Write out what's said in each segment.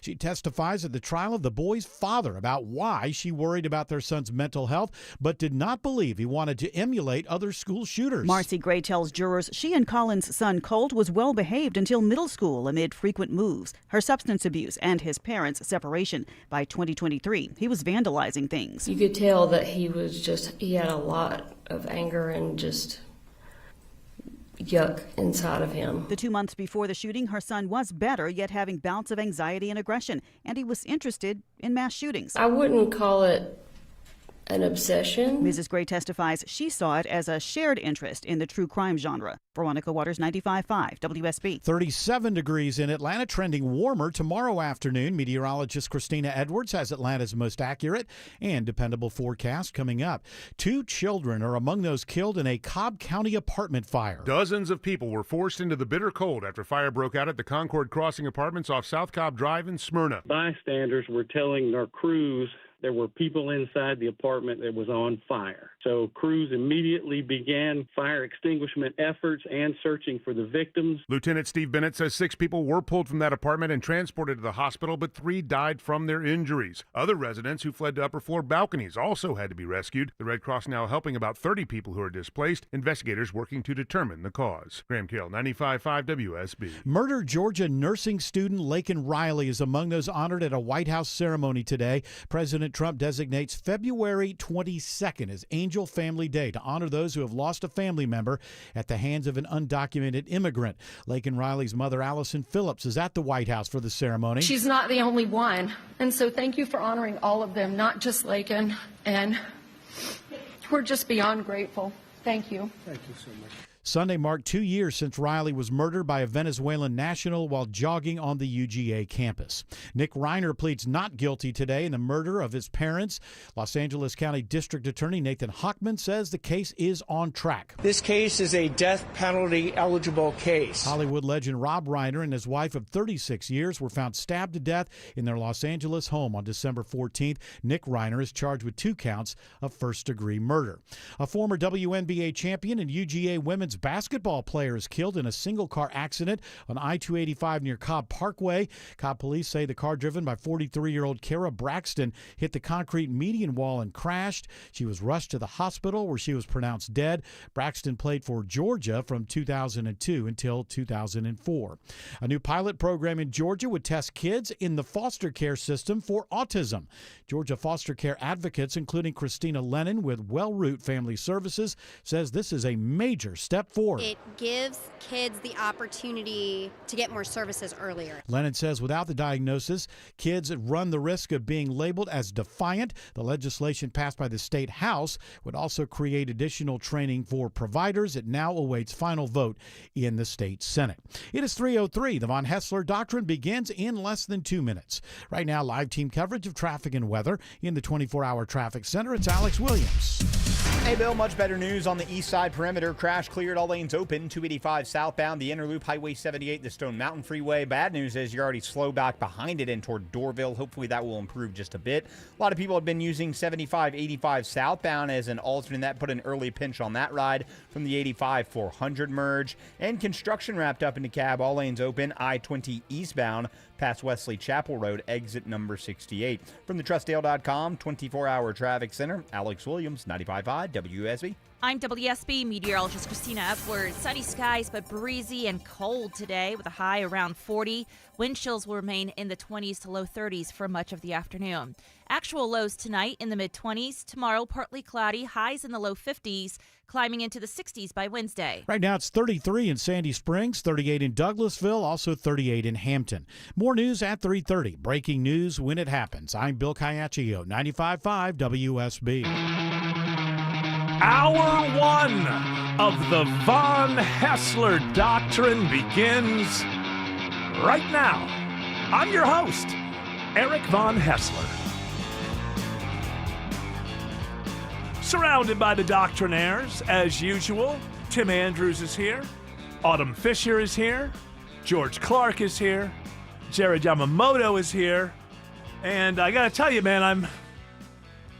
She testifies at the trial of the boy's father about why she worried about their son's mental health, but did not believe he wanted to emulate other school shooters. Marcy Gray tells jurors she and Colin's son Colt was well behaved until middle school amid frequent moves, her substance abuse, and his parents' separation. By 2023, he was vandalizing things. You could tell that he had a lot of anger and just yuck inside of him. The 2 months before the shooting, her son was better, yet having bouts of anxiety and aggression, and he was interested in mass shootings. I wouldn't call it an obsession. Mrs. Gray testifies she saw it as a shared interest in the true crime genre. Veronica Waters, 95.5 WSB. 37 degrees in Atlanta, trending warmer tomorrow afternoon. Meteorologist Christina Edwards has Atlanta's most accurate and dependable forecast coming up. 2 children are among those killed in a Cobb County apartment fire. Dozens of people were forced into the bitter cold after fire broke out at the Concord Crossing Apartments off South Cobb Drive in Smyrna. Bystanders were telling our crews there were people inside the apartment that was on fire. So crews immediately began fire extinguishment efforts and searching for the victims. Lieutenant Steve Bennett says 6 people were pulled from that apartment and transported to the hospital, but 3 died from their injuries. Other residents who fled to upper floor balconies also had to be rescued. The Red Cross now helping about 30 people who are displaced. Investigators working to determine the cause. Graham Cale, 95.5 WSB. Murdered Georgia nursing student Laken Riley is among those honored at a White House ceremony today. President Trump designates February 22nd as Angel Family Day to honor those who have lost a family member at the hands of an undocumented immigrant. Laken Riley's mother, Allison Phillips, is at the White House for the ceremony. She's not the only one. And so thank you for honoring all of them, not just Laken. And we're just beyond grateful. Thank you. Thank you so much. Sunday marked 2 years since Riley was murdered by a Venezuelan national while jogging on the UGA campus. Nick Reiner pleads not guilty today in the murder of his parents. Los Angeles County District Attorney Nathan Hochman says the case is on track. This case is a death penalty eligible case. Hollywood legend Rob Reiner and his wife of 36 years were found stabbed to death in their Los Angeles home on December 14th. Nick Reiner is charged with 2 counts of first-degree murder. A former WNBA champion and UGA women's basketball player is killed in a single-car accident on I-285 near Cobb Parkway. Cobb police say the car driven by 43-year-old Kara Braxton hit the concrete median wall and crashed. She was rushed to the hospital where she was pronounced dead. Braxton played for Georgia from 2002 until 2004. A new pilot program in Georgia would test kids in the foster care system for autism. Georgia foster care advocates, including Christina Lennon with Wellroot Family Services, says this is a major step forward. It gives kids the opportunity to get more services earlier. Lennon says without the diagnosis, kids run the risk of being labeled as defiant. The legislation passed by the state house would also create additional training for providers. It now awaits final vote in the state Senate. It is 3:03. The Von Hessler Doctrine begins in less than 2 minutes. Right now, live team coverage of traffic and weather in the 24-hour traffic center. It's Alex Williams. Hey, Bill, much better news on the east side perimeter. Crash cleared, all lanes open. 285 southbound, the inner loop, Highway 78, the Stone Mountain Freeway. Bad news is you're already slow back behind it and toward Dorville. Hopefully that will improve just a bit. A lot of people have been using 75, 85 southbound as an alternate. That put an early pinch on that ride from the 85 400 merge. And construction wrapped up into Cab, all lanes open. I-20 eastbound past Wesley Chapel Road, exit number 68. From the TrustDale.com 24-hour traffic center, Alex Williams, 95.5 WSB. I'm WSB meteorologist Christina Edwards. Sunny skies, but breezy and cold today with a high around 40. Wind chills will remain in the 20s to low 30s for much of the afternoon. Actual lows tonight in the mid-20s. Tomorrow, partly cloudy, highs in the low 50s, climbing into the 60s by Wednesday. Right now, it's 33 in Sandy Springs, 38 in Douglasville, also 38 in Hampton. More news at 3:30. Breaking news when it happens. I'm Bill Caiaccio, 95.5 WSB. Hour 1 of the Von Hessler Doctrine begins right now. I'm your host, Eric Von Hessler. Surrounded by the doctrinaires, as usual. Tim Andrews is here. Autumn Fisher is here. George Clark is here. Jared Yamamoto is here. And I got to tell you, man, I don't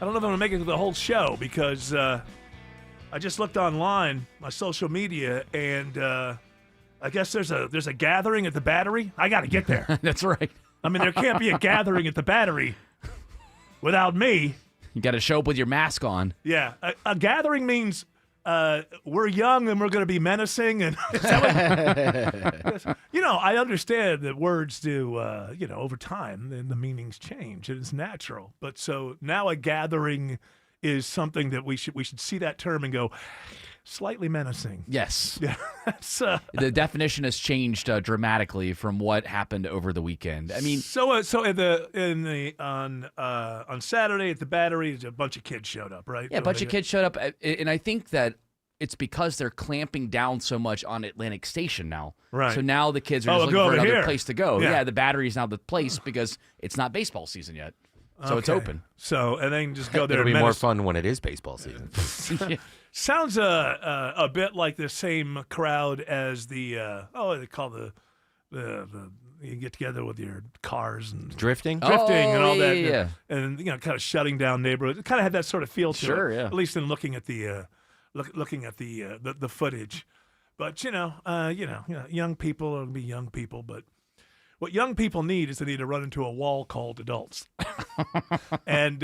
know if I'm going to make it to the whole show because I just looked online, my social media, and I guess there's a gathering at the Battery. I got to get there. That's right. I mean, there can't be a gathering at the Battery without me. You got to show up with your mask on. Yeah, a gathering means we're young and we're going to be menacing, and is that what, I understand that words do, over time, and the meanings change, and it's natural. But so now a gathering is something that we should see that term and go slightly menacing. Yes. Yeah. The definition has changed dramatically from what happened over the weekend. I mean, so on Saturday at the Battery, a bunch of kids showed up, right? Yeah, a bunch of kids showed up, and I think that it's because they're clamping down so much on Atlantic Station now. Right. So now the kids are just looking for another here. place to go. Yeah. The Battery is now the place because it's not baseball season yet. So it's open. So, and then just go there. It'll be and more fun when it is baseball season. Sounds a bit like the same crowd as the they call the you get together with your cars and drifting and all that, yeah. and kind of shutting down neighborhoods. It kind of had that sort of feel to it. Sure, yeah. At least in looking at the the footage, but young people will be young people, but. What young people need is they need to run into a wall called adults. And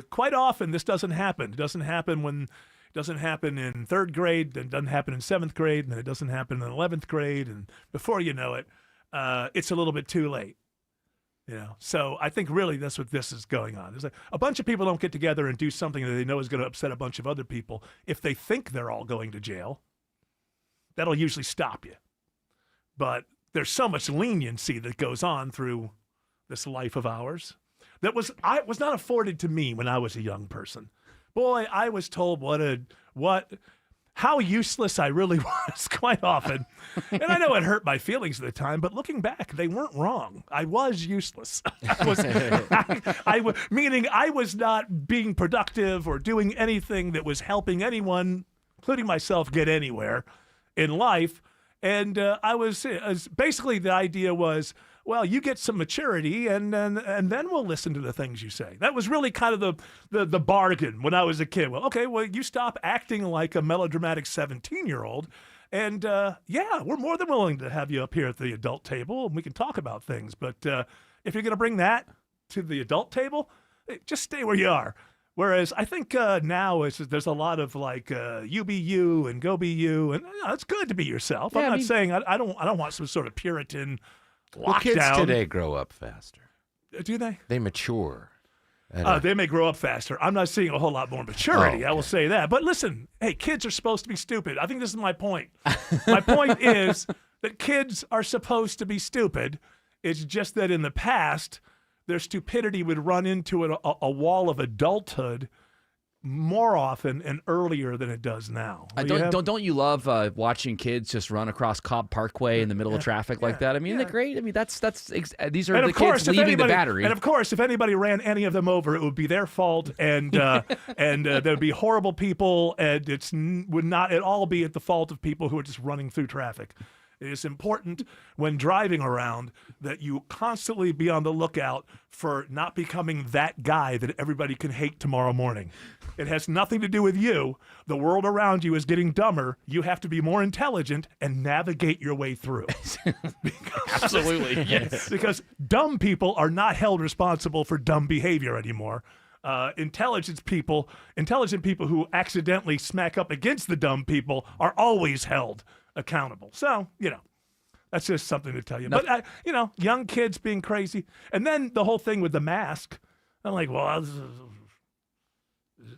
quite often this doesn't happen. It doesn't happen in third grade, then it doesn't happen in seventh grade, and then it doesn't happen in 11th grade. And before you know it, it's a little bit too late. So I think really that's what this is going on. It's like a bunch of people don't get together and do something that they know is going to upset a bunch of other people. If they think they're all going to jail, that'll usually stop you. But there's so much leniency that goes on through this life of ours that was not afforded to me when I was a young person. Boy, I was told how useless I really was quite often. And I know it hurt my feelings at the time, but looking back, they weren't wrong. I was useless. Meaning I was not being productive or doing anything that was helping anyone, including myself, get anywhere in life. And basically the idea was, well, you get some maturity and then we'll listen to the things you say. That was really kind of the bargain when I was a kid. Well, okay, you stop acting like a melodramatic 17-year-old. And we're more than willing to have you up here at the adult table and we can talk about things. But if you're going to bring that to the adult table, just stay where you are. Whereas I think now there's a lot of like you be you and go be you, and it's good to be yourself. Yeah, I'm not saying I don't want some sort of Puritan lockdown. Well, kids today grow up faster. Do they? They mature. They may grow up faster. I'm not seeing a whole lot more maturity. Okay. I will say that. But listen, hey, kids are supposed to be stupid. I think this is my point. My point is that kids are supposed to be stupid. It's just that in the past, their stupidity would run into a wall of adulthood more often and earlier than it does now. Don't you love watching kids just run across Cobb Parkway in the middle of traffic like that? I mean, isn't that great? I mean, these are the kids leaving the Battery. And of course, if anybody ran any of them over, it would be their fault, and there would be horrible people, and would not at all be at the fault of people who are just running through traffic. It is important when driving around that you constantly be on the lookout for not becoming that guy that everybody can hate tomorrow morning. It has nothing to do with you. The world around you is getting dumber. You have to be more intelligent and navigate your way through. Absolutely, yes. Because dumb people are not held responsible for dumb behavior anymore. Intelligent people who accidentally smack up against the dumb people are always held accountable. So, that's just something to tell you. No. But, young kids being crazy. And then the whole thing with the mask, I'm like, well,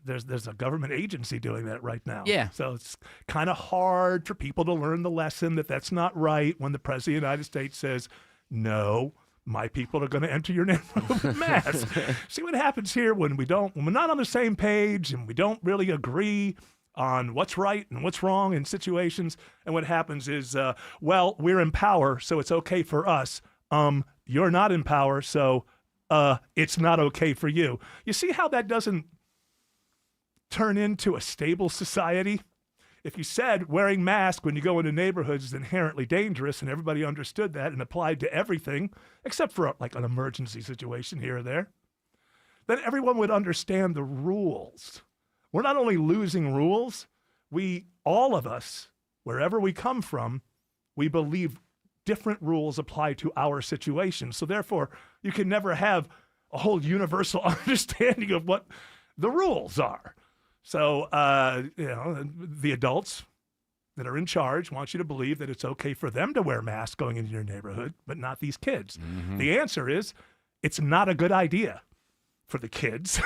there's a government agency doing that right now. Yeah. So it's kind of hard for people to learn the lesson that that's not right when the President of the United States says, no, my people are going to enter your neighborhood with masks. See what happens here when we're not on the same page and we don't really agree on what's right and what's wrong in situations. And what happens is, we're in power, so it's okay for us. You're not in power, so it's not okay for you. You see how that doesn't turn into a stable society? If you said wearing masks when you go into neighborhoods is inherently dangerous and everybody understood that and applied to everything, except for like an emergency situation here or there, then everyone would understand the rules. We're not only losing rules, all of us, wherever we come from, we believe different rules apply to our situation. So therefore, You can never have a whole universal understanding of what the rules are. So, the adults that are in charge want you to believe that it's okay for them to wear masks going into your neighborhood, but not these kids. Mm-hmm. The answer is it's not a good idea for the kids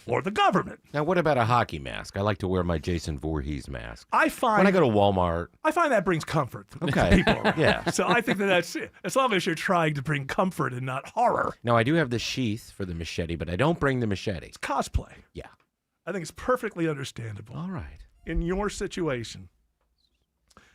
or the government. Now, what about a hockey mask? I like to wear my Jason Voorhees mask. I find when I go to Walmart. I find that brings comfort to Okay. people. Yeah. So I think that's it. As long as you're trying to bring comfort and not horror. Now, I do have the sheath for the machete, but I don't bring the machete. It's cosplay. Yeah. I think it's perfectly understandable. All right. In your situation,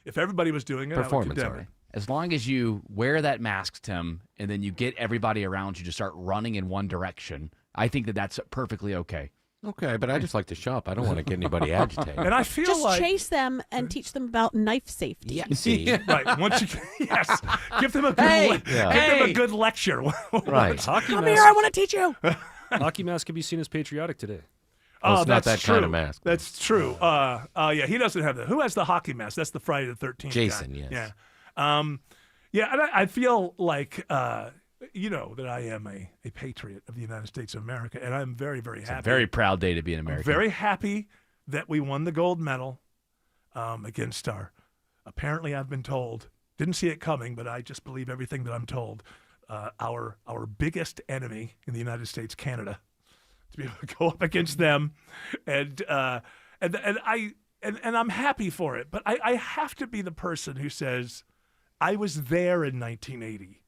if everybody was doing it, I would Performance condemn it. art. As long as you wear that mask, Tim, and then you get everybody around you to start running in one direction, I think that that's perfectly okay. Okay, but I just like to shop. I don't want to get anybody agitated. And I feel Just like chase them and teach them about knife safety. Yeah, see? right. Once you yes, give them a good give them a good lecture. Right. Hockey Come mask, here, I want to teach you. hockey mask can be seen as patriotic today. Well, it's not that's that true. kind of mask. That's true. Yeah, he doesn't have that. Who has the hockey mask? That's the Friday the 13th Jason, guy. yes. Yeah. Yeah, and I feel like, that I am a patriot of the United States of America, and I'm very, very happy. It's a very proud day to be an I'm American. very happy that we won the gold medal against apparently I've been told, didn't see it coming, but I just believe everything that I'm told, our biggest enemy in the United States, Canada, to be able to go up against them, and I'm happy for it. But I have to be the person who says, I was there in 1980.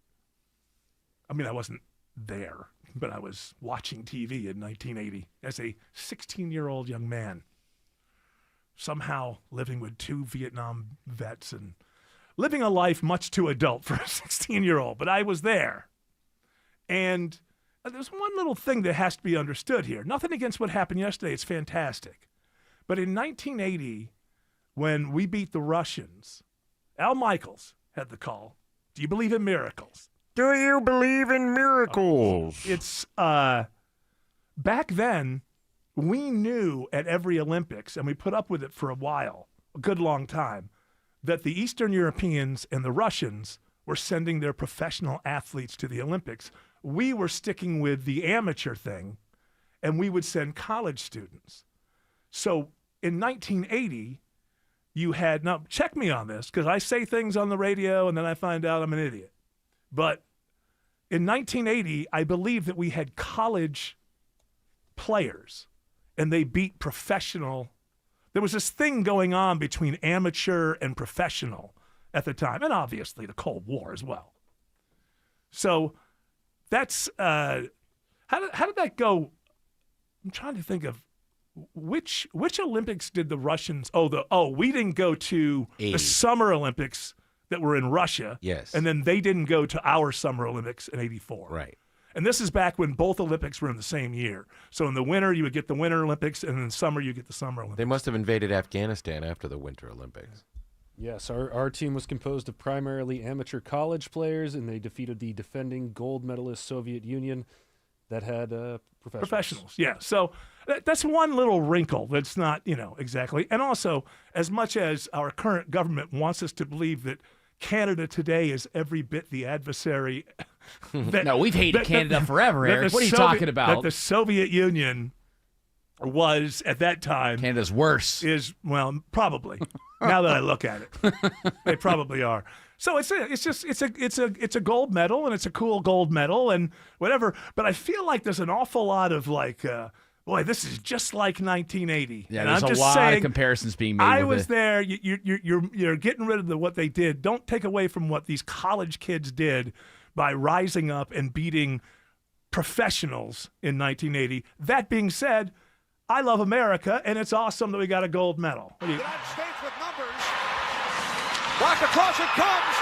I mean, I wasn't there, but I was watching TV in 1980 as a 16-year-old young man, somehow living with 2 Vietnam vets and living a life much too adult for a 16-year-old. But I was there. And there's one little thing that has to be understood here. Nothing against what happened yesterday. It's fantastic. But in 1980, when we beat the Russians, Al Michaels had the call. Do you believe in miracles? Do you believe in miracles? It's back then, we knew at every Olympics, and we put up with it for a while, a good long time, that the Eastern Europeans and the Russians were sending their professional athletes to the Olympics. We were sticking with the amateur thing, and we would send college students. So in 1980, you had, now check me on this, because I say things on the radio and then I find out I'm an idiot. But in 1980, I believe that we had college players and they beat professional. There was this thing going on between amateur and professional at the time, and obviously the Cold War as well. So that's, how did that go? I'm trying to think of which Olympics did the Russians, we didn't go to the Summer Olympics that were in Russia. Yes. And then they didn't go to our Summer Olympics in 84. Right. And this is back when both Olympics were in the same year. So in the winter, you would get the Winter Olympics, and in the summer, you get the Summer Olympics. They must have invaded Afghanistan after the Winter Olympics. Yes, our team was composed of primarily amateur college players, and they defeated the defending gold medalist Soviet Union that had professionals. Yeah. So that's one little wrinkle that's not, exactly. And also, as much as our current government wants us to believe that Canada today is every bit the adversary. No, we've hated Canada forever, Eric. What are you talking about? That the Soviet Union was, at that time, Canada's worse. Probably. Now that I look at it, they probably are. So it's a gold medal, and it's a cool gold medal and whatever. But I feel like there's an awful lot of boy, this is just like 1980. Yeah, and there's I'm a just lot saying, of comparisons being made. I was there. You're getting rid of what they did. Don't take away from what these college kids did by rising up and beating professionals in 1980. That being said, I love America, and it's awesome that we got a gold medal. United States with numbers. Back across it comes.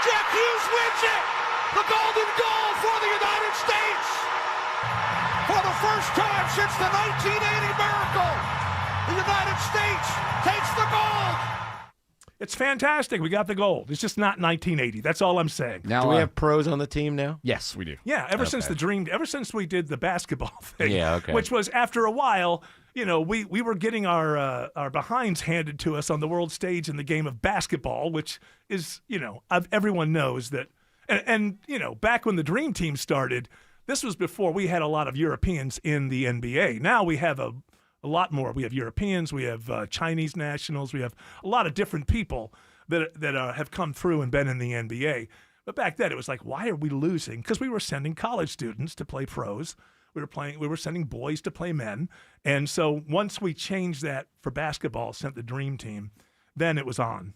Jack Hughes wins it. The golden goal for the United States. For the first time since the 1980 miracle, the United States takes the gold. It's fantastic. We got the gold. It's just not 1980. That's all I'm saying. Now, do we have pros on the team now? Yes, we do. Yeah, ever since we did the basketball thing, Yeah, okay. which was after a while, we were getting our behinds handed to us on the world stage in the game of basketball, which is, everyone knows that And back when the Dream Team started, this was before we had a lot of Europeans in the NBA. Now we have a lot more. We have Europeans, we have Chinese nationals, we have a lot of different people that have come through and been in the NBA. But back then it was like, why are we losing? Because we were sending college students to play pros. We were sending boys to play men. And so once we changed that for basketball, sent the Dream Team, then it was on.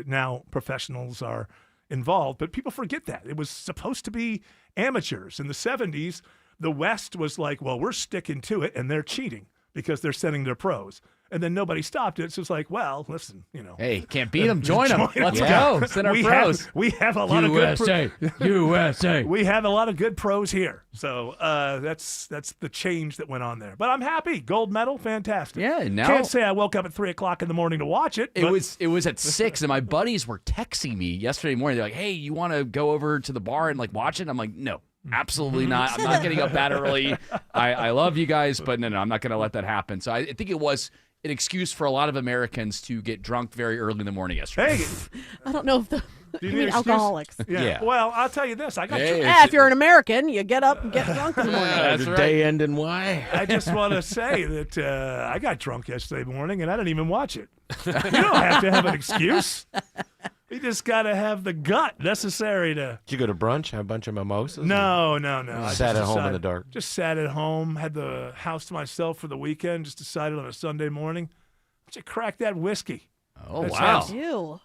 Now professionals are involved, but people forget that. It was supposed to be amateurs. In the 70s, the West was like, well, we're sticking to it, and they're cheating because they're sending their pros. And then nobody stopped it. So it's like, well, listen, Hey, can't beat them. Join them. Let's go. Send our pros. We have a lot USA. of good USA. We have a lot of good pros here. So that's the change that went on there. But I'm happy. Gold medal, fantastic. Yeah, now can't say I woke up at 3:00 in the morning to watch it. It was at 6, and my buddies were texting me yesterday morning. They're like, "Hey, you want to go over to the bar and watch it?" I'm like, "No, absolutely not. I'm not getting up that early. I love you guys, but no, I'm not going to let that happen." So I think it was an excuse for a lot of Americans to get drunk very early in the morning yesterday. Hey, I don't know if you mean alcoholics. Yeah. Well, I'll tell you this. I got if you're an American, you get up and get drunk in the morning. That's right. Day end in Y. I just want to say that I got drunk yesterday morning, and I didn't even watch it. You don't have to have an excuse. You just got to have the gut necessary to. Did you go to brunch? Have a bunch of mimosas? No. I sat at home in the dark. Just sat at home, had the house to myself for the weekend, just decided on a Sunday morning to crack that whiskey. Oh, wow. Ew.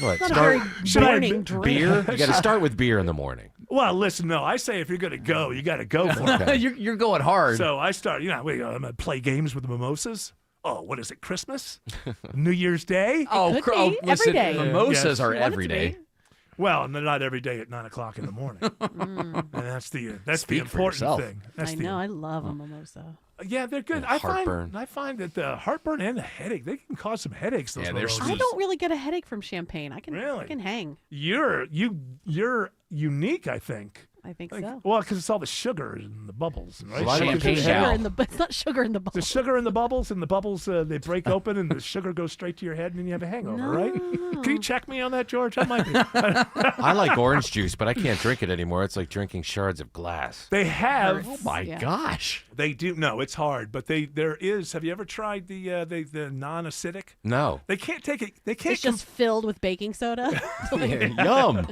What? Not a very burning drink. Beer? You got to start with beer in the morning. Well, listen, no. I say if you're going to go, you got to go for it. You're going hard. So I start, I'm going to play games with the mimosas. Oh, what is it, Christmas? New Year's Day? Listen, every day. Mimosas are every day. Well, and they're not every day at 9:00 in the morning. And that's the important thing. I know. I love a mimosa. Yeah, they're good. And heartburn. I find that the heartburn and the headache, they can cause some headaches. Those mimosas. I don't really get a headache from champagne. I can hang. You're unique, I think. I think so. Well, because it's all the sugar and the bubbles, right? It's not sugar in the bubbles. The sugar in the bubbles, and the bubbles they break open, and the sugar goes straight to your head, and then you have a hangover, right? Can you check me on that, George? I might be. I like orange juice, but I can't drink it anymore. It's like drinking shards of glass. They have. Oh my gosh. They do. No, it's hard, but there is. Have you ever tried the non-acidic? No. They can't take it. They can't. It's just filled with baking soda. Yum.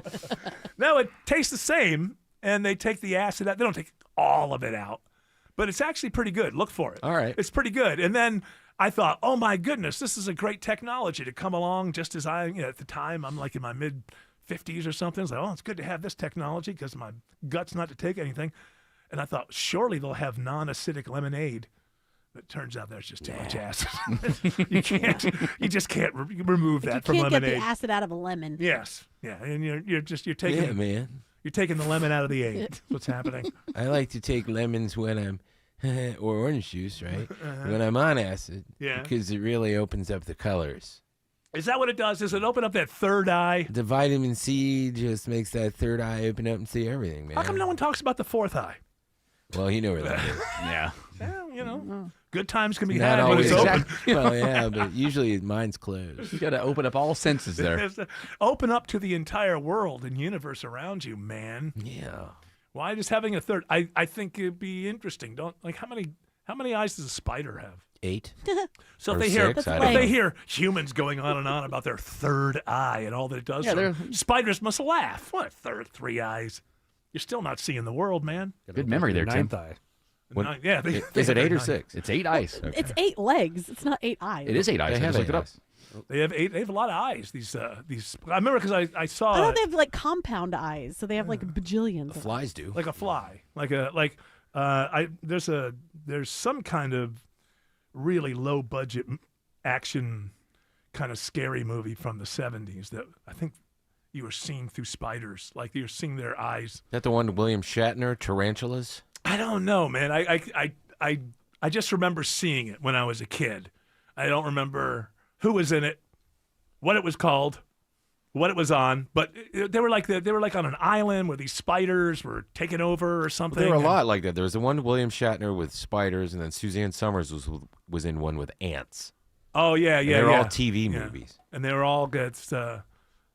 No, it tastes the same. And they take the acid out. They don't take all of it out, but it's actually pretty good. Look for it. All right. It's pretty good. And then I thought, oh my goodness, this is a great technology to come along just as at the time, I'm like in my mid-50s or something. It's like, oh, it's good to have this technology because my gut's not to take anything. And I thought, surely they'll have non-acidic lemonade. But it turns out there's just too much acid. You just can't remove that from lemonade. You can't get the acid out of a lemon. Yes. Yeah. And you're taking. Yeah, man. You're taking the lemon out of the egg. That's what's happening. I like to take lemons when I'm, or orange juice, right? When I'm on acid. Yeah. Because it really opens up the colors. Is that what it does? Does it open up that third eye? The vitamin C just makes that third eye open up and see everything, man. How come no one talks about the fourth eye? Well, you know where that is. Yeah. Well, good times can be Not had when always. it's open. Well, yeah, but usually mine's closed. You got to open up all senses there. Open up to the entire world and universe around you, man. Yeah. Why just having a third? I think it'd be interesting. How many eyes does a spider have? 8. So or if 6, they hear humans going on and about their third eye and all that it does, spiders must laugh. What, 3 eyes? You're still not seeing the world, man. Good memory there, Tim. 9th eye. Is it 8 or 6? It's 8 eyes. Okay. It's 8 legs. It's not 8 eyes. It is 8 eyes. They have 8 look it up. eyes. They have 8. They have a lot of eyes. These. I remember because I saw. I thought they have like compound eyes, so they have like bajillions. The flies do. Like a fly. There's some kind of really low budget action kind of scary movie from the 70s that I think you were seeing through spiders, like you're seeing their eyes. Is that the one William Shatner, Tarantulas? I don't know, man. I just remember seeing it when I was a kid. I don't remember who was in it, what it was called, what it was on, but they were like on an island where these spiders were taking over or something. There were a lot like that. There was the one William Shatner with spiders, and then Suzanne Summers was in one with ants. Oh yeah, They were all TV movies, and they were all good.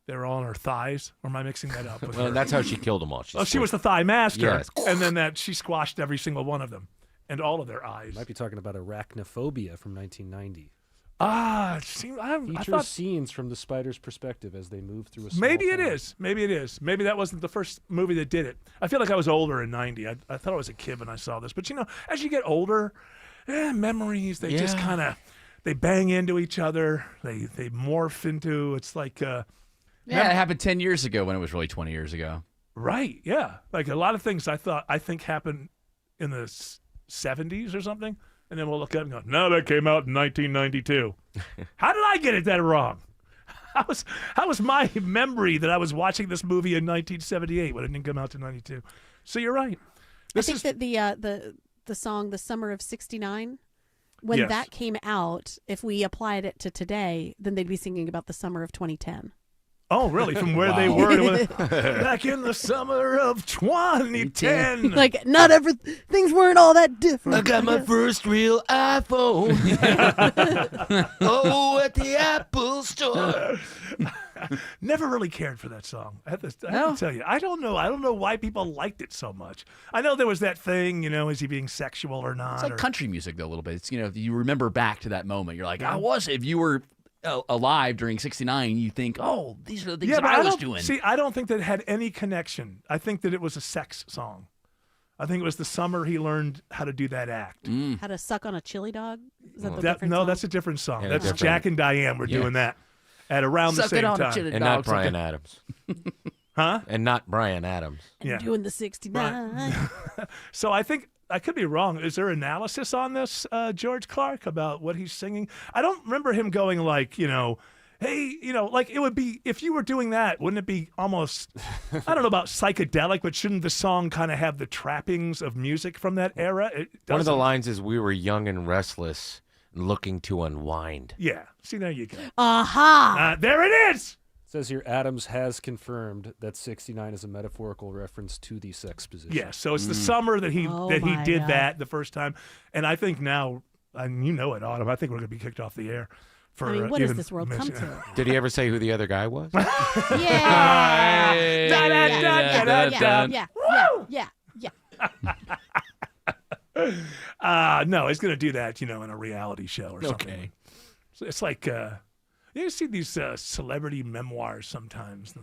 They were all on her thighs. Or am I mixing that up? Well, that's how she killed them all. She was the thigh master. Yes. And then she squashed every single one of them and all of their eyes. Might be talking about Arachnophobia from 1990. I Features thought scenes from the spider's perspective as they move through a small maybe it town. is. Maybe it is. Maybe that wasn't the first movie that did it. I feel like I was older in 90. I thought I was a kid when I saw this. But, as you get older, memories, they just kind of, they bang into each other. They morph into, it's like... it happened 10 years ago when it was really 20 years ago. Right, yeah. Like a lot of things I think happened in the 70s or something. And then we'll look up and go, no, that came out in 1992. How did I get it that wrong? How was my memory that I was watching this movie in 1978 when it didn't come out to 92? So you're right. I think that the song "The Summer of '69," when that came out, if we applied it to today, then they'd be singing about the summer of 2010. Oh, really? From where they were back in the summer of 2010. Like, things weren't all that different. I got my first real iPhone. At the Apple Store. Never really cared for that song. I have to tell you. I don't know why people liked it so much. I know there was that thing, is he being sexual or not? It's like country music, though, a little bit. It's, if you remember back to that moment, you're like, if you were alive during 69, you think, these are the things that I was doing. See, I don't think that it had any connection. I think that it was a sex song. I think it was the summer he learned how to do that act. How to suck on a chili dog? Is that the different No, song? that's a different song. Yeah, that's different. Jack and Diane were doing that at around the same time. And not Bryan Adams. Huh? And not Bryan Adams. And doing the 69. So I think I could be wrong. Is there analysis on this, George Clark, about what he's singing? I don't remember him going like, hey, like it would be, if you were doing that, wouldn't it be almost, I don't know about psychedelic, but shouldn't the song kind of have the trappings of music from that era? One of the lines is, "We were young and restless, looking to unwind." Yeah. See, there you go. Aha! There it is! It says here, Adams has confirmed that 69 is a metaphorical reference to the sex position. Yeah, so it's the summer that he did that the first time. And I think now, and it, Autumn, I think we're going to be kicked off the air. For, what does this world come to? Did he ever say who the other guy was? No, he's going to do that, in a reality show or something. Okay. So it's like, you see these celebrity memoirs sometimes.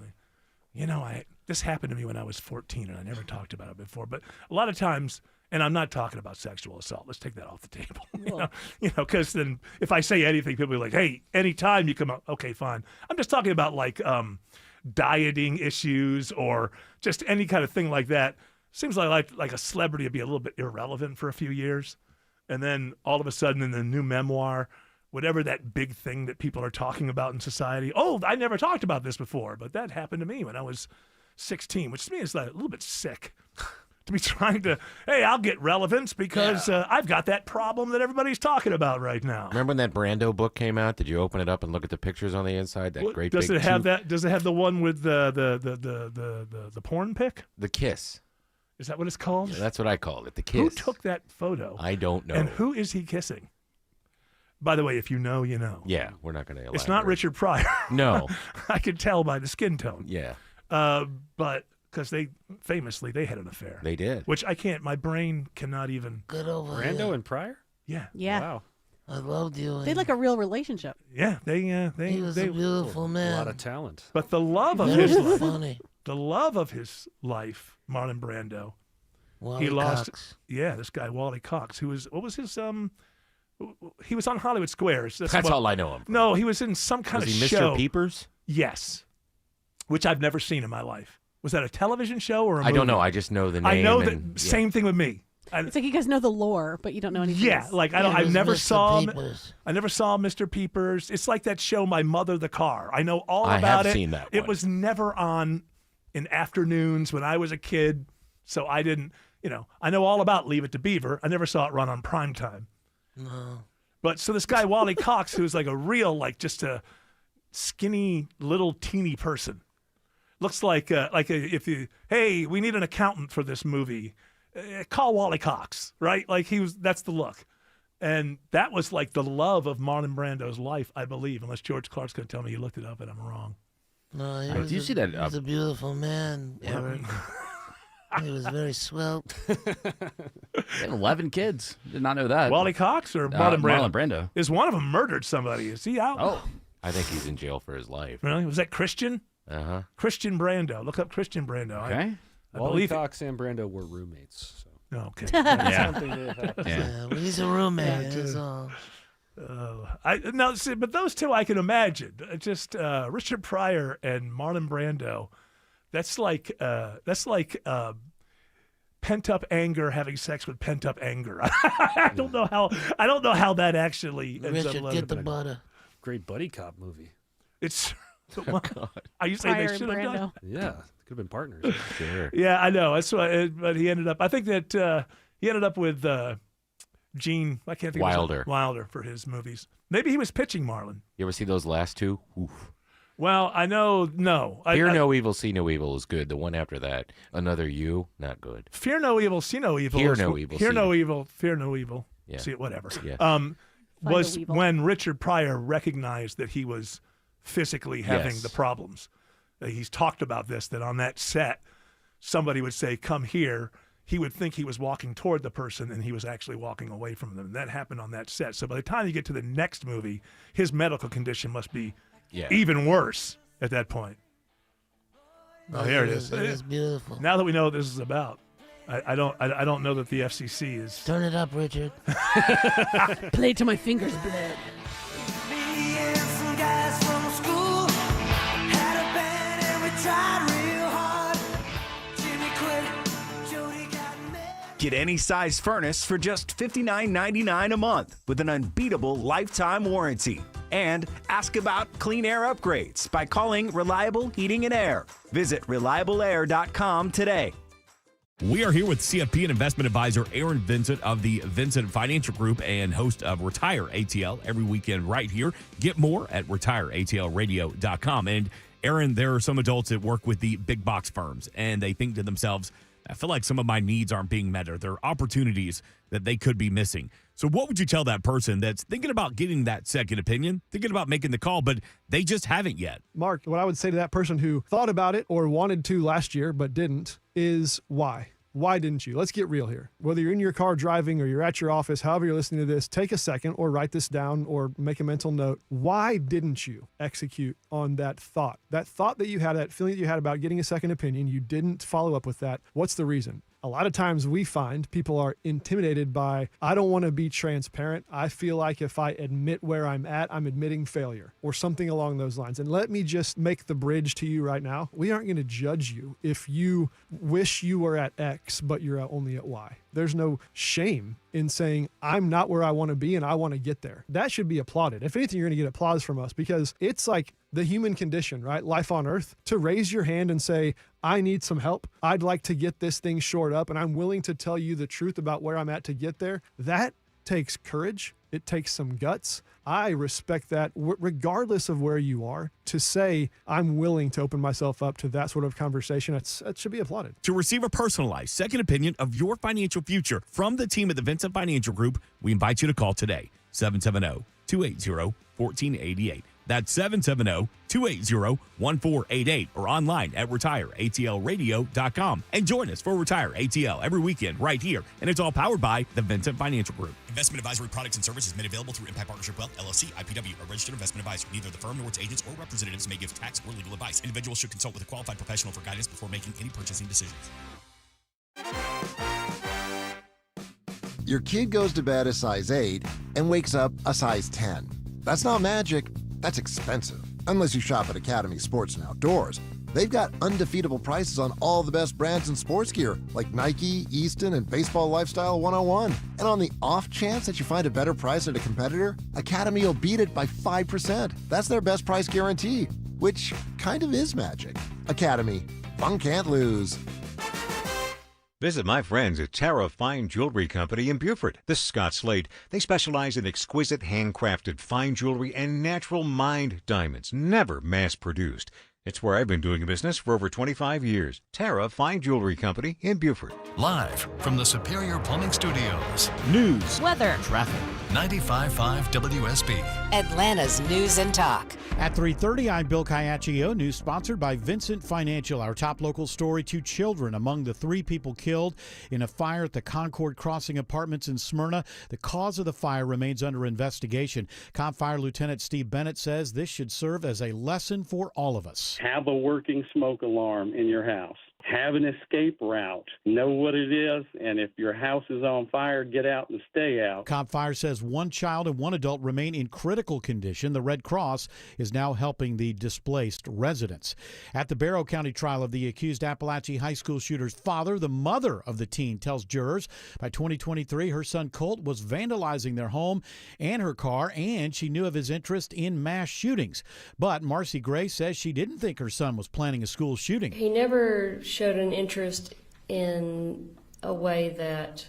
This happened to me when I was 14, and I never talked about it before. But a lot of times, and I'm not talking about sexual assault. Let's take that off the table. Because then if I say anything, people will be like, hey, anytime you come up, okay, fine. I'm just talking about like dieting issues or just any kind of thing like that. Seems like a celebrity would be a little bit irrelevant for a few years. And then all of a sudden in the new memoir, whatever that big thing that people are talking about in society, I never talked about this before, but that happened to me when I was 16, which to me is like a little bit sick. To be trying to, hey, I'll get relevance because I've got that problem that everybody's talking about right now. Remember when that Brando book came out? Did you open it up and look at the pictures on the inside? That great does big it have tube? that? Does it have the one with the porn pic? The kiss. Is that what it's called? Yeah, that's what I called it. The kiss. Who took that photo? I don't know. And who is he kissing? By the way, if you know, you know. Yeah, we're not going to elaborate. It's not Richard Pryor. No. I could tell by the skin tone. Yeah. But because they had an affair. They did. Which I can't. My brain cannot even. Good over Brando and Pryor? Yeah. Yeah. Wow. I loved you. They had like a real relationship. Yeah, he was a beautiful man. A lot of talent. But the love of Very his life, funny. the love of his life, Marlon Brando. Wally he lost. Cox. Yeah, this guy Wally Cox, who was what was his He was on Hollywood Squares. That's all I know him from. No, he was in some kind was of he show. Mr. Peepers? Yes, which I've never seen in my life. Was that a television show or a I movie? don't know. I just know the name. I know that. and, yeah. Same thing with me. It's like you guys know the lore, but you don't know anything. Yeah, else. like I never saw Mr. Peepers. It's like that show My Mother the Car. I know all I about have it. seen that It one. was never on in afternoons when I was a kid, so I didn't, I know all about Leave It to Beaver. I never saw it run on primetime. No. But so this guy Wally Cox, who's like a real, like just a skinny little teeny person, looks like hey, we need an accountant for this movie. Call Wally Cox, right? Like that's the look. And that was like the love of Marlon Brando's life, I believe, unless George Clark's going to tell me he looked it up and I'm wrong. No, he I was do see that. He was a beautiful man, Eric. He was very svelte. 11 kids. Did not know that. Wally Cox or Marlon Brando? Marlon Brando. Is one of them murdered somebody? Is he out? Oh. I think he's in jail for his life. Really? Was that Christian? Uh-huh. Christian Brando. Look up Christian Brando. Okay. I Wally believe Cox and Brando were roommates. So. Okay. Yeah. Something that happened. Yeah, well, he's a roommate. That's all. But those two I can imagine. Just Richard Pryor and Marlon Brando. That's like pent up anger having sex with pent up anger. I don't know how that actually ends Richard, up. get the butter. Great buddy cop movie. It's. Are you saying Pryor they and should have done? Brando. Yeah, could have been partners. Sure. Yeah, I know. That's why. But he ended up. I think that he ended up with Gene. I can't think Wilder. of Wilder for his movies. Maybe he was pitching Marlon. You ever see those last two? Oof. Well, I know. No. Fear No Evil, See No Evil is good. The one after that, Another You, not good. Fear No Evil, See No Evil. Hear No Evil, Hear See No No- Evil. Fear No Evil. Yeah. See it. Whatever. Yeah. Was the Weevil. when Richard Pryor recognized that he was physically having Yes. the problems. He's talked about this. That on that set, somebody would say, "Come here." He would think he was walking toward the person, and he was actually walking away from them. And that happened on that set. So by the time you get to the next movie, his medical condition must be even worse at that point. Oh, here it is. It is beautiful. Now that we know what this is about, I don't know that the FCC is. Turn it up, Richard. Play to my fingers bled. Me and some guys from school had a band and we tried real hard. Jimmy quit, Jody got mad. Get any size furnace for just $59.99 a month with an unbeatable lifetime warranty. And ask about clean air upgrades by calling Reliable Heating and Air. Visit reliableair.com today. We are here with CFP and investment advisor Aaron Vincent of the Vincent Financial Group and host of Retire ATL every weekend right here. Get more at retireatlradio.com. And Aaron, there are some adults that work with the big box firms and they think to themselves, I feel like some of my needs aren't being met or there are opportunities that they could be missing. So what would you tell that person that's thinking about getting that second opinion, thinking about making the call, but they just haven't yet? Mark, what I would say to that person who thought about it or wanted to last year but didn't is why? Why didn't you? Let's get real here. Whether you're in your car driving or you're at your office, however you're listening to this, take a second or write this down or make a mental note. Why didn't you execute on that thought? That thought that you had, that feeling that you had about getting a second opinion, you didn't follow up with that. What's the reason? A lot of times we find people are intimidated by, I don't want to be transparent. I feel like if I admit where I'm at, I'm admitting failure or something along those lines. And let me just make the bridge to you right now. We aren't going to judge you if you wish you were at X, but you're only at Y. There's no shame in saying, I'm not where I want to be and I want to get there. That should be applauded. If anything, you're going to get applause from us because it's like the human condition, right? Life on earth, to raise your hand and say, I need some help. I'd like to get this thing shored up and I'm willing to tell you the truth about where I'm at to get there. That takes courage. It takes some guts. I respect that regardless of where you are. To say, I'm willing to open myself up to that sort of conversation, that should be applauded. To receive a personalized second opinion of your financial future from the team at the Vincent Financial Group, we invite you to call today, 770-280-1488. That's 770-280-1488 or online at retireatlradio.com. And join us for Retire ATL every weekend right here. And it's all powered by the Vincent Financial Group. Investment advisory products and services made available through Impact Partnership Wealth, LLC, IPW, a registered investment advisor. Neither the firm nor its agents or representatives may give tax or legal advice. Individuals should consult with a qualified professional for guidance before making any purchasing decisions. Your kid goes to bed a size 8 and wakes up a size 10. That's not magic. That's expensive. Unless you shop at Academy Sports and Outdoors. They've got undefeatable prices on all the best brands in sports gear, like Nike, Easton, and Baseball Lifestyle 101. And on the off chance that you find a better price at a competitor, Academy will beat it by 5%. That's their best price guarantee, which kind of is magic. Academy. Fun can't lose. Visit my friends at Tara Fine Jewelry Company in Beaufort. This is Scott Slade. They specialize in exquisite handcrafted fine jewelry and natural mined diamonds, never mass-produced. It's where I've been doing business for over 25 years. Tara Fine Jewelry Company in Beaufort. Live from the Superior Plumbing Studios. News, weather, traffic, 95.5 WSB. Atlanta's News and Talk. At 3:30, I'm Bill Caiaccio. News sponsored by Vincent Financial. Our top local story: 2 children among the 3 people killed in a fire at the Concord Crossing Apartments in Smyrna. The cause of the fire remains under investigation. Comp Fire Lieutenant Steve Bennett says this should serve as a lesson for all of us. Have a working smoke alarm in your house. Have an escape route. Know what it is, and if your house is on fire, get out and stay out. Comp Fire says 1 child and 1 adult remain in critical condition. The Red Cross is now helping the displaced residents. At the Barrow County trial of the accused Appalachia High School shooter's father, the mother of the teen tells jurors by 2023 her son Colt was vandalizing their home and her car, and she knew of his interest in mass shootings. But Marcy Gray says she didn't think her son was planning a school shooting. He never showed an interest in a way that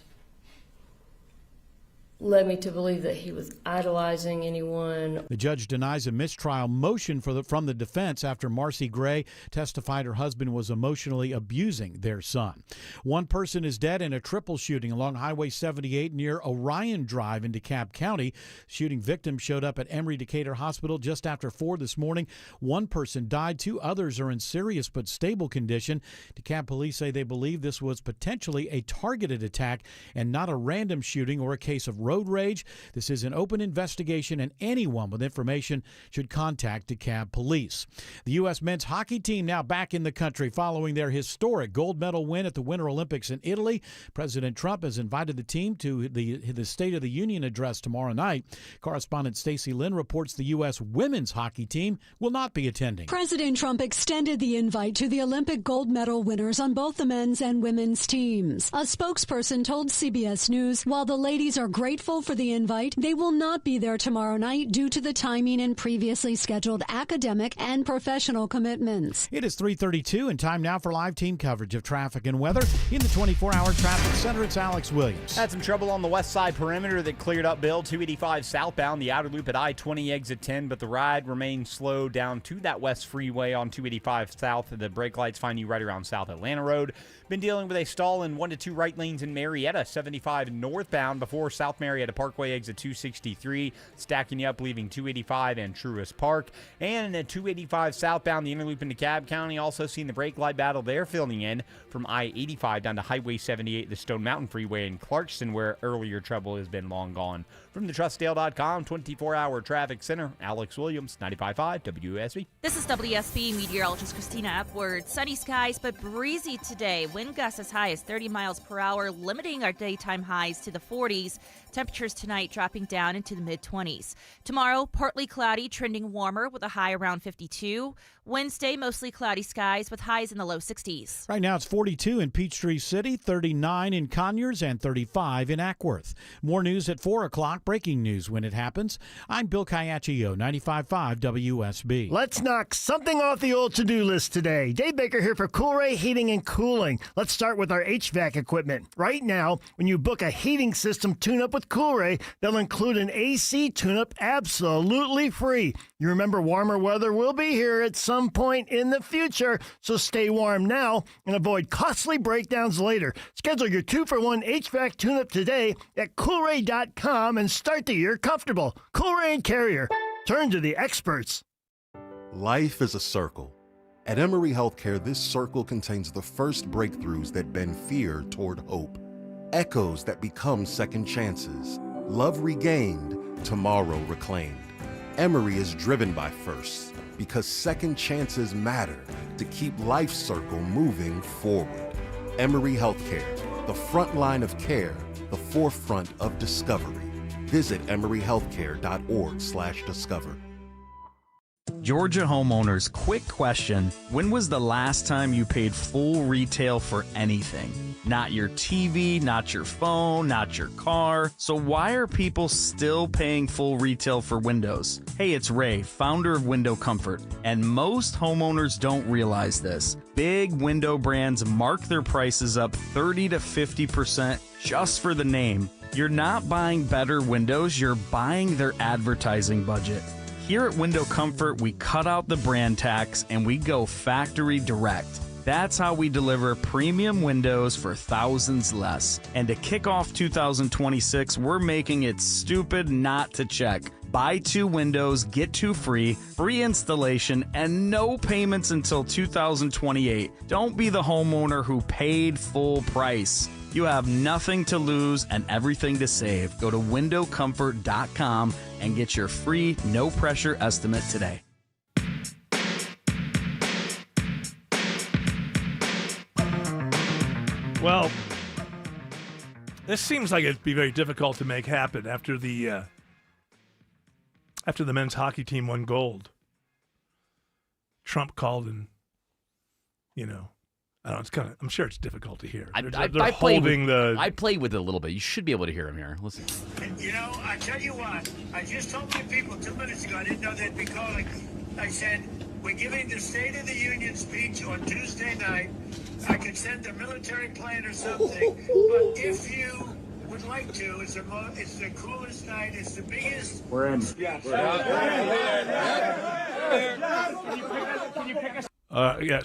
led me to believe that he was idolizing anyone. The judge denies a mistrial motion from the defense after Marcy Gray testified her husband was emotionally abusing their son. 1 person is dead in a triple shooting along Highway 78 near Orion Drive in DeKalb County. Shooting victim showed up at Emory Decatur Hospital just after 4 this morning. 1 person died. 2 others are in serious but stable condition. DeKalb police say they believe this was potentially a targeted attack and not a random shooting or a case of road rage. This is an open investigation, and anyone with information should contact DeKalb police. The U.S. men's hockey team now back in the country following their historic gold medal win at the Winter Olympics in Italy. President Trump has invited the team to the State of the Union address tomorrow night. Correspondent Stacey Lynn reports the U.S. women's hockey team will not be attending. President Trump extended the invite to the Olympic gold medal winners on both the men's and women's teams. A spokesperson told CBS News while the ladies are grateful for the invite, they will not be there tomorrow night due to the timing and previously scheduled academic and professional commitments. It is 3:32 and time now for live team coverage of traffic and weather. In the 24-hour traffic center, it's Alex Williams. Had some trouble on the west side perimeter that cleared up, Bill. 285 southbound, the outer loop at I-20 exit 10, but the ride remains slow down to that west freeway on 285 south. The brake lights find you right around South Atlanta Road. Been dealing with a stall in 1 to 2 right lanes in Marietta, 75 northbound before South Marietta Parkway exit 263, stacking you up, leaving 285 and Truist Park. And at 285 southbound, the inner loop into DeKalb County, also seeing the brake light battle there filling in from I-85 down to Highway 78, the Stone Mountain Freeway in Clarkston, where earlier trouble has been long gone. From the TrustDale.com 24-hour traffic center, Alex Williams, 95.5 WSB. This is WSB meteorologist Christina Epworth. Sunny skies, but breezy today. Wind gusts as high as 30 miles per hour, limiting our daytime highs to the 40s. Temperatures tonight dropping down into the mid-20s. Tomorrow, partly cloudy, trending warmer with a high around 52. Wednesday, mostly cloudy skies with highs in the low 60s. Right now, it's 42 in Peachtree City, 39 in Conyers, and 35 in Ackworth. More news at 4 o'clock. Breaking news when it happens. I'm Bill Caiaccio, 95.5 WSB. Let's knock something off the old to-do list today. Dave Baker here for Coolray Heating and Cooling. Let's start with our HVAC equipment. Right now, when you book a heating system tune-up with Coolray, they'll include an AC tune-up absolutely free. You remember warmer weather will be here at some point in the future, so stay warm now and avoid costly breakdowns later. Schedule your 2-for-1 HVAC tune-up today at Coolray.com and start the year comfortable. Coolray and Carrier. Turn to the experts. Life is a circle. At Emory Healthcare, this circle contains the first breakthroughs that bend fear toward hope. Echoes that become second chances. Love regained, tomorrow reclaimed. Emory is driven by firsts because second chances matter to keep life's circle moving forward. Emory Healthcare, the front line of care, the forefront of discovery. Visit emoryhealthcare.org/discover. Georgia homeowners, quick question. When was the last time you paid full retail for anything? Not your TV, not your phone, not your car. So why are people still paying full retail for windows? Hey, it's Ray, founder of Window Comfort, and most homeowners don't realize this. Big window brands mark their prices up 30 to 50% just for the name. You're not buying better windows, you're buying their advertising budget. Here at Window Comfort, we cut out the brand tax and we go factory direct. That's how we deliver premium windows for thousands less. And to kick off 2026, we're making it stupid not to check. Buy 2 windows, get 2 free, free installation, and no payments until 2028. Don't be the homeowner who paid full price. You have nothing to lose and everything to save. Go to windowcomfort.com and get your free, no-pressure estimate today. Well, this seems like it'd be very difficult to make happen after the men's hockey team won gold. Trump called and, I don't know, it's kind of, I'm sure it's difficult to hear. They're holding I played with it a little bit. You should be able to hear him here. Listen. I tell you what, I just told my people 2 minutes ago, I didn't know they'd be calling. I said, we're giving the State of the Union speech on Tuesday night. I could send a military plane or something, but if you would like to, it's the coolest night, it's the biggest. We're in. Yeah.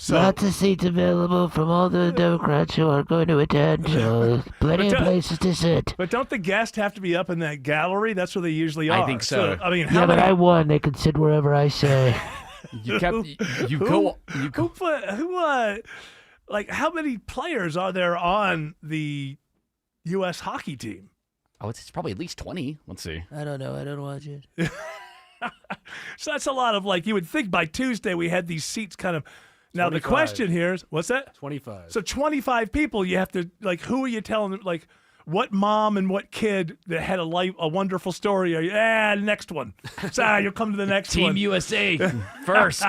Lots of seats available from all the Democrats who are going to attend, so plenty of places to sit. But don't the guests have to be up in that gallery? That's where they usually are. I think so. I mean, yeah, but I won. They can sit wherever I say. Like, how many players are there on the U.S. hockey team? Oh, it's probably at least 20. Let's see. I don't know. I don't watch it. So that's a lot of, you would think by Tuesday we had these seats kind of. Now, 25. the question here is, what's that? 25. So 25 people, you have to, who are you telling them, what mom and what kid that had a wonderful story are you, next one. So you'll come to the next Team one. Team USA first.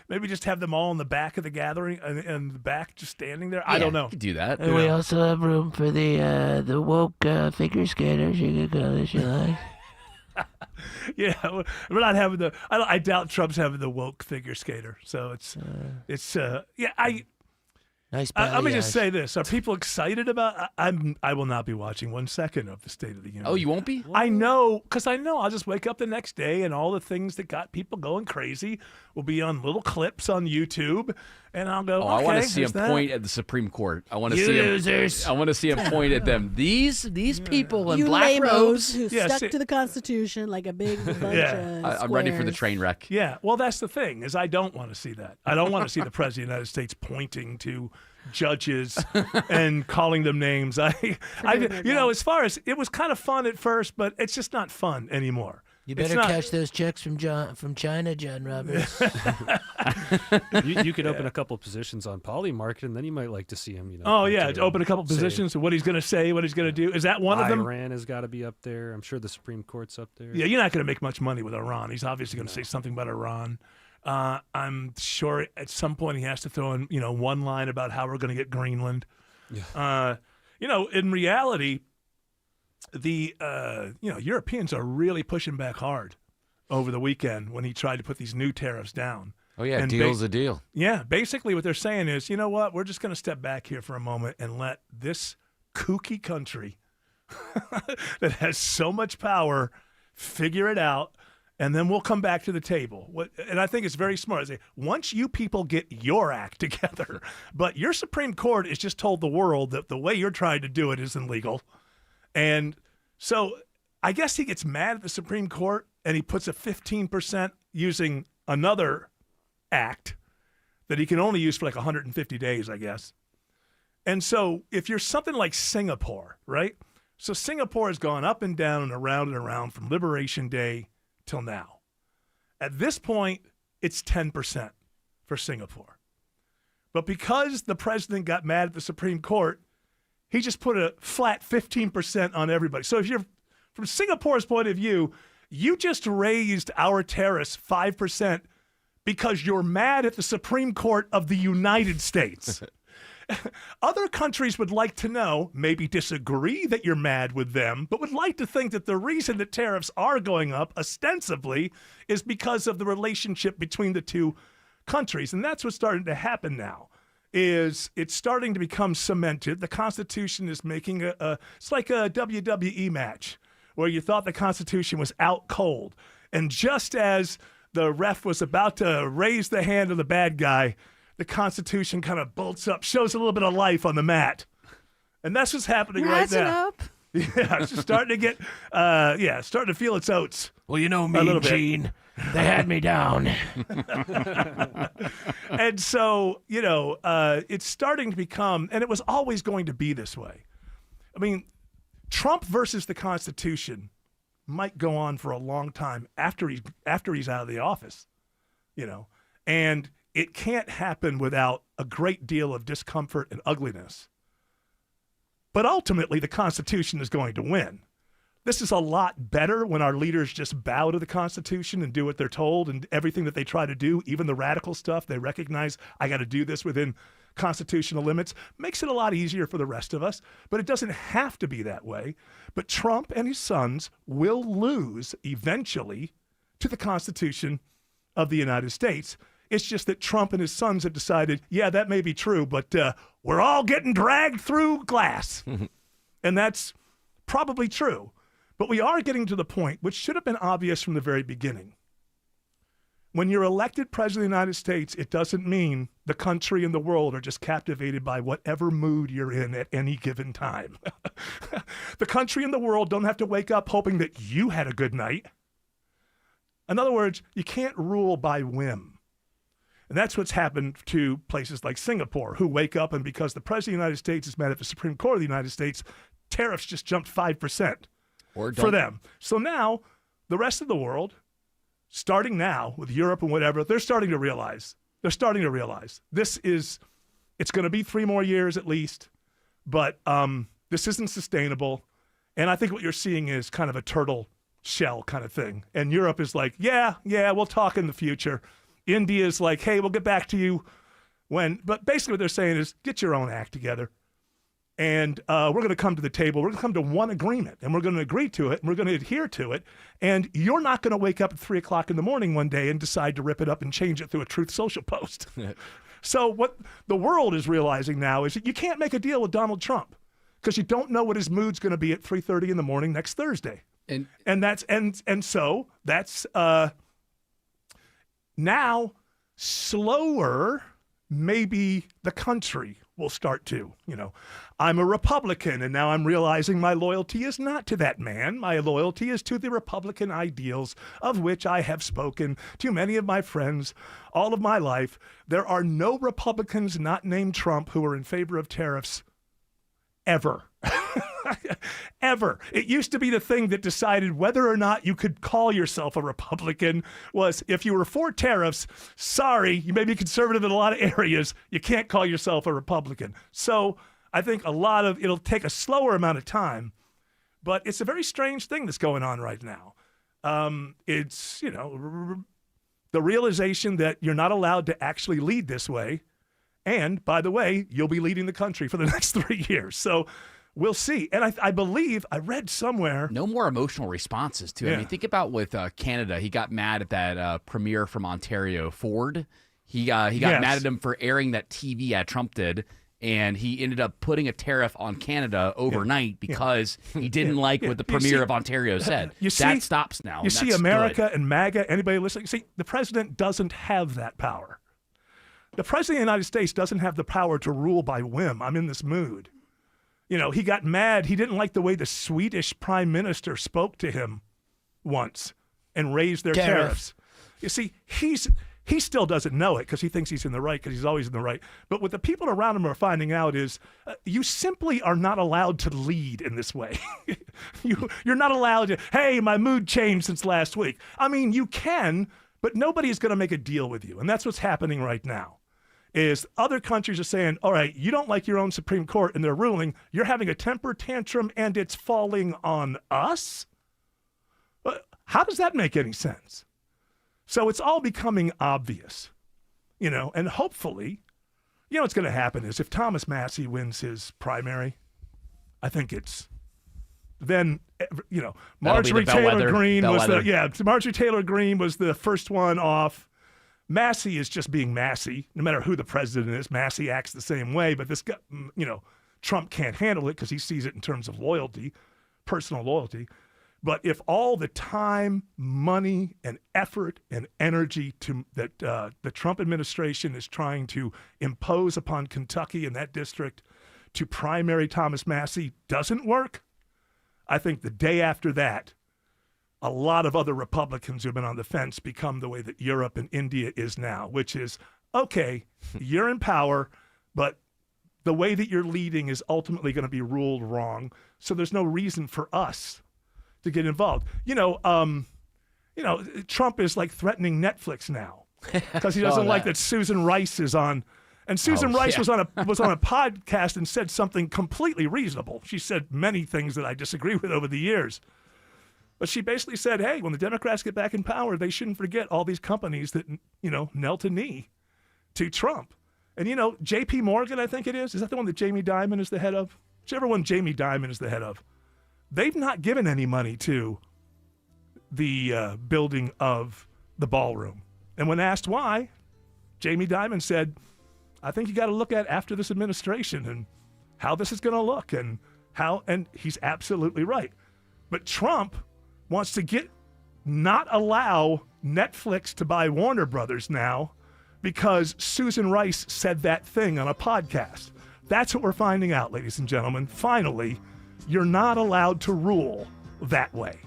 Maybe just have them all in the back of the gathering and the back just standing there. I don't know. You could do that. And we also have room for the woke figure skaters. You can go if you like. Yeah, we're not having I doubt Trump's having the woke figure skater. So Nice let me just say this: are people excited about? I will not be watching 1 second of the State of the Union. Oh, you won't be? I know, because I'll just wake up the next day and all the things that got people going crazy will be on little clips on YouTube, and I'll go. I want to see him that. point at the Supreme Court. I want to You see losers. him. I want to see him point at them. These people in You black lamos robes. who stuck to the Constitution like a big bunch of I'm ready for the squares. train wreck. Yeah, well, that's the thing is I don't want to see that. I don't want to see the President of the United States pointing to judges and calling them names. As far as it was kind of fun at first, but it's just not fun anymore. You better catch those checks from China, John Roberts. You could open a couple positions on Polymarket, and then you might like to see him. To open a couple positions. What he's going to say, what he's going to do. Is that one of them? Iran has got to be up there. I'm sure the Supreme Court's up there. Yeah, you're not going to make much money with Iran. He's obviously going to say something about Iran. I'm sure at some point he has to throw in, one line about how we're going to get Greenland. Yeah. In reality, the Europeans are really pushing back hard over the weekend when he tried to put these new tariffs down. Oh yeah, deal's a deal. Yeah, basically what they're saying is, you know what, we're just going to step back here for a moment and let this kooky country that has so much power figure it out. And then we'll come back to the table. And I think it's very smart. I say, once you people get your act together, but your Supreme Court has just told the world that the way you're trying to do it is illegal. And so I guess he gets mad at the Supreme Court and he puts a 15% using another act that he can only use for 150 days, I guess. And so if you're something like Singapore, right? So Singapore has gone up and down and around from Liberation Day till now. At this point, it's 10% for Singapore. But because the president got mad at the Supreme Court, he just put a flat 15% on everybody. So if you're from Singapore's point of view, you just raised our tariffs 5% because you're mad at the Supreme Court of the United States. Other countries would like to know, maybe disagree that you're mad with them, but would like to think that the reason that tariffs are going up ostensibly is because of the relationship between the two countries. And that's what's starting to happen now, is it's starting to become cemented. The Constitution is making it's like a WWE match where you thought the Constitution was out cold. And just as the ref was about to raise the hand of the bad guy, the Constitution kind of bolts up, shows a little bit of life on the mat. And that's what's happening right now. Up. Yeah, it's just starting to get, starting to feel its oats. Well, you know me, Gene. They had me down. And so, it's starting to become, and it was always going to be this way. I mean, Trump versus the Constitution might go on for a long time after he's out of the office, and it can't happen without a great deal of discomfort and ugliness. But ultimately, the Constitution is going to win. This is a lot better when our leaders just bow to the Constitution and do what they're told, and everything that they try to do, even the radical stuff, they recognize, I got to do this within constitutional limits, makes it a lot easier for the rest of us. But it doesn't have to be that way. But Trump and his sons will lose eventually to the Constitution of the United States. It's just that Trump and his sons have decided, yeah, that may be true, but we're all getting dragged through glass. And that's probably true. But we are getting to the point, which should have been obvious from the very beginning. When you're elected president of the United States, it doesn't mean the country and the world are just captivated by whatever mood you're in at any given time. The country and the world don't have to wake up hoping that you had a good night. In other words, you can't rule by whim. And that's what's happened to places like Singapore, who wake up and because the president of the United States is mad at the Supreme Court of the United States, tariffs just jumped 5% for them. So now the rest of the world, starting now with Europe and whatever, they're starting to realize it's going to be 3 more years at least, but this isn't sustainable. And I think what you're seeing is kind of a turtle shell kind of thing. And Europe is like, yeah, we'll talk in the future. India's like, hey, we'll get back to you but basically what they're saying is get your own act together. And we're going to come to the table. We're going to come to one agreement, and we're going to agree to it, and we're going to adhere to it. And you're not going to wake up at 3 o'clock in the morning one day and decide to rip it up and change it through a Truth Social post. So what the world is realizing now is that you can't make a deal with Donald Trump because you don't know what his mood's going to be at 3:30 in the morning next Thursday. So that's now slower. Maybe the country will start to, I'm a Republican, and now I'm realizing my loyalty is not to that man. My loyalty is to the Republican ideals, of which I have spoken to many of my friends all of my life. There are no Republicans not named Trump who are in favor of tariffs ever. Ever. It used to be the thing that decided whether or not you could call yourself a Republican was if you were for tariffs, sorry, you may be conservative in a lot of areas, you can't call yourself a Republican. So I think it'll take a slower amount of time, but it's a very strange thing that's going on right now. It's, the realization that you're not allowed to actually lead this way. And by the way, you'll be leading the country for the next 3 years. So we'll see. And I believe I read somewhere. No more emotional responses, too. Yeah. I mean, think about with Canada. He got mad at that premier from Ontario, Ford. He got mad at him for airing that TV ad Trump did. And he ended up putting a tariff on Canada overnight because he didn't like what the premier of Ontario said. That stops now. You see America and MAGA, anybody listening? See, the president doesn't have that power. The president of the United States doesn't have the power to rule by whim. I'm in this mood. He got mad. He didn't like the way the Swedish prime minister spoke to him once and raised their tariffs. You see, he still doesn't know it because he thinks he's in the right because he's always in the right. But what the people around him are finding out is you simply are not allowed to lead in this way. You're not allowed to, hey, my mood changed since last week. I mean, you can, but nobody's going to make a deal with you. And that's what's happening right now. Is other countries are saying, all right, you don't like your own Supreme Court and their ruling, you're having a temper tantrum and it's falling on us? How does that make any sense? So it's all becoming obvious, and hopefully, what's going to happen is if Thomas Massie wins his primary, I think then Marjorie Taylor Greene was Marjorie Taylor Greene was the first one off. Massie is just being Massie. No matter who the president is, Massie acts the same way. But this guy, Trump can't handle it because he sees it in terms of loyalty, personal loyalty. But if all the time, money, and effort and energy that the Trump administration is trying to impose upon Kentucky and that district to primary Thomas Massie doesn't work, I think the day after that, a lot of other Republicans who've been on the fence become the way that Europe and India is now, which is, okay, you're in power, but the way that you're leading is ultimately going to be ruled wrong. So there's no reason for us to get involved. Trump is like threatening Netflix now because he doesn't like that Susan Rice is on. And Susan Rice was on a podcast and said something completely reasonable. She said many things that I disagree with over the years. But she basically said, hey, when the Democrats get back in power, they shouldn't forget all these companies that, knelt a knee to Trump. And, J.P. Morgan, I think it is that the one that Jamie Dimon is the head of? Whichever one Jamie Dimon is the head of. They've not given any money to the building of the ballroom. And when asked why, Jamie Dimon said, I think you got to look at after this administration and how this is going to look and he's absolutely right. But Trump wants to not allow Netflix to buy Warner Brothers now because Susan Rice said that thing on a podcast. That's what we're finding out, ladies and gentlemen. Finally, you're not allowed to rule that way.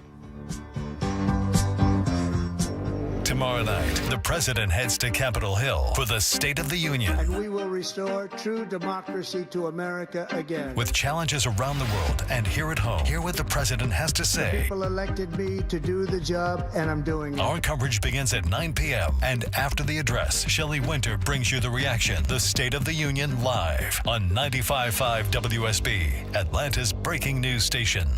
Tomorrow night, the president heads to Capitol Hill for the State of the Union. And we will restore true democracy to America again. With challenges around the world and here at home, hear what the president has to say. People elected me to do the job, and I'm doing it. Our coverage begins at 9 p.m. And after the address, Shelley Winter brings you the reaction. The State of the Union live on 95.5 WSB, Atlanta's breaking news station.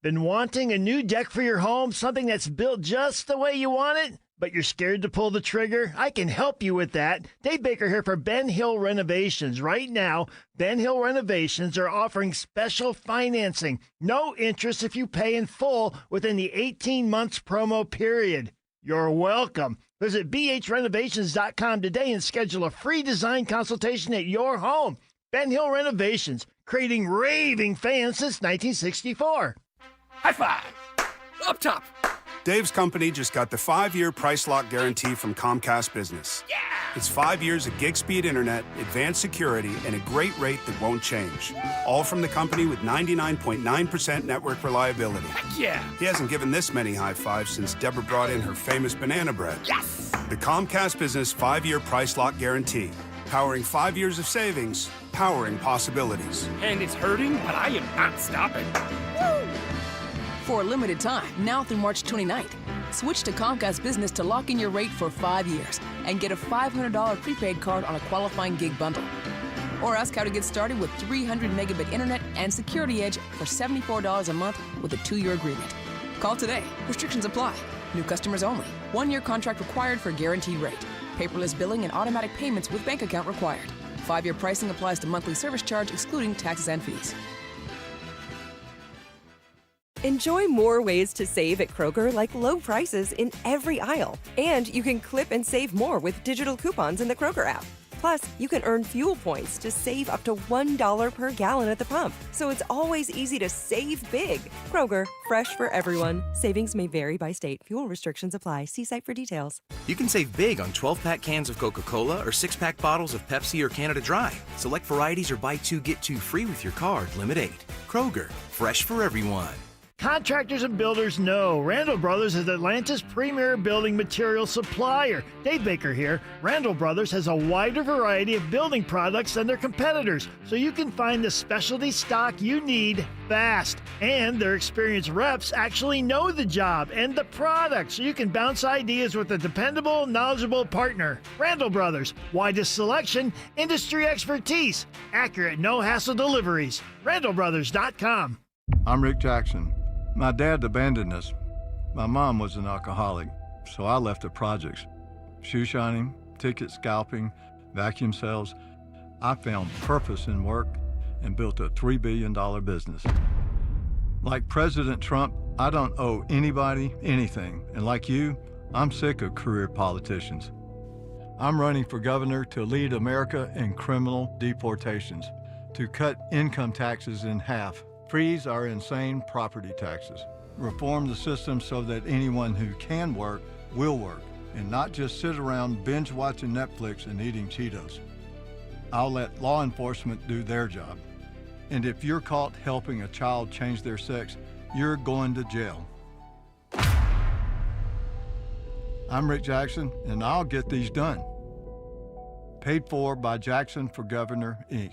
Been wanting a new deck for your home, something that's built just the way you want it, but you're scared to pull the trigger? I can help you with that. Dave Baker here for Ben Hill Renovations. Right now, Ben Hill Renovations are offering special financing. No interest if you pay in full within the 18 months promo period. You're welcome. Visit bhrenovations.com today and schedule a free design consultation at your home. Ben Hill Renovations, creating raving fans since 1964. High five! Up top! Dave's company just got the 5-year price lock guarantee from Comcast Business. Yeah! It's 5 years of gig speed internet, advanced security, and a great rate that won't change. All from the company with 99.9% network reliability. Heck yeah! He hasn't given this many high fives since Deborah brought in her famous banana bread. Yes! The Comcast Business 5-year price lock guarantee. Powering 5 years of savings, powering possibilities. And it's hurting, but I am not stopping. Woo! For a limited time, now through March 29th, switch to Comcast Business to lock in your rate for 5 years and get a $500 prepaid card on a qualifying gig bundle. Or ask how to get started with 300 megabit internet and Security Edge for $74 a month with a 2-year agreement. Call today. Restrictions apply. New customers only. 1-year contract required for guaranteed rate. Paperless billing and automatic payments with bank account required. 5-year pricing applies to monthly service charge excluding taxes and fees. Enjoy more ways to save at Kroger, like low prices in every aisle. And you can clip and save more with digital coupons in the Kroger app. Plus, you can earn fuel points to save up to $1 per gallon at the pump. So it's always easy to save big. Kroger, fresh for everyone. Savings may vary by state. Fuel restrictions apply. See site for details. You can save big on 12-pack cans of Coca-Cola or 6-pack bottles of Pepsi or Canada Dry. Select varieties or buy 2, get 2 free with your card. Limit 8. Kroger, fresh for everyone. Contractors and builders know Randall Brothers is Atlanta's premier building material supplier. Dave Baker here. Randall Brothers has a wider variety of building products than their competitors, so you can find the specialty stock you need fast. And their experienced reps actually know the job and the product, so you can bounce ideas with a dependable, knowledgeable partner. Randall Brothers, widest selection, industry expertise, accurate, no-hassle deliveries. RandallBrothers.com. I'm Rick Jackson. My dad abandoned us. My mom was an alcoholic, so I left the projects. Shoe shining, ticket scalping, vacuum sales. I found purpose in work and built a $3 billion business. Like President Trump, I don't owe anybody anything. And like you, I'm sick of career politicians. I'm running for governor to lead America in criminal deportations, to cut income taxes in half, freeze our insane property taxes, reform the system so that anyone who can work will work, and not just sit around binge watching Netflix and eating Cheetos. I'll let law enforcement do their job. And if you're caught helping a child change their sex, you're going to jail. I'm Rick Jackson, and I'll get these done. Paid for by Jackson for Governor, Inc.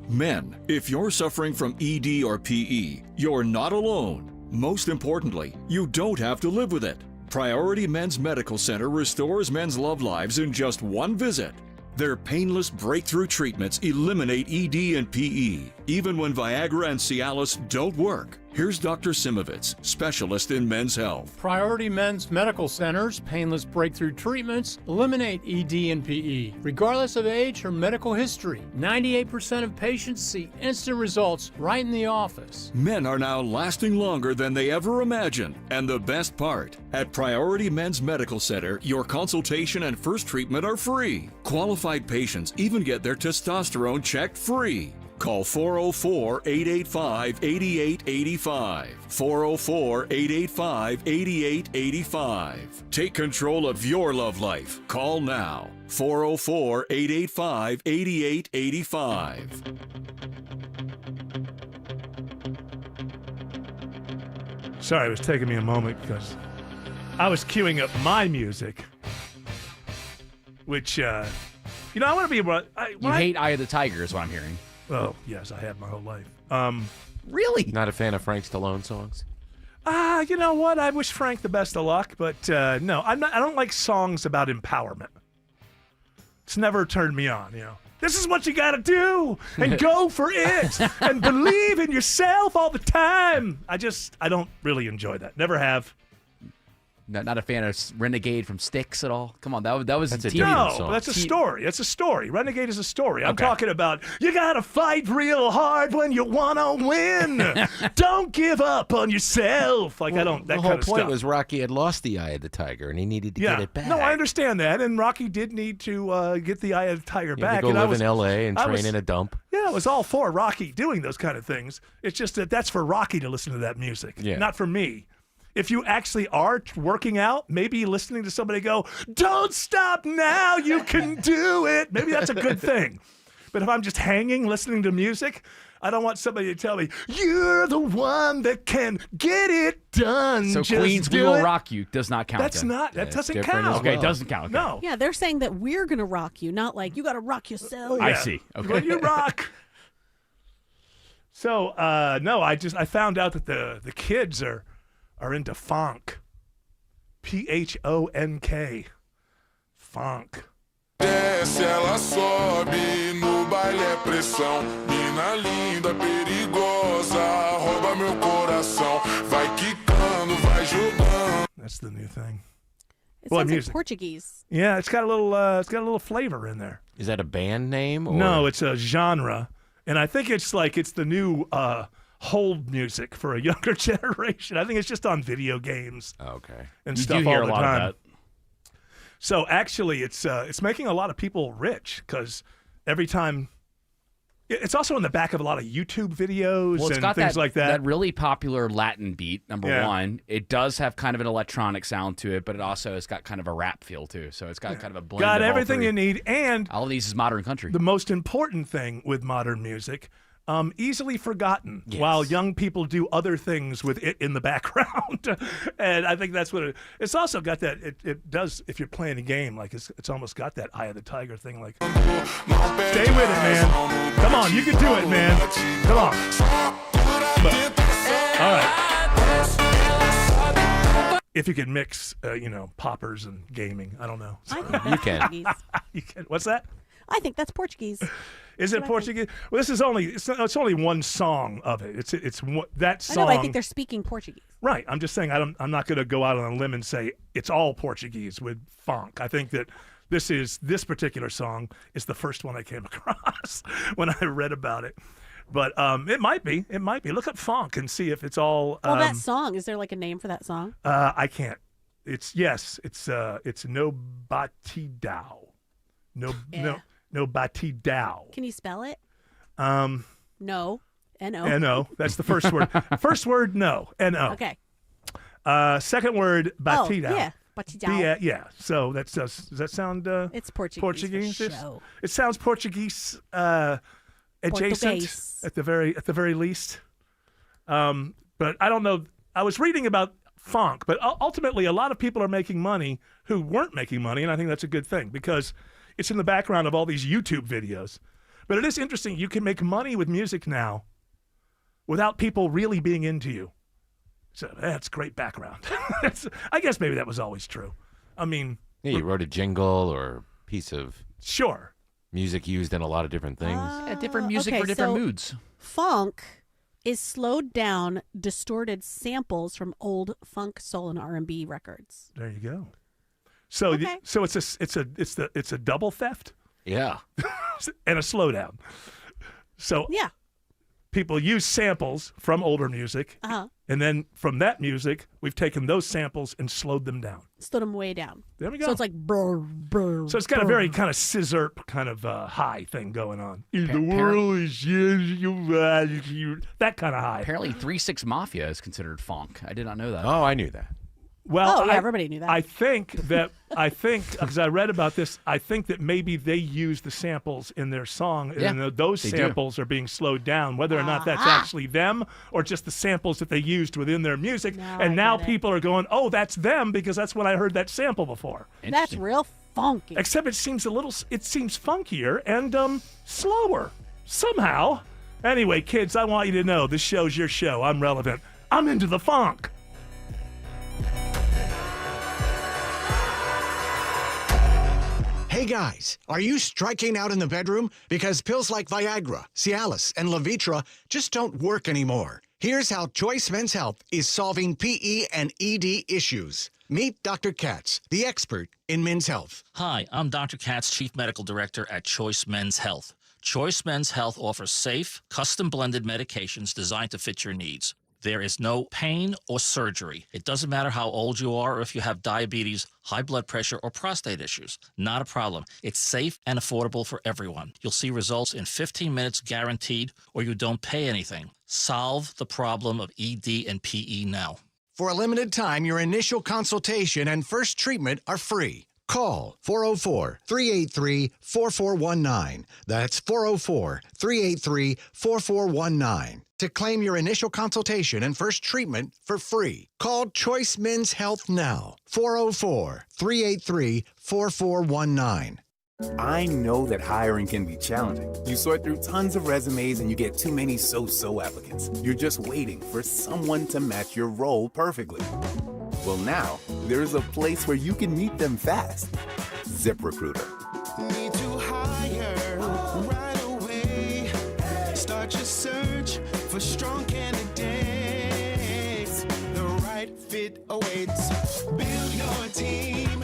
Men, if you're suffering from ED or PE, you're not alone. Most importantly, you don't have to live with it. Priority Men's Medical Center restores men's love lives in just one visit. Their painless breakthrough treatments eliminate ED and PE, even when Viagra and Cialis don't work. Here's Dr. Simovitz, specialist in men's health. Priority Men's Medical Center's painless breakthrough treatments eliminate ED and PE, regardless of age or medical history. 98% of patients see instant results right in the office. Men are now lasting longer than they ever imagined. And the best part, at Priority Men's Medical Center, your consultation and first treatment are free. Qualified patients even get their testosterone checked free. Call 404-885-8885. 404-885-8885. Take control of your love life. Call now. 404-885-8885. Sorry, it was taking me a moment because I was queuing up my music, which, I want to be... You hate Eye of the Tiger is what I'm hearing. Oh, yes, I have my whole life. Really? Not a fan of Frank Stallone songs? You know what? I wish Frank the best of luck, but no, I don't like songs about empowerment. It's never turned me on, This is what you got to do, and go for it, and believe in yourself all the time. I don't really enjoy that. Never have. Not a fan of Renegade from Styx at all. Come on, that was a song. That's a story. It's a story. Renegade is a story. I'm talking about you gotta fight real hard when you wanna win. Don't give up on yourself. That kind of stuff. The whole point was Rocky had lost the Eye of the Tiger, and he needed to get it back. No, I understand that, and Rocky did need to get the Eye of the Tiger back. To go live in L.A. and train in a dump. Yeah, I was all for Rocky doing those kind of things. It's just that's for Rocky to listen to that music, not for me. If you actually are working out, maybe listening to somebody go, "Don't stop now, you can do it." Maybe that's a good thing. But if I'm just hanging, listening to music, I don't want somebody to tell me, "You're the one that can get it done." So just Queen's "We Will Rock You" does not count. That doesn't count. Okay, it doesn't count. Okay. No. Yeah, they're saying that we're going to rock you, not like you got to rock yourself. I see. Okay. Well, you rock. So, no, I found out that the kids are into funk. P-H-O-N-K. Funk. Desce, ela sobe, no baile é pressão. Mina linda, perigosa, rouba meu coração. Vai quicando, vai jogando. That's the new thing. It sounds like Portuguese. Yeah, it's got a little flavor in there. Is that a band name? Or? No, it's a genre. And I think it's the new hold music for a younger generation. I think it's just on video games. Okay. And you stuff do hear all the a lot time. of that. So actually, it's making a lot of people rich because every time. It's also in the back of a lot of YouTube videos Well, it's and got things like that. That really popular Latin beat, number Yeah. one. It does have kind of an electronic sound to it, but it also has got kind of a rap feel too. So it's got kind of a blend. Got of all everything three. you need, and all of these is modern country. The most important thing with modern music, easily forgotten while young people do other things with it in the background. And I think that's what it's also got that it does if you're playing a game, like it's almost got that Eye of the Tiger thing, like stay with it, man. Come on, you can do it, man. Come on. All right. If you could mix poppers and gaming, I don't know. I think that's Portuguese. You can. What's that? I think that's Portuguese. Is it Portuguese? Well, this is it's only one song of it. It's that song. I know. I think they're speaking Portuguese. Right. I'm just saying. I'm not going to go out on a limb and say it's all Portuguese with funk. I think that this particular song is the first one I came across when I read about it. But it might be. It might be. Look up funk and see if it's all. Well, that song, is there like a name for that song? I can't. It's No Batidao. No Batidao. Can you spell it? No. No. N-O. N-O. That's the first word. First word, no. N-O. Okay. Second word, batida. Oh, yeah. Batida. Yeah. So does that sound it's Portuguese. Portuguese? For show. It sounds Portuguese adjacent at the very least. But I don't know. I was reading about funk, but ultimately a lot of people are making money who weren't making money, and I think that's a good thing because it's in the background of all these YouTube videos. But it is interesting. You can make money with music now without people really being into you. So that's great background. I guess maybe that was always true. I mean... Yeah, you wrote a jingle or piece of... Sure. Music used in a lot of different things. Different music for different moods. Funk is slowed down, distorted samples from old funk, soul, and R&B records. There you go. So so it's a double theft? Yeah. And a slowdown. So yeah. People use samples from older music, and then from that music, we've taken those samples and slowed them down. Slowed them way down. There we go. So it's like brr, brr, So it's got brr. a very kind of scissor kind of high thing going on. The world is that kind of high. Apparently 3 6 Mafia is considered funk. I did not know that. Oh, I knew that. Well, everybody knew that. I think because I read about this, I think that maybe they use the samples in their song, and those samples are being slowed down, whether or not that's actually them or just the samples that they used within their music. And now people are going, oh, that's them because that's when I heard that sample before. That's real funky. Except it seems funkier and slower somehow. Anyway, kids, I want you to know this show's your show. I'm relevant. I'm into the funk. Hey guys, are you striking out in the bedroom? Because pills like Viagra, Cialis, and Levitra just don't work anymore. Here's how Choice Men's Health is solving PE and ED issues. Meet Dr. Katz, the expert in men's health. Hi, I'm Dr. Katz, Chief Medical Director at Choice Men's Health. Choice Men's Health offers safe, custom-blended medications designed to fit your needs. There is no pain or surgery. It doesn't matter how old you are or if you have diabetes, high blood pressure, or prostate issues. Not a problem. It's safe and affordable for everyone. You'll see results in 15 minutes guaranteed, or you don't pay anything. Solve the problem of ED and PE now. For a limited time, your initial consultation and first treatment are free. Call 404-383-4419. That's 404-383-4419. To claim your initial consultation and first treatment for free. Call Choice Men's Health now. 404-383-4419. I know that hiring can be challenging. You sort through tons of resumes and you get too many so-so applicants. You're just waiting for someone to match your role perfectly. Well, now, there's a place where you can meet them fast. ZipRecruiter. Need to hire right away. Start your search for strong candidates. The right fit awaits. Build your team.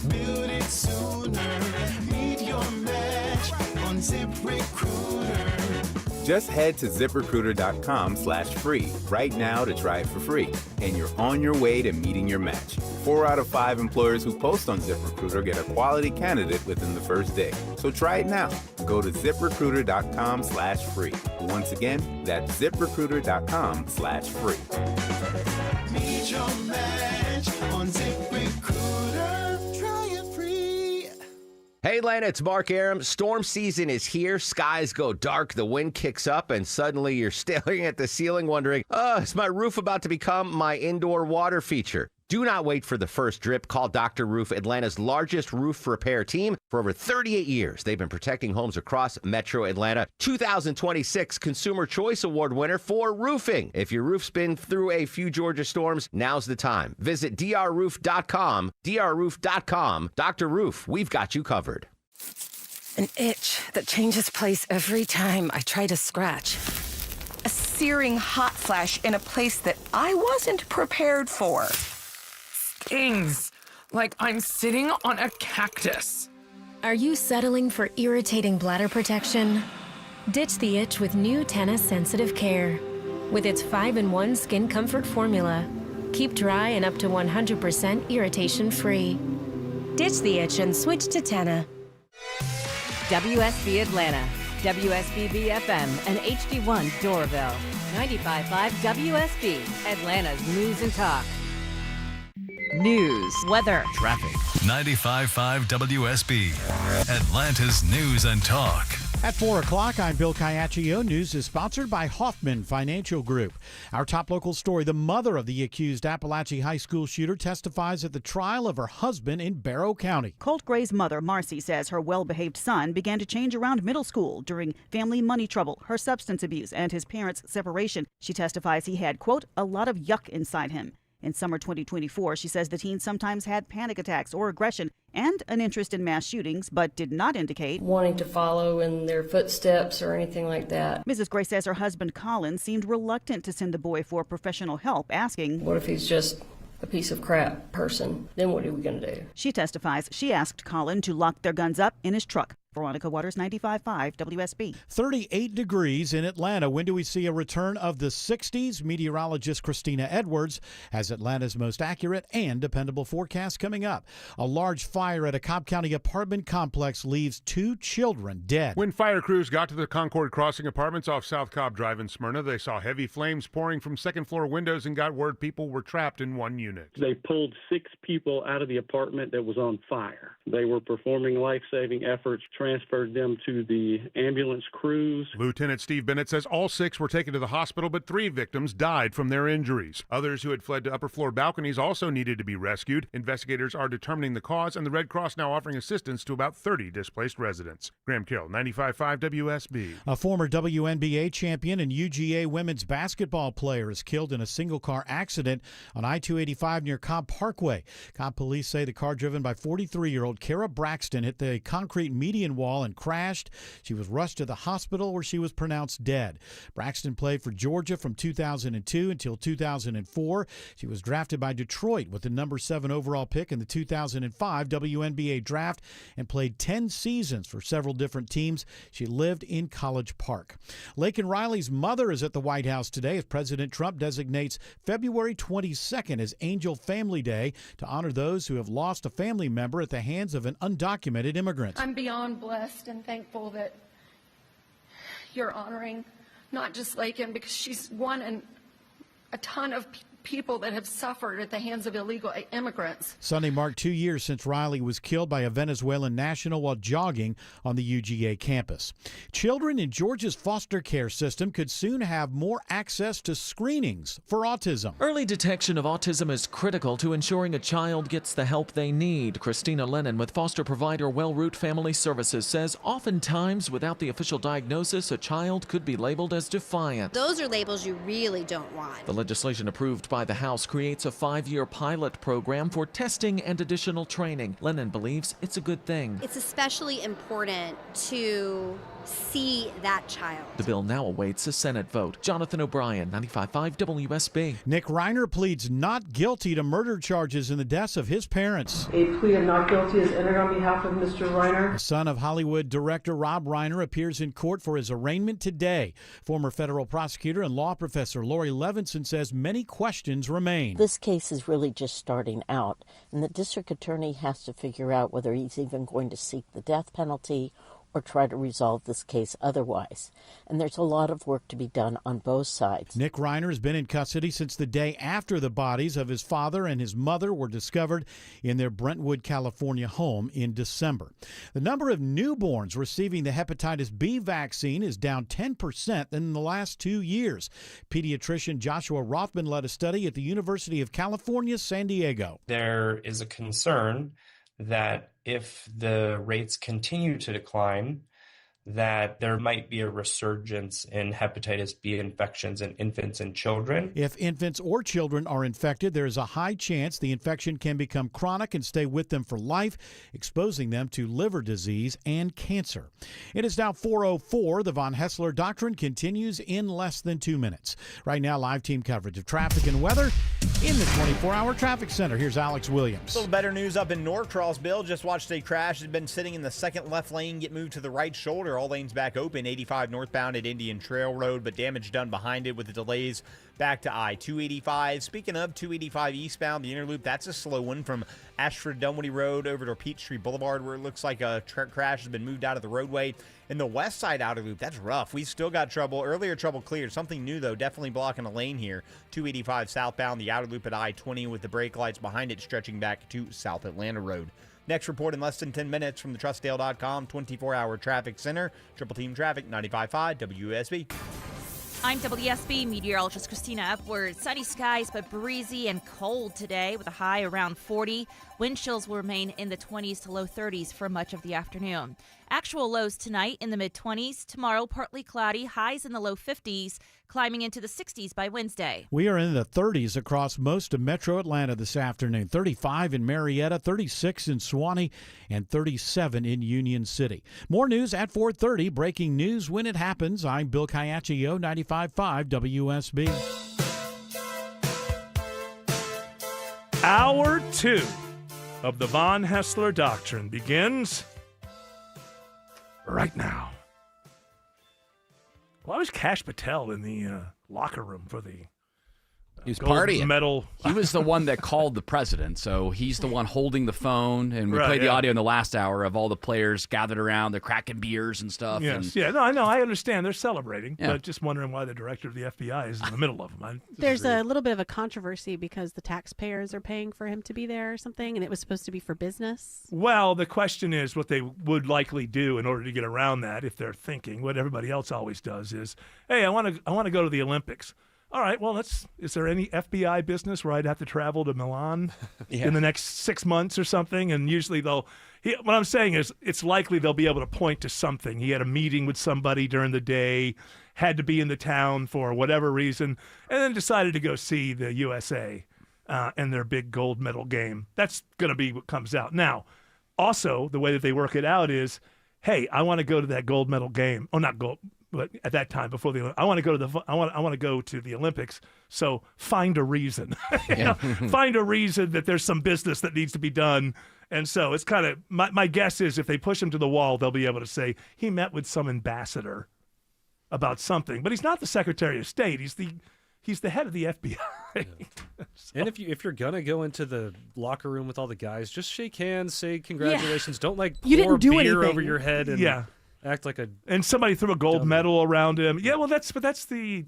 Build it sooner. Meet your match on ZipRecruiter. Just head to ZipRecruiter.com/free right now to try it for free. And you're on your way to meeting your match. 4 out of 5 employers who post on ZipRecruiter get a quality candidate within the first day. So try it now. Go to ZipRecruiter.com/free. Once again, that's ZipRecruiter.com/free. Meet your match on ZipRecruiter. Try it free. Hey, Atlanta, it's Mark Aram. Storm season is here. Skies go dark, the wind kicks up, and suddenly you're staring at the ceiling wondering, is my roof about to become my indoor water feature? Do not wait for the first drip. Call Dr. Roof, Atlanta's largest roof repair team. For over 38 years, they've been protecting homes across Metro Atlanta. 2026 Consumer Choice Award winner for roofing. If your roof's been through a few Georgia storms, now's the time. Visit drroof.com. drroof.com. Dr. Roof, we've got you covered. An itch that changes place every time I try to scratch. A searing hot flash in a place that I wasn't prepared for. Stings, like I'm sitting on a cactus. Are you settling for irritating bladder protection? Ditch the itch with new Tena Sensitive Care. With its 5-in-1 skin comfort formula, keep dry and up to 100% irritation-free. Ditch the itch and switch to Tena. WSB Atlanta. WSB-FM and HD1 Doraville. 95.5 WSB, Atlanta's News and Talk. News, weather, traffic. 95.5 WSB, Atlanta's News and Talk. At 4 o'clock, I'm Bill Caiaccio. News is sponsored by Hoffman Financial Group. Our top local story, the mother of the accused Appalachia High School shooter testifies at the trial of her husband in Barrow County. Colt Gray's mother, Marcy, says her well-behaved son began to change around middle school during family money trouble, her substance abuse, and his parents' separation. She testifies he had, quote, a lot of yuck inside him. In summer 2024, she says the teen sometimes had panic attacks or aggression and an interest in mass shootings, but did not indicate wanting to follow in their footsteps or anything like that. Mrs. Gray says her husband, Colin, seemed reluctant to send the boy for professional help, asking, what if he's just a piece of crap person? Then what are we going to do? She testifies she asked Colin to lock their guns up in his truck. Veronica Waters, 95.5 WSB. 38 degrees in Atlanta. When do we see a return of the 60s? Meteorologist Christina Edwards has Atlanta's most accurate and dependable forecast coming up. A large fire at a Cobb County apartment complex leaves 2 children dead. When fire crews got to the Concord Crossing apartments off South Cobb Drive in Smyrna, they saw heavy flames pouring from second-floor windows and got word people were trapped in one unit. They pulled 6 people out of the apartment that was on fire. They were performing life-saving efforts, transferred them to the ambulance crews. Lieutenant Steve Bennett says all 6 were taken to the hospital, but 3 victims died from their injuries. Others who had fled to upper-floor balconies also needed to be rescued. Investigators are determining the cause, and the Red Cross now offering assistance to about 30 displaced residents. Graham Carroll, 95.5 WSB. A former WNBA champion and UGA women's basketball player is killed in a single-car accident on I-285 near Cobb Parkway. Cobb police say the car driven by 43-year-old Kara Braxton hit the concrete median wall and crashed. She was rushed to the hospital where she was pronounced dead. Braxton played for Georgia from 2002 until 2004. She was drafted by Detroit with the number 7 overall pick in the 2005 WNBA draft and played 10 seasons for several different teams. She lived in College Park. Laken Riley's mother is at the White House today as President Trump designates February 22nd as Angel Family Day to honor those who have lost a family member at the hands of an undocumented immigrant. I'm beyond blessed and thankful that you're honoring not just Laken, because she's one in a ton of people that have suffered at the hands of illegal immigrants. Sunday marked 2 years since Riley was killed by a Venezuelan national while jogging on the UGA campus. Children in Georgia's foster care system could soon have more access to screenings for autism. Early detection of autism is critical to ensuring a child gets the help they need. Christina Lennon with foster provider Wellroot Family Services says oftentimes without the official diagnosis, a child could be labeled as defiant. Those are labels you really don't want. The legislation approved by the House creates a 5-year pilot program for testing and additional training. Lennon believes it's a good thing. It's especially important to see that child. The bill now awaits a Senate vote. Jonathan O'Brien, 95.5 WSB. Nick Reiner pleads not guilty to murder charges in the deaths of his parents. A plea of not guilty is entered on behalf of Mr. Reiner. The son of Hollywood director Rob Reiner appears in court for his arraignment today. Former federal prosecutor and law professor Lori Levinson says many questions remain. This case is really just starting out, and the district attorney has to figure out whether he's even going to seek the death penalty or try to resolve this case otherwise. And there's a lot of work to be done on both sides. Nick Reiner has been in custody since the day after the bodies of his father and his mother were discovered in their Brentwood, California home in December. The number of newborns receiving the hepatitis B vaccine is down 10% in the last 2 years. Pediatrician Joshua Rothman led a study at the University of California, San Diego. There is a concern that if the rates continue to decline, that there might be a resurgence in hepatitis B infections in infants and children. If infants or children are infected, there is a high chance the infection can become chronic and stay with them for life, exposing them to liver disease and cancer. It is now 4:04. The Von Hessler Doctrine continues in less than 2 minutes. Right now, live team coverage of traffic and weather in the 24-hour traffic center. Here's Alex Williams. A little better news up in North Charlesville. Just watched a crash. Had been sitting in the second left lane, get moved to the right shoulder. All lanes back open. 85 northbound at Indian Trail Road, but damage done behind it with the delays back to I-285. Speaking of 285 eastbound, the inner loop, that's a slow one from Ashford Dunwoody Road over to Peachtree Boulevard, where it looks like a crash has been moved out of the roadway. In the west side outer loop, that's rough. We still got trouble. Earlier trouble cleared. Something new, though, definitely blocking a lane here. 285 southbound, the outer loop at I-20 with the brake lights behind it stretching back to South Atlanta Road. Next report in less than 10 minutes from the TrustDale.com 24-hour traffic center. Triple Team Traffic, 95.5 WSB. I'm WSB meteorologist Christina Upward. Sunny skies, but breezy and cold today with a high around 40. Wind chills will remain in the 20s to low 30s for much of the afternoon. Actual lows tonight in the mid-20s. Tomorrow, partly cloudy, highs in the low 50s, climbing into the 60s by Wednesday. We are in the 30s across most of metro Atlanta this afternoon. 35 in Marietta, 36 in Suwanee, and 37 in Union City. More news at 4:30. Breaking news when it happens. I'm Bill Caiaccio, 95.5 WSB. Hour 2 of the Von Haessler Doctrine begins right now. Why was Kash Patel in the locker room for the He was gold partying. medal? He was the one that called the president, so he's the one holding the phone. And we Right, played the yeah. audio in the last hour of all the players gathered around. They're cracking beers and stuff. Yes, and yeah, no, I know, I understand they're celebrating, Yeah. but just wondering why the director of the FBI is in the middle of them. There's a little bit of a controversy because the taxpayers are paying for him to be there or something, and it was supposed to be for business. Well, the question is what they would likely do in order to get around that if they're thinking. What everybody else always does is, hey, I want to go to the Olympics. All right, well, is there any FBI business where I'd have to travel to Milan in the next 6 months or something? And usually what I'm saying is it's likely they'll be able to point to something. He had a meeting with somebody during the day, had to be in the town for whatever reason, and then decided to go see the USA and their big gold medal game. That's going to be what comes out. Now, also, the way that they work it out is, hey, I want to go to that gold medal game. Oh, not gold. But at that time, before I want to go to the Olympics. So find a reason. Find a reason that there's some business that needs to be done. And so it's kind of my guess is if they push him to the wall, they'll be able to say he met with some ambassador about something. But he's not the Secretary of State. He's the head of the FBI. So. And if you're gonna go into the locker room with all the guys, just shake hands, say congratulations. Yeah. Don't pour you didn't do beer anything. over your head and act like a. And somebody threw a gold medal around him. Yeah, well, that's the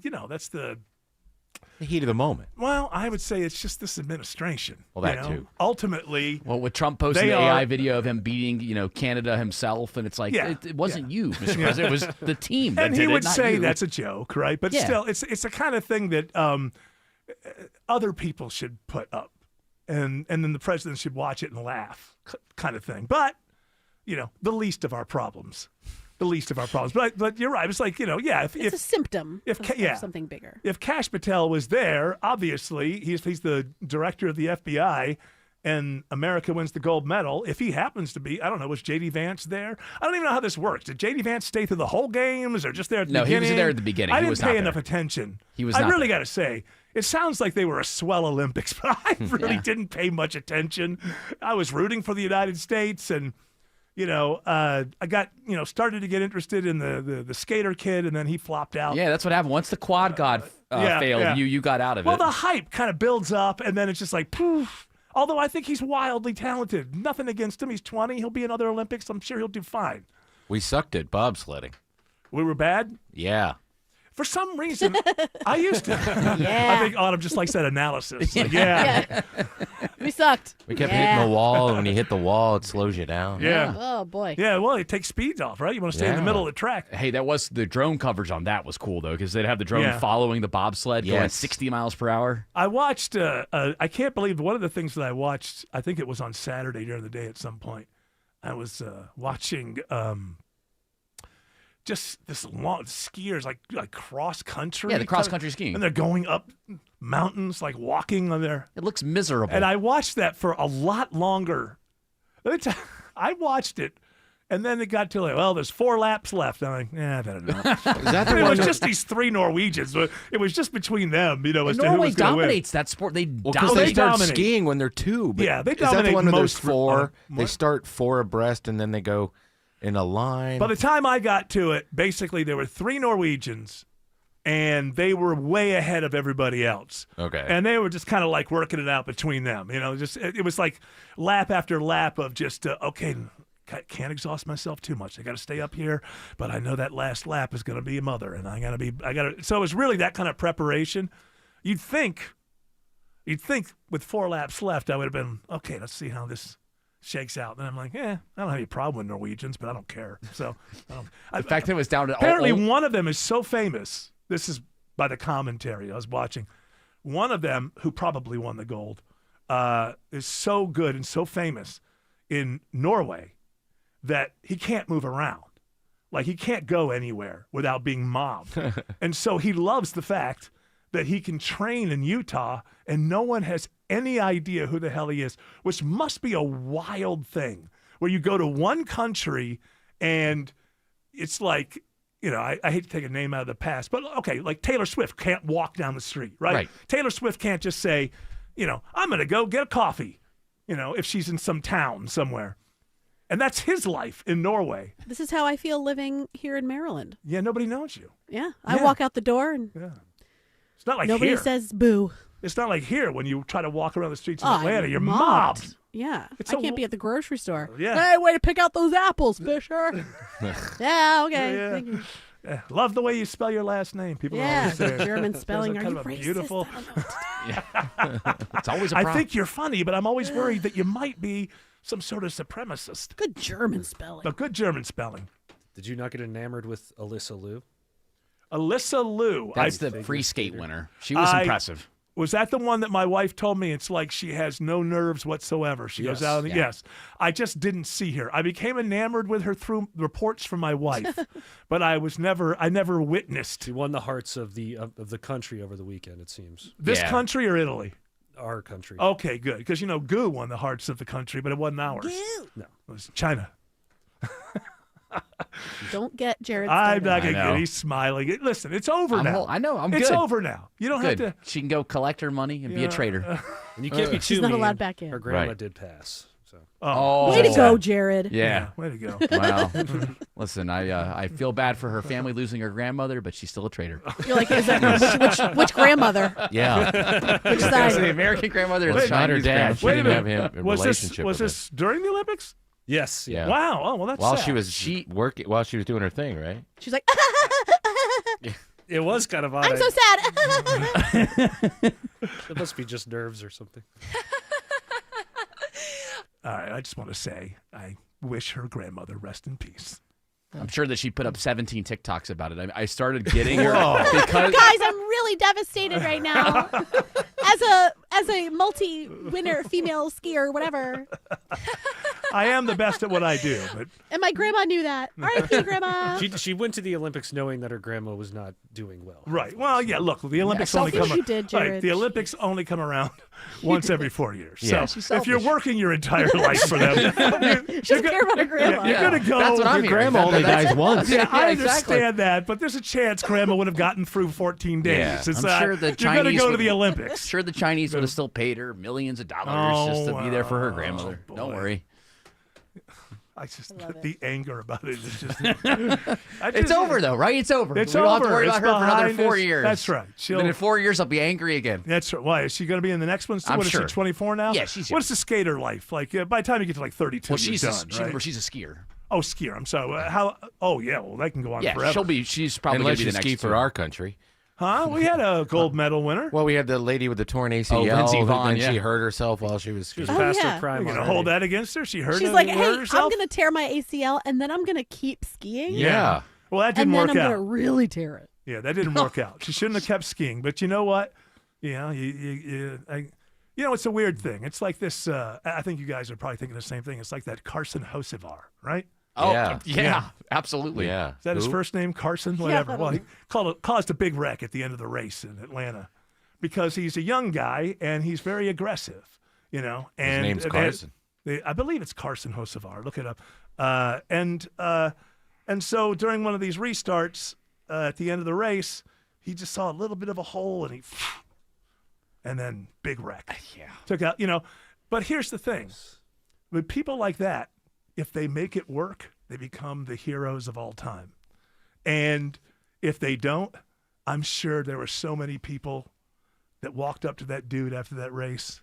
heat of the moment. Well, I would say it's just this administration. Well, that too. Ultimately, with Trump posting the AI video of him beating, Canada himself, and it's like it wasn't you, Mr. President. It was the team. That and did he would it, not say you. that's a joke, right? But still, it's the kind of thing that other people should put up, and then the president should watch it and laugh, kind of thing. But the least of our problems. But you're right. It's like, it's a symptom of something bigger. If Kash Patel was there, obviously, he's the director of the FBI, and America wins the gold medal. If he happens to be, I don't know, was J.D. Vance there? I don't even know how this works. Did J.D. Vance stay through the whole games or just there at the beginning? No, he was there at the beginning. I He didn't was pay not enough there. attention. He was I not really there. got to say, it sounds like they were a swell Olympics, but I really didn't pay much attention. I was rooting for the United States, and I got, started to get interested in the skater kid, and then he flopped out. Yeah, that's what happened. Once the quad god failed, you got out of it. Well, the hype kind of builds up, and then it's just like, poof. Although I think he's wildly talented. Nothing against him. He's 20. He'll be in other Olympics. I'm sure he'll do fine. We sucked at bobsledding. We were bad? Yeah. For some reason, I used to. Yeah. I think Autumn just likes that analysis. Like, yeah. We sucked. We kept hitting the wall, and when you hit the wall, it slows you down. Yeah. Oh, boy. Yeah, well, it takes speeds off, right? You want to stay in the middle of the track. Hey, that was the drone coverage on that was cool, though, because they'd have the drone following the bobsled going 60 miles per hour. I watched, I can't believe one of the things that I watched, I think it was on Saturday during the day at some point. I was watching just this long skiers, like cross country. Yeah, the cross-country skiing. And they're going up mountains, like walking on there. It looks miserable. And I watched that for a lot longer. Let me tell you, I watched it, and then it got to there's 4 laps left. I'm like, I don't know. It was just these 3 Norwegians. It was just between them, as to who Norway was going to win. dominates that sport. They Because they start skiing when they're 2. But yeah, they is that dominate the one where there's most 4? They start 4 abreast, and then they go in a line. By the time I got to it, basically there were 3 Norwegians, and they were way ahead of everybody else. Okay. And they were just kind of like working it out between them. Just it was like lap after lap of just, okay, can't exhaust myself too much. I got to stay up here, but I know that last lap is going to be a mother, and I got to. So it was really that kind of preparation. You'd think with 4 laps left, I would have been, okay, let's see how this shakes out. And I'm like, I don't have any problem with Norwegians, but I don't care. So the fact that it was down to apparently one of them is so famous. This is by the commentary I was watching. One of them, who probably won the gold, is so good and so famous in Norway that he can't move around. Like, he can't go anywhere without being mobbed. And so he loves the fact that he can train in Utah and no one has any idea who the hell he is, which must be a wild thing where you go to one country and it's like, I hate to take a name out of the past, but okay, like Taylor Swift can't walk down the street, right? Taylor Swift can't just say, I'm going to go get a coffee, if she's in some town somewhere. And that's his life in Norway. This is how I feel living here in Maryland. Yeah, nobody knows you. Yeah, I walk out the door and it's not like nobody here. says boo. It's not like here when you try to walk around the streets of Atlanta, you're mobbed. Yeah, I can't be at the grocery store. Yeah. Hey, way to pick out those apples, Fisher. Yeah, okay. Yeah. Thank you. Love the way you spell your last name. People always say German spelling. Kind Are you of a racist? beautiful. I don't know what to do. It's always a I problem. think you're funny, but I'm always worried that you might be some sort of supremacist. Good German spelling. A good German spelling. Did you not get enamored with Alyssa Liu? Alyssa Liu. That's the free skate winner. She was impressive. Was that the one that my wife told me it's like she has no nerves whatsoever? She goes out. Yes. I just didn't see her. I became enamored with her through reports from my wife, but I never witnessed. She won the hearts of the country over the weekend, it seems. This country or Italy? Our country. Okay, good. Because, Goo won the hearts of the country, but it wasn't ours. Goo. No. It was China. Don't get Jared I'm started. not going to get. He's smiling. Listen, it's over now. I know. I'm It's good. over now. You don't Good. have to. She can go collect her money and be a trader. And you can't be too She's not mean. allowed back in. Her grandma Right. did pass. So. Way to go, Jared. Yeah. Way to go. Wow. Listen, I feel bad for her family losing her grandmother, but she's still a trader. You're like, is that which grandmother? Yeah. Which side? The American grandmother and Well, the not her Chinese dad. grandmother. She Wait a didn't have minute. him a Was relationship this with this during the Olympics? Yes. Yeah. Wow. Oh, well, that's While sad. she was working, while she was doing her thing, right? She's like, It was kind of odd. I'm so sad. It must be just nerves or something. All right. I just want to say I wish her grandmother rest in peace. I'm sure that she put up 17 TikToks about it. I started getting her because Guys, I'm really devastated right now. As a multi-winner female skier, whatever. I am the best at what I do, but And my grandma knew that. R.I.P. Grandma. She went to the Olympics knowing that her grandma was not doing well. right. Well, yeah. Look, the Olympics Yeah, only selfish come. you did, right, Jared. the Olympics only come around once every 4 years. Yeah. So She's if you're selfish. working your entire life for them, She doesn't care about her grandma. you're gonna go. That's what I'm Your hearing. grandma only That's- dies once. Yeah, I exactly. understand that, but there's a chance Grandma would have gotten through 14 days. Yeah. It's, I'm sure the you're Chinese going to go to would- the Olympics. Sure, the Chinese would have still paid her millions of dollars just to be there for her grandmother. boy. Don't worry. I just the anger about it is just. It's over though, right? It's over. It's we don't have to over. worry It's about her for another behind 4 us. years. That's right. Then in 4 years, I'll be angry again. That's right. Why is she going to be in the next one? I'm what is sure. she? 24 now. Yeah, she's young. What's the skater life like? By the time you get to like 32, Well, she's you're a, done, she- right? she's a skier. Oh, skier. I'm sorry. How? Oh, yeah. Well, that can go on Yeah, forever. she's probably Unless going you to be the ski next for two. our country. Huh? We had a gold medal winner. Well, we had the lady with the torn ACL. Lindsey and Vonn, then yeah. she hurt herself while she was skiing. She was past yeah. her prime. You're going to already. hold that against her? She hurt She's like, hey, hurt herself? I'm going to tear my ACL and then I'm going to keep skiing. Yeah. Well, that And didn't then work I'm out. going to really tear it. Yeah, that didn't work out. She shouldn't have kept skiing. But you know what? You know, it's a weird thing. It's like this. I think you guys are probably thinking the same thing. It's like that Carson Hocevar, right? Oh, Yeah. yeah, absolutely. Yeah. Is that his Who? first name? Carson? Whatever. Well, he caused a big wreck at the end of the race in Atlanta because he's a young guy and he's very aggressive, And His name's Carson. I believe it's Carson Hocevar. Look it up. And so during one of these restarts at the end of the race, he just saw a little bit of a hole and then big wreck. Yeah. Took out, But here's the thing. With people like that, if they make it work, they become the heroes of all time. And if they don't, I'm sure there were so many people that walked up to that dude after that race,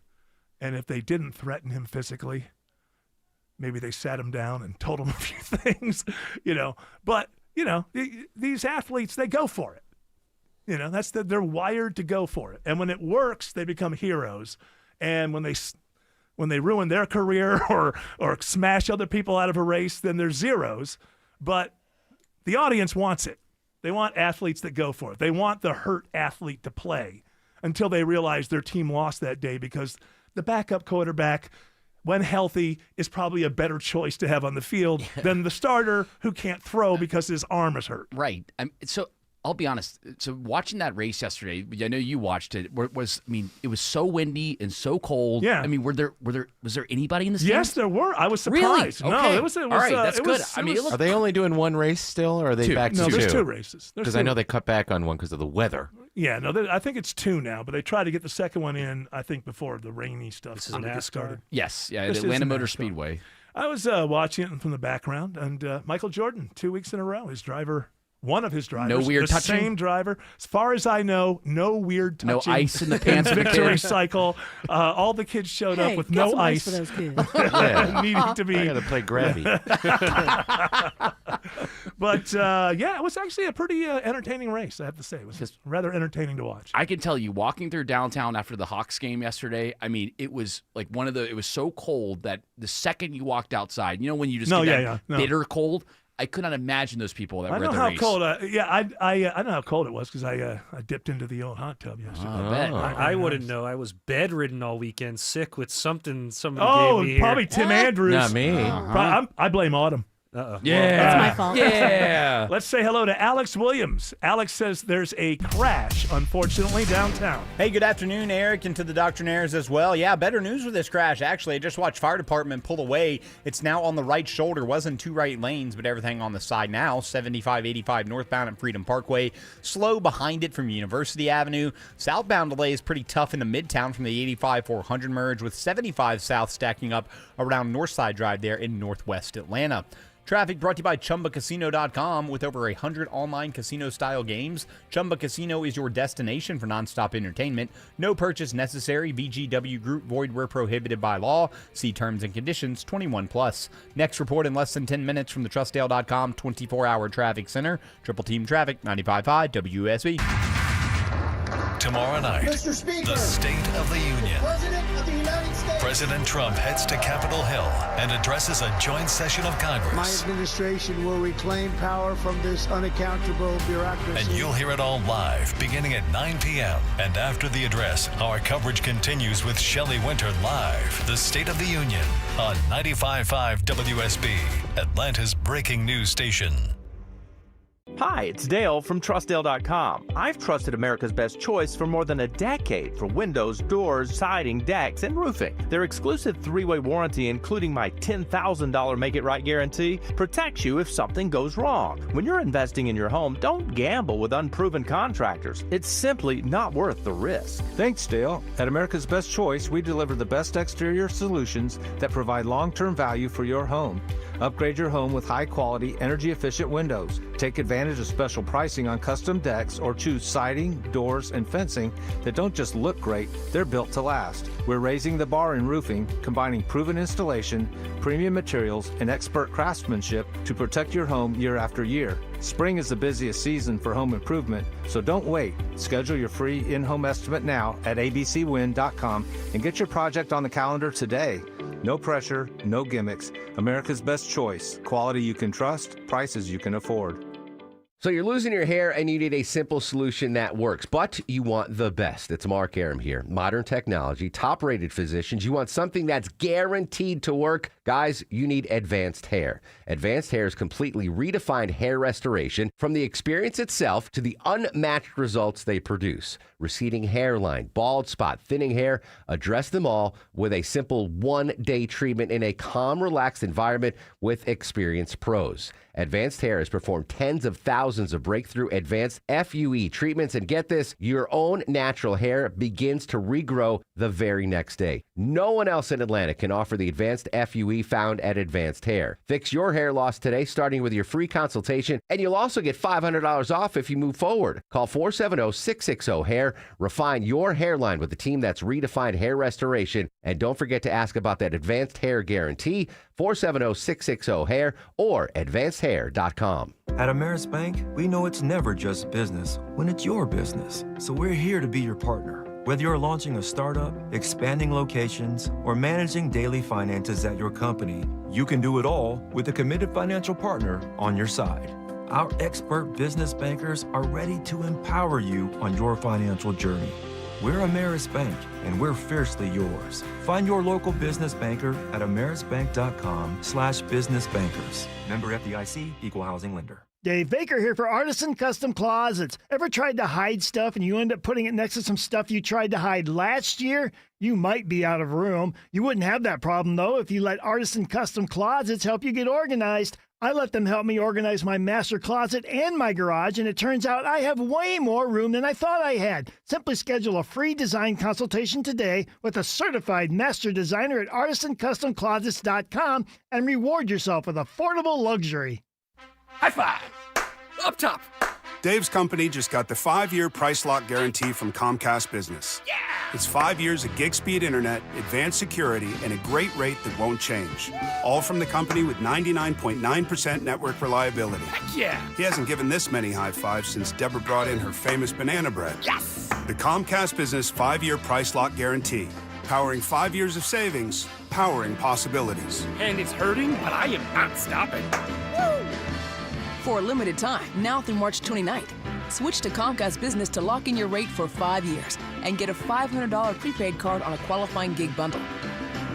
and if they didn't threaten him physically, maybe they sat him down and told him a few things, But, these athletes, they go for it. They're wired to go for it. And when it works, they become heroes. And when they ruin their career or smash other people out of a race, then they're zeros. But the audience wants it. They want athletes that go for it. They want the hurt athlete to play until they realize their team lost that day because the backup quarterback, when healthy, is probably a better choice to have on the field than the starter who can't throw because his arm is hurt. Right. So I'll be honest. So watching that race yesterday, I know you watched it. It was so windy and so cold. Yeah. Was there anybody in the stands? Yes, there were. I was surprised. Really? No, okay. it was. All right, that's good. Are they only doing one race still, or are they two. back to no, two? there's two races. Because I know they cut back on one because of the weather. Yeah, no, I think it's two now, but they try to get the second one in, I think, before the rainy stuff This is NASCAR? started. Yes, yeah, This the Atlanta is Motor NASCAR. Speedway. I was watching it from the background, and Michael Jordan, 2 weeks in a row, one of his drivers. No weird the touching? same driver. As far as I know, no weird No touching. ice in the pants of the victory kid. cycle. All the kids showed up with got no some ice. for those kids. Needing to be. I got to play Gravy. But, it was actually a pretty entertaining race, I have to say. It was just rather entertaining to watch. I can tell you, walking through downtown after the Hawks game yesterday, it was like it was so cold that the second you walked outside, when you just get that bitter cold, I could not imagine those people that were at the race. Cold. I know how cold it was because I dipped into the old hot tub yesterday. I bet. I wouldn't know. I was bedridden all weekend, sick with something somebody gave me here. Probably Tim Andrews. Not me. I blame Autumn. Uh-oh. Yeah. That's my fault. Yeah. Let's say hello to Alex Williams. Alex says there's a crash, unfortunately, downtown. Hey, good afternoon, Eric, and to the Doctrinaires as well. Yeah, better news with this crash, actually. I just watched fire department pull away. It's now on the right shoulder. Wasn't two right lanes, but everything on the side now. 75-85 northbound at Freedom Parkway. Slow behind it from University Avenue. Southbound delay is pretty tough in the Midtown from the 85-400 merge, with 75 south stacking up around Northside Drive there in northwest Atlanta. Traffic brought to you by ChumbaCasino.com. With over 100 online casino-style games, Chumba Casino is your destination for nonstop entertainment. No purchase necessary. VGW Group. Void where prohibited by law. See terms and conditions. 21+. Next report in less than 10 minutes from the TrustDale.com 24-hour traffic center. Triple Team Traffic, 95.5 WSB. Tomorrow night, Mr. Speaker, the State of the Union. President of the United States. President Trump heads to Capitol Hill and addresses a joint session of My Congress. administration will reclaim power from this unaccountable bureaucracy. And you'll hear it all live beginning at 9 p.m. And after the address, our coverage continues with Shelley Winter live. The State of the Union on 95.5 WSB, Atlanta's breaking news station. Hi, it's Dale from TrustDale.com. I've trusted America's Best Choice for more than a decade for windows, doors, siding, decks, and roofing. Their exclusive 3-way warranty, including my $10,000 Make It Right guarantee, protects you if something goes wrong. When you're investing in your home, don't gamble with unproven contractors. It's simply not worth the risk. Thanks, Dale. At America's Best Choice, we deliver the best exterior solutions that provide long-term value for your home. Upgrade your home with high-quality, energy-efficient windows. Take advantage of special pricing on custom decks or choose siding, doors, and fencing that don't just look great, they're built to last. We're raising the bar in roofing, combining proven installation, premium materials, and expert craftsmanship to protect your home year after year. Spring is the busiest season for home improvement, so don't wait. Schedule your free in-home estimate now at abcwin.com and get your project on the calendar today. No pressure, no gimmicks. America's Best Choice. Quality you can trust, prices you can afford. So you're losing your hair and you need a simple solution that works, but you want the best. It's Mark Arum here. Modern technology, top-rated physicians. You want something that's guaranteed to work. Guys, you need Advanced Hair. Advanced Hair's completely redefined hair restoration, from the experience itself to the unmatched results they produce. Receding hairline, bald spot, thinning hair, address them all with a simple one-day treatment in a calm, relaxed environment with experienced pros. Advanced Hair has performed tens of thousands of breakthrough advanced FUE treatments. And get this, your own natural hair begins to regrow the very next day. No one else in Atlanta can offer the advanced FUE found at Advanced Hair. Fix your hair loss today, starting with your free consultation, and you'll also get $500 off if you move forward. Call 470-660-HAIR. Refine your hairline with the team that's redefined hair restoration. And don't forget to ask about that Advanced Hair Guarantee, 470-660-HAIR or advancedhair.com. At Ameris Bank, we know it's never just business when it's your business. So we're here to be your partner. Whether you're launching a startup, expanding locations, or managing daily finances at your company, you can do it all with a committed financial partner on your side. Our expert business bankers are ready to empower you on your financial journey. We're Ameris Bank, and we're fiercely yours. Find your local business banker at amerisbank.com/businessbankers. Member FDIC, Equal Housing Lender. Dave Baker here for Artisan Custom Closets. Ever tried to hide stuff and you end up putting it next to some stuff you tried to hide last year? You might be out of room. You wouldn't have that problem, though, if you let Artisan Custom Closets help you get organized. I let them help me organize my master closet and my garage, and it turns out I have way more room than I thought I had. Simply schedule a free design consultation today with a certified master designer at artisancustomclosets.com and reward yourself with affordable luxury. High five! Up top! Dave's company just got the 5-year price lock guarantee from Comcast Business. Yeah! It's 5 years of gig speed internet, advanced security, and a great rate that won't change. All from the company with 99.9% network reliability. Heck yeah! He hasn't given this many high fives since Deborah brought in her famous banana bread. Yes! The Comcast Business 5-year price lock guarantee. Powering 5 years of savings, powering possibilities. And it's hurting, but I am not stopping. Woo! For a limited time, now through March 29th, switch to Comcast Business to lock in your rate for 5 years and get a $500 prepaid card on a qualifying gig bundle.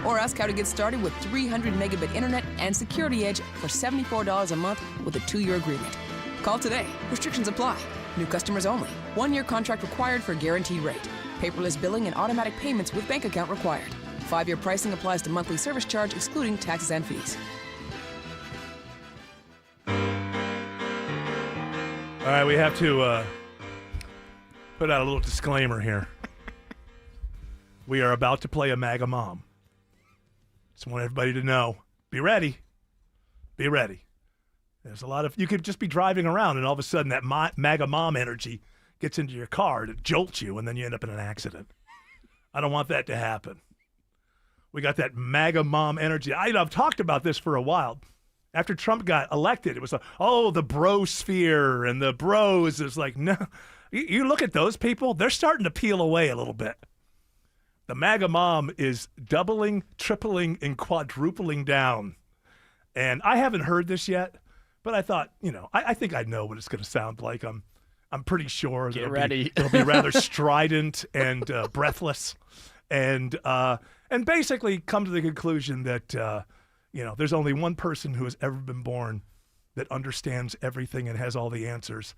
Or ask how to get started with 300 megabit internet and Security Edge for $74 a month with a 2-year agreement. Call today. Restrictions apply. New customers only. 1-year contract required for guaranteed rate. Paperless billing and automatic payments with bank account required. 5-year pricing applies to monthly service charge excluding taxes and fees. All right, we have to put out a little disclaimer here. We are about to play a MAGA mom. Just want everybody to know. Be ready. Be ready. There's a lot of, you could just be driving around and all of a sudden that MAGA mom energy gets into your car and it jolts you and then you end up in an accident. I don't want that to happen. We got that MAGA mom energy. I've talked about this for a while. After Trump got elected, it was like, oh, the bro sphere and the bros. It's like, no. You look at those people, they're starting to peel away a little bit. The MAGA mom is doubling, tripling, and quadrupling down. And I haven't heard this yet, but I thought, I think I know what it's going to sound like. I'm pretty sure it'll be rather strident and breathless, and basically come to the conclusion that there's only one person who has ever been born that understands everything and has all the answers,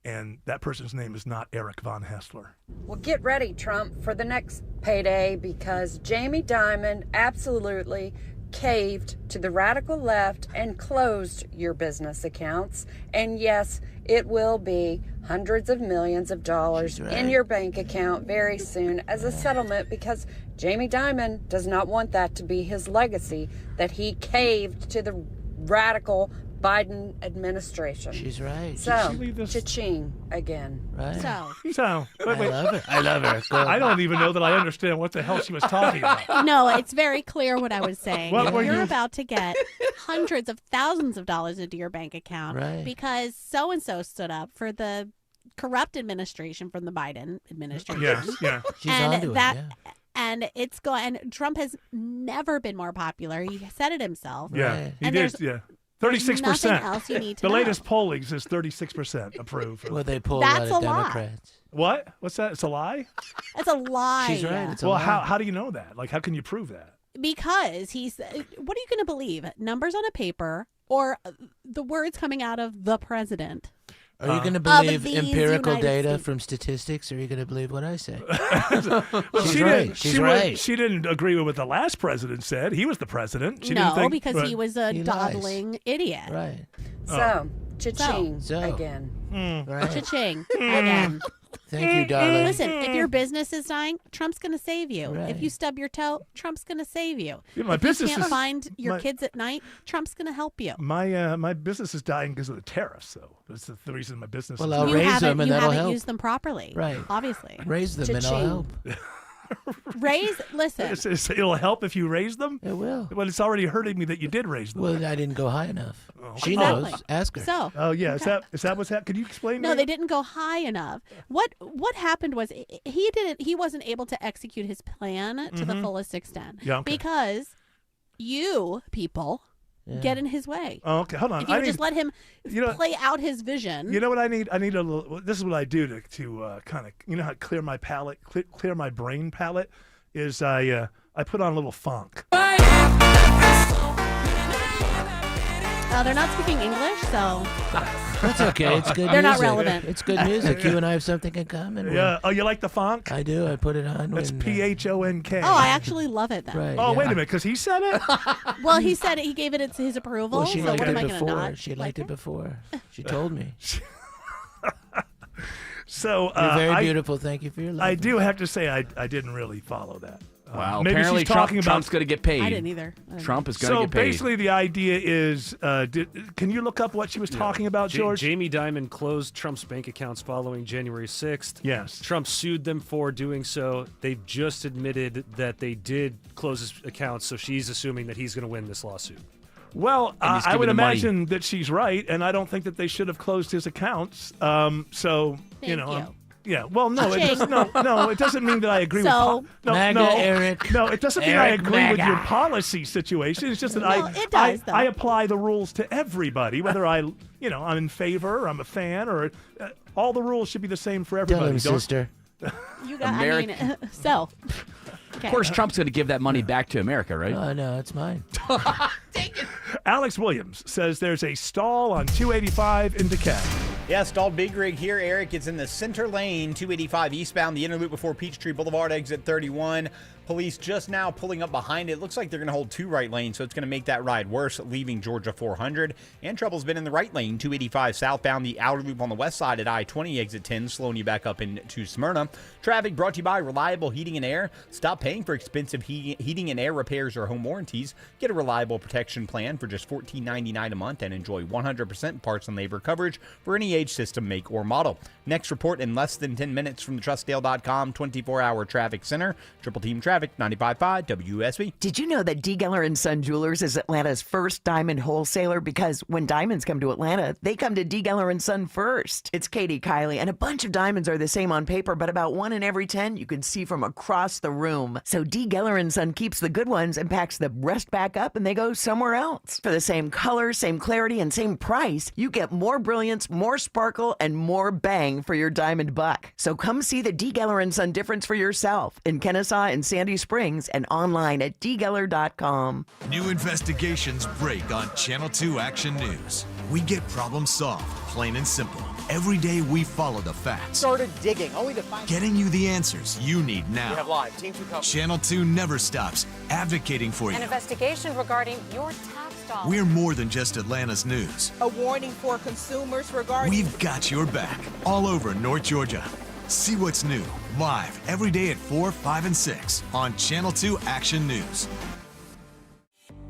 and that person's name is not Eric Von Haessler. Well, get ready, Trump, for the next payday, because Jamie Dimon absolutely caved to the radical left and closed your business accounts. And yes, it will be hundreds of millions of dollars in your bank account very soon as a settlement, because Jamie Dimon does not want that to be his legacy, that he caved to the radical Biden administration. She's right. So, cha-ching again. Right. So wait. I love her. I don't even know that I understand what the hell she was talking about. No, it's very clear what I was saying. What were You're you- about to get hundreds of thousands of dollars into your bank account Right. because so-and-so stood up for the corrupt administration from the Biden administration. Yes, yeah. She's and onto it, that, yeah. And it's going. And Trump has never been more popular. He said it himself. Yeah, he And did. there's Yeah, 36%. nothing else you need to The know. latest polling says 36% approve. Well, they pulled That's a lot a of lie. Democrats. What? What's that? It's a lie? It's a lie. She's right. It's a Well, lie. how do you know that? Like, how can you prove that? Because he's. What are you going to believe? Numbers on a paper or the words coming out of the president? Are you going to Of believe these empirical United data States. from statistics, or are you going to believe what I say? Well, She's she right. didn't. She's she right. Was, she didn't agree with what the last president said. He was the president. She No, didn't think, because but- he was a He lies. dawdling idiot. Right. So, cha-ching So. again. Right. Cha-ching again. Thank you, darling. Listen, if your business is dying, Trump's going to save you. Right. If you stub your toe, Trump's going to save you. Yeah, my if you business can't is- find your my- kids at night, Trump's going to help you. My business is dying because of the tariffs, though. That's the reason my business. Well, is I'll dying. raise them and you that'll haven't help. used them properly. Right. Obviously. Raise them and I'll help. Listen. It'll help if you raise them. It will. But it's already hurting me that you did raise them. Well, I didn't go high enough. She Exactly. knows. Ask her. So. Oh yeah, Okay. is that what's happening? Could you explain? No, that? they didn't go high enough. What happened was he wasn't able to execute his plan to the Mhm. fullest extent. Yeah, okay. Because you people get in his way. Oh, okay, hold on. If you would just let him play out his vision. You know what I need? I need a little. Well, this is what I do to kind of how to clear my palate, clear my brain palate. Is I put on a little funk. They're not speaking English, so That's okay. It's good They're not music. relevant. It's good music. You and I have something in common. Yeah. Oh, you like the funk? I do. I put it on. That's when, PHONK. Oh, I actually love it then. Right. Oh, yeah. wait a minute, because he said it. Well, he said it. He gave it his approval. Well, she so liked what it am I going to before. not? She liked it before. She told me. So You're very I- beautiful. Thank you for your love. I do have to say I didn't really follow that. Wow. Maybe Apparently she's talking about Trump's going to get paid. I didn't either. Trump is going to So get paid. basically, the idea is, can you look up what she was talking about, George? Jamie Dimon closed Trump's bank accounts following January 6th. Yes. Trump sued them for doing so. They've just admitted that they did close his accounts, so she's assuming that he's going to win this lawsuit. Well, And he's I giving would the money. imagine that she's right, and I don't think that they should have closed his accounts. So Thank you. yeah. Well, no, it Cha-ching. doesn't, no, it doesn't mean that I agree So- with. No, MAGA, no, Eric. no, it doesn't mean I Eric agree with MAGA. your policy situation. It's just that Well, it does, though. I apply the rules to everybody, whether I'm in favor, or I'm a fan, or all the rules should be the same for Tell everybody. him, Don't- sister. You got. American- I mean, so. Okay. Of course, Trump's going to give that money back to America, right? Oh, no, it's mine. Alex Williams says there's a stall on 285 in DeKalb. Yeah, stalled big rig here, Eric. It's in the center lane, 285 eastbound, the inner loop before Peachtree Boulevard, exit 31. Police just now pulling up behind it. Looks like they're going to hold two right lanes, so it's going to make that ride worse, leaving Georgia 400. And trouble's been in the right lane, 285 southbound, the outer loop on the west side at I-20, exit 10, slowing you back up into Smyrna. Traffic brought to you by Reliable Heating and Air. Stop paying for expensive heating and air repairs or home warranties. Get a reliable protection plan for just $14.99 a month and enjoy 100% parts and labor coverage for any age, system, make, or model. Next report in less than 10 minutes from the TrustDale.com 24-hour traffic center. Triple Team Traffic, 95.5 WSB. Did you know that D. Geller & Son Jewelers is Atlanta's first diamond wholesaler? Because when diamonds come to Atlanta, they come to D. Geller & Son first. It's Katie Kiley, and a bunch of diamonds are the same on paper, but about 1 in every 10 you can see from across the room. So D. Geller & Son keeps the good ones and packs the rest back up, and they go somewhere else. For the same color, same clarity, and same price, you get more brilliance, more sparkle, and more bang for your diamond buck. So come see the D. Geller & Son difference for yourself in Kennesaw and Sandy Springs and online at dgeller.com. New investigations break on Channel 2 Action News. We get problems solved, plain and simple. Every day we follow the facts, Started digging, only to find. getting you the answers you need now. We have live team 2 coverage. Channel 2 never stops advocating for you. An investigation regarding your tax dollars. We're more than just Atlanta's news. A warning for consumers regarding. We've got your back all over North Georgia. See what's new, live every day at 4, 5, and 6 on Channel 2 Action News.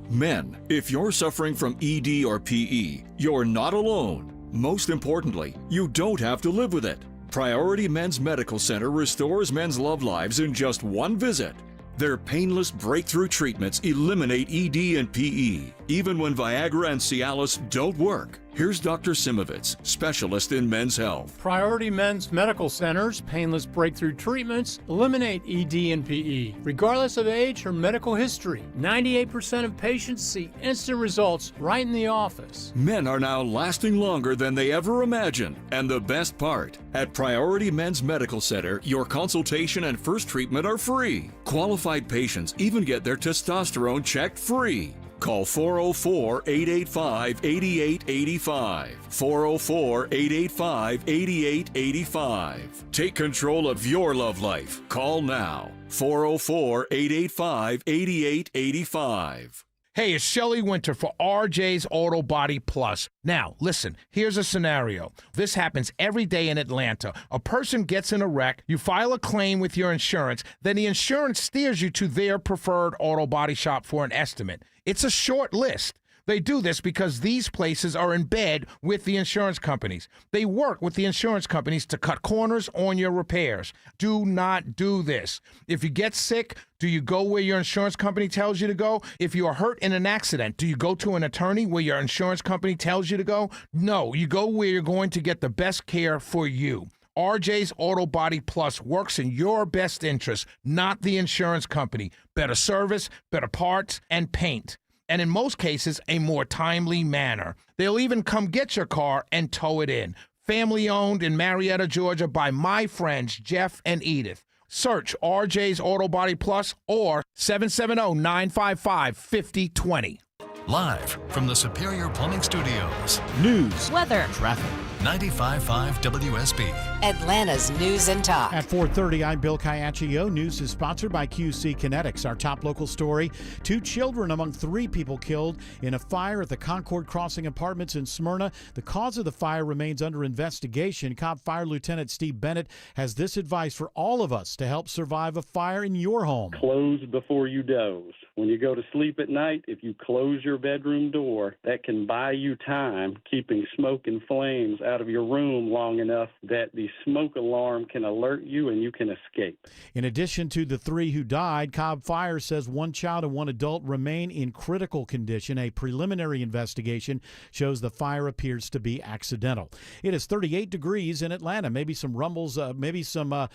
Men, if you're suffering from ED or PE, you're not alone. Most importantly, you don't have to live with it. Priority Men's Medical Center restores men's love lives in just one visit. Their painless breakthrough treatments eliminate ED and PE, even when Viagra and Cialis don't work. Here's Dr. Simovitz, specialist in men's health. Priority Men's Medical Center's painless breakthrough treatments eliminate ED and PE, regardless of age or medical history. 98% of patients see instant results right in the office. Men are now lasting longer than they ever imagined. And the best part, at Priority Men's Medical Center, your consultation and first treatment are free. Qualified patients even get their testosterone checked free. Call 404-885-8885. 404-885-8885. Take control of your love life. Call now. 404-885-8885. Hey, it's Shelley Winter for RJ's Auto Body Plus. Now, listen, here's a scenario. This happens every day in Atlanta. A person gets in a wreck, you file a claim with your insurance, then the insurance steers you to their preferred auto body shop for an estimate. It's a short list. They do this because these places are in bed with the insurance companies. They work with the insurance companies to cut corners on your repairs. Do not do this. If you get sick, do you go where your insurance company tells you to go? If you are hurt in an accident, do you go to an attorney where your insurance company tells you to go? No, you go where you're going to get the best care for you. RJ's Auto Body Plus works in your best interest, not the insurance company. Better service, better parts, and paint. And in most cases, a more timely manner. They'll even come get your car and tow it in. Family owned in Marietta, Georgia by my friends Jeff and Edith. Search RJ's Auto Body Plus or 770-955-5020. Live from the Superior Plumbing Studios. News, weather, traffic. 95.5 WSB. Atlanta's News and Talk. At 4:30, I'm Bill Caiaccio. News is sponsored by QC Kinetics. Our top local story, 2 children among 3 people killed in a fire at the Concord Crossing Apartments in Smyrna. The cause of the fire remains under investigation. Cobb Fire Lieutenant Steve Bennett has this advice for all of us to help survive a fire in your home. Close before you doze. When you go to sleep at night, if you close your bedroom door, that can buy you time keeping smoke and flames out of your room long enough that the smoke alarm can alert you and you can escape. In addition to the 3 who died, Cobb Fire says 1 child and 1 adult remain in critical condition. A preliminary investigation shows the fire appears to be accidental. It is 38 degrees in Atlanta. Maybe some rumbles, maybe some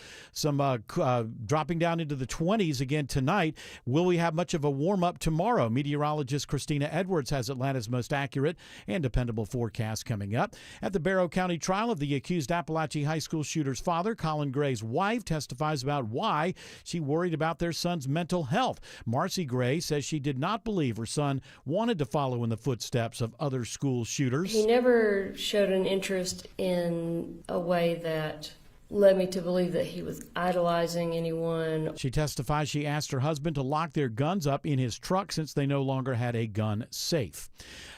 dropping down into the 20s again tonight. Will we have much of a warm-up tomorrow? Meteorologist Christina Edwards has Atlanta's most accurate and dependable forecast coming up. At the Barrow County trial of the accused Appalachia High School shooter's father, Colin Gray's wife testifies about why she worried about their son's mental health. Marcy Gray says she did not believe her son wanted to follow in the footsteps of other school shooters. He never showed an interest in a way that led me to believe that he was idolizing anyone. She testifies she asked her husband to lock their guns up in his truck since they no longer had a gun safe.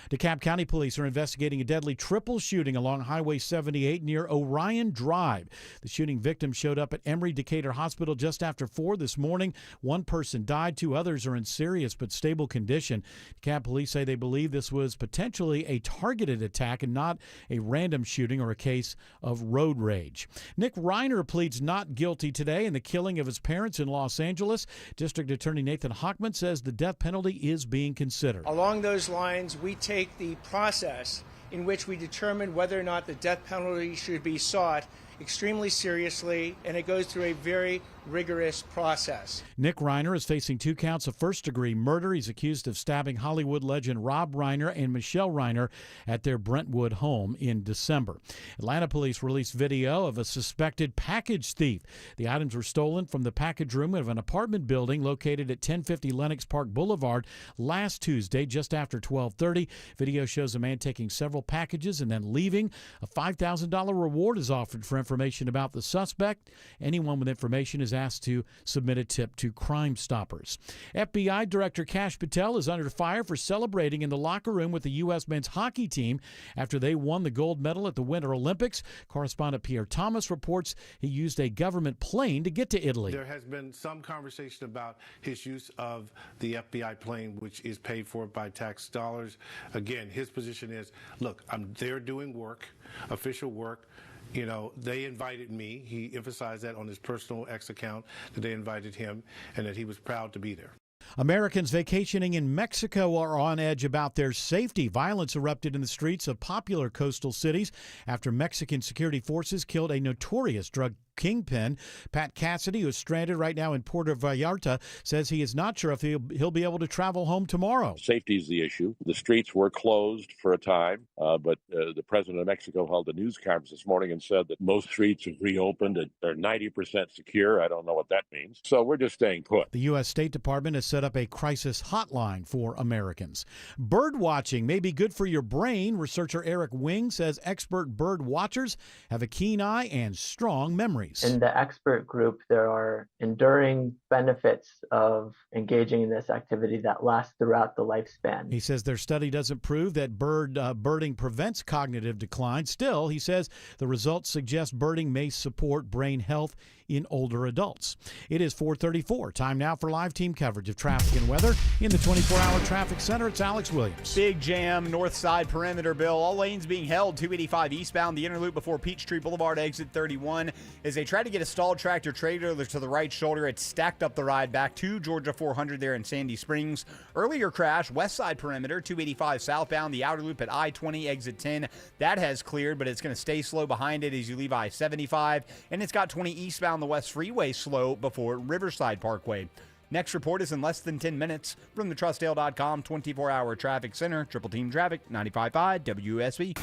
DeKalb County Police are investigating a deadly triple shooting along Highway 78 near Orion Drive. The shooting victim showed up at Emory Decatur Hospital just after 4 this morning. 1 person died, 2 others are in serious but stable condition. DeKalb Police say they believe this was potentially a targeted attack and not a random shooting or a case of road rage. Nick Reiner pleads not guilty today in the killing of his parents in Los Angeles. District Attorney Nathan Hochman says the death penalty is being considered. Along those lines, we take the process in which we determine whether or not the death penalty should be sought extremely seriously, and it goes through a very rigorous process. Nick Reiner is facing 2 counts of first-degree murder. He's accused of stabbing Hollywood legend Rob Reiner and Michelle Reiner at their Brentwood home in December. Atlanta police released video of a suspected package thief. The items were stolen from the package room of an apartment building located at 1050 Lenox Park Boulevard last Tuesday, just after 12:30. Video shows a man taking several packages and then leaving. A $5,000 reward is offered for information about the suspect. Anyone with information is asked to submit a tip to Crime Stoppers. FBI Director Kash Patel is under fire for celebrating in the locker room with the U.S. men's hockey team after they won the gold medal at the Winter Olympics. Correspondent Pierre Thomas reports he used a government plane to get to Italy. There has been some conversation about his use of the FBI plane, which is paid for by tax dollars. Again, his position is, look, I'm there doing work, official work. You know, they invited me. He emphasized that on his personal X account, that they invited him and that he was proud to be there. Americans vacationing in Mexico are on edge about their safety. Violence erupted in the streets of popular coastal cities after Mexican security forces killed a notorious drug kingpin. Pat Cassidy, who is stranded right now in Puerto Vallarta, says he is not sure if he'll be able to travel home tomorrow. Safety is the issue. The streets were closed for a time, but the president of Mexico held a news conference this morning and said that most streets have reopened and they're 90% secure. I don't know what that means. So we're just staying put. The U.S. State Department has set up a crisis hotline for Americans. Bird watching may be good for your brain. Researcher Eric Wing says expert bird watchers have a keen eye and strong memory. memories. In the expert group, there are enduring benefits of engaging in this activity that last throughout the lifespan. He says their study doesn't prove that birding prevents cognitive decline. Still, he says the results suggest birding may support brain health in older adults. It is 4:34. Time now for live team coverage of traffic and weather in the 24-hour traffic center. It's Alex Williams. Big jam, north side perimeter, Bill. All lanes being held. 285 eastbound, the inner loop before Peachtree Boulevard, exit 31. As they try to get a stalled tractor trailer to the right shoulder, it's stacked up the ride back to Georgia 400 there in Sandy Springs. Earlier crash, west side perimeter, 285 southbound, the outer loop at I-20, exit 10. That has cleared, but it's going to stay slow behind it as you leave I-75. And it's got 20 eastbound, the West Freeway slow before Riverside Parkway. Next report is in less than 10 minutes from the Trustdale.com 24-hour traffic center. Triple Team Traffic, 95.5 WSB.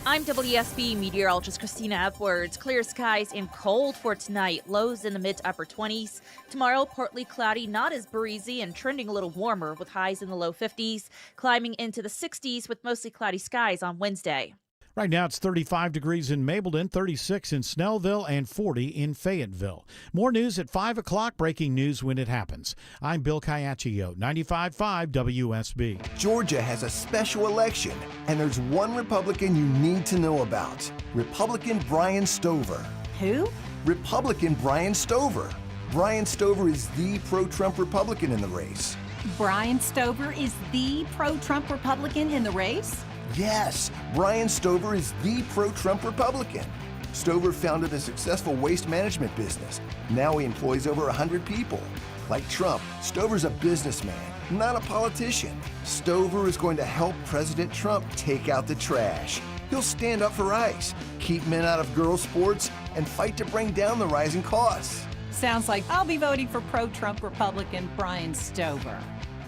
I'm WSB meteorologist Christina Edwards. Clear skies and cold for tonight. Lows in the mid to upper 20s. Tomorrow, partly cloudy, not as breezy, and trending a little warmer with highs in the low 50s. Climbing into the 60s with mostly cloudy skies on Wednesday. Right now it's 35 degrees in Mableton, 36 in Snellville, and 40 in Fayetteville. More news at 5 o'clock, breaking news when it happens. I'm Bill Caiaccio, 95.5 WSB. Georgia has a special election, and there's one Republican you need to know about. Republican Brian Stover. Who? Republican Brian Stover. Brian Stover is the pro-Trump Republican in the race. Brian Stover is the pro-Trump Republican in the race? Yes, Brian Stover is the pro-Trump Republican. Stover founded a successful waste management business. Now he employs over 100 people. Like Trump, Stover's a businessman, not a politician. Stover is going to help President Trump take out the trash. He'll stand up for ICE, keep men out of girls' sports, and fight to bring down the rising costs. Sounds like I'll be voting for pro-Trump Republican Brian Stover.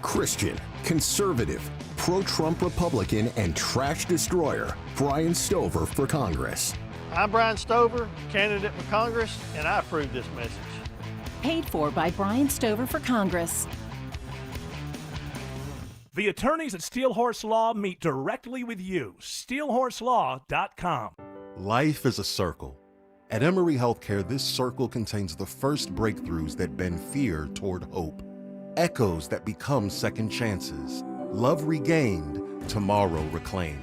Christian, conservative, pro-Trump Republican, and trash destroyer, Brian Stover for Congress. I'm Brian Stover, candidate for Congress, and I approve this message. Paid for by Brian Stover for Congress. The attorneys at Steelhorse Law meet directly with you. SteelhorseLaw.com. Life is a circle. At Emory Healthcare, this circle contains the first breakthroughs that bend fear toward hope. Echoes that become second chances. Love regained, tomorrow reclaimed.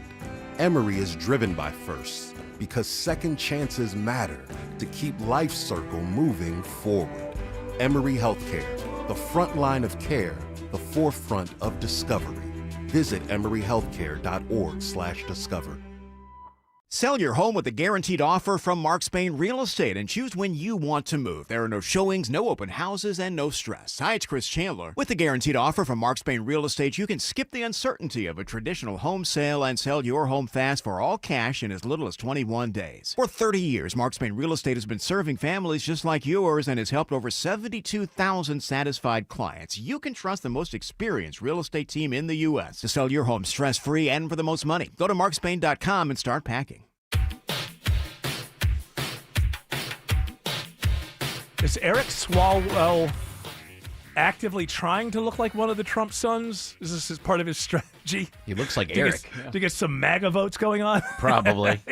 Emory is driven by firsts because second chances matter to keep life's circle moving forward. Emory Healthcare, the front line of care, the forefront of discovery. Visit emoryhealthcare.org/discover. Sell your home with a guaranteed offer from Mark Spain Real Estate and choose when you want to move. There are no showings, no open houses, and no stress. Hi, it's Chris Chandler. With the guaranteed offer from Mark Spain Real Estate, you can skip the uncertainty of a traditional home sale and sell your home fast for all cash in as little as 21 days. For 30 years, Mark Spain Real Estate has been serving families just like yours and has helped over 72,000 satisfied clients. You can trust the most experienced real estate team in the U.S. to sell your home stress-free and for the most money. Go to markspain.com and start packing. Is Eric Swalwell actively trying to look like one of the Trump sons? Is this part of his strategy? He looks like Eric. To get some MAGA votes going on? Probably.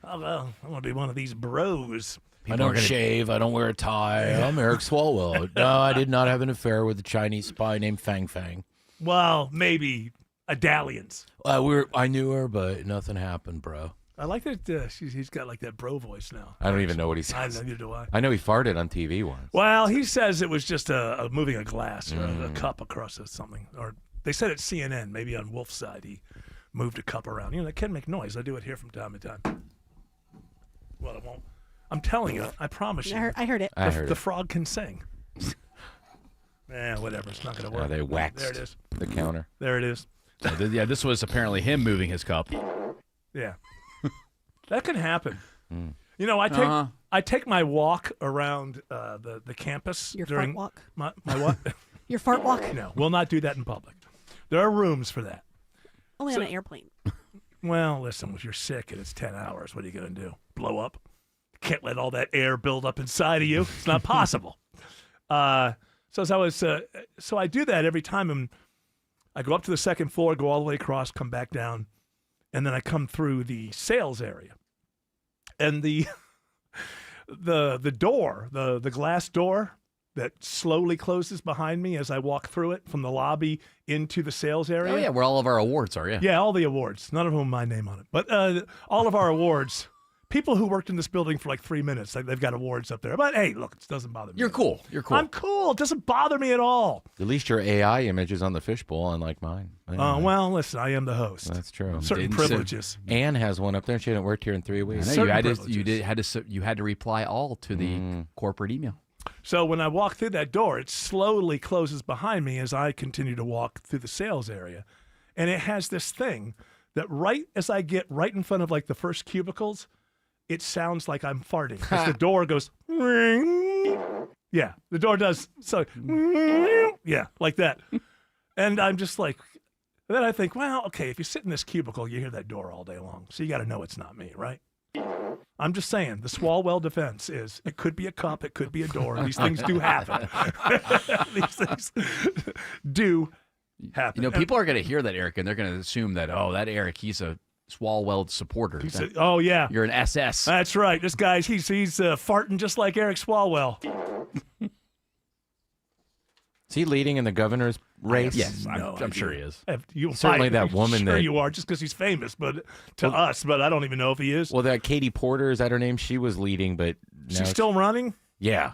Oh, well, I want to be one of these bros. I don't shave. I don't wear a tie. I'm Eric Swalwell. No, I did not have an affair with a Chinese spy named Fang Fang. Well, maybe a dalliance. I knew her, but nothing happened, bro. I like that he's got like that bro voice now. I don't even know what he says. Neither do I. I know he farted on TV once. Well, he says it was just a moving a glass or a cup across something. Or they said at CNN, maybe on Wolf's side, he moved a cup around. You know, that can make noise. I do it here from time to time. Well, it won't. I'm telling you. I promise you. I heard it. The frog can sing. Whatever. It's not going to work. They waxed there it is. the counter. There it is. Yeah, this was apparently him moving his cup. Yeah. That can happen. You know, I take my walk around the campus. Your during fart walk? My what? Your fart walk? No, we'll not do that in public. There are rooms for that. Only on an airplane. Well, listen, if you're sick and it's 10 hours, what are you going to do? Blow up? Can't let all that air build up inside of you. It's not possible. So I do that every time, and I go up to the second floor, go all the way across, come back down, and then I come through the sales area. And the the door, the glass door that slowly closes behind me as I walk through it from the lobby into the sales area. Oh, yeah, where all of our awards are, yeah. Yeah, all the awards. None of them my name on it. But all of our awards, people who worked in this building for like 3 minutes, they've got awards up there. But hey, look, it doesn't bother me. You're cool. You're cool. I'm cool. It doesn't bother me at all. At least your AI image is on the fishbowl, unlike mine. Well, listen, I am the host. That's true. Certain privileges. Anne has one up there. She hadn't worked here in 3 weeks. You had to reply all to the corporate email. So when I walk through that door, it slowly closes behind me as I continue to walk through the sales area. And it has this thing that right as I get right in front of like the first cubicles, it sounds like I'm farting. Because the door goes, yeah, the door does. So, yeah, like that. And I'm just like, then I think, well, okay, if you sit in this cubicle, you hear that door all day long. So you got to know it's not me, right? I'm just saying, the Swalwell defense is it could be a cup, it could be a door. These things do happen. These things do happen. You know, people are going to hear that, Eric, and they're going to assume that, oh, that Eric, he's a Swalwell supporter. Oh, yeah. You're an SS. That's right. This guy's, he's farting just like Eric Swalwell. Is he leading in the governor's race? Yes, I'm sure he is. Certainly that woman sure that... you are, just because he's famous, but to us, but I don't even know if he is. Well, that Katie Porter, is that her name? She was leading, but... She's still running? Yeah.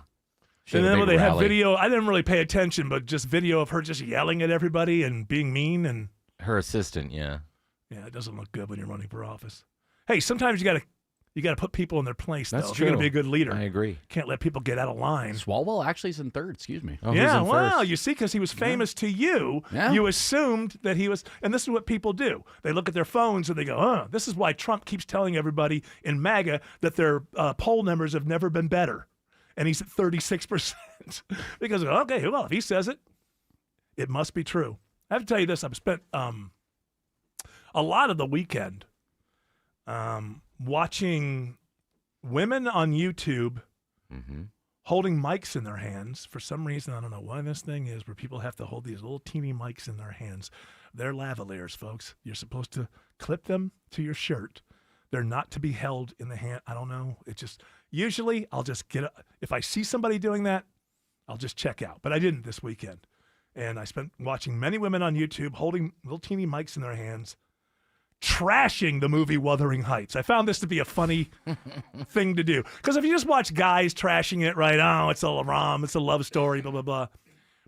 And then when they have video, I didn't really pay attention, but just video of her just yelling at everybody and being mean. And her assistant, yeah. Yeah, it doesn't look good when you're running for office. Hey, sometimes you got to put people in their place, though. That's If true. you're going to be a good leader. I agree. Can't let people get out of line. Swalwell actually is in third, excuse me. Oh, yeah, who's in well, first? you see, because he was famous to you, Yeah. you assumed that he was, and this is what people do. They look at their phones and they go, this is why Trump keeps telling everybody in MAGA that their poll numbers have never been better. And he's at 36%. Because, okay, well, if he says it, it must be true. I have to tell you this. I've spent a lot of the weekend watching women on YouTube holding mics in their hands. For some reason, I don't know why this thing is, where people have to hold these little teeny mics in their hands. They're lavaliers, folks. You're supposed to clip them to your shirt. They're not to be held in the hand. I don't know. It just, usually I'll just if I see somebody doing that, I'll just check out. But I didn't this weekend. And I spent watching many women on YouTube holding little teeny mics in their hands, trashing the movie Wuthering Heights. I found this to be a funny thing to do. Because if you just watch guys trashing it, right, oh, it's a rom, it's a love story, blah, blah, blah.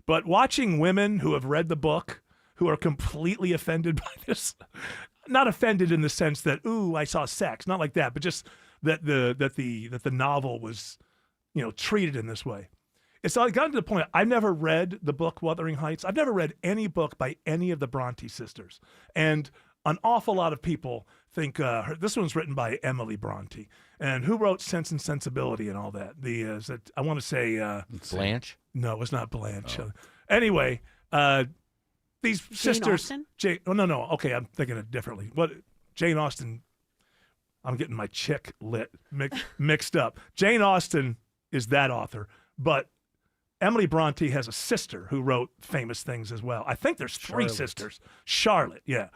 But watching women who have read the book, who are completely offended by this, not offended in the sense that, ooh, I saw sex, not like that, but just that the novel was, treated in this way. It's gotten to the point, I've never read the book Wuthering Heights. I've never read any book by any of the Bronte sisters. And an awful lot of people think this one's written by Emily Bronte. And who wrote Sense and Sensibility and all that? I want to say... Blanche? No, it was not Blanche. Anyway, these sisters... Jane Austen? No. Okay, I'm thinking it differently. Jane Austen... I'm getting my chick lit mixed up. Jane Austen is that author, but Emily Bronte has a sister who wrote famous things as well. I think there's three sisters. Charlotte, yeah.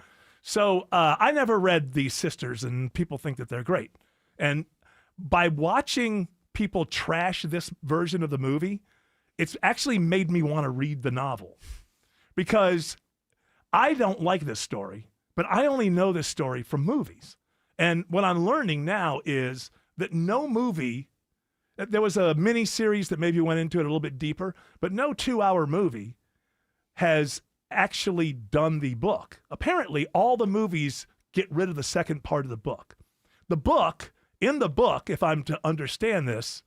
So I never read these sisters, and people think that they're great. And by watching people trash this version of the movie, it's actually made me want to read the novel. Because I don't like this story, but I only know this story from movies. And what I'm learning now is that no movie, there was a mini series that maybe went into it a little bit deeper, but no 2-hour movie has actually done the book. Apparently, all the movies get rid of the second part of the book. In the book, if I'm to understand this,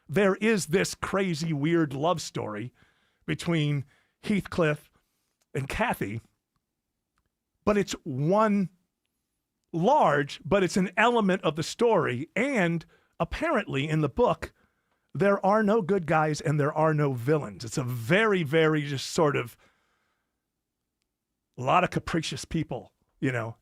there is this crazy, weird love story between Heathcliff and Kathy, but it's one large, but it's an element of the story. And apparently in the book, there are no good guys and there are no villains. It's a very, very just sort of a lot of capricious people,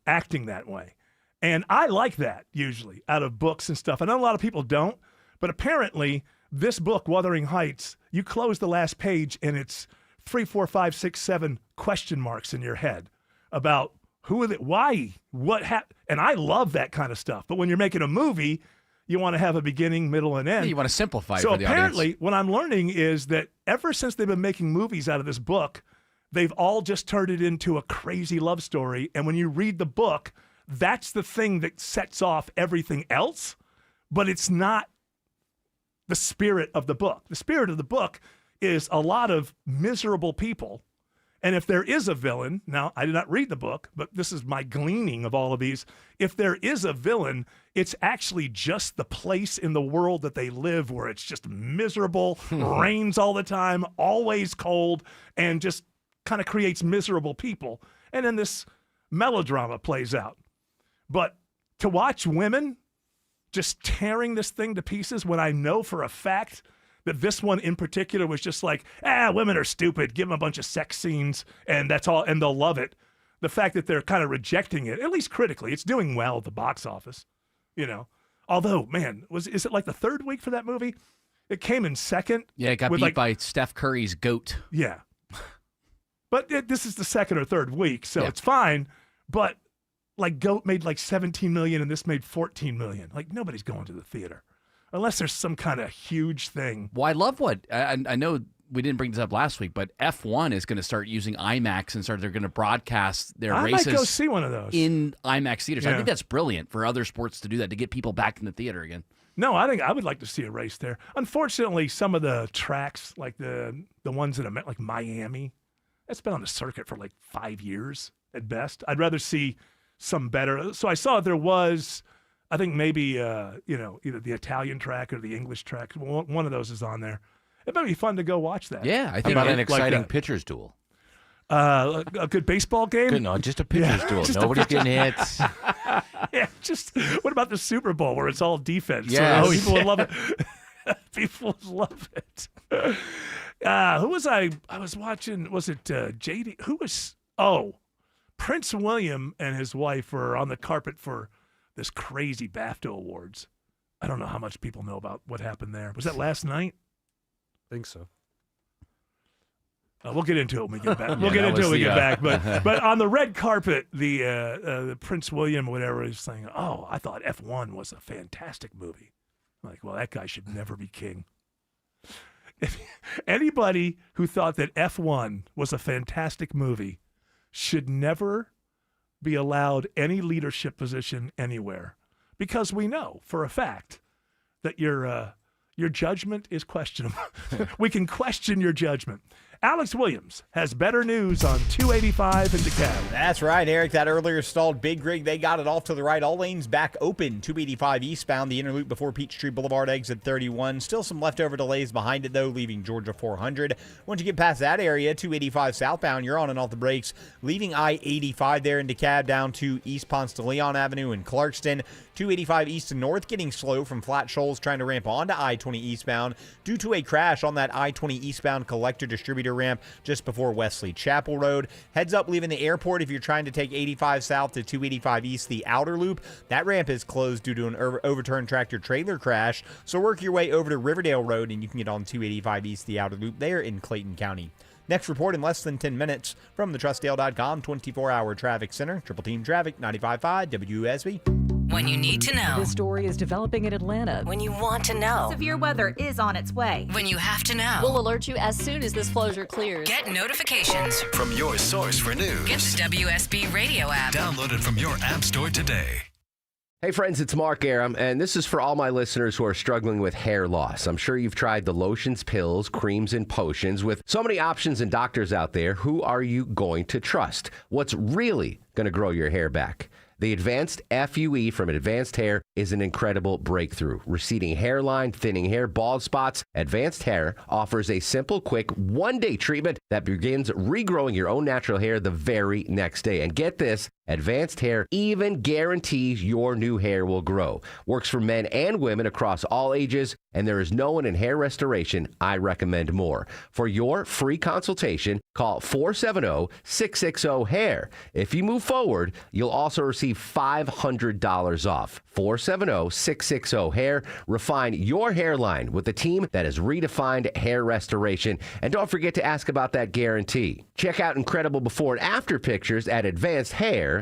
acting that way. And I like that usually out of books and stuff. I know a lot of people don't, but apparently this book, Wuthering Heights, you close the last page and it's 3, 4, 5, 6, 7 question marks in your head about who are they, why, what happened. And I love that kind of stuff. But when you're making a movie, you want to have a beginning, middle, and end. Yeah, you want to simplify it so for the apparently, audience. what I'm learning is that ever since they've been making movies out of this book, they've all just turned it into a crazy love story. And when you read the book, that's the thing that sets off everything else, but it's not the spirit of the book. The spirit of the book is a lot of miserable people. And if there is a villain, now I did not read the book, but this is my gleaning of all of these. If there is a villain, it's actually just the place in the world that they live where it's just miserable, rains all the time, always cold, and just kind of creates miserable people. And then this melodrama plays out. But to watch women just tearing this thing to pieces when I know for a fact that this one in particular was just like, women are stupid. Give them a bunch of sex scenes and that's all, and they'll love it. The fact that they're kind of rejecting it, at least critically, it's doing well at the box office, you know. Although, man, is it like the third week for that movie? It came in second. Yeah, it got beat by Steph Curry's GOAT. Yeah. But this is the second or third week, so it's fine. But like GOAT made like $17 million and this made $14 million. Like nobody's going to the theater. Unless there's some kind of huge thing. Well, I love what I know. We didn't bring this up last week, but F1 is going to start using IMAX and they're going to broadcast their races. I might go see one of those in IMAX theaters. Yeah. I think that's brilliant for other sports to do that, to get people back in the theater again. No, I think I would like to see a race there. Unfortunately, some of the tracks, like the ones that like Miami, that's been on the circuit for like 5 years at best. I'd rather see some better. So I saw there was, I think maybe, either the Italian track or the English track. One of those is on there. It might be fun to go watch that. Yeah, I think an exciting pitcher's duel. A good baseball game? Good, no, just a pitcher's duel. Nobody's getting hit. Yeah, just what about the Super Bowl where it's all defense? Yes. People would love it. People love it. Who was I was watching, was it JD? Who was, Prince William and his wife were on the carpet for this crazy BAFTA Awards. I don't know how much people know about what happened there. Was that last night? I think so. We'll get into it when we get back. We'll get into it when we get back. But on the red carpet, the Prince William, whatever, is saying, I thought F1 was a fantastic movie. I'm like, well, that guy should never be king. If anybody who thought that F1 was a fantastic movie should never be allowed any leadership position anywhere, because we know for a fact that your judgment is questionable. We can question your judgment. Alex Williams has better news on 285 in DeKalb. That's right, Eric. That earlier stalled big rig, they got it off to the right. All lanes back open. 285 eastbound, the inner loop before Peachtree Boulevard, exit 31. Still some leftover delays behind it, though, leaving Georgia 400. Once you get past that area, 285 southbound, you're on and off the brakes, leaving I-85 there in DeKalb down to East Ponce de Leon Avenue in Clarkston. 285 east and north getting slow from Flat Shoals trying to ramp onto I-20 eastbound due to a crash on that I-20 eastbound collector distributor ramp just before Wesley Chapel Road. Heads up leaving the airport if you're trying to take 85 south to 285 east, the outer loop. That ramp is closed due to an overturned tractor trailer crash. So work your way over to Riverdale Road and you can get on 285 east, the outer loop there in Clayton County. Next report in less than 10 minutes from the TrustDale.com 24-hour traffic center. Triple Team Traffic, 95.5 WSB. When you need to know. This story is developing in Atlanta. When you want to know. Severe weather is on its way. When you have to know. We'll alert you as soon as this closure clears. Get notifications from your source for news. Get the WSB radio app. Download it from your app store today. Hey friends, it's Mark Aram, and this is for all my listeners who are struggling with hair loss. I'm sure you've tried the lotions, pills, creams, and potions. With so many options and doctors out there, who are you going to trust? What's really going to grow your hair back? The Advanced FUE from Advanced Hair is an incredible breakthrough. Receding hairline, thinning hair, bald spots, Advanced Hair offers a simple, quick, one-day treatment that begins regrowing your own natural hair the very next day. And get this, Advanced Hair even guarantees your new hair will grow. Works for men and women across all ages, and there is no one in hair restoration I recommend more. For your free consultation, call 470-660-HAIR. If you move forward, you'll also receive $500 off. 470-660-HAIR. Refine your hairline with a team that has redefined hair restoration. And don't forget to ask about that guarantee. Check out incredible before and after pictures at AdvancedHair.com.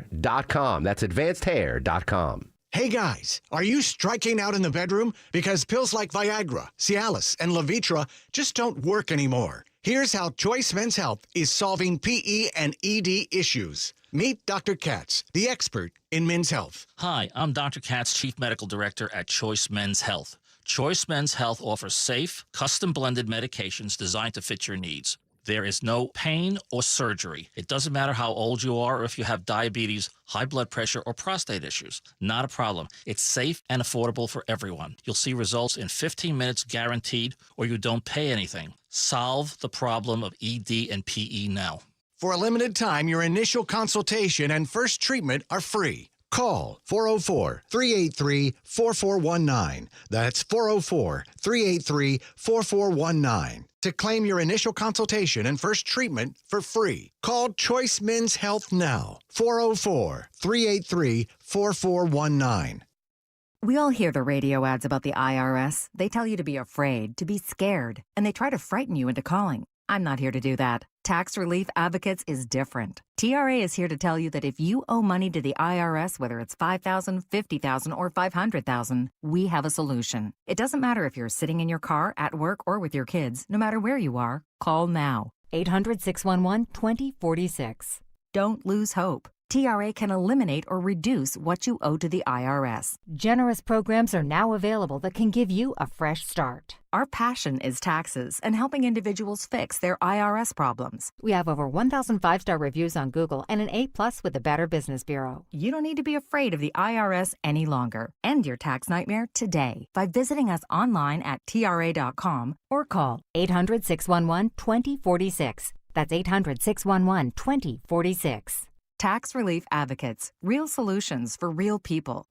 That's AdvancedHair.com. Hey guys, are you striking out in the bedroom? Because pills like Viagra, Cialis, and Levitra just don't work anymore. Here's how Choice Men's Health is solving PE and ED issues. Meet Dr. Katz, the expert in men's health. Hi, I'm Dr. Katz, Chief Medical Director at Choice Men's Health. Choice Men's Health offers safe, custom-blended medications designed to fit your needs. There is no pain or surgery. It doesn't matter how old you are or if you have diabetes, high blood pressure, or prostate issues. Not a problem. It's safe and affordable for everyone. You'll see results in 15 minutes guaranteed, or you don't pay anything. Solve the problem of ED and PE now. For a limited time, your initial consultation and first treatment are free. Call 404-383-4419. That's 404-383-4419 to claim your initial consultation and first treatment for free. Call Choice Men's Health now. 404-383-4419. We all hear the radio ads about the IRS. They tell you to be afraid, to be scared, and they try to frighten you into calling. I'm not here to do that. Tax Relief Advocates is different. TRA is here to tell you that if you owe money to the IRS, whether it's $5,000, $50,000, or $500,000, we have a solution. It doesn't matter if you're sitting in your car, at work, or with your kids. No matter where you are, call now. 800-611-2046. Don't lose hope. TRA can eliminate or reduce what you owe to the IRS. Generous programs are now available that can give you a fresh start. Our passion is taxes and helping individuals fix their IRS problems. We have over 1,000 5-star reviews on Google and an A+ with the Better Business Bureau. You don't need to be afraid of the IRS any longer. End your tax nightmare today by visiting us online at TRA.com or call 800-611-2046. That's 800-611-2046. Tax Relief Advocates. Real solutions for real people.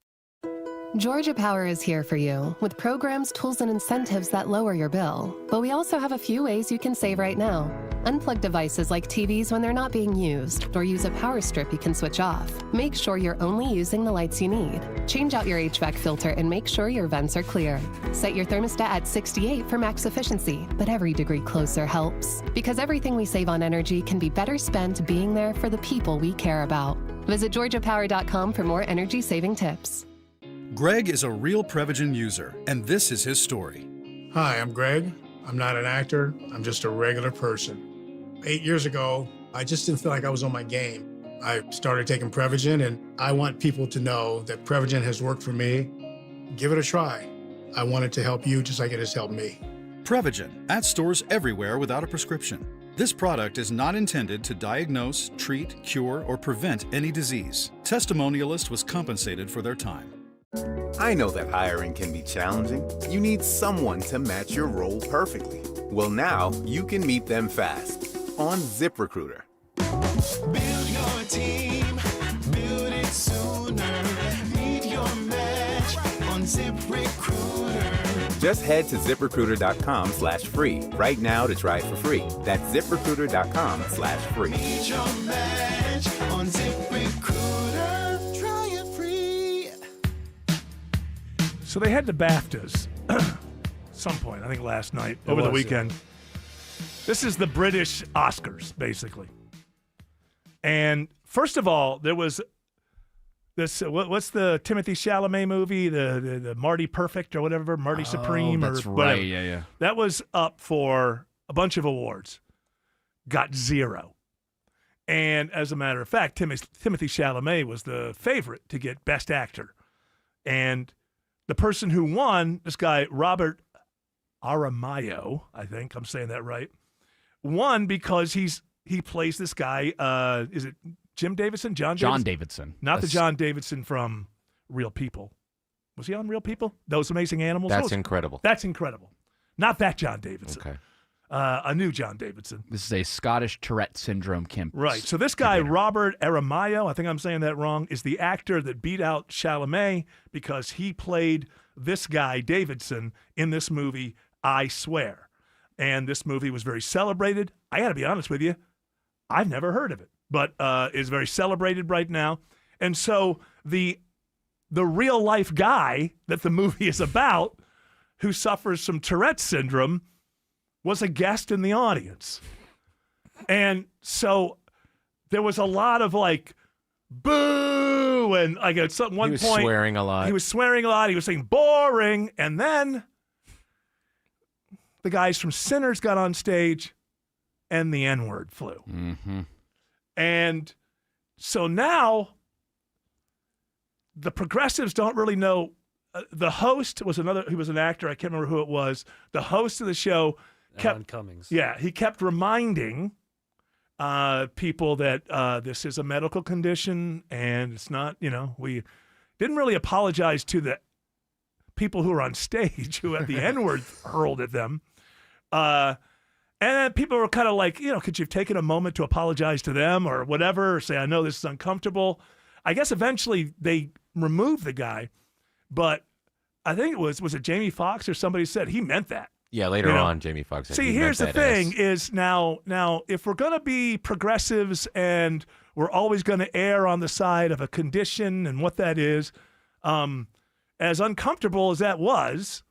Georgia Power is here for you with programs, tools, and incentives that lower your bill. But we also have a few ways you can save right now. Unplug devices like TVs when they're not being used, or use a power strip you can switch off. Make sure you're only using the lights you need. Change out your HVAC filter and make sure your vents are clear. Set your thermostat at 68 for max efficiency, but every degree closer helps. Because everything we save on energy can be better spent being there for the people we care about. Visit GeorgiaPower.com for more energy-saving tips. Greg is a real Prevagen user, and this is his story. Hi, I'm Greg. I'm not an actor. I'm just a regular person. 8 years ago, I just didn't feel like I was on my game. I started taking Prevagen, and I want people to know that Prevagen has worked for me. Give it a try. I want it to help you just like it has helped me. Prevagen, at stores everywhere without a prescription. This product is not intended to diagnose, treat, cure, or prevent any disease. Testimonialist was compensated for their time. I know that hiring can be challenging. You need someone to match your role perfectly. Well, now you can meet them fast on ZipRecruiter. Build your team, build it sooner. Meet your match on ZipRecruiter. Just head to ZipRecruiter.com/free right now to try it for free. That's ZipRecruiter.com/free. Meet your match on ZipRecruiter. Try it free. So they had the BAFTAs some point, I think last night, over the weekend. This is the British Oscars, basically. And first of all, there was this, what's the Timothy Chalamet movie, the Marty Perfect or whatever, Marty Supreme that's or whatever. right, yeah. That was up for a bunch of awards. Got 0. And as a matter of fact, Timothy Chalamet was the favorite to get Best Actor. And the person who won, this guy, Robert Aramayo, I think I'm saying that right, won because he plays this guy, is it Jim Davidson? John Davidson. Not the John Davidson from Real People. Was he on Real People? Those Amazing Animals? That's incredible. That's incredible. Not that John Davidson. Okay. A new John Davidson. This is a Scottish Tourette syndrome camp. Right. So this guy, Robert Aramayo, I think I'm saying that wrong, is the actor that beat out Chalamet because he played this guy, Davidson, in this movie, I Swear. And this movie was very celebrated. I got to be honest with you, I've never heard of it, but is very celebrated right now. And so the real life guy that the movie is about, who suffers from Tourette syndrome, was a guest in the audience. And so there was a lot of like, boo, through, and like at one He was point, swearing a lot. He was swearing a lot. He was saying boring, and then the guys from Sinners got on stage, and the N-word flew. Mm-hmm. And so now the progressives don't really know. The host was he was an actor. I can't remember who it was. The host of the show Alan Cummings. Yeah, he kept reminding people that this is a medical condition and it's not, we didn't really apologize to the people who were on stage who had the N-word hurled at them. And then people were kind of like, could you have taken a moment to apologize to them or whatever, or say, I know this is uncomfortable. I guess eventually they removed the guy, but I think it was it Jamie Foxx or somebody said he meant that. Yeah, later on, Jamie Foxx said See, he here's the meant that thing is now if we're going to be progressives and we're always going to err on the side of a condition and what that is, as uncomfortable as that was,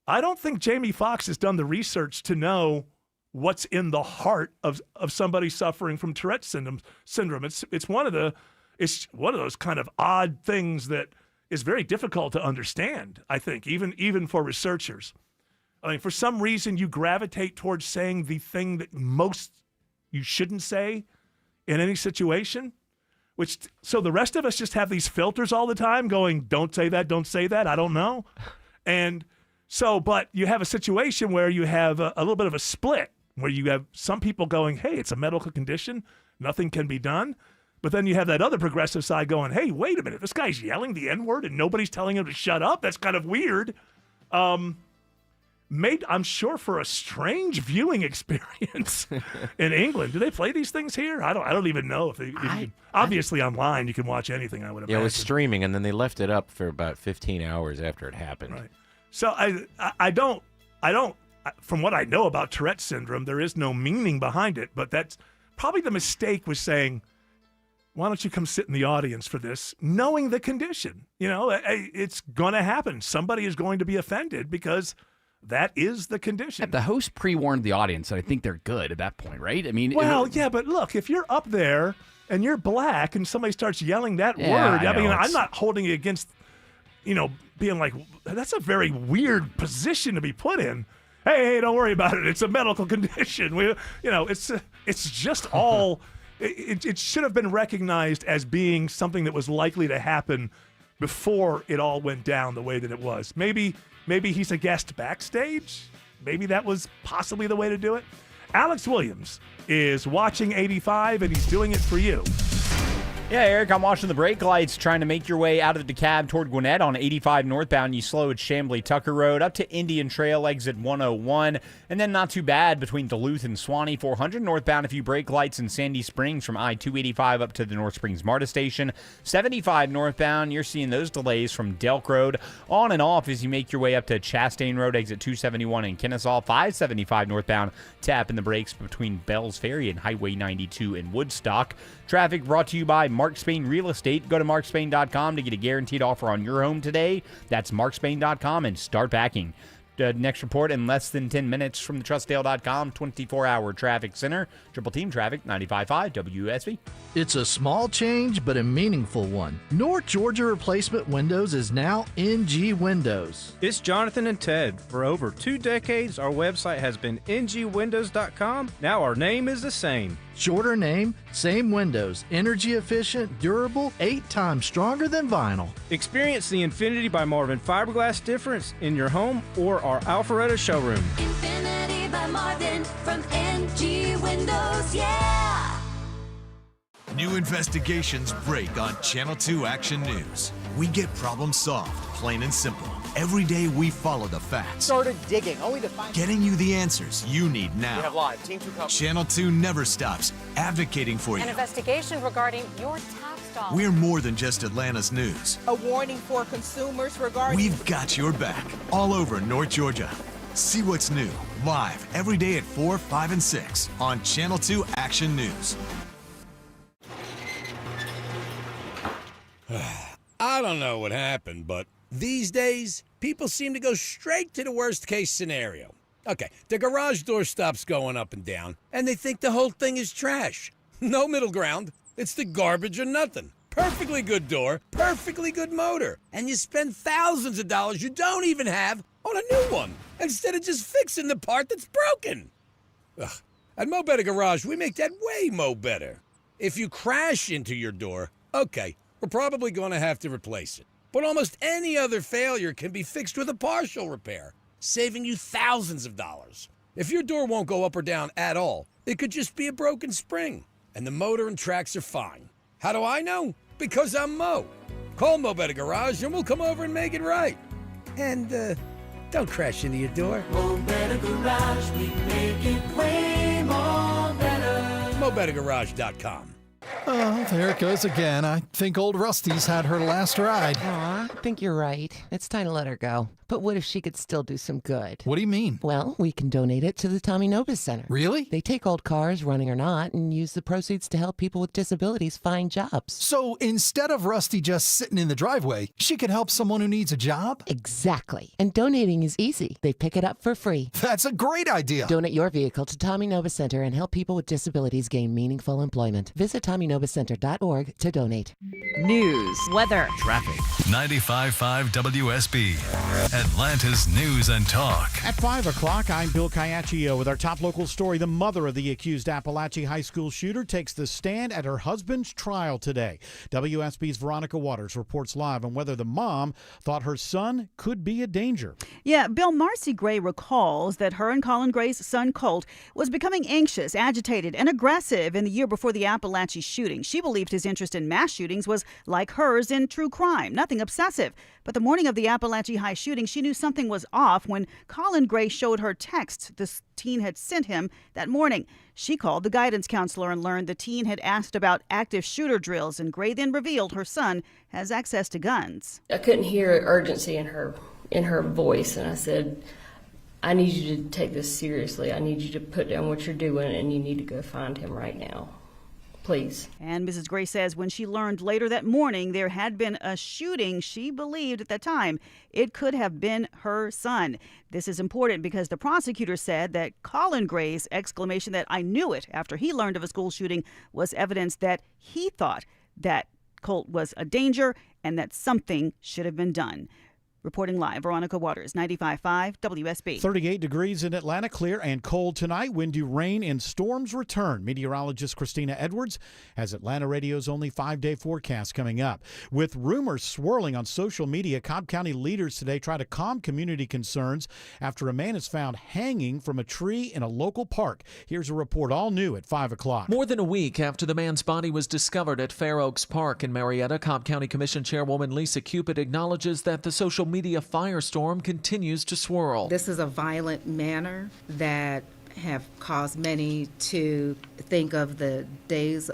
I don't think Jamie Foxx has done the research to know what's in the heart of somebody suffering from Tourette syndrome. It's one of those kind of odd things that is very difficult to understand, I think, even for researchers. I mean, for some reason, you gravitate towards saying the thing that most you shouldn't say in any situation, so the rest of us just have these filters all the time going, don't say that, I don't know. And so, but you have a situation where you have a little bit of a split, where you have some people going, hey, it's a medical condition, nothing can be done. But then you have that other progressive side going, hey, wait a minute, this guy's yelling the N-word and nobody's telling him to shut up? That's kind of weird. Made, I'm sure, for a strange viewing experience in England. Do they play these things here? I don't even know if they. Obviously, online you can watch anything. I would imagine. Yeah, it was streaming, and then they left it up for about 15 hours after it happened. Right. So I don't. From what I know about Tourette syndrome, there is no meaning behind it. But that's probably the mistake, was saying, why don't you come sit in the audience for this, knowing the condition? It's going to happen. Somebody is going to be offended because that is the condition. Yeah, the host pre-warned the audience, so I think they're good at that point, right? I mean, well, yeah, but look, if you're up there and you're black and somebody starts yelling that word, I'm not holding it against, being like, that's a very weird position to be put in. Hey, don't worry about it. It's a medical condition. It's just all. It should have been recognized as being something that was likely to happen before it all went down the way that it was. Maybe he's a guest backstage. Maybe that was possibly the way to do it. Alex Williams is watching 85, and he's doing it for you. Yeah, Eric, I'm watching the brake lights trying to make your way out of the DeKalb toward Gwinnett on 85 northbound. You slow at Chamblee Tucker Road up to Indian Trail exit 101, and then not too bad between Duluth and Swanee. 400 northbound if you brake lights in Sandy Springs from I-285 up to the North Springs MARTA station. 75 northbound, you're seeing those delays from Delk Road on and off as you make your way up to Chastain Road exit 271 in Kennesaw. 575 northbound, tapping the brakes between Bells Ferry and Highway 92 in Woodstock. Traffic brought to you by Mark Spain Real Estate. Go to markspain.com to get a guaranteed offer on your home today. That's markspain.com and start packing. Next report in less than 10 minutes from the trustdale.com 24-hour traffic center. Triple Team Traffic, 95.5 WSB. It's a small change, but a meaningful one. North Georgia Replacement Windows is now NG Windows. It's Jonathan and Ted. For over 2 decades, our website has been ngwindows.com. Now our name is the same. Shorter name, same windows. Energy efficient, durable, 8 times stronger than vinyl. Experience the Infinity by Marvin fiberglass difference in your home or our Alpharetta showroom. Infinity by Marvin from NG Windows, yeah! New investigations break on Channel 2 Action News. We get problems solved, plain and simple. Every day we follow the facts. Started digging, only to find... Getting you the answers you need now. We have live. Team 2 coverage. Channel 2 never stops advocating for you. An investigation regarding your tax dollars. We're more than just Atlanta's news. A warning for consumers regarding... We've got your back all over North Georgia. See what's new, live every day at 4, 5, and 6 on Channel 2 Action News. I don't know what happened, but these days, people seem to go straight to the worst-case scenario. Okay, the garage door stops going up and down, and they think the whole thing is trash. No middle ground. It's the garbage or nothing. Perfectly good door, perfectly good motor. And you spend thousands of dollars you don't even have on a new one, instead of just fixing the part that's broken. Ugh. At Mo Better Garage, we make that way mo better. If you crash into your door, okay, we're probably going to have to replace it. But almost any other failure can be fixed with a partial repair, saving you thousands of dollars. If your door won't go up or down at all, it could just be a broken spring, and the motor and tracks are fine. How do I know? Because I'm Mo. Call Mo Better Garage and we'll come over and make it right. And, don't crash into your door. Mo Better Garage, we make it way more better. MoBetterGarage.com. Oh, there it goes again. I think old Rusty's had her last ride. Aw, I think you're right. It's time to let her go. But what if she could still do some good? What do you mean? Well, we can donate it to the Tommy Novus Center. Really? They take old cars, running or not, and use the proceeds to help people with disabilities find jobs. So instead of Rusty just sitting in the driveway, she could help someone who needs a job? Exactly. And donating is easy. They pick it up for free. That's a great idea. Donate your vehicle to Tommy Novus Center and help people with disabilities gain meaningful employment. Visit TommyNovusCenter.org to donate. News, weather, traffic. 95.5 WSB, Atlanta's news and talk. At 5 o'clock, I'm Bill Caiaccio with our top local story. The mother of the accused Appalachia High School shooter takes the stand at her husband's trial today. WSB's Veronica Waters reports live on whether the mom thought her son could be a danger. Yeah, Bill, Marcy Gray recalls that her and Colin Gray's son Colt was becoming anxious, agitated, and aggressive in the year before the Appalachia shooting. She believed his interest in mass shootings was like hers in true crime, nothing obsessive. But the morning of the Appalachia High shooting, she knew something was off when Colin Gray showed her texts this teen had sent him that morning. She called the guidance counselor and learned the teen had asked about active shooter drills, and Gray then revealed her son has access to guns. I couldn't hear urgency in her voice, and I said, I need you to take this seriously. I need you to put down what you're doing, and you need to go find him right now. Please. And Mrs. Gray says when she learned later that morning there had been a shooting, she believed at the time it could have been her son. This is important because the prosecutor said that Colin Gray's exclamation that "I knew it" after he learned of a school shooting was evidence that he thought that Colt was a danger and that something should have been done. Reporting live, Veronica Waters, 95.5 WSB. 38 degrees in Atlanta, clear and cold tonight. Windy rain and storms return. Meteorologist Christina Edwards has Atlanta Radio's only 5-day forecast coming up. With rumors swirling on social media, Cobb County leaders today try to calm community concerns after a man is found hanging from a tree in a local park. Here's a report all new at 5 o'clock. More than a week after the man's body was discovered at Fair Oaks Park in Marietta, Cobb County Commission Chairwoman Lisa Cupid acknowledges that the social media firestorm continues to swirl. This is a violent manner that have caused many to think of the days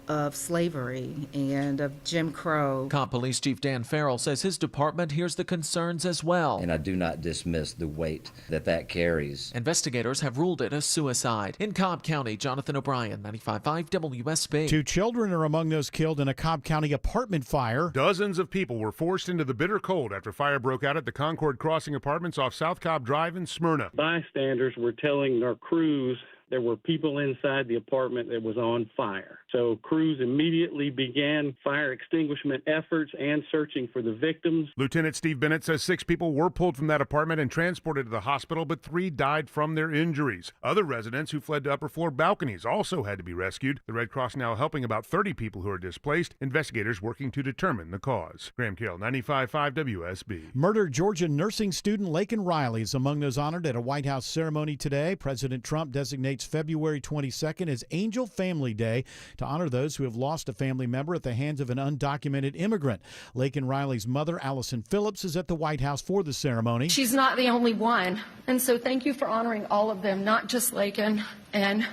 of slavery and of Jim Crow. Cobb Police Chief Dan Farrell says his department hears the concerns as well. And I do not dismiss the weight that carries. Investigators have ruled it a suicide. In Cobb County, Jonathan O'Brien, 95.5 WSB. 2 children are among those killed in a Cobb County apartment fire. Dozens of people were forced into the bitter cold after fire broke out at the Concord Crossing Apartments off South Cobb Drive in Smyrna. Bystanders were telling our crews there were people inside the apartment that was on fire. So crews immediately began fire extinguishment efforts and searching for the victims. Lieutenant Steve Bennett says 6 people were pulled from that apartment and transported to the hospital, but 3 died from their injuries. Other residents who fled to upper floor balconies also had to be rescued. The Red Cross now helping about 30 people who are displaced. Investigators working to determine the cause. Graham Carroll, 95.5 WSB. Murdered Georgia nursing student Laken Riley is among those honored at a White House ceremony today. President Trump designates February 22nd as Angel Family Day to honor those who have lost a family member at the hands of an undocumented immigrant. Laken Riley's mother, Allison Phillips, is at the White House for the ceremony. She's not the only one, and so thank you for honoring all of them, not just Laken, and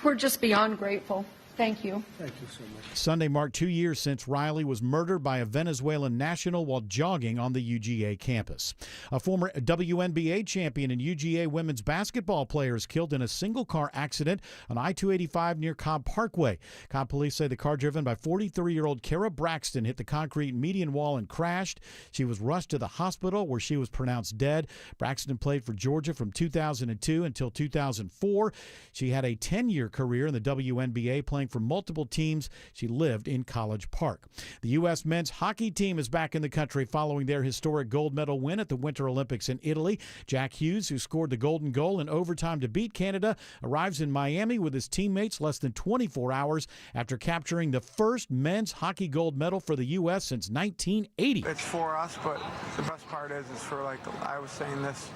we're just beyond grateful. Thank you. Thank you so much. Sunday marked 2 years since Riley was murdered by a Venezuelan national while jogging on the UGA campus. A former WNBA champion and UGA women's basketball player is killed in a single-car accident on I-285 near Cobb Parkway. Cobb police say the car driven by 43-year-old Kara Braxton hit the concrete median wall and crashed. She was rushed to the hospital where she was pronounced dead. Braxton played for Georgia from 2002 until 2004. She had a 10-year career in the WNBA, playing signed for multiple teams. She lived in College Park. The U.S. men's hockey team is back in the country following their historic gold medal win at the Winter Olympics in Italy. Jack Hughes, who scored the golden goal in overtime to beat Canada, arrives in Miami with his teammates less than 24 hours after capturing the first men's hockey gold medal for the U.S. since 1980. It's for us, but the best part is for, like I was saying this,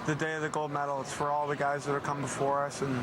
the day of the gold medal, it's for all the guys that have come before us and,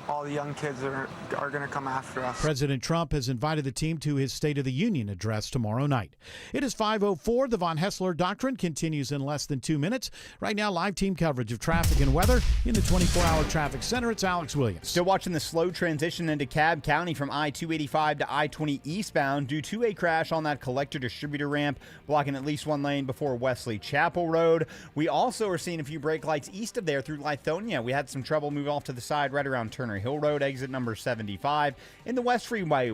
all the young kids that are going to come after us. President Trump has invited the team to his State of the Union address tomorrow night. It is 5:04. The Von Hessler Doctrine continues in less than 2 minutes. Right now, live team coverage of traffic and weather in the 24-hour traffic center. It's Alex Williams. Still watching the slow transition into Cobb County from I-285 to I-20 eastbound due to a crash on that collector-distributor ramp, blocking at least one lane before Wesley Chapel Road. We also are seeing a few brake lights east of there through Lithonia. We had some trouble move off to the side right around Turner Hill Road, exit number 75. In the West Freeway,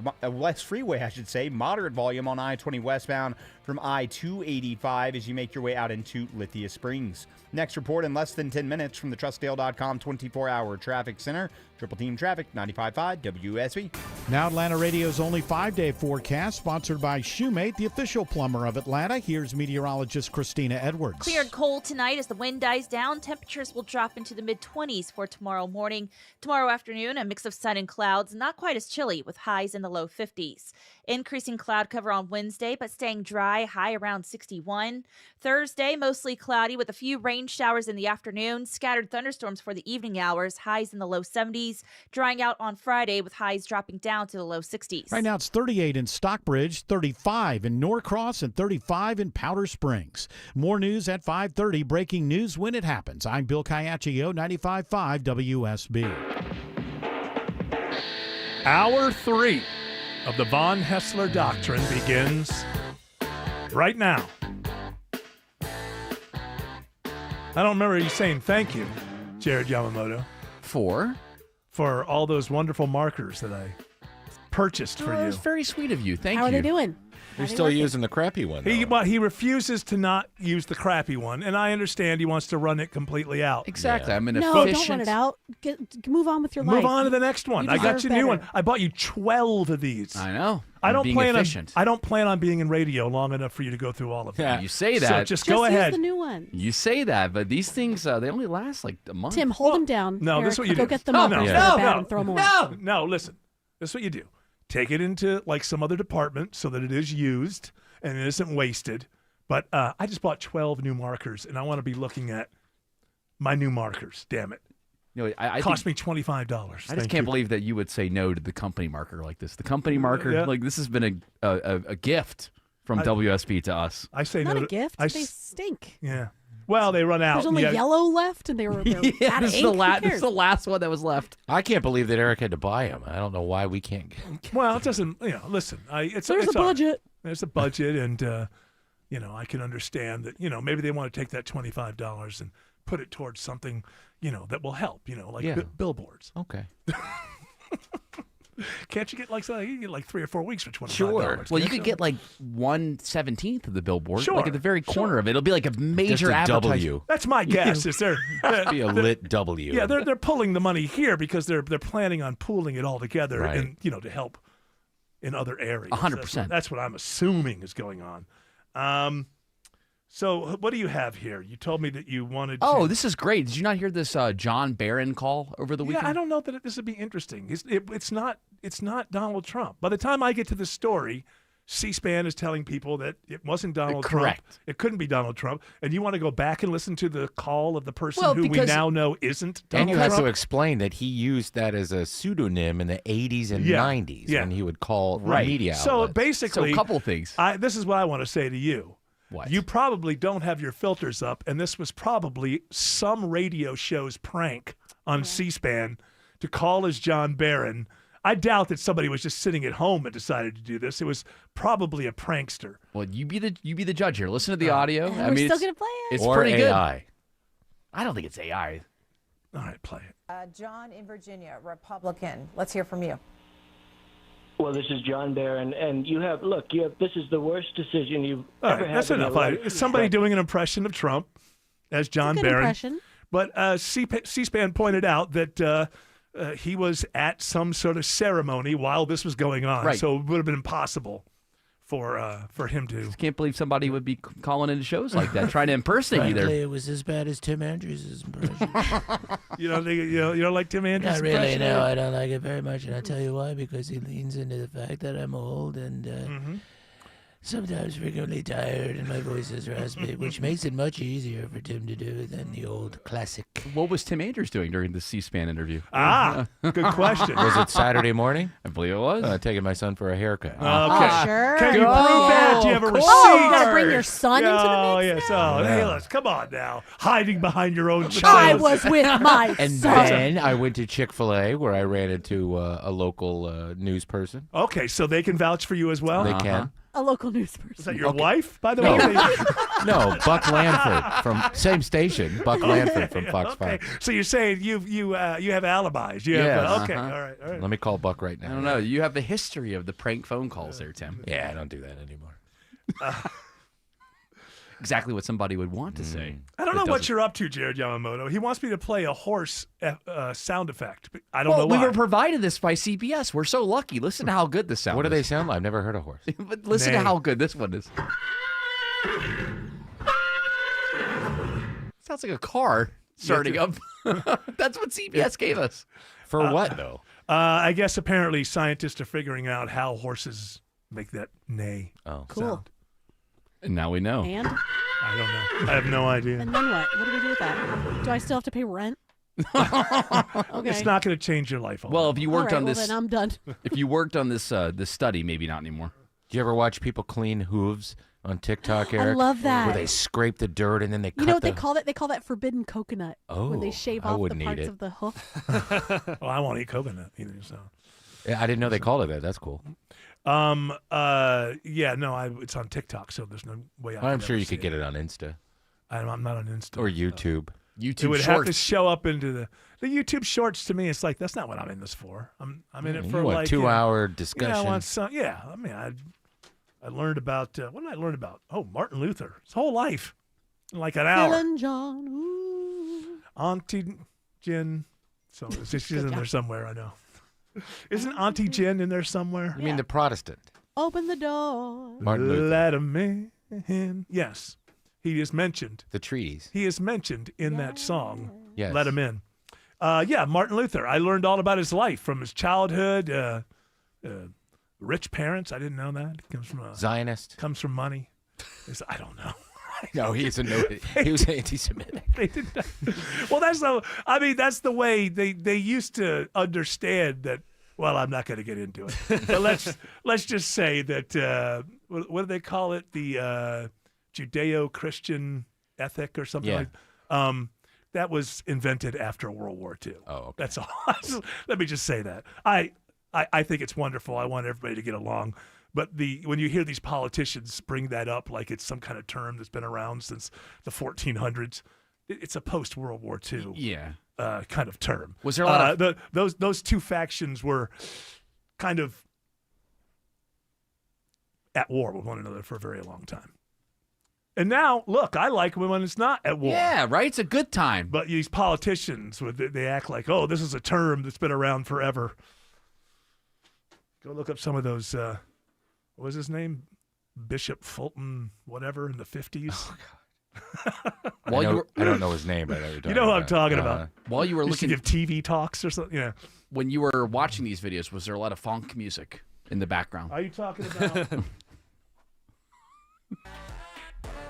moderate volume on I-20 westbound from I-285 as you make your way out into Lithia Springs. Next report in less than 10 minutes from the TrustDale.com 24-hour traffic center. Triple Team Traffic, 95.5 WSB. Now Atlanta Radio's only 5-day forecast, sponsored by Shoemate, the official plumber of Atlanta. Here's meteorologist Christina Edwards. Clear and cold tonight as the wind dies down. Temperatures will drop into the mid-20s for tomorrow morning. Tomorrow afternoon, a mix of sun and clouds, not quite as chilly with highs in the low 50s. Increasing cloud cover on Wednesday, but staying dry, high around 61. Thursday, mostly cloudy with a few rain showers in the afternoon. Scattered thunderstorms for the evening hours, highs in the low 70s. Drying out on Friday with highs dropping down to the low 60s. Right now it's 38 in Stockbridge, 35 in Norcross, and 35 in Powder Springs. More news at 5:30. Breaking news when it happens. I'm Bill Caiaccio, 95.5 WSB. Hour 3 of the Von Hessler Doctrine begins right now. I don't remember you saying thank you, Jared Yamamoto. For all those wonderful markers that I purchased for you. It was very sweet of you. Thank you. How are they doing? You're still using the crappy one, though. He refuses to not use the crappy one, and I understand he wants to run it completely out. Exactly. I'm an No, efficient. don't run it out. Move on with your life. Move on to the next one. You I got deserve you a new one. better. I bought you 12 of these. I know. I don't being plan efficient. on. I don't plan on being in radio long enough for you to go through all of them. Yeah. You say that. So just go ahead. Use the new one. You say that, but these things they only last like a month. Tim, hold them down. No, Eric, this is what you go do. get them no, up no, and no, bad and throw them away. no. Listen, this is what you do. Take it into like some other department so that it is used and it isn't wasted. But I just bought 12 new markers, and I want to be looking at my new markers. Damn it! You know, I cost me think, $25. I just can't believe that you would say no to the company marker like this. The company marker, like this has been a gift from WSB to us. I say Not no. a gift. They stink. Yeah. Well, they run out. There's only yellow left, and they're out of this ink. is Who this is the last one that was left. I can't believe that Eric had to buy them. I don't know why we can't. Well, it doesn't. Listen. There's a budget. There's a budget, and I can understand that. Maybe they want to take that $25 and put it towards something, that will help. Like billboards. Okay. Can't you get you get like 3 or 4 weeks for $25? Sure. Well, you could get like 1/17 of the billboard, Sure, like at the very corner of it. It'll be like a major Just a advertisement. W. That's my guess. Is there be a lit W? Yeah, they're pulling the money here because they're planning on pooling it all together, Right. and to help in other areas. 100%. That's what I'm assuming is going on. So what do you have here? You told me that you wanted. Oh, this is great. Did you not hear this John Barron call over the weekend? Yeah, I don't know that this would be interesting. It's not Donald Trump. By the time I get to the story, C-SPAN is telling people that it wasn't Donald Correct. Trump. It couldn't be Donald Trump. And you want to go back and listen to the call of the person Well, who we because- now know isn't Donald And you have Trump? to explain that he used that as a pseudonym in the 80s and Yeah. 90s Yeah. when he would call Right. media So outlets. basically, So a couple things. This is what I want to say to you. What? You probably don't have your filters up, and this was probably some radio show's prank on C-SPAN to call as John Barron. I doubt that somebody was just sitting at home and decided to do this. It was probably a prankster. Well, you be the judge here. Listen to the audio. And we're still it's, gonna play it. It's or pretty AI. good. I don't think it's AI. All right, play it. John in Virginia, Republican. Let's hear from you. Well, this is John Barron, and this is the worst decision you've All ever right, had that's in your enough. life. It's somebody doing an impression of Trump as John Good Barron. impression. But C-SPAN pointed out that he was at some sort of ceremony while this was going on. Right. So it would have been impossible for him to. Can't believe somebody would be calling into shows like that, trying to impersonate you there. Frankly, it was as bad as Tim Andrews' impression. You don't like Tim Andrews' Not really, impression? no, I don't like it very much, and I'll tell you why, because he leans into the fact that I'm old and sometimes frequently tired and my voice is raspy, which makes it much easier for Tim to do than the old classic. What was Tim Andrews doing during the C-SPAN interview? Good question. Was it Saturday morning? I believe it was. Taking my son for a haircut. Okay. Sure. Can you prove that? Do you have a receipt? Oh, you gotta bring your son into the mix. Oh, yes. Oh, hey, let's come on now. Hiding behind your own I child. was with my And son. then I went to Chick-fil-A where I ran into a local news person. Okay, so they can vouch for you as well? They can. A local news person. Is that your wife, by the No. way? No, Buck Lanford from same station. Buck Lanford from Fox Okay. 5. So you're saying you have alibis. You Yes. have, okay, all right. Let me call Buck right now. I don't know. You have the history of the prank phone calls there, Tim. Yeah, I don't do that anymore. Exactly what somebody would want to say. I don't know what you're up to, Jared Yamamoto. He wants me to play a horse sound effect. But I don't know why. We were provided this by CBS. We're so lucky. Listen to how good this sounds. What do they sound like? I've never heard a horse. But listen to how good this one is. Sounds like a car starting up. That's what CBS gave us. For what, though? I guess apparently scientists are figuring out how horses make that neigh sound. And now we know. And? I don't know. I have no idea. And then what? What do we do with that? Do I still have to pay rent? Okay. It's not going to change your life. Well, if you worked All right, on well, this, then I'm done. if you worked on this this study, maybe not anymore. Do you ever watch people clean hooves on TikTok, I Eric? love that. Where they scrape the dirt and then they cut You know what the... they call that? They call that forbidden coconut. When they Oh, shave I off the wouldn't eat parts it. of the hoof. Well, I won't eat coconut either. So. Yeah, I didn't know they called it that. That's cool. Yeah, no, it's on TikTok, so there's no way. I'm sure you could get it on Insta I'm not on Insta or YouTube. It would have to show up into the YouTube Shorts. To me, it's like that's not what I'm in this for. I'm in it You for want like 2-hour I discussion. want some. Yeah, I mean, I learned about what did I learn about? Oh, Martin Luther. His whole life, in like an hour. Ellen John. Ooh. Auntie Jen. So she's in there somewhere. I know. Isn't Auntie Jen in there somewhere? You mean the Protestant? Open the door. Martin Luther. Let him in. Yes. He is mentioned. The treaties. He is mentioned in that song. Yes. Let him in. Yeah, Martin Luther. I learned all about his life from his childhood. Rich parents. I didn't know that. He comes from a Zionist. Comes from money. I don't know. No, he was anti-Semitic. They did not. Well, that's the way they used to understand that. Well, I'm not going to get into it, but let's just say that what do they call it? The Judeo-Christian ethic or something like. That was invented after World War II. Oh, okay. That's all. Let me just say that. I think it's wonderful. I want everybody to get along. But when you hear these politicians bring that up like it's some kind of term that's been around since the 1400s, it's a post-World War II kind of term. Was there a lot of those two factions were kind of at war with one another for a very long time. And now, look, I like when it's not at war. Yeah, right? It's a good time. But these politicians, they act like, oh, this is a term that's been around forever. Go look up some of those, what was his name? Bishop Fulton, whatever, in the 50s. Oh, God. I don't know his name, but I know you know what I'm talking about. While you were Used to looking give TV talks or something, yeah. When you were watching these videos, was there a lot of funk music in the background? Are you talking about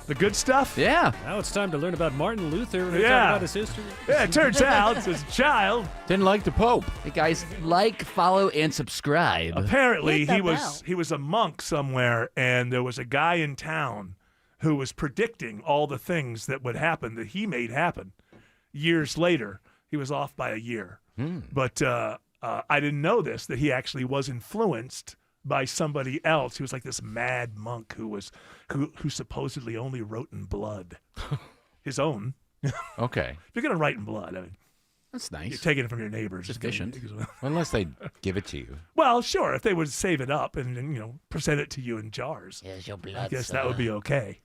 the good stuff? Yeah. Now it's time to learn about Martin Luther and talk Yeah. about his history. Yeah, it turns out, as a child, didn't like the Pope. Hey guys, like, follow, and subscribe. Apparently, Hit the he was a monk somewhere, and there was a guy in town who was predicting all the things that would happen that he made happen. Years later, he was off by a year. But I didn't know this, that he actually was influenced by somebody else. He was like this mad monk who supposedly only wrote in blood. His own. Okay. If you're going to write in blood, I mean, that's nice. You're taking it from your neighbors. It's efficient. Unless they give it to you. Well, sure, if they would save it up and present it to you in jars. Here's your I blood, guess that would be okay.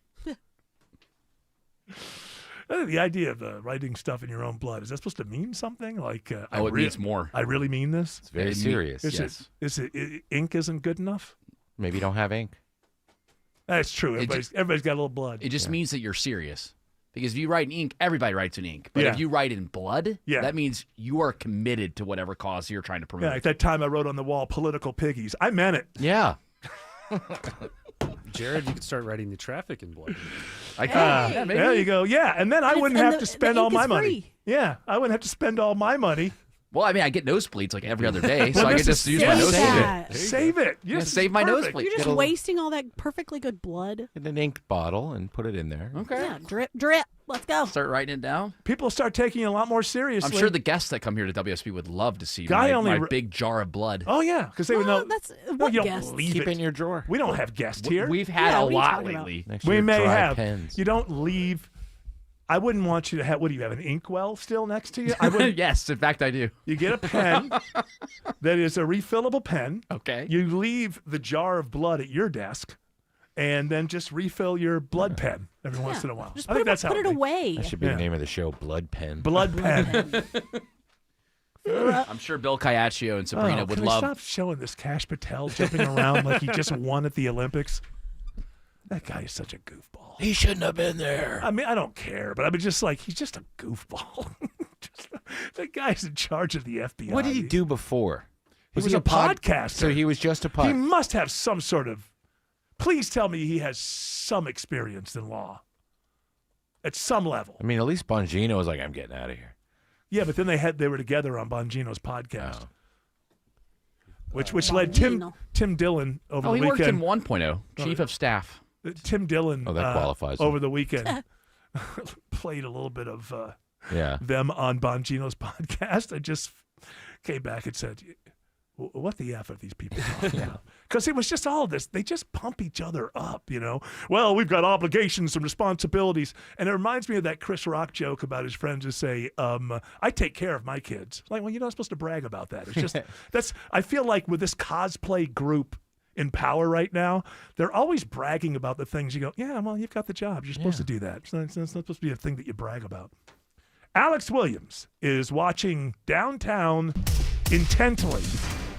The idea of writing stuff in your own blood, is that supposed to mean something? Like, it means more. I really mean this? It's very serious. Is it ink isn't good enough? Maybe you don't have ink. That's true. Everybody's got a little blood. It just means that you're serious. Because if you write in ink, everybody writes in ink. But if you write in blood, that means you are committed to whatever cause you're trying to promote. Yeah, like that time I wrote on the wall, political piggies. I meant it. Yeah. Jared, you could start writing the traffic in blood. Yeah, maybe. There you go. Yeah, and then I wouldn't have to spend all my money. Yeah, I wouldn't have to spend all my money. Well, I mean, I get nosebleeds like every other day, so I can just use my nosebleed. Save it. Yes, save my nosebleed. You're just wasting all that perfectly good blood. In an ink bottle and put it in there. Okay. Yeah, drip, drip. Let's go. Start writing it down. People start taking it a lot more seriously. I'm sure the guests that come here to WSB would love to see my big jar of blood. Oh, yeah, because they would know. That's you don't guests? leave Keep it in your drawer. We don't have guests here. We've had a lot lately. We may have. Pens. You don't leave. I wouldn't want you to have. What do you have? An inkwell still next to you? I wouldn't. Yes, in fact, I do. You get a pen that is a refillable pen. Okay. You leave the jar of blood at your desk, and then just refill your blood pen every once in a while. Just I think that's how put it away. That should be the name of the show, Blood Pen. Blood pen. I'm sure Bill Caiaccio and Sabrina would can love. Stop showing this Cash Patel jumping around like he just won at the Olympics. That guy is such a goofball. He shouldn't have been there. I mean, I don't care, but I mean, just like he's just a goofball. The guy's in charge of the FBI. What did he do before? He was a podcaster. So he was just a podcaster. He must have some sort of. Please tell me he has some experience in law. At some level. I mean, at least Bongino was like, "I'm getting out of here." Yeah, but then they were together on Bongino's podcast, which led Tim Dillon over the weekend. He worked in 1.0, chief of staff. Tim Dillon. That qualifies over the weekend. Played a little bit of them on Bongino's podcast. I just came back and said, what the F are these people talking about? Because it was just all this. They just pump each other up, you know. Well, we've got obligations and responsibilities. And it reminds me of that Chris Rock joke about his friends who say, I take care of my kids. Like, well, you're not supposed to brag about that. It's just, I feel like with this cosplay group in power right now, they're always bragging about the things you go, yeah, well, you've got the job. You're supposed to do that. It's not supposed to be a thing that you brag about. Alex Williams is watching downtown intently.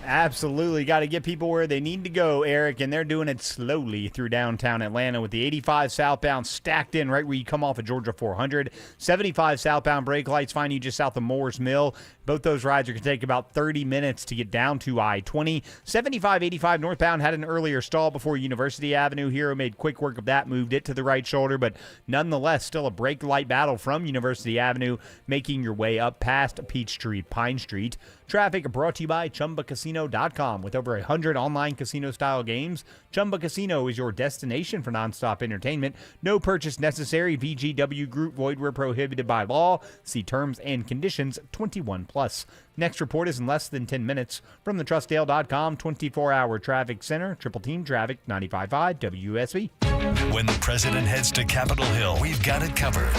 Absolutely. Got to get people where they need to go, Eric, and they're doing it slowly through downtown Atlanta with the 85 southbound stacked in right where you come off of Georgia 400. 75 southbound brake lights find you just south of Moore's Mill. Both those rides are going to take about 30 minutes to get down to I-20. 75, 85 northbound had an earlier stall before University Avenue. Hero made quick work of that, moved it to the right shoulder, but nonetheless, still a brake light battle from University Avenue, making your way up past Peachtree, Pine Street. Traffic brought to you by ChumbaCasino.com. With over 100 online casino-style games, Chumba Casino is your destination for nonstop entertainment. No purchase necessary. VGW Group. Void where prohibited by law. See terms and conditions. 21+. Next report is in less than 10 minutes. From the TrustDale.com 24-hour traffic center. Triple Team Traffic 95.5 WSB. When the president heads to Capitol Hill, we've got it covered.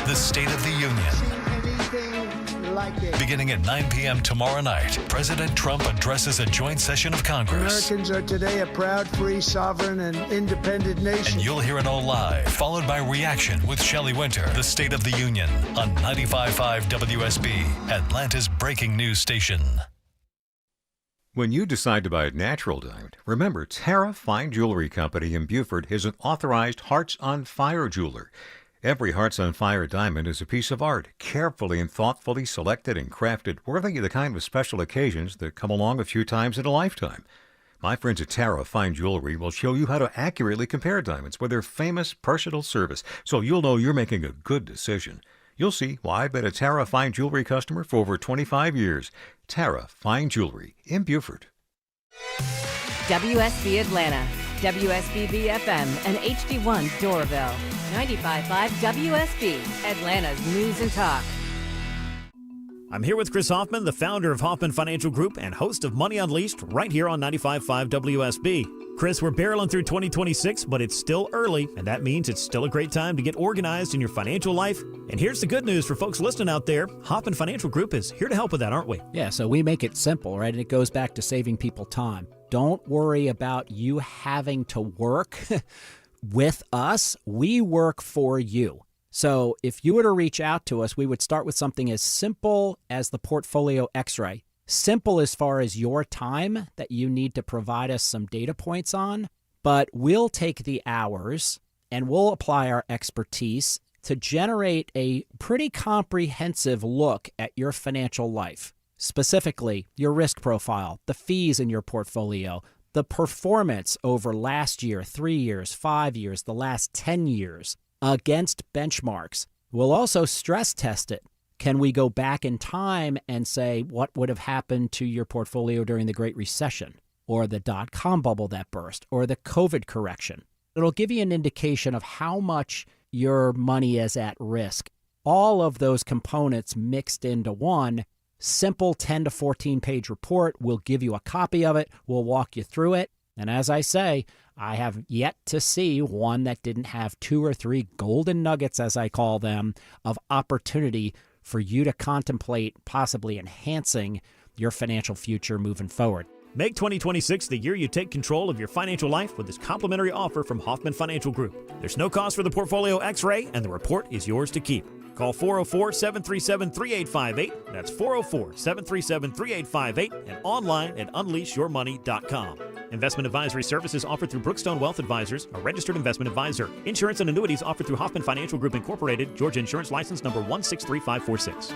The State of the Union. Beginning at 9 p.m. tomorrow night, President Trump addresses a joint session of Congress. Americans are today a proud, free, sovereign, and independent nation. And you'll hear it all live, followed by Reaction with Shelley Winter, the State of the Union, on 95.5 WSB, Atlanta's breaking news station. When you decide to buy a natural diamond, remember Tara Fine Jewelry Company in Beaufort is an authorized Hearts on Fire jeweler. Every Hearts on Fire diamond is a piece of art, carefully and thoughtfully selected and crafted, worthy of the kind of special occasions that come along a few times in a lifetime. My friends at Tara Fine Jewelry will show you how to accurately compare diamonds with their famous personal service, so you'll know you're making a good decision. You'll see why I've been a Tara Fine Jewelry customer for over 25 years. Tara Fine Jewelry in Beaufort. WSB Atlanta, WSB FM, and HD1 Doraville. 95.5 WSB, Atlanta's News and Talk. I'm here with Chris Hoffman, the founder of Hoffman Financial Group and host of Money Unleashed, right here on 95.5 WSB. Chris, we're barreling through 2026, but it's still early, and that means it's still a great time to get organized in your financial life. And here's the good news for folks listening out there. Hoffman Financial Group is here to help with that, aren't we? Yeah, so we make it simple, right? And it goes back to saving people time. Don't worry about you having to work with us. We work for you. So if you were to reach out to us, we would start with something as simple as the Portfolio X-ray. Simple as far as your time that you need to provide us some data points on, but we'll take the hours and we'll apply our expertise to generate a pretty comprehensive look at your financial life, specifically your risk profile, the fees in your portfolio, the performance over last year, 3 years, 5 years, the last 10 years against benchmarks. We'll also stress test it. Can we go back in time and say what would have happened to your portfolio during the Great Recession or the dot-com bubble that burst or the COVID correction? It'll give you an indication of how much your money is at risk. All of those components mixed into one simple 10 to 14 page report. We'll give you a copy of it. We'll walk you through it. And as I say, I have yet to see one that didn't have 2 or 3 golden nuggets, as I call them, of opportunity for you to contemplate possibly enhancing your financial future moving forward. Make 2026 the year you take control of your financial life with this complimentary offer from Hoffman Financial Group. There's no cost for the Portfolio X-ray, and the report is yours to keep. Call 404-737-3858. That's 404-737-3858 and online at unleashyourmoney.com. Investment advisory services offered through Brookstone Wealth Advisors, a registered investment advisor. Insurance and annuities offered through Hoffman Financial Group Incorporated, Georgia Insurance License number 163546.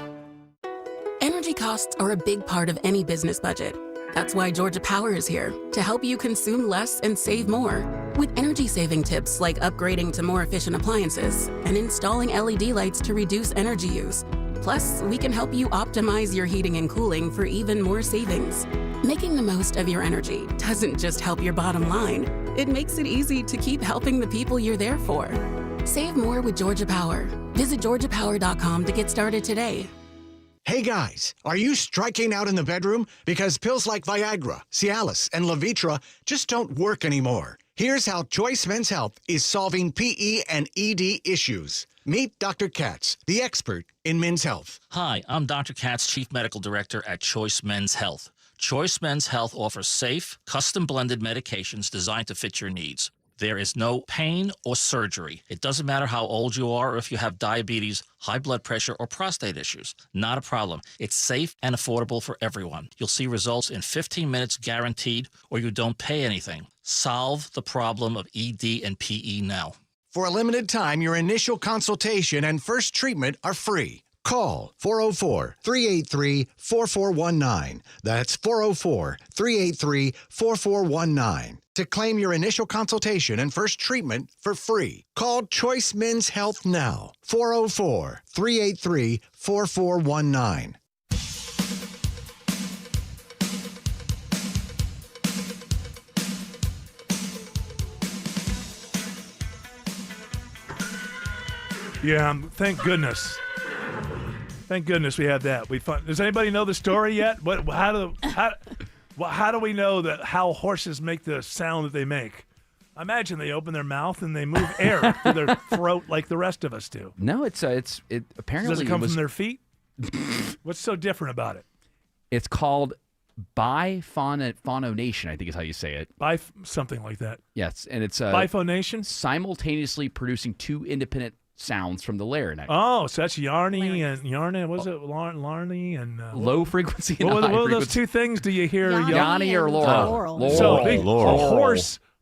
Energy costs are a big part of any business budget. That's why Georgia Power is here to help you consume less and save more. With energy-saving tips like upgrading to more efficient appliances and installing LED lights to reduce energy use. Plus, we can help you optimize your heating and cooling for even more savings. Making the most of your energy doesn't just help your bottom line. It makes it easy to keep helping the people you're there for. Save more with Georgia Power. Visit georgiapower.com to get started today. Hey guys, are you striking out in the bedroom? Because pills like Viagra, Cialis, and Levitra just don't work anymore. Here's how Choice Men's Health is solving PE and ED issues. Meet Dr. Katz, the expert in men's health. Hi, I'm Dr. Katz, Chief Medical Director at Choice Men's Health. Choice Men's Health offers safe, custom-blended medications designed to fit your needs. There is no pain or surgery. It doesn't matter how old you are or if you have diabetes, high blood pressure, or prostate issues. Not a problem. It's safe and affordable for everyone. You'll see results in 15 minutes guaranteed, or you don't pay anything. Solve the problem of ED and PE now. For a limited time, your initial consultation and first treatment are free. Call 404-383-4419. That's 404-383-4419 to claim your initial consultation and first treatment for free. Call Choice Men's Health now. 404-383-4419. Yeah, thank goodness. Thank goodness we had that. Does anybody know the story yet? How do we know that how horses make the sound that they make? I imagine they open their mouth and they move air through their throat like the rest of us do. No, it apparently Does it come from their feet? What's so different about it? It's called biphonation, I think is how you say it. Something like that. Yes, and it's biphonation, simultaneously producing 2 independent sounds from the larynx. Oh, so that's Yarny and Larny and low frequency and what high are frequency. those 2 things? Do you hear Yanni or Laurel? Laurel. So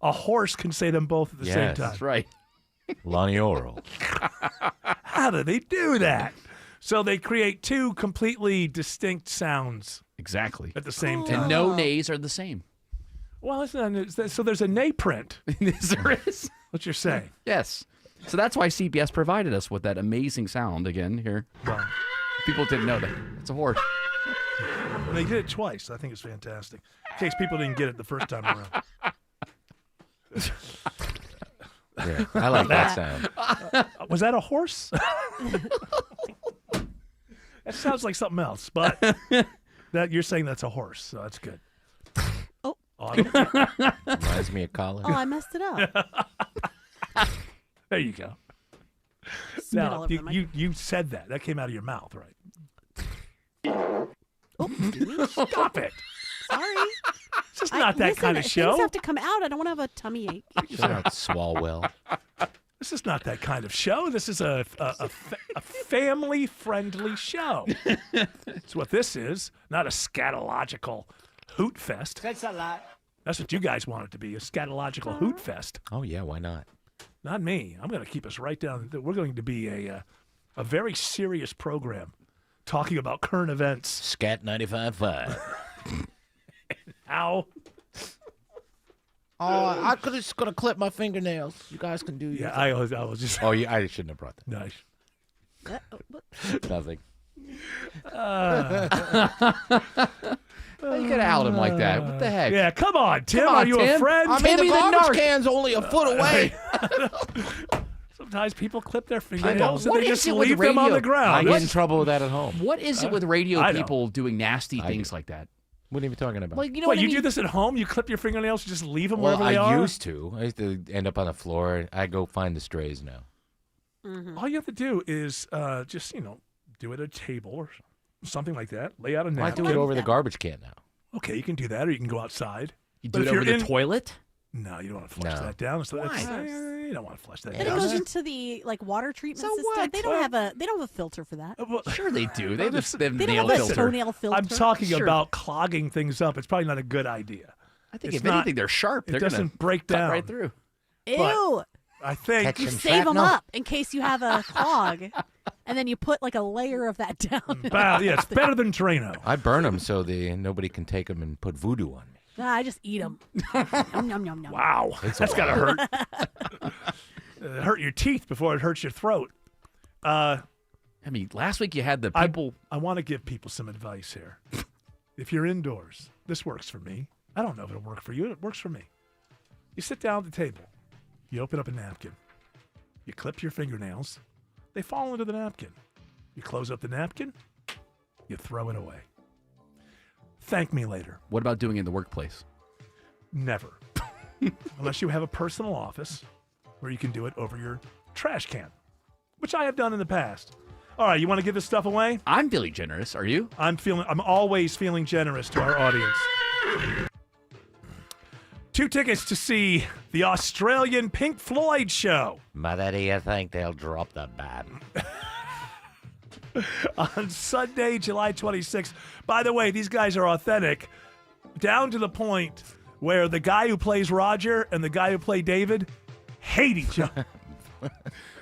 a horse can say them both at the same time. That's right. Lonnie Oral. How do they do that? So they create 2 completely distinct sounds. Exactly. At the same time. And no nays are the same. Well, so there's a nay print. Yes, there is. What you're saying. Yes. So that's why CBS provided us with that amazing sound again here. Wow. People didn't know that. It's a horse. And they did it twice. I think it's fantastic. In case people didn't get it the first time around. Yeah, I like that sound. Was that a horse? That sounds like something else, but that you're saying that's a horse, so that's good. Oh. Reminds me of Colin. Oh, I messed it up. There you go. Now, you said that. That came out of your mouth, right? Oh, stop it. Sorry. It's just not that kind of show. Things have to come out. I don't want to have a tummy ache. Shout out Swalwell. This is not that kind of show. This is a family-friendly show. That's what this is, not a scatological hoot fest. That's a lot. That's what you guys want it to be, a scatological hoot fest. Oh, yeah, why not? Not me. I'm going to keep us right down. We're going to be a very serious program talking about current events. Scat 95.5. How? I could just gonna clip my fingernails. You guys can do. Yeah, I was just. Oh, yeah, I shouldn't have brought that. Nice. Nothing. You could out him like that. What the heck? Yeah, come on, Tim. Come on, Are you Tim. a friend? I mean, the garbage can's only a foot away. Sometimes people clip their fingernails and What they is just it with leave them on radio? the ground. I get in trouble with that at home. What is it with radio people doing nasty things like that? What are you talking about? Like, you know What, what I you mean? do this at home? You clip your fingernails and just leave them Well, wherever they are? I used to end up on the floor. I go find the strays now. All you have to do is just, do it at a table or something like that. Lay out a I napkin. do it over the garbage can now. Okay, you can do that, or you can go outside. You But do it if over you're the toilet? No, you don't want to flush No. that down. So that's, Why? you don't want to flush that Then down. it goes into the water treatment system. what? They don't have a filter for that. Sure they do. They have a They nail don't have a filter. toenail filter. I'm talking Sure. about clogging things up. It's probably not a good idea. I think It's if anything, they're sharp. It They're gonna doesn't break cut down right through. Ew. I think Catch You some save them shrapnel. up in case you have a clog, and then you put like a layer of that down. yeah, it's better than Drano. I burn them so nobody can take them and put voodoo on me. Nah, I just eat them. Yum, yum, yum, yum. Wow, that's gotta hurt. It hurt your teeth before it hurts your throat. I mean, last week you had the people. I want to give people some advice here. If you're indoors, this works for me. I don't know if it'll work for you. It works for me. You sit down at the table. You open up a napkin. You clip your fingernails. They fall into the napkin. You close up the napkin. You throw it away. Thank me later. What about doing it in the workplace? Never. Unless you have a personal office where you can do it over your trash can, which I have done in the past. All right, you want to give this stuff away? I'm feeling generous. Are you? I'm always feeling generous to our audience. 2 tickets to see the Australian Pink Floyd show Mother, do you think they'll drop the bat? on Sunday, July 26th. By the way, these guys are authentic, down to the point where the guy who plays Roger and the guy who played David hate each other.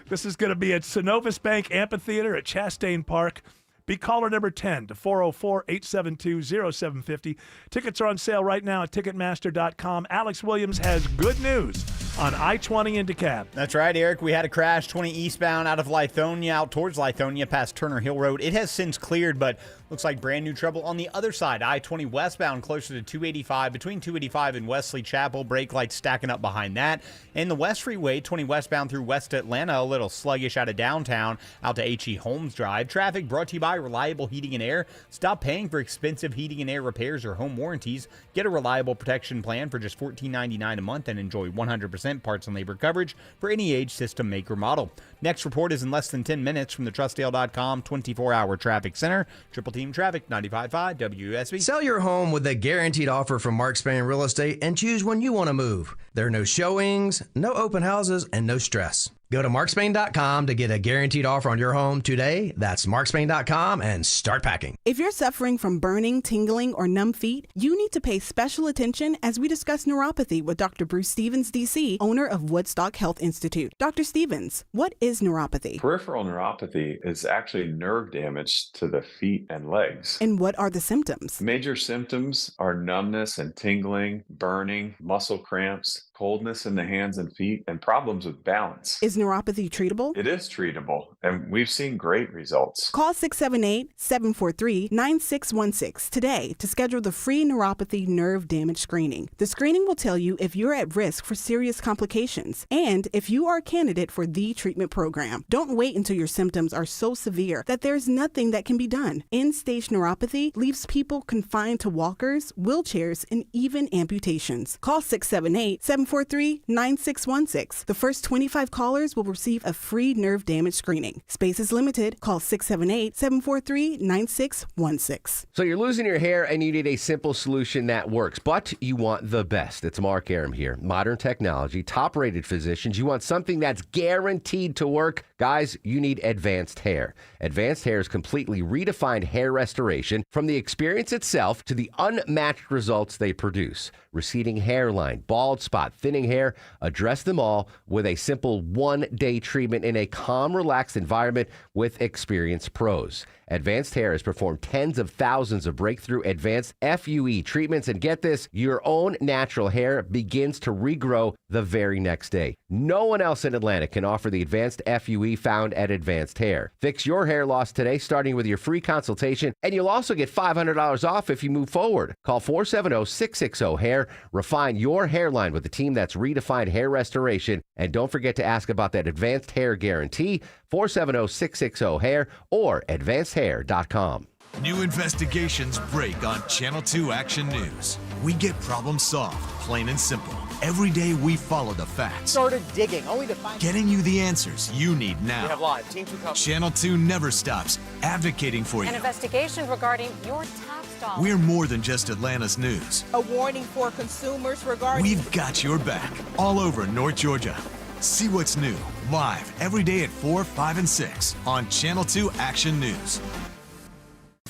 This is going to be at Synovus Bank Amphitheater at Chastain Park. Be caller number 10 to 404-872-0750. Tickets are on sale right now at Ticketmaster.com. Alex Williams has good news on I-20 in DeKalb. That's right, Eric. We had a crash 20 eastbound out of Lithonia out towards Lithonia past Turner Hill Road. It has since cleared, but looks like brand new trouble on the other side. I-20 westbound closer to 285, between 285 and Wesley Chapel. Brake lights stacking up behind that. And the West Freeway, 20 westbound through West Atlanta, a little sluggish out of downtown out to H.E. Holmes Drive. Traffic brought to you by Reliable Heating and Air. Stop paying for expensive heating and air repairs or home warranties. Get a reliable protection plan for just $14.99 a month and enjoy 100% parts and labor coverage for any age, system, make, or model. Next report is in less than 10 minutes from the TrustDale.com 24-hour traffic center. Triple Team Traffic, 95.5 WSB. Sell your home with a guaranteed offer from Mark Spain Real Estate and choose when you want to move. There are no showings, no open houses, and no stress. Go to markspain.com to get a guaranteed offer on your home today. That's markspain.com and start packing. If you're suffering from burning, tingling, or numb feet, you need to pay special attention as we discuss neuropathy with Dr. Bruce Stevens, D.C., owner of Woodstock Health Institute. Dr. Stevens, what is neuropathy? Peripheral neuropathy is actually nerve damage to the feet and legs. And what are the symptoms? Major symptoms are numbness and tingling, burning, muscle cramps, coldness in the hands and feet, and problems with balance. Is neuropathy treatable? It is treatable, and we've seen great results. Call 678-743-9616 today to schedule the free neuropathy nerve damage screening. The screening will tell you if you're at risk for serious complications and if you are a candidate for the treatment program. Don't wait until your symptoms are so severe that there's nothing that can be done. End-stage neuropathy leaves people confined to walkers, wheelchairs, and even amputations. Call 678-743-9616 743-9616. The first 25 callers will receive a free nerve damage screening. Space is limited. Call 678-743-9616. So you're losing your hair and you need a simple solution that works, but you want the best. It's Mark Aram here. Modern technology, top-rated physicians. You want something that's guaranteed to work. Guys, you need Advanced Hair. Advanced Hair's completely redefined hair restoration, from the experience itself to the unmatched results they produce. Receding hairline, bald spot, thinning hair, address them all with a simple one-day treatment in a calm, relaxed environment with experienced pros. Advanced Hair has performed tens of thousands of breakthrough advanced FUE treatments, and get this, your own natural hair begins to regrow the very next day. No one else in Atlanta can offer the advanced FUE found at Advanced Hair. Fix your hair loss today, starting with your free consultation, and you'll also get $500 off if you move forward. Call 470-660-HAIR. Refine your hairline with a team that's redefined hair restoration, and don't forget to ask about that Advanced Hair Guarantee, 470-660-HAIR or advancedhair.com. New investigations break on Channel 2 Action News. We get problems solved, plain and simple. Every day we follow the facts. Started digging, only to find... Getting you the answers you need now. We have live. Team 2 coverage. Channel 2 never stops advocating for you. An investigation regarding your tax dollars. We're more than just Atlanta's news. A warning for consumers regarding... We've got your back all over North Georgia. See what's new, live, every day at 4, 5, and 6 on Channel 2 Action News.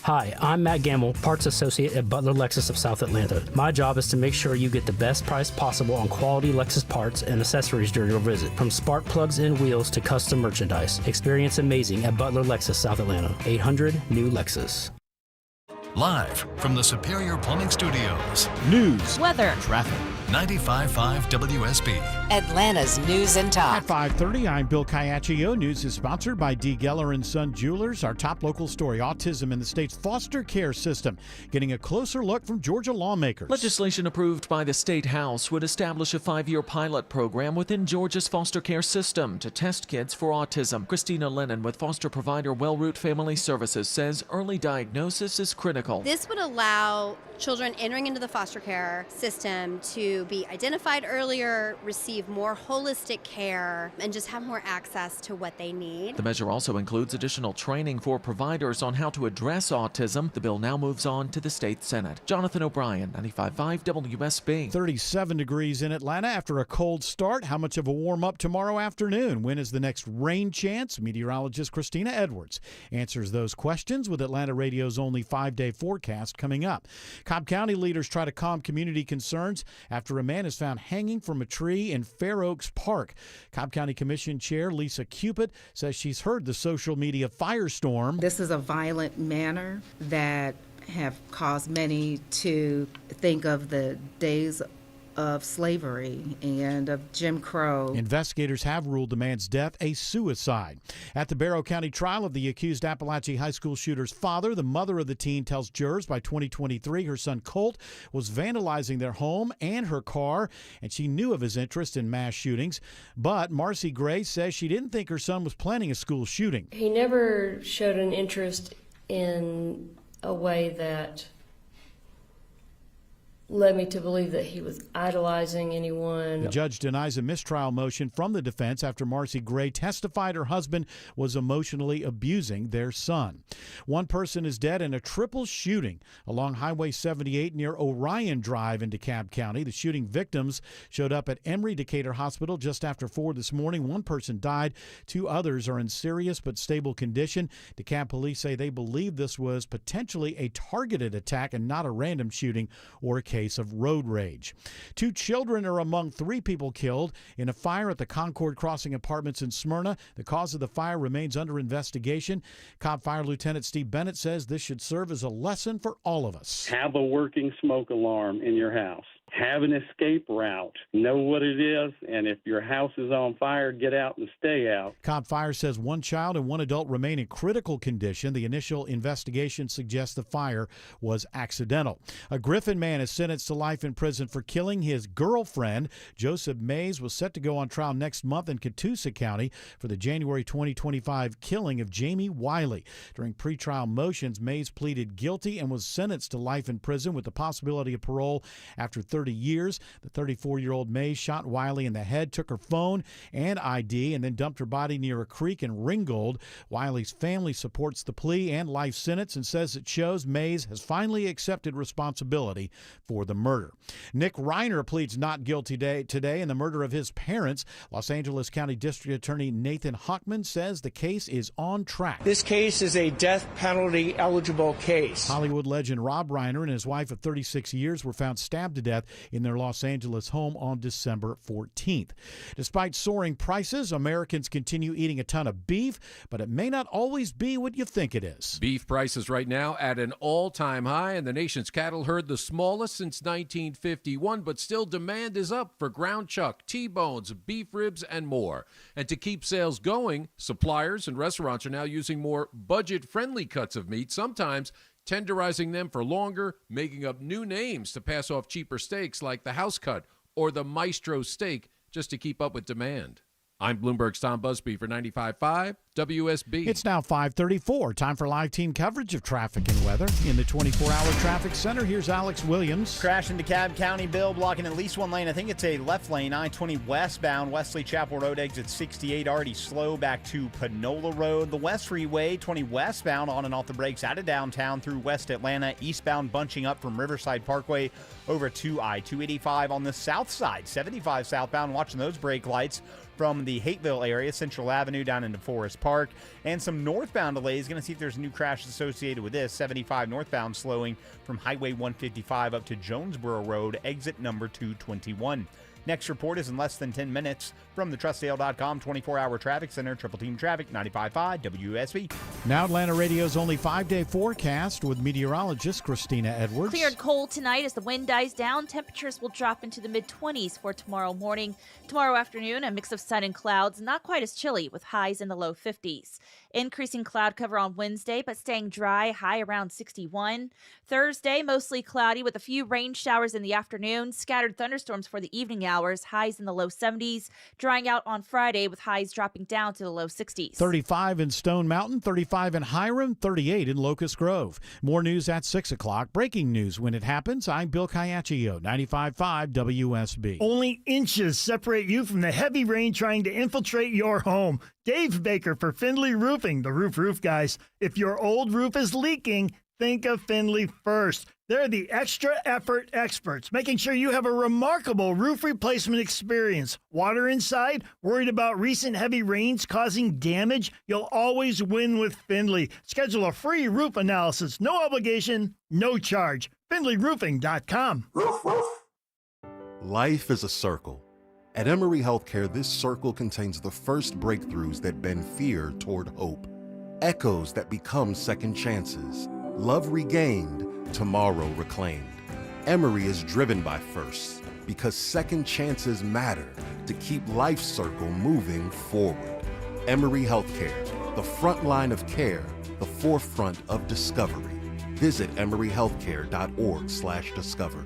Hi, I'm Matt Gamble, Parts Associate at Butler Lexus of South Atlanta. My job is to make sure you get the best price possible on quality Lexus parts and accessories during your visit. From spark plugs and wheels to custom merchandise. Experience amazing at Butler Lexus South Atlanta. 800 New Lexus. Live from the Superior Plumbing Studios. News, weather, traffic. 95.5 WSB. Atlanta's News and Talk. At 5:30, I'm Bill Caiaccio. News is sponsored by D. Geller & Son Jewelers. Our top local story, autism in the state's foster care system. Getting a closer look from Georgia lawmakers. Legislation approved by the State House would establish a 5-year pilot program within Georgia's foster care system to test kids for autism. Christina Lennon with foster provider Wellroot Family Services says early diagnosis is critical. This would allow children entering into the foster care system to be identified earlier, receive more holistic care, and just have more access to what they need. The measure also includes additional training for providers on how to address autism. The bill now moves on to the state Senate. Jonathan O'Brien, 95.5 WSB. 37 degrees in Atlanta after a cold start. How much of a warm-up tomorrow afternoon? When is the next rain chance? Meteorologist Christina Edwards answers those questions with Atlanta Radio's only 5-day forecast coming up. Cobb County leaders try to calm community concerns after a man is found hanging from a tree in Fair Oaks Park. Cobb County Commission Chair Lisa Cupid says she's heard the social media firestorm. This is a violent manner that have caused many to think of the days of slavery and of Jim Crow. Investigators have ruled the man's death a suicide. At the Barrow County trial of the accused Appalachia High School shooter's father, the mother of the teen tells jurors by 2023 her son Colt was vandalizing their home and her car, and she knew of his interest in mass shootings. But Marcy Gray says she didn't think her son was planning a school shooting. He never showed an interest in a way that led me to believe that he was idolizing anyone. The judge denies a mistrial motion from the defense after Marcy Gray testified her husband was emotionally abusing their son. One person is dead in a triple shooting along Highway 78 near Orion Drive in DeKalb County. The shooting victims showed up at Emory Decatur Hospital just after 4 this morning. One person died. 2 others are in serious but stable condition. DeKalb police say they believe this was potentially a targeted attack and not a random shooting or a case of road rage. 2 children are among 3 people killed in a fire at the Concord Crossing Apartments in Smyrna. The cause of the fire remains under investigation. Cobb Fire Lieutenant Steve Bennett says this should serve as a lesson for all of us. Have a working smoke alarm in your house. Have an escape route. Know what it is, and if your house is on fire, get out and stay out. Cobb Fire says 1 child and 1 adult remain in critical condition. The initial investigation suggests the fire was accidental. A Griffin man is sentenced to life in prison for killing his girlfriend. Joseph Mays was set to go on trial next month in Catoosa County for the January 2025 killing of Jamie Wiley. During pretrial motions, Mays pleaded guilty and was sentenced to life in prison with the possibility of parole after 30 30 years. The 34-year-old Mays shot Wiley in the head, took her phone and ID, and then dumped her body near a creek in Ringgold. Wiley's family supports the plea and life sentence and says it shows Mays has finally accepted responsibility for the murder. Nick Reiner pleads not guilty today in the murder of his parents. Los Angeles County District Attorney Nathan Hochman says the case is on track. This case is a death penalty eligible case. Hollywood legend Rob Reiner and his wife of 36 years were found stabbed to death in their Los Angeles home on December 14th. Despite soaring prices, Americans continue eating a ton of beef, but it may not always be what you think it is. Beef prices right now at an all-time high, and the nation's cattle herd the smallest since 1951, but still demand is up for ground chuck, T-bones, beef ribs, and more. And to keep sales going, suppliers and restaurants are now using more budget-friendly cuts of meat, sometimes tenderizing them for longer, making up new names to pass off cheaper steaks like the house cut or the maestro steak just to keep up with demand. I'm Bloomberg's Tom Busby for 95.5 WSB. It's now 5:34. Time for live team coverage of traffic and weather. In the 24-hour traffic center, here's Alex Williams. Crash into Cobb County, Bill, blocking at least one lane. I think it's a left lane, I-20 westbound, Wesley Chapel Road exit 68, already slow back to Panola Road. The West Freeway, 20 westbound, on and off the brakes out of downtown through West Atlanta. Eastbound bunching up from Riverside Parkway over to I-285 on the south side. 75 southbound, watching those brake lights from the Hateville area, Central Avenue down into Forest Park. And some northbound delays. Going to see if there's a new crash associated with this. 75 northbound slowing from Highway 155 up to Jonesboro Road, exit number 221. Next report is in less than 10 minutes from the TrustSale.com 24-hour traffic center. Triple Team Traffic, 95.5 WSB. Now Atlanta Radio's only 5-day forecast with meteorologist Christina Edwards. Clear and cold tonight as the wind dies down. Temperatures will drop into the mid-20s for tomorrow morning. Tomorrow afternoon, a mix of sun and clouds, not quite as chilly with highs in the low 50s. Increasing cloud cover on Wednesday, but staying dry, high around 61. Thursday, mostly cloudy with a few rain showers in the afternoon. Scattered thunderstorms for the evening hours, highs in the low 70s. Drying out on Friday with highs dropping down to the low 60s. 35 in Stone Mountain, 35 in Hiram, 38 in Locust Grove. More news at 6 o'clock. Breaking news when it happens. I'm Bill Caiaccio, 95.5 WSB. Only inches separate you from the heavy rain trying to infiltrate your home. Dave Baker for Findlay Roofing, the roof guys. If your old roof is leaking, think of Findlay first. They're the extra effort experts, making sure you have a remarkable roof replacement experience. Water inside? Worried about recent heavy rains causing damage? You'll always win with Findlay. Schedule a free roof analysis. No obligation, no charge. FindlayRoofing.com. Roof, roof. Life is a circle. At Emory Healthcare, this circle contains the first breakthroughs that bend fear toward hope. Echoes that become second chances. Love regained, tomorrow reclaimed. Emory is driven by firsts because second chances matter to keep life's circle moving forward. Emory Healthcare, the front line of care, the forefront of discovery. Visit emoryhealthcare.org/discover.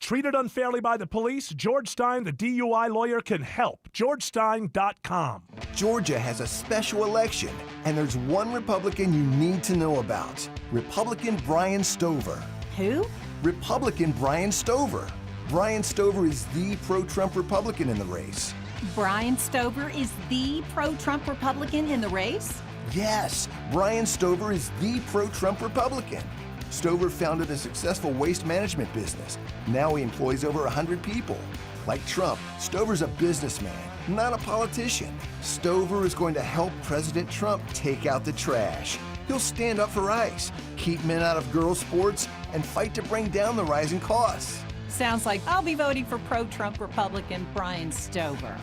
Treated unfairly by the police? George Stein, the DUI lawyer, can help. GeorgeStein.com. Georgia has a special election, and there's one Republican you need to know about. Republican Brian Stover. Who? Republican Brian Stover. Brian Stover is the pro-Trump Republican in the race. Brian Stover is the pro-Trump Republican in the race? Yes, Brian Stover is the pro-Trump Republican. Stover founded a successful waste management business. Now he employs over 100 people. Like Trump, Stover's a businessman, not a politician. Stover is going to help President Trump take out the trash. He'll stand up for ICE, keep men out of girls' sports, and fight to bring down the rising costs. Sounds like I'll be voting for pro-Trump Republican Brian Stover.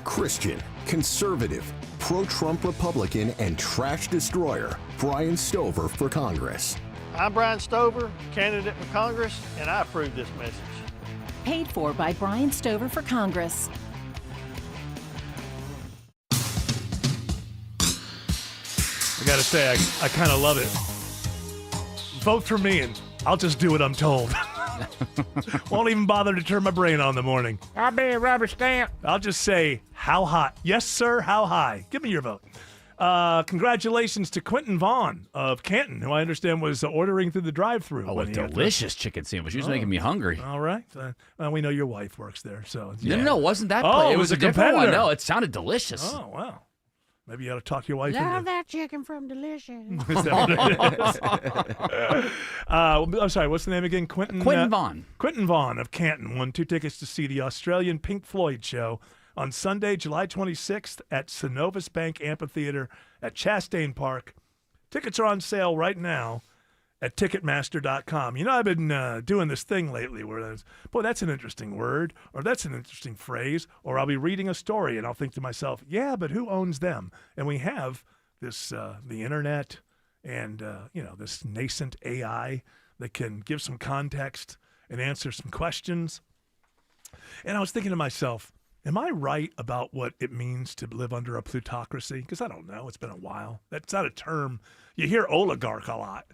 Christian, conservative, pro-Trump Republican, and trash destroyer, Brian Stover for Congress. I'm Brian Stover, candidate for Congress, and I approve this message. Paid for by Brian Stover for Congress. I gotta say, I kind of love it. Vote for me, and I'll just do what I'm told. Won't even bother to turn my brain on in the morning. I'll be a rubber stamp. I'll just say, how high? Yes, sir, how high? Give me your vote. Congratulations to Quentin Vaughn of Canton, who I understand was ordering through the drive-thru. Oh, a delicious chicken sandwich. She was making me hungry. All right. We know your wife works there, so No, it wasn't that. Oh, it was a different competitor. one. No, it sounded delicious. Oh, wow. Maybe you ought to talk to your wife. Love that chicken from Delicious. Is that what it is? I'm sorry, what's the name again? Quentin Vaughn. Quentin Vaughn of Canton won 2 tickets to see the Australian Pink Floyd show on Sunday, July 26th at Synovus Bank Amphitheater at Chastain Park. Tickets are on sale right now at Ticketmaster.com. You know, I've been doing this thing lately where that's an interesting word, or that's an interesting phrase, or I'll be reading a story and I'll think to myself, yeah, but who owns them? And we have this, the internet and, this nascent AI that can give some context and answer some questions. And I was thinking to myself, am I right about what it means to live under a plutocracy? Because I don't know. It's been a while. That's not a term. You hear oligarch a lot.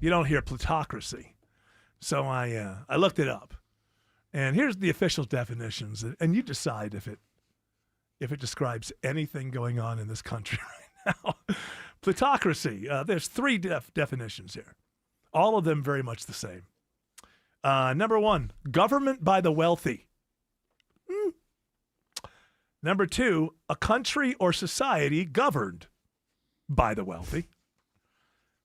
You don't hear plutocracy. So I looked it up. And here's the official definitions. And you decide if it describes anything going on in this country right now. Plutocracy. There's 3 definitions here. All of them very much the same. Number 1, government by the wealthy. Number 2, a country or society governed by the wealthy.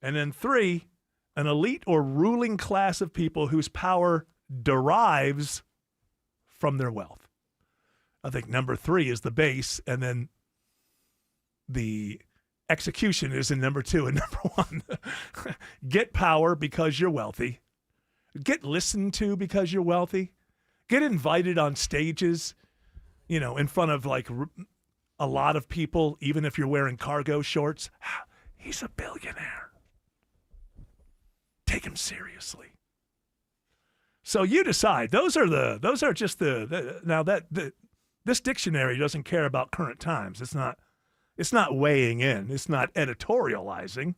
And then 3, an elite or ruling class of people whose power derives from their wealth. I think number 3 is the base, and then the execution is in number 2 and number 1. Get power because you're wealthy. Get listened to because you're wealthy. Get invited on stages, in front of like a lot of people, even if you're wearing cargo shorts. He's a billionaire. Take him seriously. So you decide. Those are just this dictionary doesn't care about current times. It's not weighing in. It's not editorializing.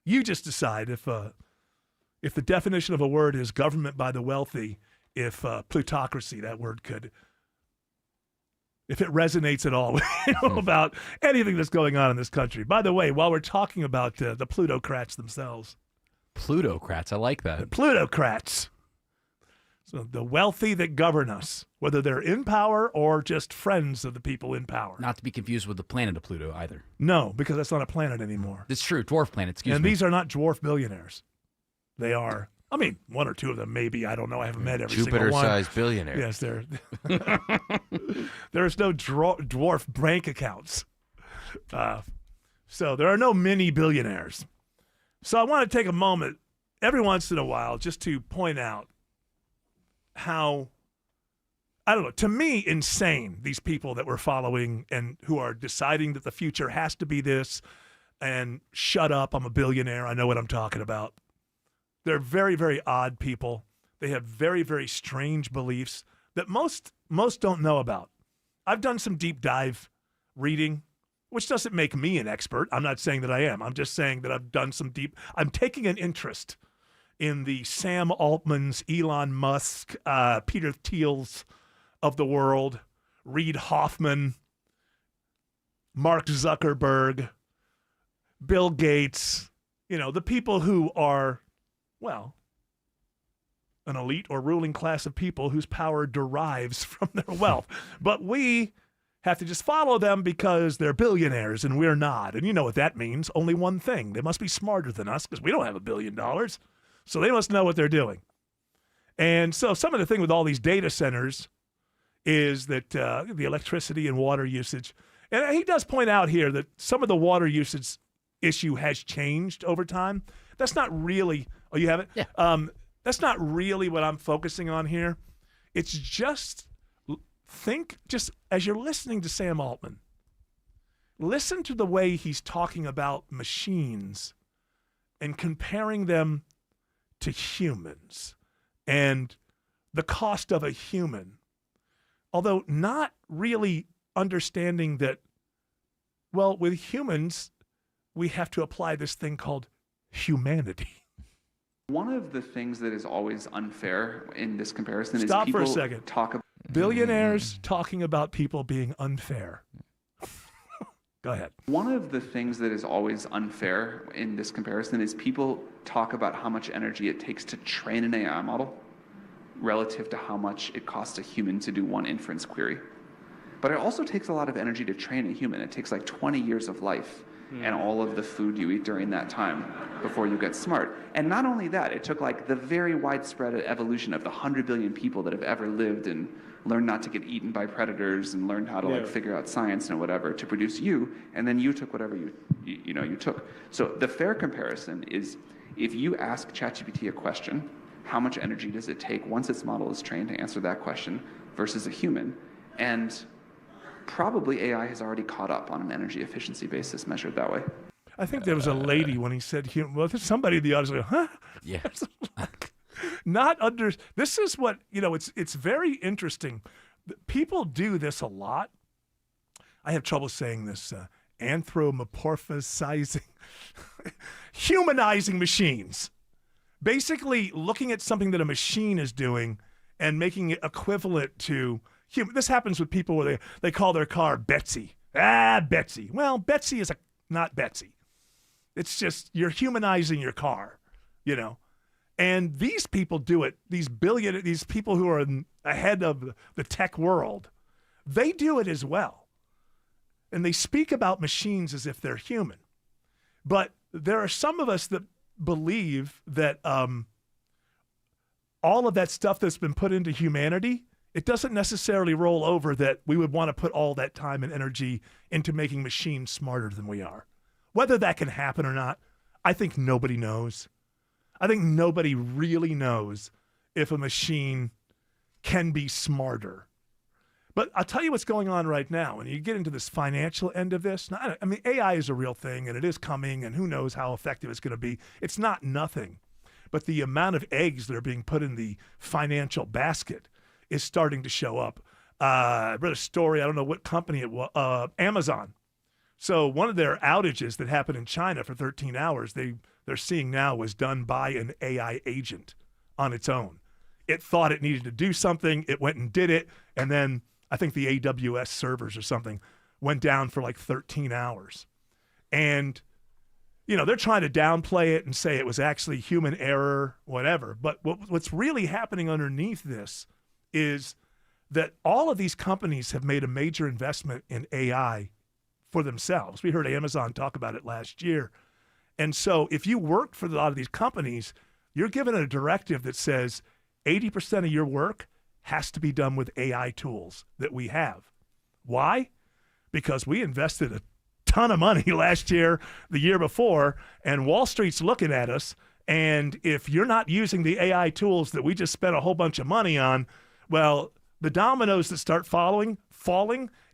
You just decide if the definition of a word is government by the wealthy, if plutocracy, that word if it resonates at all about anything that's going on in this country. By the way, while we're talking about the plutocrats themselves. Plutocrats, I like that. The plutocrats. So the wealthy that govern us, whether they're in power or just friends of the people in power. Not to be confused with the planet of Pluto either. No, because that's not a planet anymore. It's true, dwarf planet, excuse me. And these are not dwarf billionaires. They are, 1 or 2 of them maybe. I don't know. I haven't met every single one. Jupiter-sized billionaires. Yes, there's no dwarf bank accounts. So there are no mini billionaires. So I want to take a moment every once in a while just to point out how, to me, insane these people that we're following and who are deciding that the future has to be this and shut up, I'm a billionaire, I know what I'm talking about. They're very, very odd people. They have very, very strange beliefs that most don't know about. I've done some deep dive reading, which doesn't make me an expert. I'm not saying that I am. I'm just saying that I've done some I'm taking an interest in the Sam Altmans, Elon Musk, Peter Thiels of the world, Reid Hoffman, Mark Zuckerberg, Bill Gates, the people who are, an elite or ruling class of people whose power derives from their wealth. But we have to just follow them because they're billionaires and we're not. And you know what that means. Only one thing. They must be smarter than us because we don't have $1 billion. So they must know what they're doing. And so some of the thing with all these data centers is that the electricity and water usage. And he does point out here that some of the water usage issue has changed over time. That's not really, oh, you have it? Yeah. That's not really what I'm focusing on here. It's just just as you're listening to Sam Altman, listen to the way he's talking about machines and comparing them to humans and the cost of a human, although not really understanding that, with humans, we have to apply this thing called humanity. One of the things that is always unfair in this comparison is people people for a second. talk about Billionaires talking about people being unfair. Go ahead. One of the things that is always unfair in this comparison is people talk about how much energy it takes to train an AI model relative to how much it costs a human to do one inference query. But it also takes a lot of energy to train a human. It takes like 20 years of life and all of the food you eat during that time before you get smart. And not only that, it took like the very widespread evolution of the 100 billion people that have ever lived and learned not to get eaten by predators and learned how to like figure out science and whatever to produce you, and then you took whatever you took. So the fair comparison is if you ask ChatGPT a question, how much energy does it take once its model is trained to answer that question versus a human? And probably AI has already caught up on an energy efficiency basis measured that way. I think there was a lady when he said human. Well, there's somebody in the audience like, huh? Yeah. This is what, it's very interesting. People do this a lot. I have trouble saying this, anthropomorphizing, humanizing machines. Basically looking at something that a machine is doing and making it equivalent to human. This happens with people where they call their car Betsy. Betsy. Well, Betsy is not Betsy. It's just you're humanizing your car, And these people do it. These people who are ahead of the tech world, they do it as well. And they speak about machines as if they're human. But there are some of us that believe that all of that stuff that's been put into humanity, it doesn't necessarily roll over that we would want to put all that time and energy into making machines smarter than we are. Whether that can happen or not, I think nobody knows. I think nobody really knows if a machine can be smarter. But I'll tell you what's going on right now. When you get into this financial end of this, I mean, AI is a real thing, and it is coming, and who knows how effective it's going to be. It's not nothing. But the amount of eggs that are being put in the financial basket is starting to show up. I read a story, I don't know what company it was, Amazon. So one of their outages that happened in China for 13 hours, they're seeing now was done by an AI agent on its own. It thought it needed to do something, it went and did it, and then I think the AWS servers or something went down for like 13 hours. And, they're trying to downplay it and say it was actually human error, whatever. But what's really happening underneath this is that all of these companies have made a major investment in AI for themselves. We heard Amazon talk about it last year. And so if you work for a lot of these companies, you're given a directive that says 80% of your work has to be done with AI tools that we have. Why? Because we invested a ton of money last year, the year before, and Wall Street's looking at us. And if you're not using the AI tools that we just spent a whole bunch of money on, well, the dominoes that start falling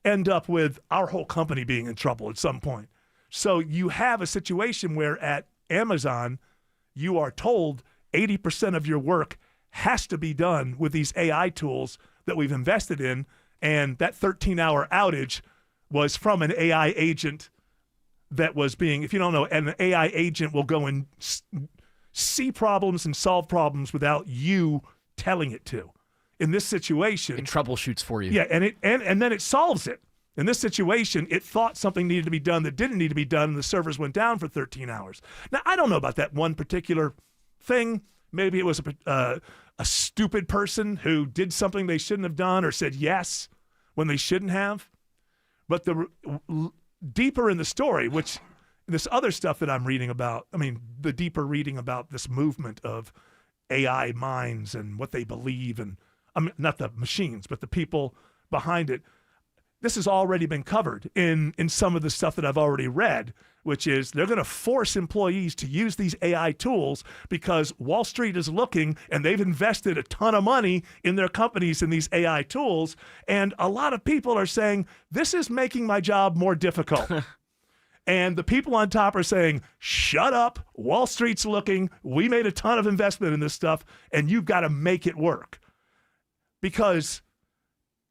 end up with our whole company being in trouble at some point. So you have a situation where at Amazon, you are told 80% of your work has to be done with these AI tools that we've invested in. And that 13-hour outage was from an AI agent that was being, if you don't know, an AI agent will go and see problems and solve problems without you telling it to. In this situation, it troubleshoots for you. Yeah, and then it solves it. In this situation, it thought something needed to be done that didn't need to be done, and the servers went down for 13 hours. Now, I don't know about that one particular thing. Maybe it was a stupid person who did something they shouldn't have done or said yes when they shouldn't have. But the deeper in the story, which this other stuff that I'm reading about, the deeper reading about this movement of AI minds and what they believe, and not the machines, but the people behind it. This has already been covered in some of the stuff that I've already read, which is they're going to force employees to use these AI tools because Wall Street is looking and they've invested a ton of money in their companies in these AI tools. And a lot of people are saying, this is making my job more difficult. And the people on top are saying, shut up, Wall Street's looking, we made a ton of investment in this stuff, and you've got to make it work. Because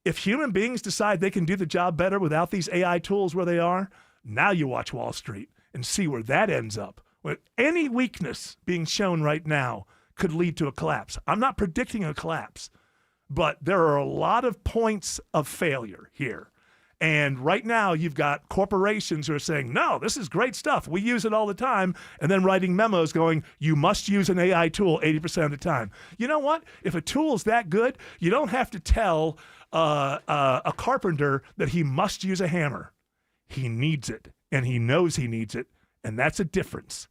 if human beings decide they can do the job better without these AI tools where they are, now you watch Wall Street and see where that ends up. When any weakness being shown right now could lead to a collapse. I'm not predicting a collapse, but there are a lot of points of failure here. And right now, you've got corporations who are saying, no, this is great stuff. We use it all the time. And then writing memos going, you must use an AI tool 80% of the time. You know what? If a tool is that good, you don't have to tell a carpenter that he must use a hammer. He needs it, and he knows he needs it. And that's a difference.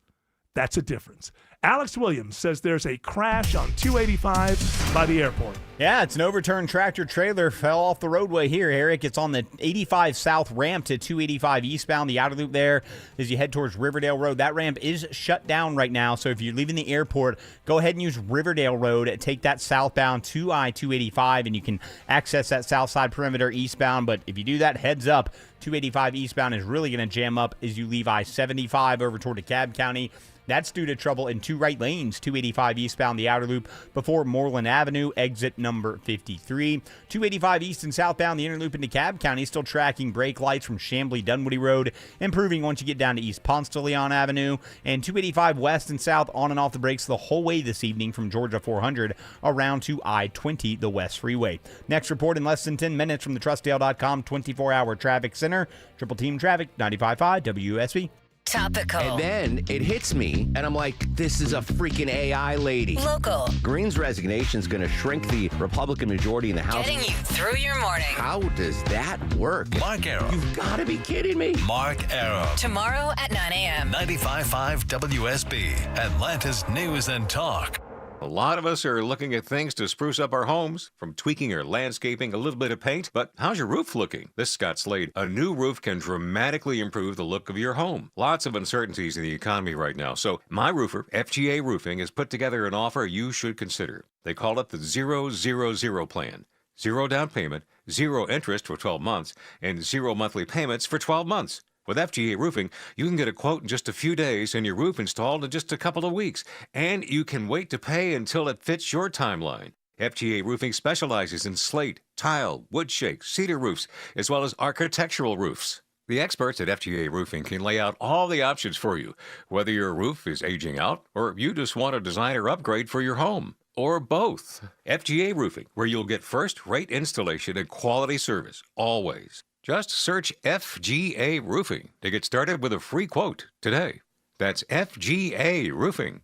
That's a difference. Alex Williams says there's a crash on 285 by the airport. Yeah, it's an overturned tractor trailer fell off the roadway here, Eric. It's on the 85 south ramp to 285 eastbound, the outer loop there as you head towards Riverdale Road. That ramp is shut down right now, so if you're leaving the airport, go ahead and use Riverdale Road. Take that southbound to I-285, and you can access that south side perimeter eastbound. But if you do that, heads up, 285 eastbound is really going to jam up as you leave I-75 over toward DeKalb County. That's due to trouble in two right lanes, 285 eastbound, the outer loop before Moreland Avenue, exit number 53. 285 east and southbound, the inner loop in DeKalb County, still tracking brake lights from Chamblee-Dunwoody Road, improving once you get down to East Ponce de Leon Avenue. And 285 west and south on and off the brakes the whole way this evening from Georgia 400 around to I-20, the West Freeway. Next report in less than 10 minutes from the TrustDale.com 24-hour traffic center. Triple Team Traffic, 95.5 WSB. Topical. And then it hits me, and I'm like, this is a freaking AI lady. Local. Green's resignation is going to shrink the Republican majority in the House. Getting you through your morning. How does that work? Mark Arrow. You've got to be kidding me. Mark Arrow. Tomorrow at 9 a.m. 95.5 WSB, Atlanta's News and Talk. A lot of us are looking at things to spruce up our homes, from tweaking or landscaping, a little bit of paint. But how's your roof looking? This is Scott Slade. A new roof can dramatically improve the look of your home. Lots of uncertainties in the economy right now. So my roofer, FGA Roofing, has put together an offer you should consider. They call it the 000 plan. 0 down payment, 0 interest for 12 months, and 0 monthly payments for 12 months. With FGA Roofing, you can get a quote in just a few days and your roof installed in just a couple of weeks. And you can wait to pay until it fits your timeline. FGA Roofing specializes in slate, tile, wood shake, cedar roofs, as well as architectural roofs. The experts at FGA Roofing can lay out all the options for you, whether your roof is aging out or you just want a designer upgrade for your home. Or both. FGA Roofing, where you'll get first-rate installation and quality service, always. Just search FGA Roofing to get started with a free quote today. That's FGA Roofing.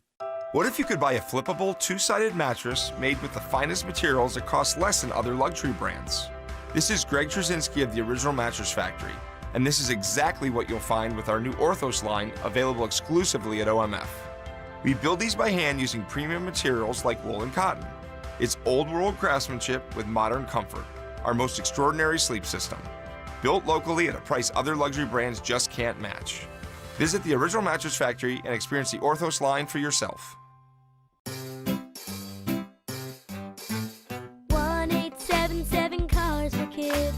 What if you could buy a flippable, two-sided mattress made with the finest materials that cost less than other luxury brands? This is Greg Trzynski of the Original Mattress Factory, and this is exactly what you'll find with our new Orthos line available exclusively at OMF. We build these by hand using premium materials like wool and cotton. It's old-world craftsmanship with modern comfort, our most extraordinary sleep system. Built locally at a price other luxury brands just can't match. Visit the Original Mattress Factory and experience the Orthos line for yourself. 1-877 Cars for Kids.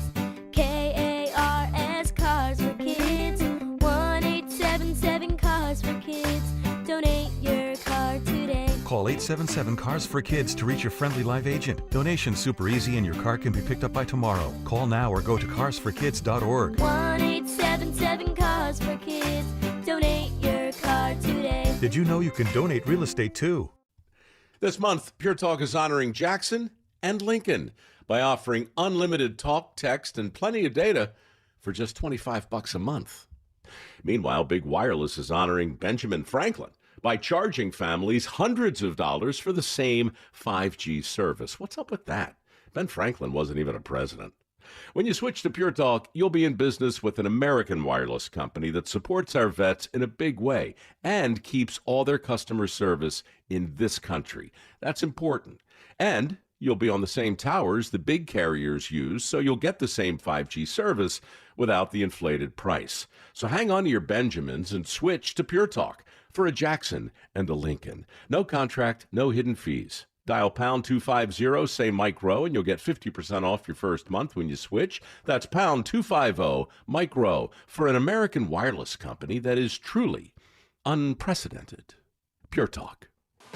KARS Cars for Kids. 1-877 Cars for Kids. Donate your car today. Call 877 Cars for Kids to reach your friendly live agent. Donation's super easy and your car can be picked up by tomorrow. Call now or go to carsforkids.org. 1-877 Cars for Kids. Donate your car today. Did you know you can donate real estate too? This month, Pure Talk is honoring Jackson and Lincoln by offering unlimited talk, text, and plenty of data for just $25 a month. Meanwhile, Big Wireless is honoring Benjamin Franklin by charging families hundreds of dollars for the same 5G service. What's up with that? Ben Franklin wasn't even a president. When you switch to Pure Talk, you'll be in business with an American wireless company that supports our vets in a big way and keeps all their customer service in this country. That's important. And you'll be on the same towers the big carriers use, so you'll get the same 5G service without the inflated price. So hang on to your Benjamins and switch to Pure Talk for a Jackson and a Lincoln. No contract, no hidden fees. Dial pound 250, say Mike Rowe, and you'll get 50% off your first month when you switch. That's pound 250, Mike Rowe, for an American wireless company that is truly unprecedented. Pure Talk.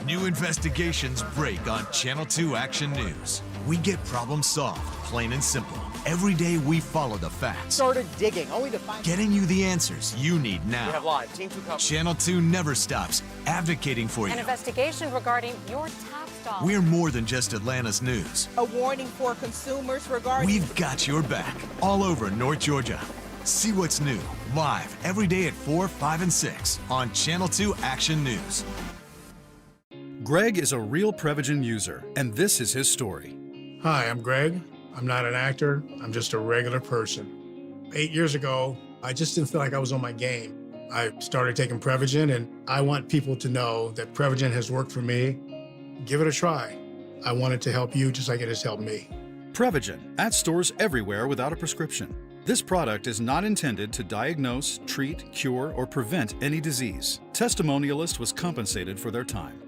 New investigations break on Channel 2 Action News. We get problem solved, plain and simple. Every day we follow the facts, Started digging, only to find. getting you the answers you need now. We have live. Team 2 coverage. Channel 2 never stops advocating for you. An investigation regarding your tax dollars. We're more than just Atlanta's news. A warning for consumers regarding. We've got your back all over North Georgia. See what's new live every day at 4, 5, and 6 on Channel 2 Action News. Greg is a real Prevagen user, and this is his story. Hi, I'm Greg. I'm not an actor. I'm just a regular person. 8 years ago, I just didn't feel like I was on my game. I started taking Prevagen, and I want people to know that Prevagen has worked for me. Give it a try. I want it to help you just like it has helped me. Prevagen, at stores everywhere without a prescription. This product is not intended to diagnose, treat, cure, or prevent any disease. Testimonialist was compensated for their time.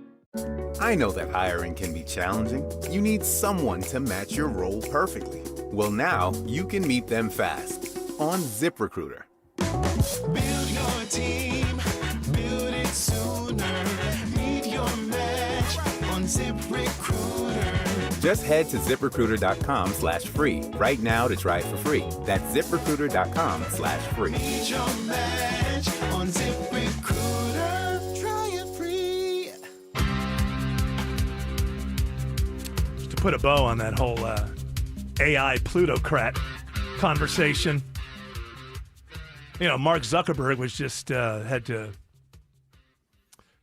I know that hiring can be challenging. You need someone to match your role perfectly. Well, now you can meet them fast on ZipRecruiter. Build your team, build it sooner. Meet your match on ZipRecruiter. Just head to ZipRecruiter.com/free right now to try it for free. That's ZipRecruiter.com/free. Meet your match on ZipRecruiter. Try it free. To put a bow on that whole AI plutocrat conversation, you know, Mark Zuckerberg was just had to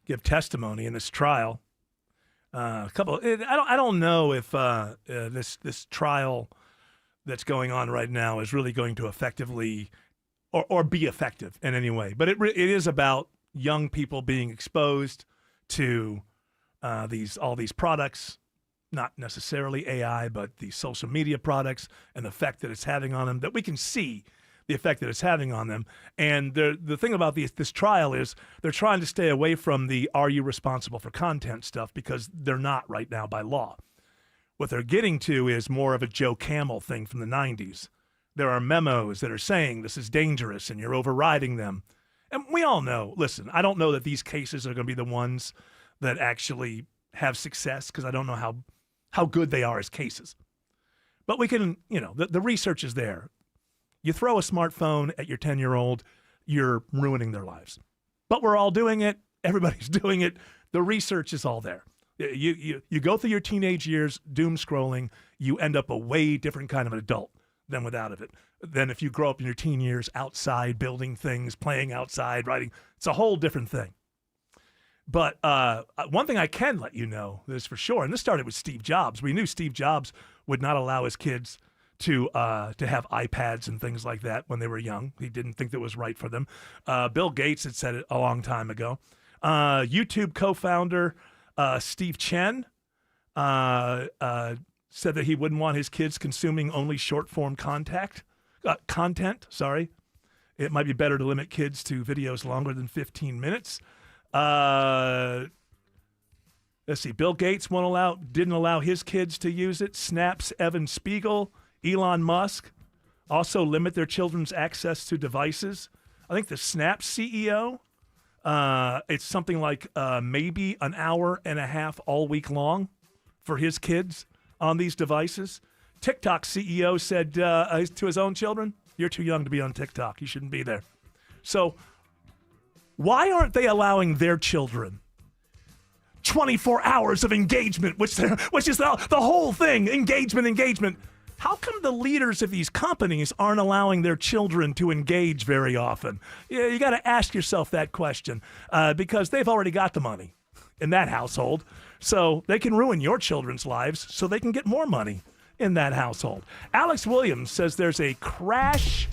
give testimony in this trial. I don't know if this trial that's going on right now is really going to effectively or be effective in any way. But it is about young people being exposed to all these products, not necessarily AI, but the social media products and the effect that it's having on them, that we can see the effect that it's having on them. And the thing about this trial is they're trying to stay away from the "are you responsible for content" stuff, because they're not right now by law. What they're getting to is more of a Joe Camel thing from the 90s. There are memos that are saying this is dangerous and you're overriding them. And we all know, listen, I don't know that these cases are going to be the ones that actually have success, because I don't know how good they are as cases. But we can, the research is there. You throw a smartphone at your 10-year-old, you're ruining their lives. But we're all doing it. Everybody's doing it. The research is all there. You go through your teenage years doom scrolling, you end up a way different kind of an adult than without it. Than if you grow up in your teen years outside, building things, playing outside, writing. It's a whole different thing. But one thing I can let you know is for sure, and this started with Steve Jobs. We knew Steve Jobs would not allow his kids to have iPads and things like that when they were young. He didn't think that was right for them. Bill Gates had said it a long time ago. YouTube co-founder Steve Chen said that he wouldn't want his kids consuming only short-form content. It might be better to limit kids to videos longer than 15 minutes. Let's see. Bill Gates didn't allow his kids to use it. Snap's Evan Spiegel. Elon Musk also limit their children's access to devices. I think the Snap CEO, it's something like maybe an hour and a half all week long for his kids on these devices. TikTok CEO said to his own children, "You're too young to be on TikTok. You shouldn't be there." So why aren't they allowing their children 24 hours of engagement, which is the whole thing, engagement. How come the leaders of these companies aren't allowing their children to engage very often? You got to ask yourself that question, because they've already got the money in that household. So they can ruin your children's lives so they can get more money in that household. Alex Williams says there's a crash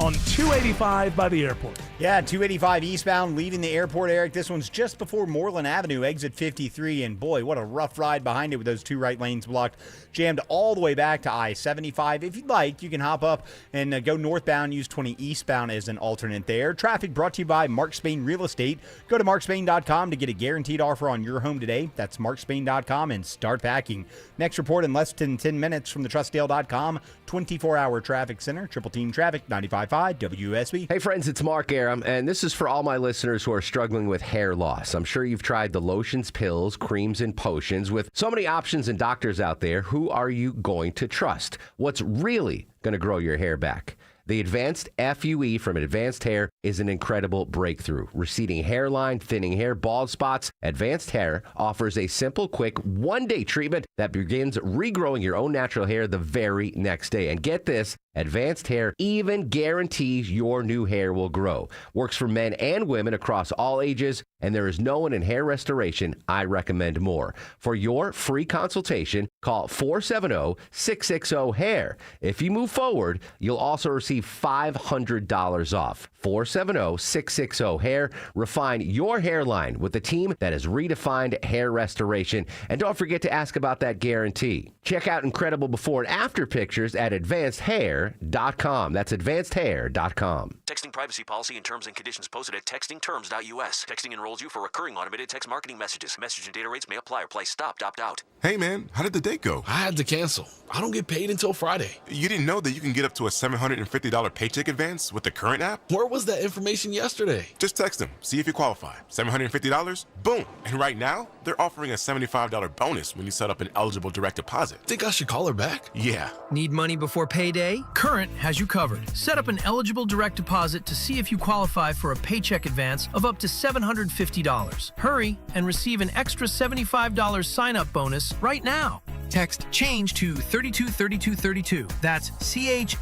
on 285 by the airport. Yeah, 285 eastbound leaving the airport, Eric. This one's just before Moreland Avenue, exit 53. And boy, what a rough ride behind it with those two right lanes blocked. Jammed all the way back to I-75. If you'd like, you can hop up and go northbound, use 20 eastbound as an alternate there. Traffic brought to you by Mark Spain Real Estate. Go to markspain.com to get a guaranteed offer on your home today. That's markspain.com and start packing. Next report in less than 10 minutes from the Trustdale.com 24-hour traffic center. Triple Team Traffic 95.5. 95.5 WSB. Hey friends, it's Mark Aram, and this is for all my listeners who are struggling with hair loss. I'm sure you've tried the lotions, pills, creams, and potions. With so many options and doctors out there, who are you going to trust? What's really going to grow your hair back? The Advanced FUE from Advanced Hair is an incredible breakthrough. Receding hairline, thinning hair, bald spots, Advanced Hair offers a simple, quick, one-day treatment that begins regrowing your own natural hair the very next day. And get this, Advanced Hair even guarantees your new hair will grow. Works for men and women across all ages, and there is no one in hair restoration I recommend more. For your free consultation, call 470-660-HAIR. If you move forward, you'll also receive $500 off. 470-660-HAIR. Refine your hairline with a team that has redefined hair restoration. And don't forget to ask about that guarantee. Check out incredible before and after pictures at advancedhair.com. That's advancedhair.com. Texting privacy policy and terms and conditions posted at textingterms.us. Texting enrolls you for recurring automated text marketing messages. Message and data rates may apply or price stopped. Opt out. Hey man, how did the date go? I had to cancel. I don't get paid until Friday. You didn't know that you can get up to a $750 paycheck advance with the Current app? Where was that information yesterday? Just text them, see if you qualify. $750? Boom! And right now, they're offering a $75 bonus when you set up an eligible direct deposit. Think I should call her back? Yeah. Need money before payday? Current has you covered. Set up an eligible direct deposit to see if you qualify for a paycheck advance of up to $750. Hurry and receive an extra $75 sign-up bonus right now. Text CHANGE to 323232. That's CHANGE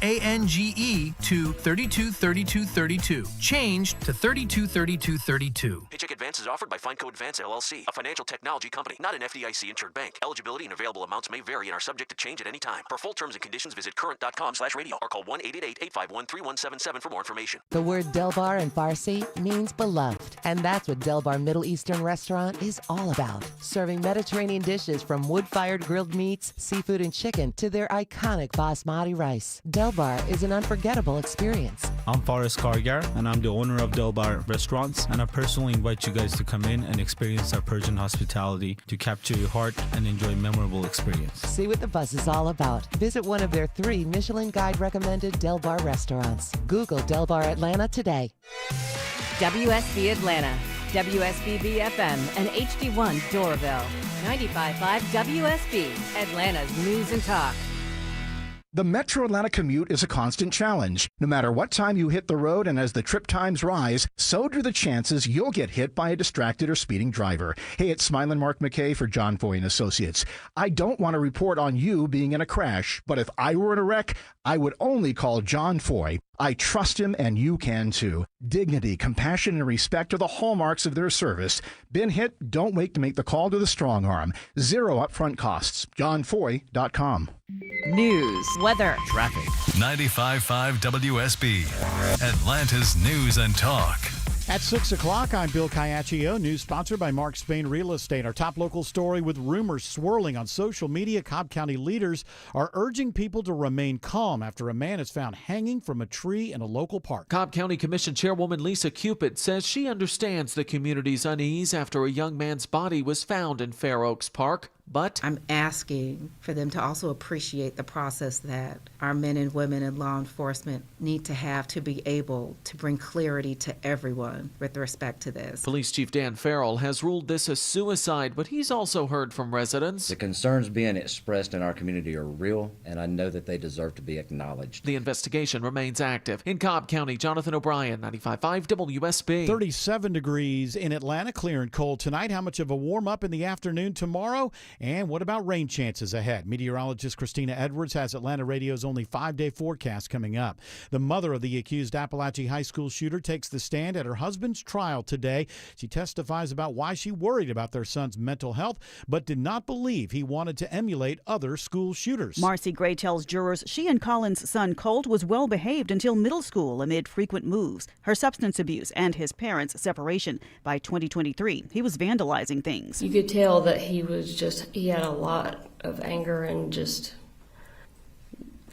to 323232. Change to 323232. Paycheck advance is offered by FindCo Advance LLC, a financial technology company, not an FDIC insured bank. Eligibility and available amounts may vary and are subject to change at any time. For full terms and conditions, visit current.com/radio or call 1-888-851-3177 for more information. The word Del Bar in Farsi means beloved, and that's what Del Bar Middle Eastern Restaurant is all about. Serving Mediterranean dishes from wood-fired grilled meats, seafood, and chicken to their iconic basmati rice. Del Bar is an unforgettable experience. I'm Faris Kargar, and I'm the owner of Del Bar Restaurants, and I personally invite you guys to come in and experience our Persian hospitality to capture your heart and enjoy a memorable experience. See what the buzz is all about. Visit one of their 3 Michelin Guide recommended Del Bar restaurants. Google Del Bar Atlanta today. WSB Atlanta, WSB FM, and HD1 Doraville. 95.5 WSB, Atlanta's news and talk. The Metro Atlanta commute is a constant challenge. No matter what time you hit the road and as the trip times rise, so do the chances you'll get hit by a distracted or speeding driver. Hey, it's Smilin' Mark McKay for John Foy & Associates. I don't want to report on you being in a crash, but if I were in a wreck, I would only call John Foy. I trust him, and you can too. Dignity, compassion, and respect are the hallmarks of their service. Been hit? Don't wait to make the call to the strong arm. 0 upfront costs. JohnFoy.com. News, weather, traffic. 95.5 WSB, Atlanta's news and talk. At 6 o'clock, I'm Bill Caiaccio. News sponsored by Mark Spain Real Estate. Our top local story: with rumors swirling on social media, Cobb County leaders are urging people to remain calm after a man is found hanging from a tree in a local park. Cobb County Commission Chairwoman Lisa Cupid says she understands the community's unease after a young man's body was found in Fair Oaks Park. But I'm asking for them to also appreciate the process that our men and women in law enforcement need to have to be able to bring clarity to everyone with respect to this. Police Chief Dan Farrell has ruled this a suicide, but he's also heard from residents. The concerns being expressed in our community are real, and I know that they deserve to be acknowledged. The investigation remains active. In Cobb County, Jonathan O'Brien, 95.5 WSB. 37 degrees in Atlanta, clear and cold tonight. How much of a warm-up in the afternoon tomorrow? And what about rain chances ahead? Meteorologist Christina Edwards has Atlanta Radio's only 5-day forecast coming up. The mother of the accused Appalachia High School shooter takes the stand at her husband's trial today. She testifies about why she worried about their son's mental health, but did not believe he wanted to emulate other school shooters. Marcy Gray tells jurors she and Colin's son Colt was well behaved until middle school amid frequent moves, her substance abuse, and his parents' separation. By 2023, he was vandalizing things. You could tell that he had a lot of anger and just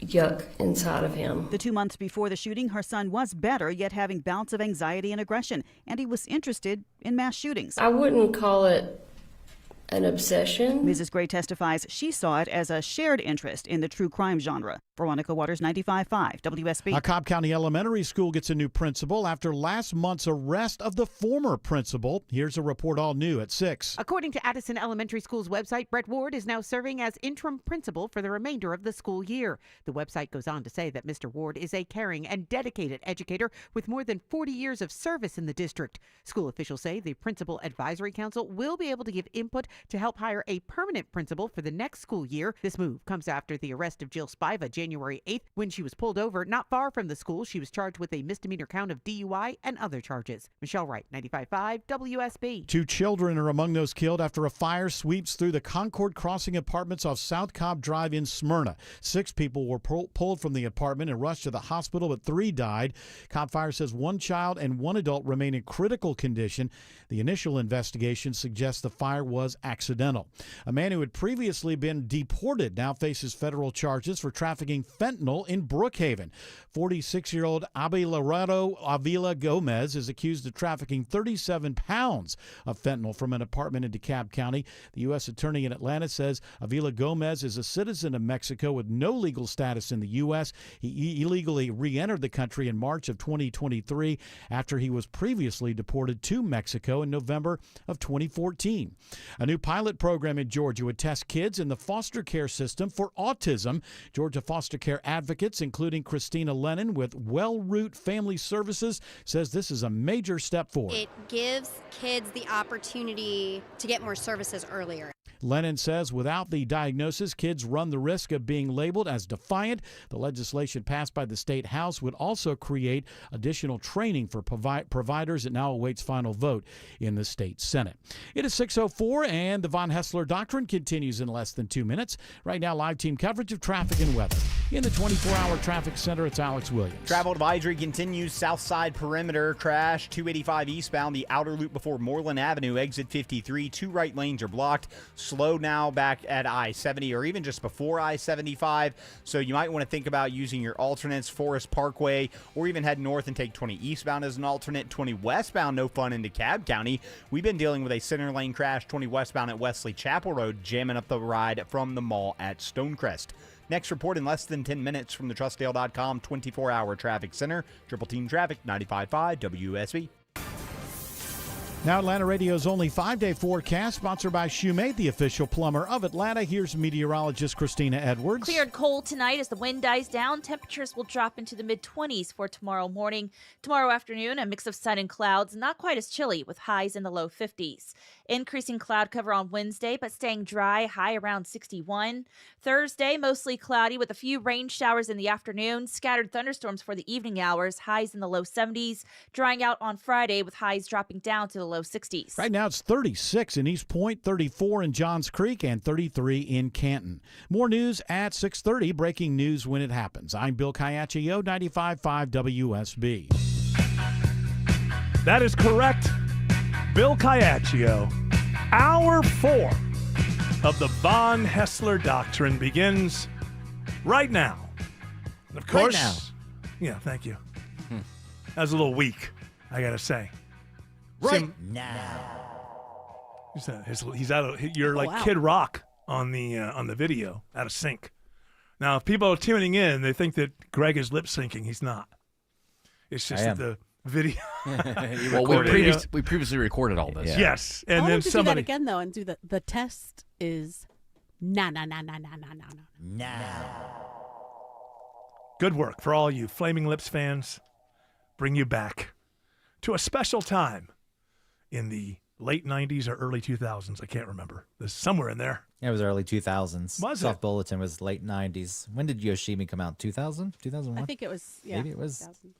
yuck inside of him. The 2 months before the shooting, her son was better, yet having bouts of anxiety and aggression, and he was interested in mass shootings. I wouldn't call it an obsession. Mrs. Gray testifies she saw it as a shared interest in the true crime genre. Veronica Waters, 95.5 WSB. A Cobb County Elementary School gets a new principal after last month's arrest of the former principal. Here's a report all new at 6. According to Addison Elementary School's website, Brett Ward is now serving as interim principal for the remainder of the school year. The website goes on to say that Mr. Ward is a caring and dedicated educator with more than 40 years of service in the district. School officials say the Principal Advisory Council will be able to give input to help hire a permanent principal for the next school year. This move comes after the arrest of Jill Spiva January 8th when she was pulled over not far from the school. She was charged with a misdemeanor count of DUI and other charges. Michelle Wright, 95.5 WSB. 2 children are among those killed after a fire sweeps through the Concord Crossing apartments off South Cobb Drive in Smyrna. 6 people were pulled from the apartment and rushed to the hospital, but 3 died. Cobb Fire says 1 child and 1 adult remain in critical condition. The initial investigation suggests the fire was accidental. A man who had previously been deported now faces federal charges for trafficking fentanyl in Brookhaven. 46-year-old Abelardo Avila Gomez is accused of trafficking 37 pounds of fentanyl from an apartment in DeKalb County. The U.S. Attorney in Atlanta says Avila Gomez is a citizen of Mexico with no legal status in the U.S. He illegally re-entered the country in March of 2023 after he was previously deported to Mexico in November of 2014. A new pilot program in Georgia would test kids in the foster care system for autism. Georgia foster care advocates, including Christina Lennon with WellRoot Family Services, says this is a major step forward. It gives kids the opportunity to get more services earlier. Lennon says without the diagnosis, kids run the risk of being labeled as defiant. The legislation passed by the State House would also create additional training for providers. It now awaits final vote in the State Senate. It is 6:04, and the Von Hessler Doctrine continues in less than 2 minutes. Right now, live team coverage of traffic and weather. In the 24-hour traffic center, it's Alex Williams. Travel advisory continues. South side perimeter crash, 285 eastbound, the outer loop before Moreland Avenue, exit 53. 2 right lanes are blocked. Slow now back at I-70 or even just before I-75. So you might want to think about using your alternates, Forest Parkway, or even head north and take 20 eastbound as an alternate. 20 westbound, no fun into DeKalb County. We've been dealing with a center lane crash, 20 westbound at Wesley Chapel Road, jamming up the ride from the mall at Stonecrest. Next report in less than 10 minutes from the TrustDale.com 24-hour traffic center. Triple Team Traffic, 95.5 WSB. Now Atlanta Radio's only 5-day forecast, sponsored by Shoemate, the official plumber of Atlanta. Here's meteorologist Christina Edwards. Clear and cold tonight as the wind dies down. Temperatures will drop into the mid-20s for tomorrow morning. Tomorrow afternoon, a mix of sun and clouds, not quite as chilly with highs in the low 50s. Increasing cloud cover on Wednesday, but staying dry, high around 61. Thursday, mostly cloudy with a few rain showers in the afternoon. Scattered thunderstorms for the evening hours, highs in the low 70s. Drying out on Friday with highs dropping down to the low 60s. Right now it's 36 in East Point, 34 in Johns Creek, and 33 in Canton. More news at 6:30. Breaking news when it happens. I'm Bill Caiaccio, 95.5 WSB. That is correct. Bill Caiaccio. Hour 4 of the Von Hessler Doctrine begins right now. And of course, right now. Yeah, thank you. That was a little weak, I gotta say. Right now. He's out of. You're like Kid Rock on the video, out of sync. Now, if people are tuning in, they think that Greg is lip syncing. He's not. It's just that the video. Well, we previously recorded all this. Yes, and I'll then have to somebody do that again though, and do the test is no. Good work for all you Flaming Lips fans. Bring you back to a special time in the late 90s or early 2000s. I can't remember. There's somewhere in there. Yeah, it was early 2000s. Was Soft it? Bulletin was late 90s. When did Yoshimi come out? 2000? 2001? I think it was, Maybe it was. 2000.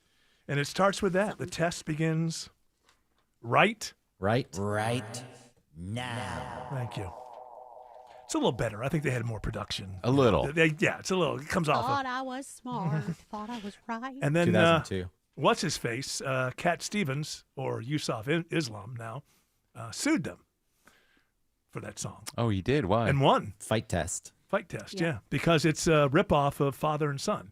And it starts with that. The test begins right now. Thank you. It's a little better. I think they had more production. A little. It's a little. It comes off. Thought I was smart. Thought I was right. And then 2002. What's his face? Cat Stevens, or Yusuf Islam now, sued them for that song. Oh, he did? Why? And won. Fight Test, yeah. Because it's a ripoff of Father and Son.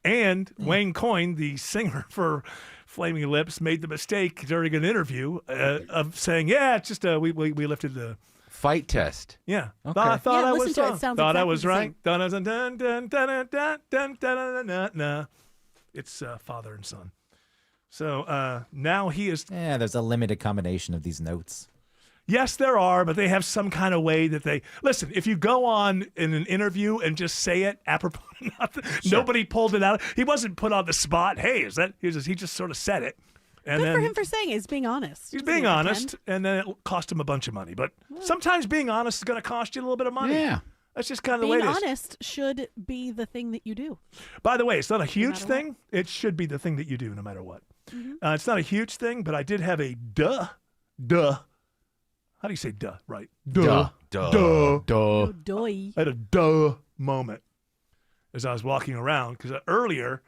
And Wayne Coyne, the singer for Flaming Lips, made the mistake during an interview of saying, "Yeah, it's just we lifted the fight test. Yeah. Okay. I thought I was listen to it. wrong. It sounds Thought I exactly was the right. Dun, dun, dun, dun, dun, dun, dun, dun, dun, dun. It's father and son. So now he is. Yeah, there's a limited combination of these notes. Yes, there are, but they have some kind of way that they listen. If you go on in an interview and just say it apropos to nothing, nobody pulled it out. He wasn't put on the spot. Hey, is that? He just sort of said it. And Good then for him for saying it. He's being honest. he's being honest, and then it cost him a bunch of money. But sometimes being honest is going to cost you a little bit of money. Yeah. That's just kind of the way Being it is. honest should be the thing that you do. By the way, it's not a huge matter thing. It should be the thing that you do no matter what. Mhm. It's not a huge thing, but I did have a duh. How do you say duh? Right. Duh. I had a duh moment as I was walking around because earlier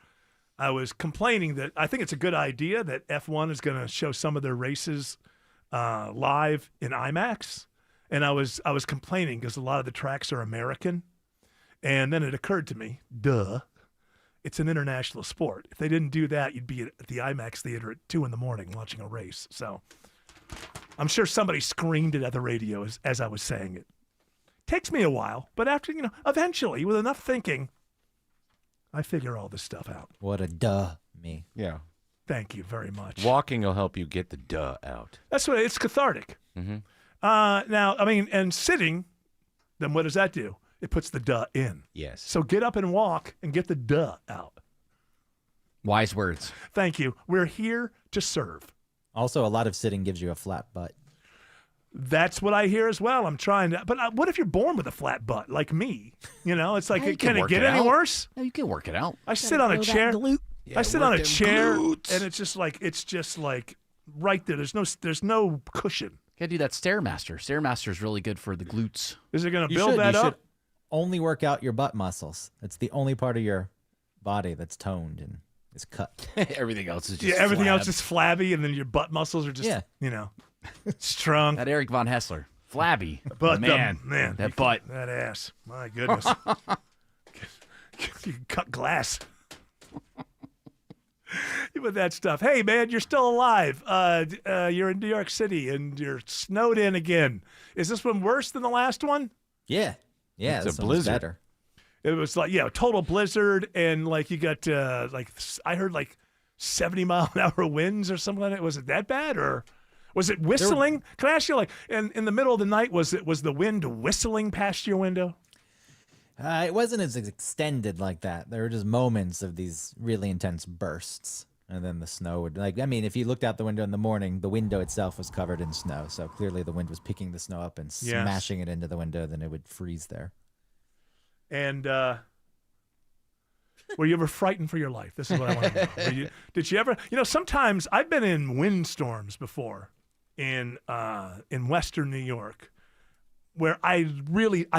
I was complaining that I think it's a good idea that F1 is going to show some of their races live in IMAX. And I was complaining because a lot of the tracks are American. And then it occurred to me, it's an international sport. If they didn't do that, you'd be at the IMAX theater at 2 a.m. watching a race. So I'm sure somebody screamed it at the radio as I was saying it. Takes me a while, but after, eventually, with enough thinking, I figure all this stuff out. What a duh me. Yeah. Thank you very much. Walking will help you get the duh out. That's what it's cathartic. Mm-hmm. Now, I mean, and sitting, then what does that do? It puts the duh in. Yes. So get up and walk and get the duh out. Wise words. Thank you. We're here to serve. Also, a lot of sitting gives you a flat butt. That's what I hear as well. I'm trying to, but what if you're born with a flat butt like me? It's like, can it get any worse? No, you can work it out. I sit on a chair. I sit on a chair, glutes. and it's just like right there. There's no cushion. Gotta do that Stairmaster. Stairmaster is really good for the glutes. Is it going to You build should. that You up? should only work out your butt muscles. It's the only part of your body that's toned and is cut. Everything else is just Everything flab. else is flabby, and then your butt muscles are just strong. That Eric Von Hessler. Flabby. But man, that butt. that ass. My goodness. You can cut glass with that stuff. Hey, man, you're still alive. You're in New York City, and you're snowed in again. Is this one worse than the last one? Yeah. Yeah, It's this a one's blizzard. better. It was like, total blizzard, and like you got I heard like 70-mile-an-hour winds or something like that. Was it that bad, or was it whistling? Can I ask you, like, in the middle of the night, was the wind whistling past your window? It wasn't as extended like that. There were just moments of these really intense bursts. And then the snow would, if you looked out the window in the morning, the window itself was covered in snow. So clearly the wind was picking the snow up and smashing it into the window. Then it would freeze there. And were you ever frightened for your life? This is what I want to know. Did you ever, sometimes I've been in windstorms before in Western New York, where I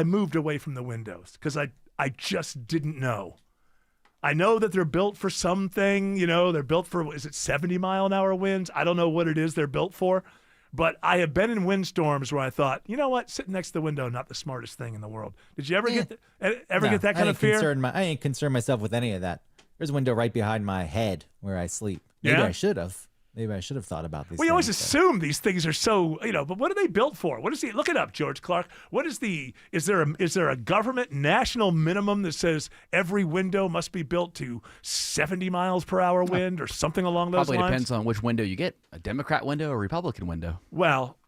moved away from the windows because I just didn't know. I know that they're built for something, they're built for, is it 70-mile-an-hour winds? I don't know what it is they're built for, but I have been in windstorms where I thought, you know what, sitting next to the window, not the smartest thing in the world. Did you ever get that kind of fear? I ain't concerned myself with any of that. There's a window right behind my head where I sleep. Maybe I should have. Maybe I should have thought about these. We always things, assume these things are so, but what are they built for? What is the, look it up, George Clark. What is is there a government national minimum that says every window must be built to 70 miles per hour wind or something along those Probably lines? depends on which window you get. A Democrat window or a Republican window. Well,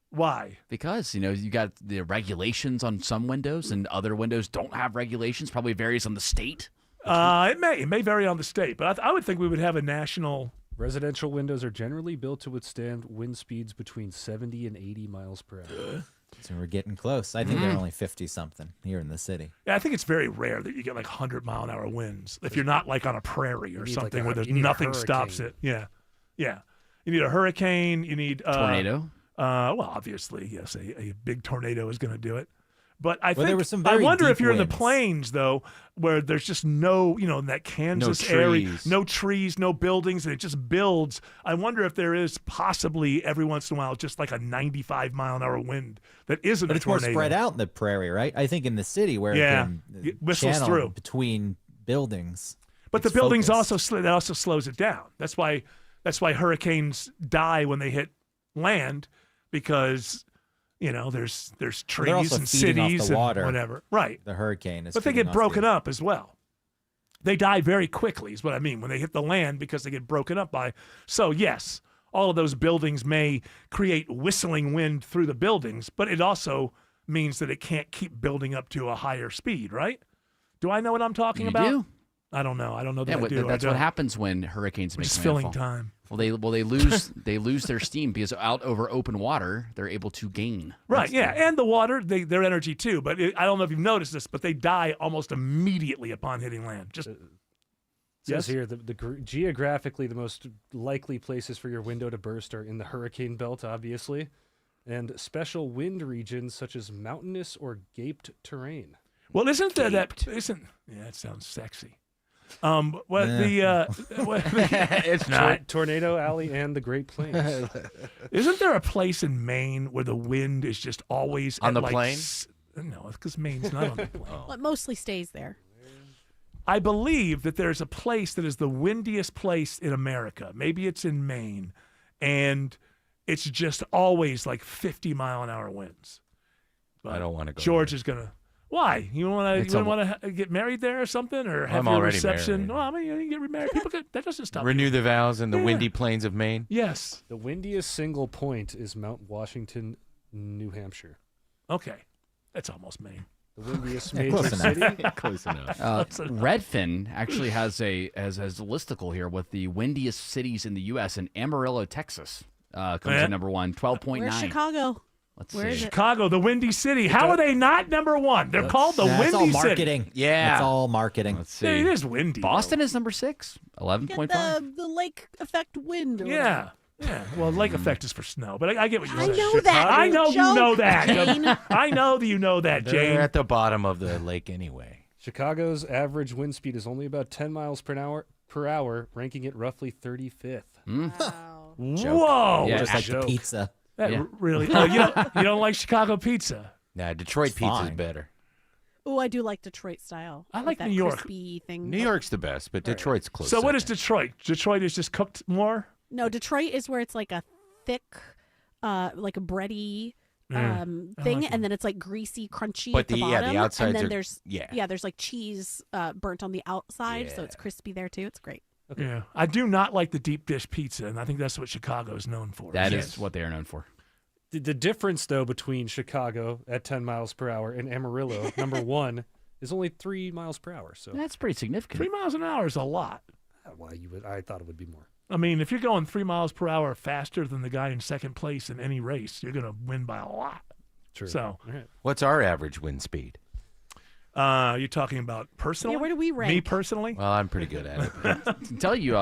why? Because, you got the regulations on some windows and other windows don't have regulations. Probably varies on the state. It may vary on the state, but I would think we would have a national. Residential windows are generally built to withstand wind speeds between 70 and 80 miles per hour. So we're getting close. I think they're only 50-something here in the city. Yeah, I think it's very rare that you get like 100-mile-an-hour winds if you're not like on a prairie or something where there's nothing stops it. Yeah. You need a hurricane. You need tornado. Well, obviously, yes, a big tornado is going to do it. But I there were some I very wonder if deep you're in the winds. plains, though, where there's just no, in that Kansas area, no trees, no buildings, and it just builds. I wonder if there is possibly every once in a while just like a 95-mile-an-hour wind that isn't But a it's more tornado. spread out in the prairie, right? I think in the city where it can it whistles channel through between buildings. But the it's buildings focused. that also slows it down. That's why hurricanes die when they hit land, because there's They're trees also and feeding off cities the water. and whatever. Right. The hurricane is. But they feeding get off broken the- up as well. They die very quickly is what I mean when they hit the land because they get broken up by. So, yes, all of those buildings may create whistling wind through the buildings, but it also means that it can't keep building up to a higher speed, right? Do I know what I'm talking You about? do. I don't know. I don't know that Yeah, I do. that's what happens when hurricanes We're make just filling landfall. time. Well, they lose they lose their steam because out over open water they're able to gain. Right, yeah, and the water, their energy too. But I don't know if you've noticed this, but they die almost immediately upon hitting land. Just Says here, geographically, the most likely places for your window to burst are in the hurricane belt, obviously, and special wind regions such as mountainous or gaped terrain. Well, isn't there that isn't? Yeah, that sounds sexy. It's not Tornado Alley and the Great Plains. Isn't there a place in Maine where the wind is just always On at the plain? No, because Maine's not on the plain. Well, it mostly stays there. I believe that there's a place that is the windiest place in America. Maybe it's in Maine, and it's just always like 50-mile-an-hour winds. I don't want to go. George is gonna. Why? You want to get married there or something, or have I'm your already reception? married. Well, I mean, you can get remarried. People that doesn't stop. Renew you. the vows in the Yeah. windy plains of Maine. Yes. The windiest single point is Mount Washington, New Hampshire. Okay, that's almost Maine. The windiest major Close city. enough. Close enough. Redfin actually has a listicle here with the windiest cities in the U.S. and Amarillo, Texas comes Yeah. in number one, 12.9. Where's Chicago? Let's Where see. is it? Chicago, the Windy City. How are they not number one? They're called the That's all Windy marketing. City. Yeah. It's all marketing. Let's see. Yeah, it is windy. Boston is number 6, 11.5. Get the lake effect wind. Or Yeah. Yeah. Well, lake effect is for snow, but I get what you're I saying. know that. I know you Joke, know that. Jane. I know that you know that, They're Jane. at the bottom of the lake anyway. Chicago's average wind speed is only about 10 miles per hour, ranking it roughly 35th. Wow. Whoa. Yeah. Just like Joke. the pizza. That Yeah. really. Oh, you don't like Chicago pizza? Nah, Detroit It's pizza's fine. better. Oh, I do like Detroit style. I with like that New York. crispy thing. New York's the best, but Detroit's close. So what is second. Detroit? Detroit is just cooked more. No, Detroit is where it's like a thick, like a bready I thing, like it. and then it's like greasy, crunchy But at the the- yeah, the bottom. outsides and then are- there's yeah. there's like cheese burnt on the outside, so it's crispy there too. It's great. Yeah, I do not like the deep dish pizza, and I think that's what Chicago is known for. That is what they are known for. The difference, though, between Chicago at 10 miles per hour and Amarillo, number one, is only 3 miles per hour. So That's pretty significant. 3 miles an hour is a lot. why I thought it would be more. I mean, if you're going 3 miles per hour faster than the guy in second place in any race, you're going to win by a lot. True. So, All right. What's our average wind speed? you're talking about personally? Yeah, where do we rank? Me personally? Well, I'm pretty good at it. but- I can tell you,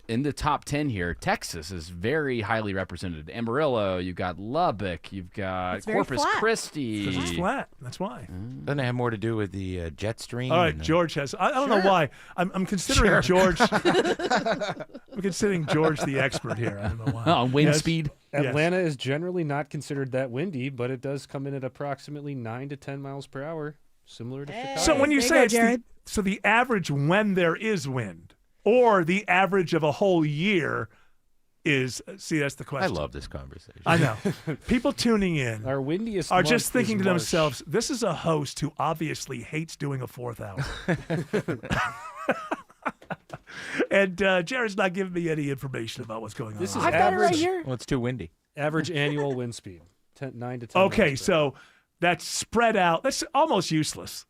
in the top 10 here, Texas is very highly represented. Amarillo, you've got Lubbock, you've got It's very Corpus flat. Christi. Because it's flat. That's why. Doesn't it have more to do with the jet stream? All right, and, George has. I don't know why. I'm considering George. I'm considering George the expert here. I don't know why. On wind Yes? speed. Yes. Atlanta is generally not considered that windy, but it does come in at approximately 9 to 10 miles per hour, similar to Chicago. So when you There you say go, it's Jared. the average when there is wind, or the average of a whole year is, see, that's the I question. love this conversation. I know. People tuning in Our windiest are month just is thinking to March. themselves, this is a host who obviously hates doing a fourth hour. And Jared's not giving me any information about what's going on. This is I've got it right average, here. Well, it's too windy. average annual wind speed, 9 to 10 Okay, miles per hour. so that's spread out. That's almost useless.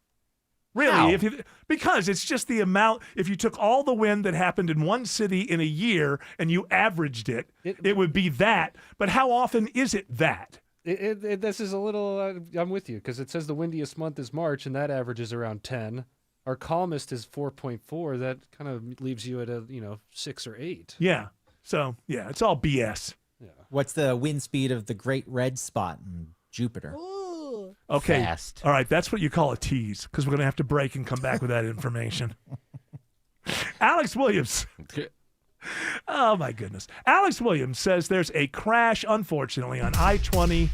Really, How? because it's just the amount. If you took all the wind that happened in one city in a year and you averaged it, it would be that. But how often is it that? This is a little. I'm with you because it says the windiest month is March, and that averages around 10. Our calmest is 4.4. That kind of leaves you at a 6 or 8. Yeah. So yeah, it's all BS. What's the wind speed of the Great Red Spot in Jupiter? Ooh. Okay. Fast. All right, that's what you call a tease because we're gonna have to break and come back with that information. Alex Williams. Oh my goodness. Alex Williams says there's a crash, unfortunately, on I-20 in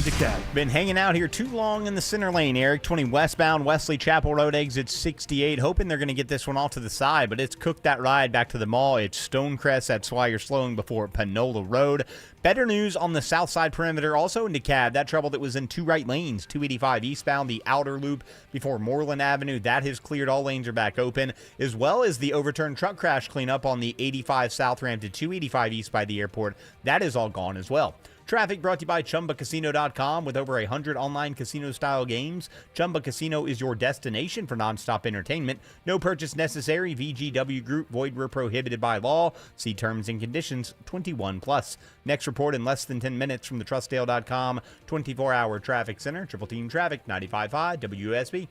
DeKalb. Been hanging out here too long in the center lane, Eric. 20 westbound, Wesley Chapel Road, exit 68. Hoping they're going to get this one off to the side, but it's cooked that ride back to the mall. It's Stonecrest. That's why you're slowing before Panola Road. Better news on the south side perimeter, also in DeKalb. That trouble that was in 2 right lanes, 285 eastbound, the outer loop before Moreland Avenue, that has cleared. All lanes are back open, as well as the overturned truck crash cleanup on the 85 south ramp to 285 east by the airport. That is all gone as well. Traffic brought to you by ChumbaCasino.com. With over 100 online casino-style games, Chumba Casino is your destination for nonstop entertainment. No purchase necessary. VGW Group. Void where prohibited by law. See terms and conditions. 21+. Next report in less than 10 minutes from the Trustdale.com 24-hour traffic center. Triple Team Traffic, 95.5 WSB.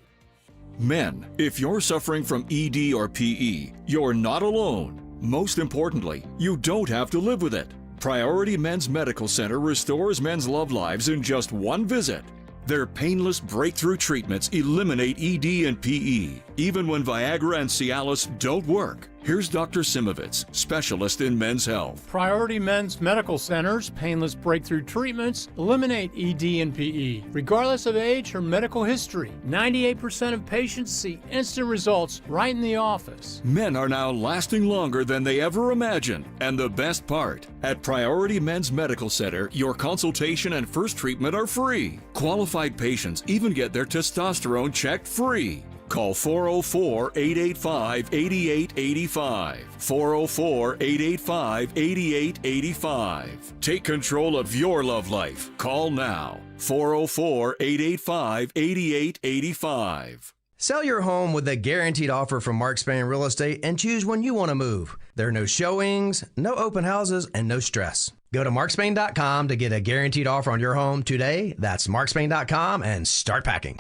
Men, if you're suffering from ED or PE, you're not alone. Most importantly, you don't have to live with it. Priority Men's Medical Center restores men's love lives in just one visit. Their painless breakthrough treatments eliminate ED and PE, even when Viagra and Cialis don't work. Here's Dr. Simovitz, specialist in men's health. Priority Men's Medical Center's painless breakthrough treatments eliminate ED and PE, regardless of age or medical history. 98% of patients see instant results right in the office. Men are now lasting longer than they ever imagined. And the best part, at Priority Men's Medical Center, your consultation and first treatment are free. Qualified patients even get their testosterone checked free. Call 404-885-8885. 404-885-8885. Take control of your love life. Call now. 404-885-8885. Sell your home with a guaranteed offer from Mark Spain Real Estate and choose when you want to move. There are no showings, no open houses, and no stress. Go to markspain.com to get a guaranteed offer on your home today. That's markspain.com and start packing.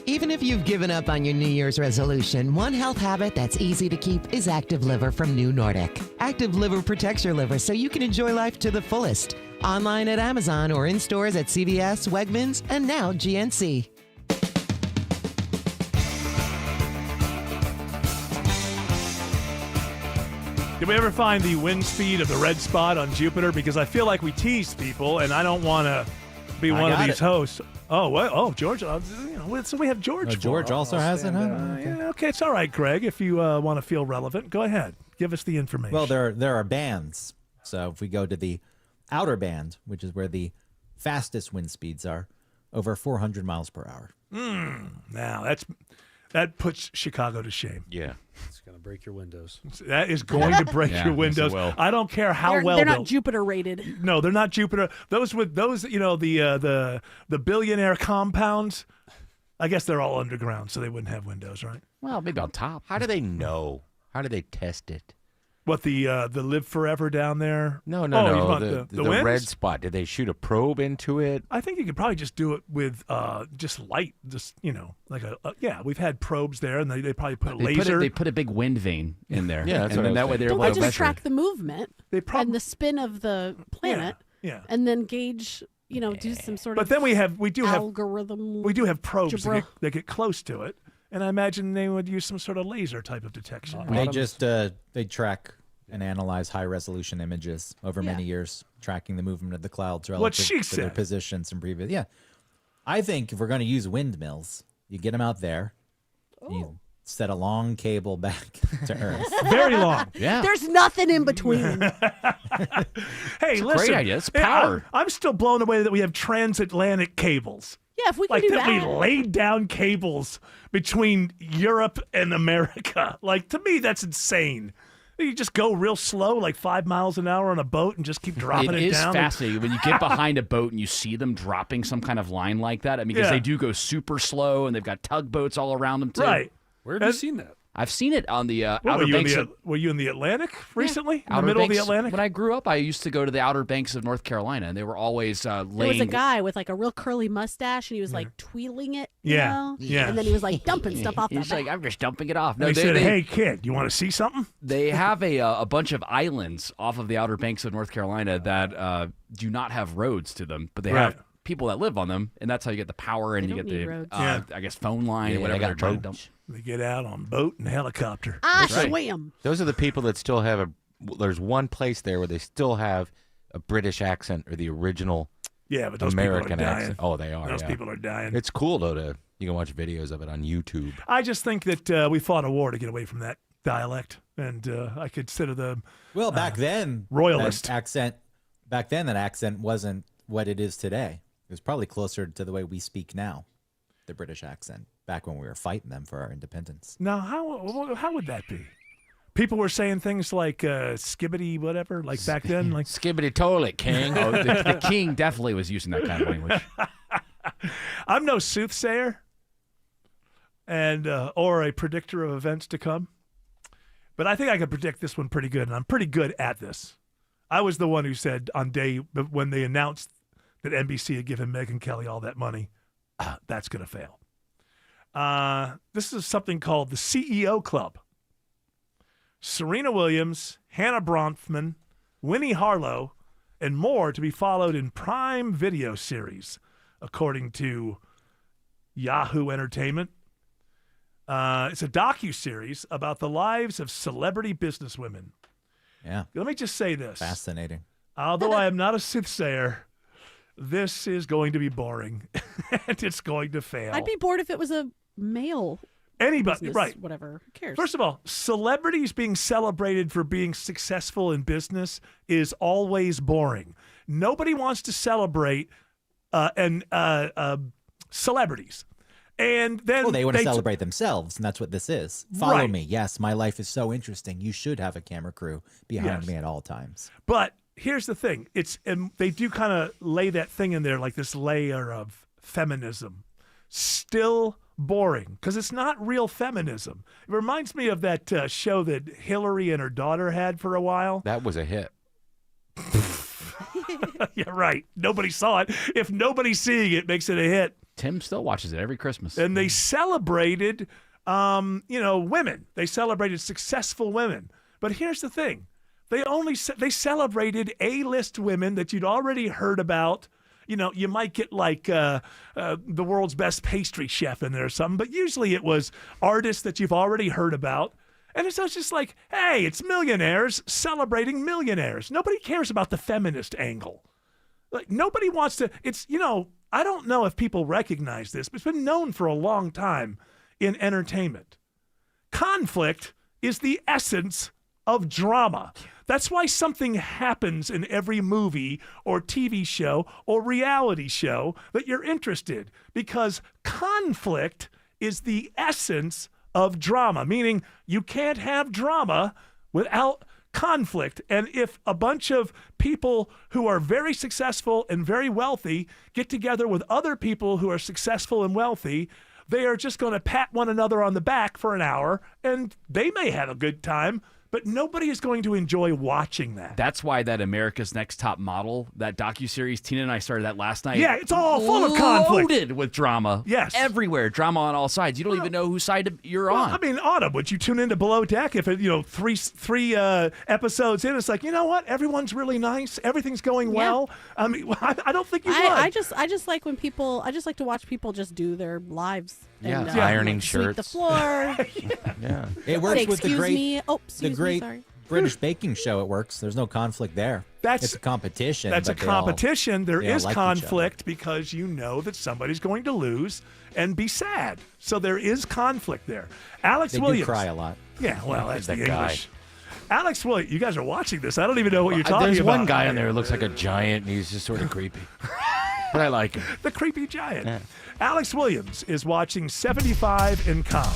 Even if you've given up on your New Year's resolution, one health habit that's easy to keep is Active Liver from New Nordic. Active Liver protects your liver so you can enjoy life to the fullest. Online at Amazon or in stores at CVS, Wegmans, and now GNC. Did we ever find the wind speed of the red spot on Jupiter? Because I feel like we tease people, and I don't want to be one of these hosts. Oh, what? Oh, George. So we have George. George also has it, huh? Yeah, okay, it's all right, Greg. If you want to feel relevant, go ahead. Give us the information. Well, there are bands. So if we go to the outer band, which is where the fastest wind speeds are, over 400 miles per hour. Now, that puts Chicago to shame. Yeah. It's going to break your windows. That is going to break your windows. Yes, it will. I don't care how They're well not Jupiter rated. No, they're not Jupiter. Those, the billionaire compounds, I guess they're all underground, so they wouldn't have windows, right? Well, maybe on top. How do they know? How do they test it? What, the Live Forever down there? No. You want The winds? red spot. Did they shoot a probe into it? I think you could probably just do it with just light, like we've had probes there, and they probably put a laser. They put a big wind vane in there. Yeah, that's and then that way they're Don't able they to just track the movement and the spin of the planet, Yeah. and then gauge, do some sort But of then we do have algorithm. We do have probes Jabra. that get close to it, and I imagine they would use some sort of laser type of detection. They just they track and analyze high-resolution images over many years, tracking the movement of the clouds relative to their said. positions and previous. Yeah, I think if we're going to use windmills, you get them out there, you set a long cable back to Earth. Very long. Yeah. There's nothing in between. Hey, It's a listen. great idea. It's Yeah, power. I'm still blown away that we have transatlantic cables. Yeah, if we can Like do that, that. we laid down cables between Europe and America. Like, to me, that's insane. You just go real slow, like 5 miles an hour on a boat, and just keep dropping it It is down. fascinating when you get behind a boat and you see them dropping some kind of line like that. I mean, because Yeah. they do go super slow, and they've got tugboats all around them too. Right. Where have you seen that? I've seen it on the What, Outer Banks. were you in the Atlantic recently? In the Outer middle Banks, of the Atlantic? When I grew up, I used to go to the Outer Banks of North Carolina, and they were always There was laying. a guy with like a real curly mustache, and he was like tweeling it. Yeah, You know? yeah. And then he was like dumping stuff off the He's back. like, I'm just dumping it off. And he said, hey, kid, you want to see something? They have a bunch of islands off of the Outer Banks of North Carolina that do not have roads to them, but they Right. have people that live on them, and that's how you get the power and They you don't get need the roads. I guess phone line Yeah, or whatever they got they're trying to dump. boats. They get out on boat and helicopter. I That's right. swim. Those are the people that still have there's one place there where they still have a British accent or the original Yeah, but those American people are dying. accent. Oh, they are. Those yeah. people are dying. It's cool though you can watch videos of it on YouTube. I just think that we fought a war to get away from that dialect, and I consider them Well, back then, royalist. that accent Back then, that accent wasn't what it is today. It was probably closer to the way we speak now, the British accent, back when we were fighting them for our independence. Now, how would that be? People were saying things like skibbity whatever, like back then, like skibbity toilet king. Oh, the king definitely was using that kind of language. I'm no soothsayer and or a predictor of events to come, but I think I could predict this one pretty good, and I'm pretty good at this. I was the one who said on day when they announced that NBC had given Megyn Kelly all that money, that's going to fail. This is something called the CEO Club. Serena Williams, Hannah Bronfman, Winnie Harlow, and more to be followed in Prime Video series, according to Yahoo Entertainment. It's a docuseries about the lives of celebrity businesswomen. Yeah. Let me just say this. Fascinating. Although I am not a soothsayer, this is going to be boring, and it's going to fail. I'd be bored if it was a male. Anybody, business, right. Whatever. Who cares? First of all, celebrities being celebrated for being successful in business is always boring. Nobody wants to celebrate celebrities. And then they want to celebrate themselves, and that's what this is. Follow Right. me. Yes, my life is so interesting. You should have a camera crew behind Yes. me at all times. But here's the thing. And they do kind of lay that thing in there, like this layer of feminism. Still boring, because it's not real feminism. It reminds me of that show that Hillary and her daughter had for a while. That was a hit. Yeah, right. Nobody saw it. If nobody's seeing it, makes it a hit. Tim still watches it every Christmas. And they celebrated, women. They celebrated successful women. But here's the thing. They celebrated A-list women that you'd already heard about. You know, you might get like the world's best pastry chef in there or something, but usually it was artists that you've already heard about. And so it's just like, hey, it's millionaires celebrating millionaires. Nobody cares about the feminist angle. Like, nobody wants to, I don't know if people recognize this, but it's been known for a long time in entertainment. Conflict is the essence of drama. That's why something happens in every movie or TV show or reality show that you're interested, because conflict is the essence of drama, meaning you can't have drama without conflict. And if a bunch of people who are very successful and very wealthy get together with other people who are successful and wealthy, they are just going to pat one another on the back for an hour, and they may have a good time, but nobody is going to enjoy watching that. That's why that America's Next Top Model, that docuseries, Tina and I started that last night. Yeah, it's all full of conflict. Loaded with drama. Yes. Everywhere. Drama on all sides. You don't even know whose side you're on. I mean, Autumn, would you tune into Below Deck if it, three episodes in, it's like, you know what? Everyone's really nice. Everything's going well. I mean, I don't think you would. I just like when people. I just like to watch people just do their lives. Yeah, and, ironing sweep the shirts. floor. Yeah. It works Say, with the excuse great, me. Oh, excuse me, great sorry. British baking show. It works. There's no conflict there. It's a competition. That's a but they all- competition. There they all is like each other. conflict because you know that somebody's going to lose and be sad. So there is conflict there. Alex They Williams. do cry a lot. Yeah, well, that's That the guy. English. Alex Williams, you guys are watching this. I don't even know what you're talking There's about. one guy on there who looks like a giant, and he's just sort of creepy. But I like him. The creepy giant. Yeah. Alex Williams is watching 75 in Com.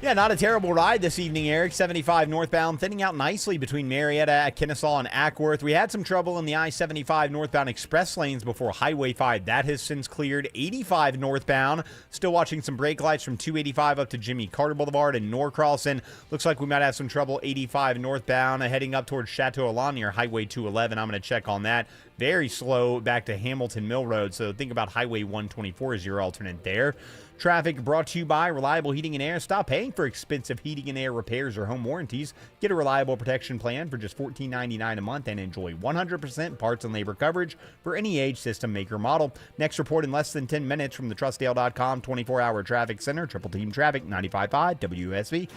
Yeah, not a terrible ride this evening, Eric. 75 northbound, thinning out nicely between Marietta, Kennesaw, and Ackworth. We had some trouble in the I-75 northbound express lanes before Highway 5. That has since cleared. 85 northbound, still watching some brake lights from 285 up to Jimmy Carter Boulevard and Norcross. Looks like we might have some trouble 85 northbound, heading up towards Chateau Alon near Highway 211. I'm going to check on that. Very slow back to Hamilton Mill Road, so think about Highway 124 as your alternate there. Traffic brought to you by Reliable Heating and Air. Stop paying for expensive heating and air repairs or home warranties. Get a reliable protection plan for just $14.99 a month and enjoy 100% parts and labor coverage for any age, system, make, or model. Next report in less than 10 minutes from the TrustDale.com 24-hour traffic center. Triple Team Traffic, 95.5 WSV.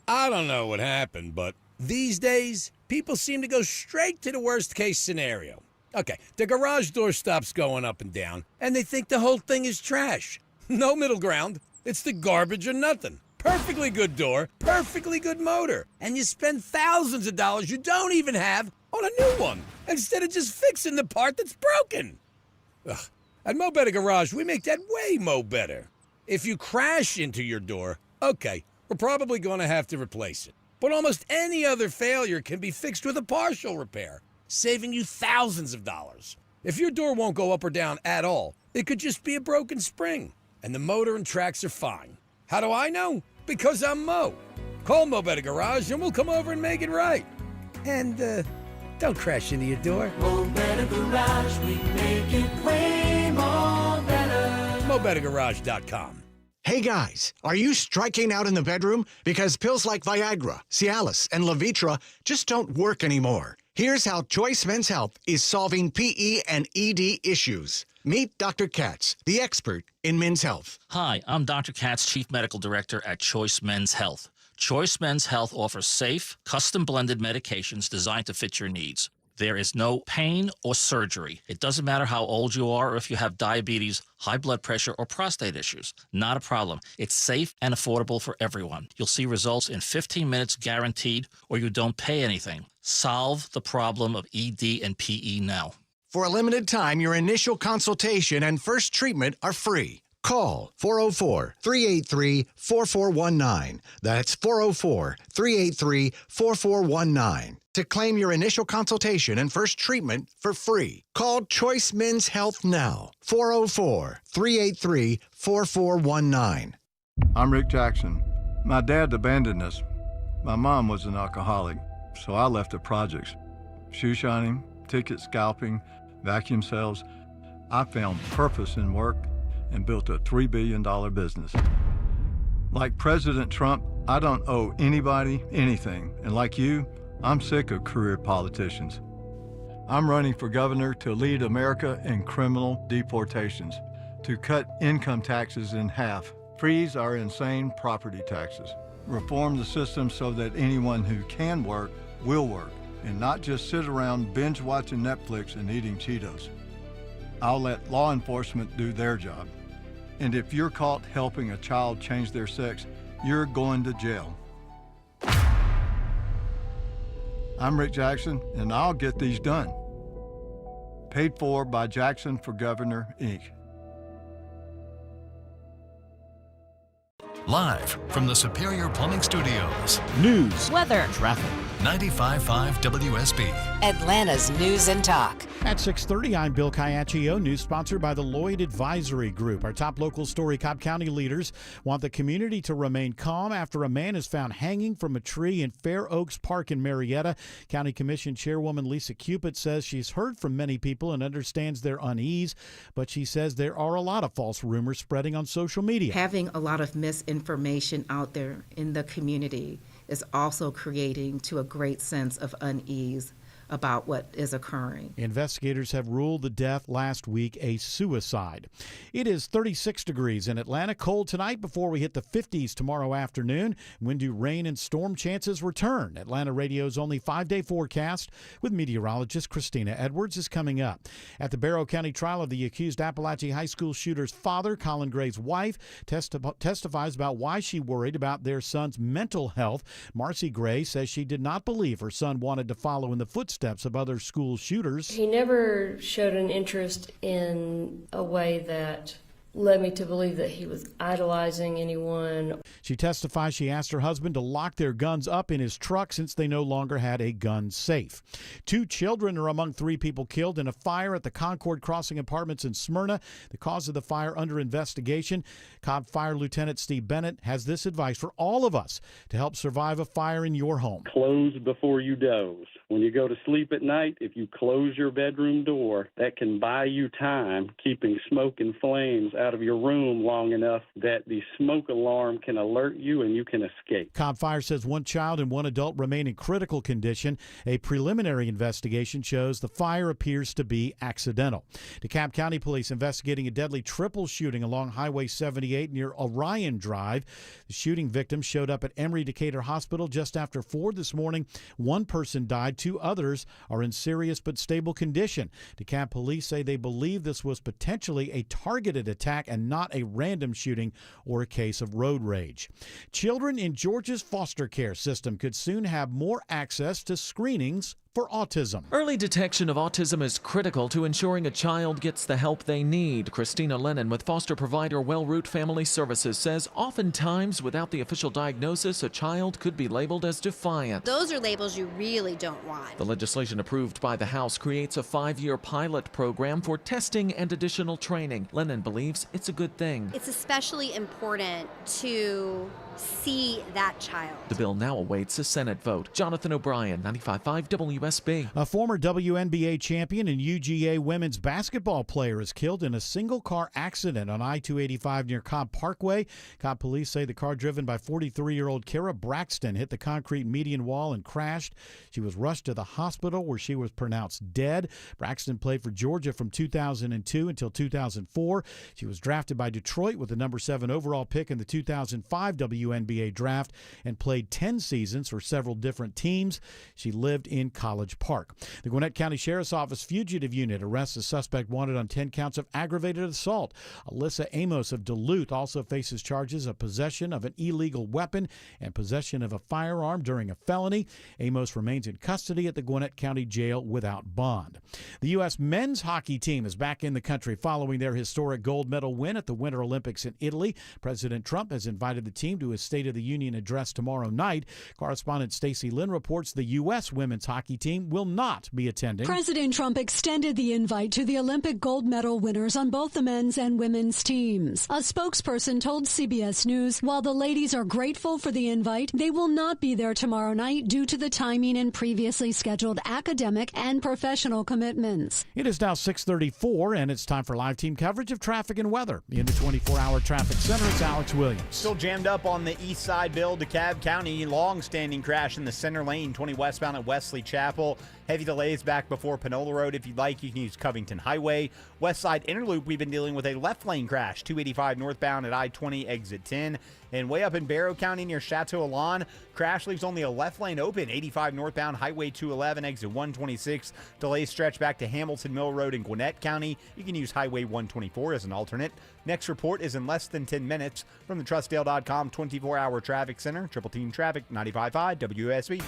I don't know what happened, but these days, people seem to go straight to the worst-case scenario. Okay, the garage door stops going up and down, and they think the whole thing is trash. No middle ground. It's the garbage or nothing. Perfectly good door, perfectly good motor. And you spend thousands of dollars you don't even have on a new one, instead of just fixing the part that's broken. Ugh. At Mo Better Garage, we make that way mo better. If you crash into your door, okay, we're probably going to have to replace it. But almost any other failure can be fixed with a partial repair, saving you thousands of dollars. If your door won't go up or down at all, it could just be a broken spring, and the motor and tracks are fine. How do I know? Because I'm Mo. Call Mo Better Garage and we'll come over and make it right. And, don't crash into your door. Mo Better Garage, we make it way more better. MoBetterGarage.com. Hey guys, are you striking out in the bedroom? Because pills like Viagra, Cialis, and Levitra just don't work anymore. Here's how Choice Men's Health is solving PE and ED issues. Meet Dr. Katz, the expert in men's health. Hi, I'm Dr. Katz, Chief Medical Director at Choice Men's Health. Choice Men's Health offers safe, custom-blended medications designed to fit your needs. There is no pain or surgery. It doesn't matter how old you are or if you have diabetes, high blood pressure, or prostate issues. Not a problem. It's safe and affordable for everyone. You'll see results in 15 minutes guaranteed, or you don't pay anything. Solve the problem of ED and PE now. For a limited time, your initial consultation and first treatment are free. Call 404-383-4419. That's 404-383-4419 to claim your initial consultation and first treatment for free. Call Choice Men's Health now. 404-383-4419. I'm Rick Jackson. My dad abandoned us. My mom was an alcoholic, so I left the projects. Shoe shining, ticket scalping, vacuum sales. I found purpose in work and built a $3 billion business. Like President Trump, I don't owe anybody anything. And like you, I'm sick of career politicians. I'm running for governor to lead America in criminal deportations, to cut income taxes in half, freeze our insane property taxes, reform the system so that anyone who can work will work, and not just sit around binge watching Netflix and eating Cheetos. I'll let law enforcement do their job. And if you're caught helping a child change their sex, you're going to jail. I'm Rick Jackson, and I'll get these done. Paid for by Jackson for Governor, Inc. Live from the Superior Plumbing Studios. News, weather, traffic. 95.5 WSB. Atlanta's News and Talk. At 6:30, I'm Bill Caiaccio. News sponsored by the Lloyd Advisory Group. Our top local story: Cobb County leaders want the community to remain calm after a man is found hanging from a tree in Fair Oaks Park in Marietta. County Commission Chairwoman Lisa Cupid says she's heard from many people and understands their unease, but she says there are a lot of false rumors spreading on social media. Having a lot of misinformation out there in the community is also creating to a great sense of unease about what is occurring. Investigators have ruled the death last week a suicide. It is 36 degrees in Atlanta. Cold tonight before we hit the 50s tomorrow afternoon. When do rain and storm chances return? Atlanta Radio's only 5-day forecast with meteorologist Christina Edwards is coming up. At the Barrow County trial of the accused Appalachia High School shooter's father, Colin Gray's wife testifies about why she worried about their son's mental health. Marcy Gray says she did not believe her son wanted to follow in the footsteps of other school shooters. He never showed an interest in a way that led me to believe that he was idolizing anyone. She testifies she asked her husband to lock their guns up in his truck since they no longer had a gun safe. 2 children are among 3 people killed in a fire at the Concord Crossing Apartments in Smyrna. The cause of the fire under investigation. Cobb Fire Lieutenant Steve Bennett has this advice for all of us to help survive a fire in your home. Close before you doze. When you go to sleep at night, if you close your bedroom door, that can buy you time keeping smoke and flames out of your room long enough that the smoke alarm can alert you and you can escape. Cobb Fire says 1 child and 1 adult remain in critical condition. A preliminary investigation shows the fire appears to be accidental. DeKalb County Police investigating a deadly triple shooting along Highway 78 near Orion Drive. The shooting victim showed up at Emory Decatur Hospital just after 4 this morning. 1 person died. 2 others are in serious but stable condition. DeKalb police say they believe this was potentially a targeted attack and not a random shooting or a case of road rage. Children in Georgia's foster care system could soon have more access to screenings for autism. Early detection of autism is critical to ensuring a child gets the help they need. Christina Lennon with foster provider Wellroot Family Services says oftentimes without the official diagnosis, a child could be labeled as defiant. Those are labels you really don't want. The legislation approved by the House creates a 5-year pilot program for testing and additional training. Lennon believes it's a good thing. It's especially important to see that child. The bill now awaits a Senate vote. Jonathan O'Brien, 95.5 WSB. A former WNBA champion and UGA women's basketball player is killed in a single-car accident on I-285 near Cobb Parkway. Cobb police say the car driven by 43-year-old Kara Braxton hit the concrete median wall and crashed. She was rushed to the hospital where she was pronounced dead. Braxton played for Georgia from 2002 until 2004. She was drafted by Detroit with the number 7 overall pick in the 2005 WNBA draft and played 10 seasons for several different teams. She lived in College Park. The Gwinnett County Sheriff's Office Fugitive Unit arrests a suspect wanted on 10 counts of aggravated assault. Alyssa Amos of Duluth also faces charges of possession of an illegal weapon and possession of a firearm during a felony. Amos remains in custody at the Gwinnett County Jail without bond. The U.S. men's hockey team is back in the country following their historic gold medal win at the Winter Olympics in Italy. President Trump has invited the team to his State of the Union address tomorrow night. Correspondent Stacey Lynn reports the U.S. women's hockey team will not be attending. President Trump extended the invite to the Olympic gold medal winners on both the men's and women's teams. A spokesperson told CBS News while the ladies are grateful for the invite, they will not be there tomorrow night due to the timing and previously scheduled academic and professional commitments. It is now 6:34, and it's time for live team coverage of traffic and weather. In the 24-hour traffic center, it's Alex Williams. Still jammed up on the east side, Bill. DeKalb County, long-standing crash in the center lane, 20 westbound at Wesley Chapel. Heavy delays back before Panola Road. If you'd like, you can use Covington Highway. West side inner loop, we've been dealing with a left lane crash, 285 northbound at I-20 exit 10. And way up in Barrow County near Chateau Alon, crash leaves only a left lane open, 85 northbound, Highway 211, exit 126. Delays stretch back to Hamilton Mill Road in Gwinnett County. You can use Highway 124 as an alternate. Next report is in less than 10 minutes from the TrustDale.com 24-hour traffic center. Triple Team Traffic, 95.5 WSB.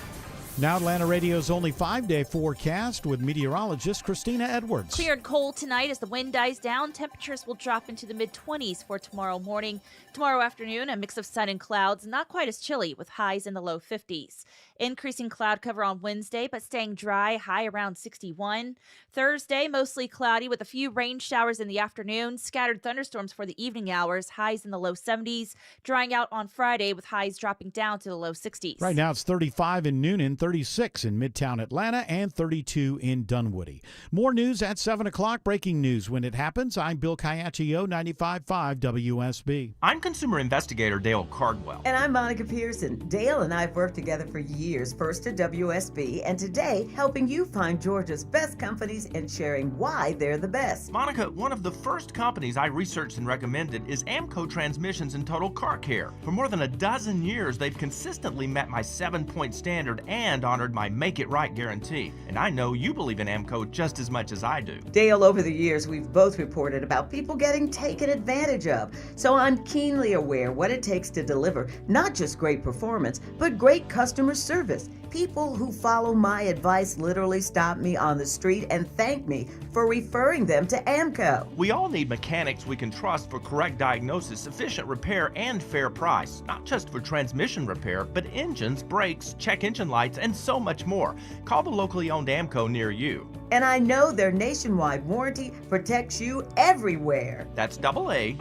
Now Atlanta Radio's only 5-day forecast with meteorologist Christina Edwards. Clear and cold tonight as the wind dies down. Temperatures will drop into the mid-20s for tomorrow morning. Tomorrow afternoon, a mix of sun and clouds, not quite as chilly with highs in the low 50s. Increasing cloud cover on Wednesday, but staying dry, high around 61. Thursday, mostly cloudy with a few rain showers in the afternoon. Scattered thunderstorms for the evening hours, highs in the low 70s. Drying out on Friday with highs dropping down to the low 60s. Right now it's 35 in Noonan, 36 in Midtown Atlanta, and 32 in Dunwoody. More news at 7 o'clock. Breaking news when it happens. I'm Bill Caiaccio, 95.5 WSB. I'm consumer investigator Dale Cardwell. And I'm Monica Pearson. Dale and I have worked together for years, first at WSB, and today helping you find Georgia's best companies and sharing why they're the best. Monica, one of the first companies I researched and recommended is Amco Transmissions and Total Car Care. For more than a dozen years, they've consistently met my 7-point standard and honored my Make It Right guarantee. And I know you believe in Amco just as much as I do. Dale, over the years, we've both reported about people getting taken advantage of. So I'm keenly aware what it takes to deliver not just great performance, but great customer service. People who follow my advice literally stop me on the street and thank me for referring them to Amco. We all need mechanics we can trust for correct diagnosis, efficient repair, and fair price. Not just for transmission repair, but engines, brakes, check engine lights, and so much more. Call the locally owned Amco near you. And I know their nationwide warranty protects you everywhere. That's AA.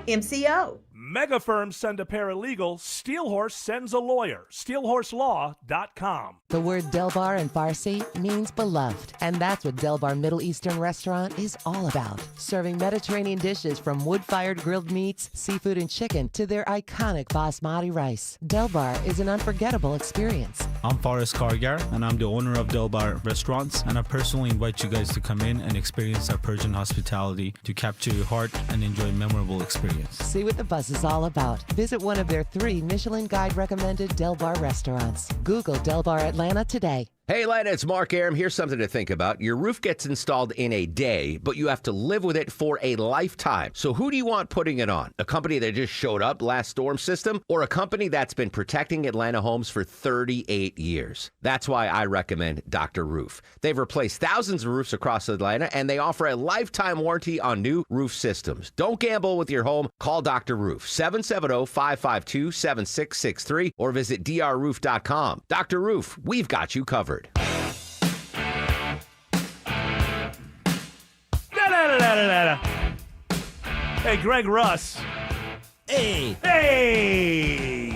MCO. Mega firms send a paralegal. Steelhorse sends a lawyer. SteelhorseLaw.com. The word Delbar in Farsi means beloved, and that's what Delbar Middle Eastern Restaurant is all about. Serving Mediterranean dishes from wood-fired grilled meats, seafood, and chicken to their iconic basmati rice. Delbar is an unforgettable experience. I'm Faris Kargar, and I'm the owner of Delbar Restaurants, and I personally invite you guys to come in and experience our Persian hospitality to capture your heart and enjoy a memorable experience. See what the buzz is all about. Visit one of their 3 Michelin Guide recommended Delbar restaurants. Google Delbar Atlanta today. Hey, Atlanta, it's Mark Aram. Here's something to think about. Your roof gets installed in a day, but you have to live with it for a lifetime. So who do you want putting it on? A company that just showed up last storm system, or a company that's been protecting Atlanta homes for 38 years? That's why I recommend Dr. Roof. They've replaced thousands of roofs across Atlanta, and they offer a lifetime warranty on new roof systems. Don't gamble with your home. Call Dr. Roof, 770-552-7663, or visit drroof.com. Dr. Roof, we've got you covered. Hey, Greg Russ. Hey!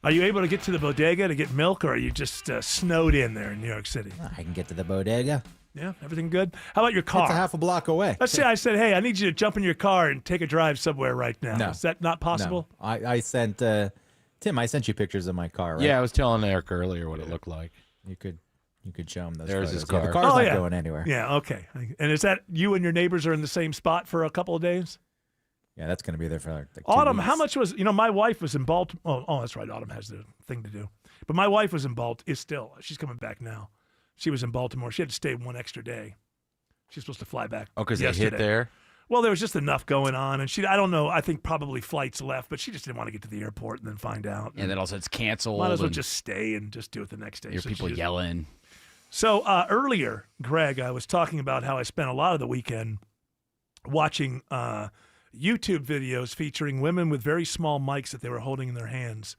Are you able to get to the bodega to get milk, or are you just snowed in there in New York City? I can get to the bodega. Yeah, everything good? How about your car? It's a half a block away. Let's say I said, hey, I need you to jump in your car and take a drive somewhere right now. No. Is that not possible? No. I sent Tim. I sent you pictures of my car. Right? Yeah, I was telling Eric earlier what it looked like. You could show him those. There's photos. his car. Yeah, the car's not going anywhere. Yeah, okay. And is that you and your neighbors are in the same spot for a couple of days? Yeah, that's going to be there for like 2 Autumn, weeks. how much was, my wife was in Baltimore. Oh, that's right. Autumn has the thing to do. But my wife was in Baltimore. She's coming back now. She was in Baltimore. She had to stay one extra day. She's supposed to fly back. Oh, because they yesterday. hit there? Well, there was just enough going on. And I don't know, I think probably flights left, but she just didn't want to get to the airport and then find out. And then also it's canceled. Might as well just stay and just do it the next day. Hear people yelling. So earlier, Greg, I was talking about how I spent a lot of the weekend watching YouTube videos featuring women with very small mics that they were holding in their hands,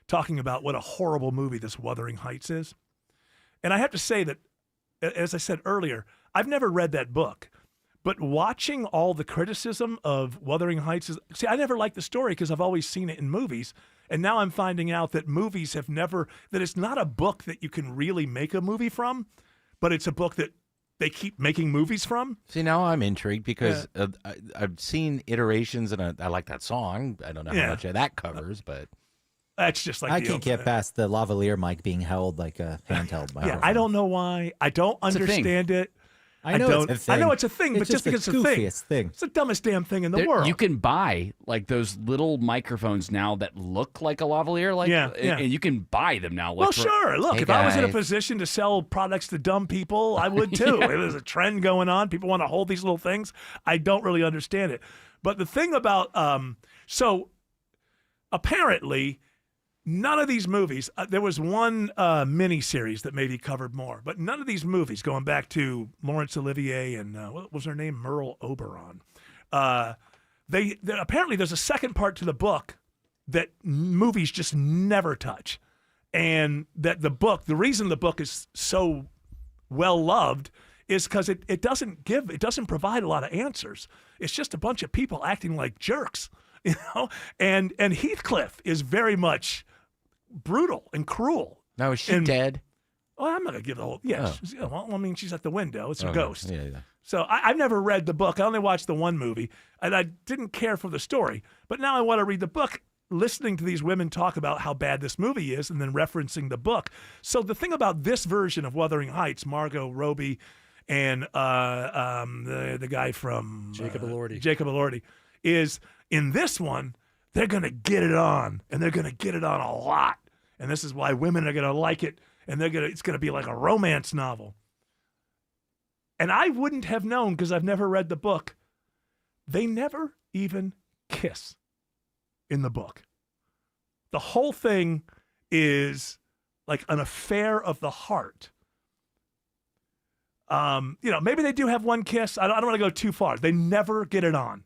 talking about what a horrible movie this Wuthering Heights is. And I have to say that, as I said earlier, I've never read that book. But watching all the criticism of Wuthering Heights I never liked the story because I've always seen it in movies. And now I'm finding out that movies have never, that it's not a book that you can really make a movie from, but it's a book that they keep making movies from. See, now I'm intrigued because I've seen iterations, and I like that song. I don't know how much of that covers, but that's just like I can't get past the lavalier mic being held like a handheld microphone. Yeah, I don't know why. I don't understand it. I know it's a thing. I know it's a thing, but just because it's a thing, it's the dumbest damn thing in the world. You can buy like those little microphones now that look like a lavalier, and you can buy them now. Well, sure. Look, if I was in a position to sell products to dumb people, I would too. Yeah. There's a trend going on. People want to hold these little things. I don't really understand it. But the thing about so apparently, none of these movies, there was one mini-series that maybe covered more, but none of these movies, going back to Laurence Olivier and what was her name? Merle Oberon. Apparently there's a second part to the book that movies just never touch. And that the reason the book is so well-loved is because it doesn't provide a lot of answers. It's just a bunch of people acting like jerks, And Heathcliff is very much brutal and cruel. Now, is she dead? Oh, I'm not going to give the whole... Yeah, she's at the window. It's a ghost. Yeah. So I've never read the book. I only watched the one movie, and I didn't care for the story. But now I want to read the book, listening to these women talk about how bad this movie is and then referencing the book. So the thing about this version of Wuthering Heights, Margot Robbie and the guy from... Jacob Elordi, is in this one, they're going to get it on, and they're going to get it on a lot. And this is why women are going to like it, and it's going to be like a romance novel. And I wouldn't have known because I've never read the book. They never even kiss in the book. The whole thing is like an affair of the heart. Maybe they do have one kiss. I don't want to go too far. They never get it on.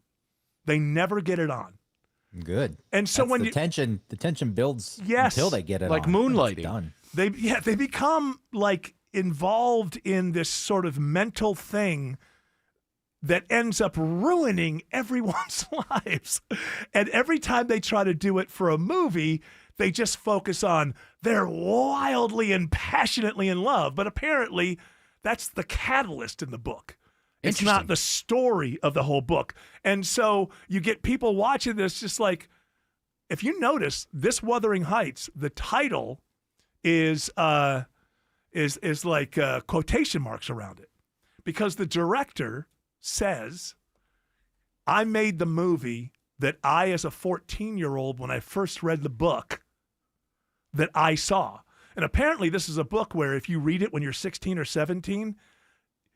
Good. And so when the tension builds yes, until they get it like on. moonlighting. Done. They become like involved in this sort of mental thing that ends up ruining everyone's lives. And every time they try to do it for a movie, they just focus on they're wildly and passionately in love. But apparently that's the catalyst in the book. It's not the story of the whole book. And so you get people watching this just like, if you notice, this Wuthering Heights, the title is like quotation marks around it. Because the director says, I made the movie that I, as a 14-year-old, when I first read the book, that I saw. And apparently this is a book where if you read it when you're 16 or 17,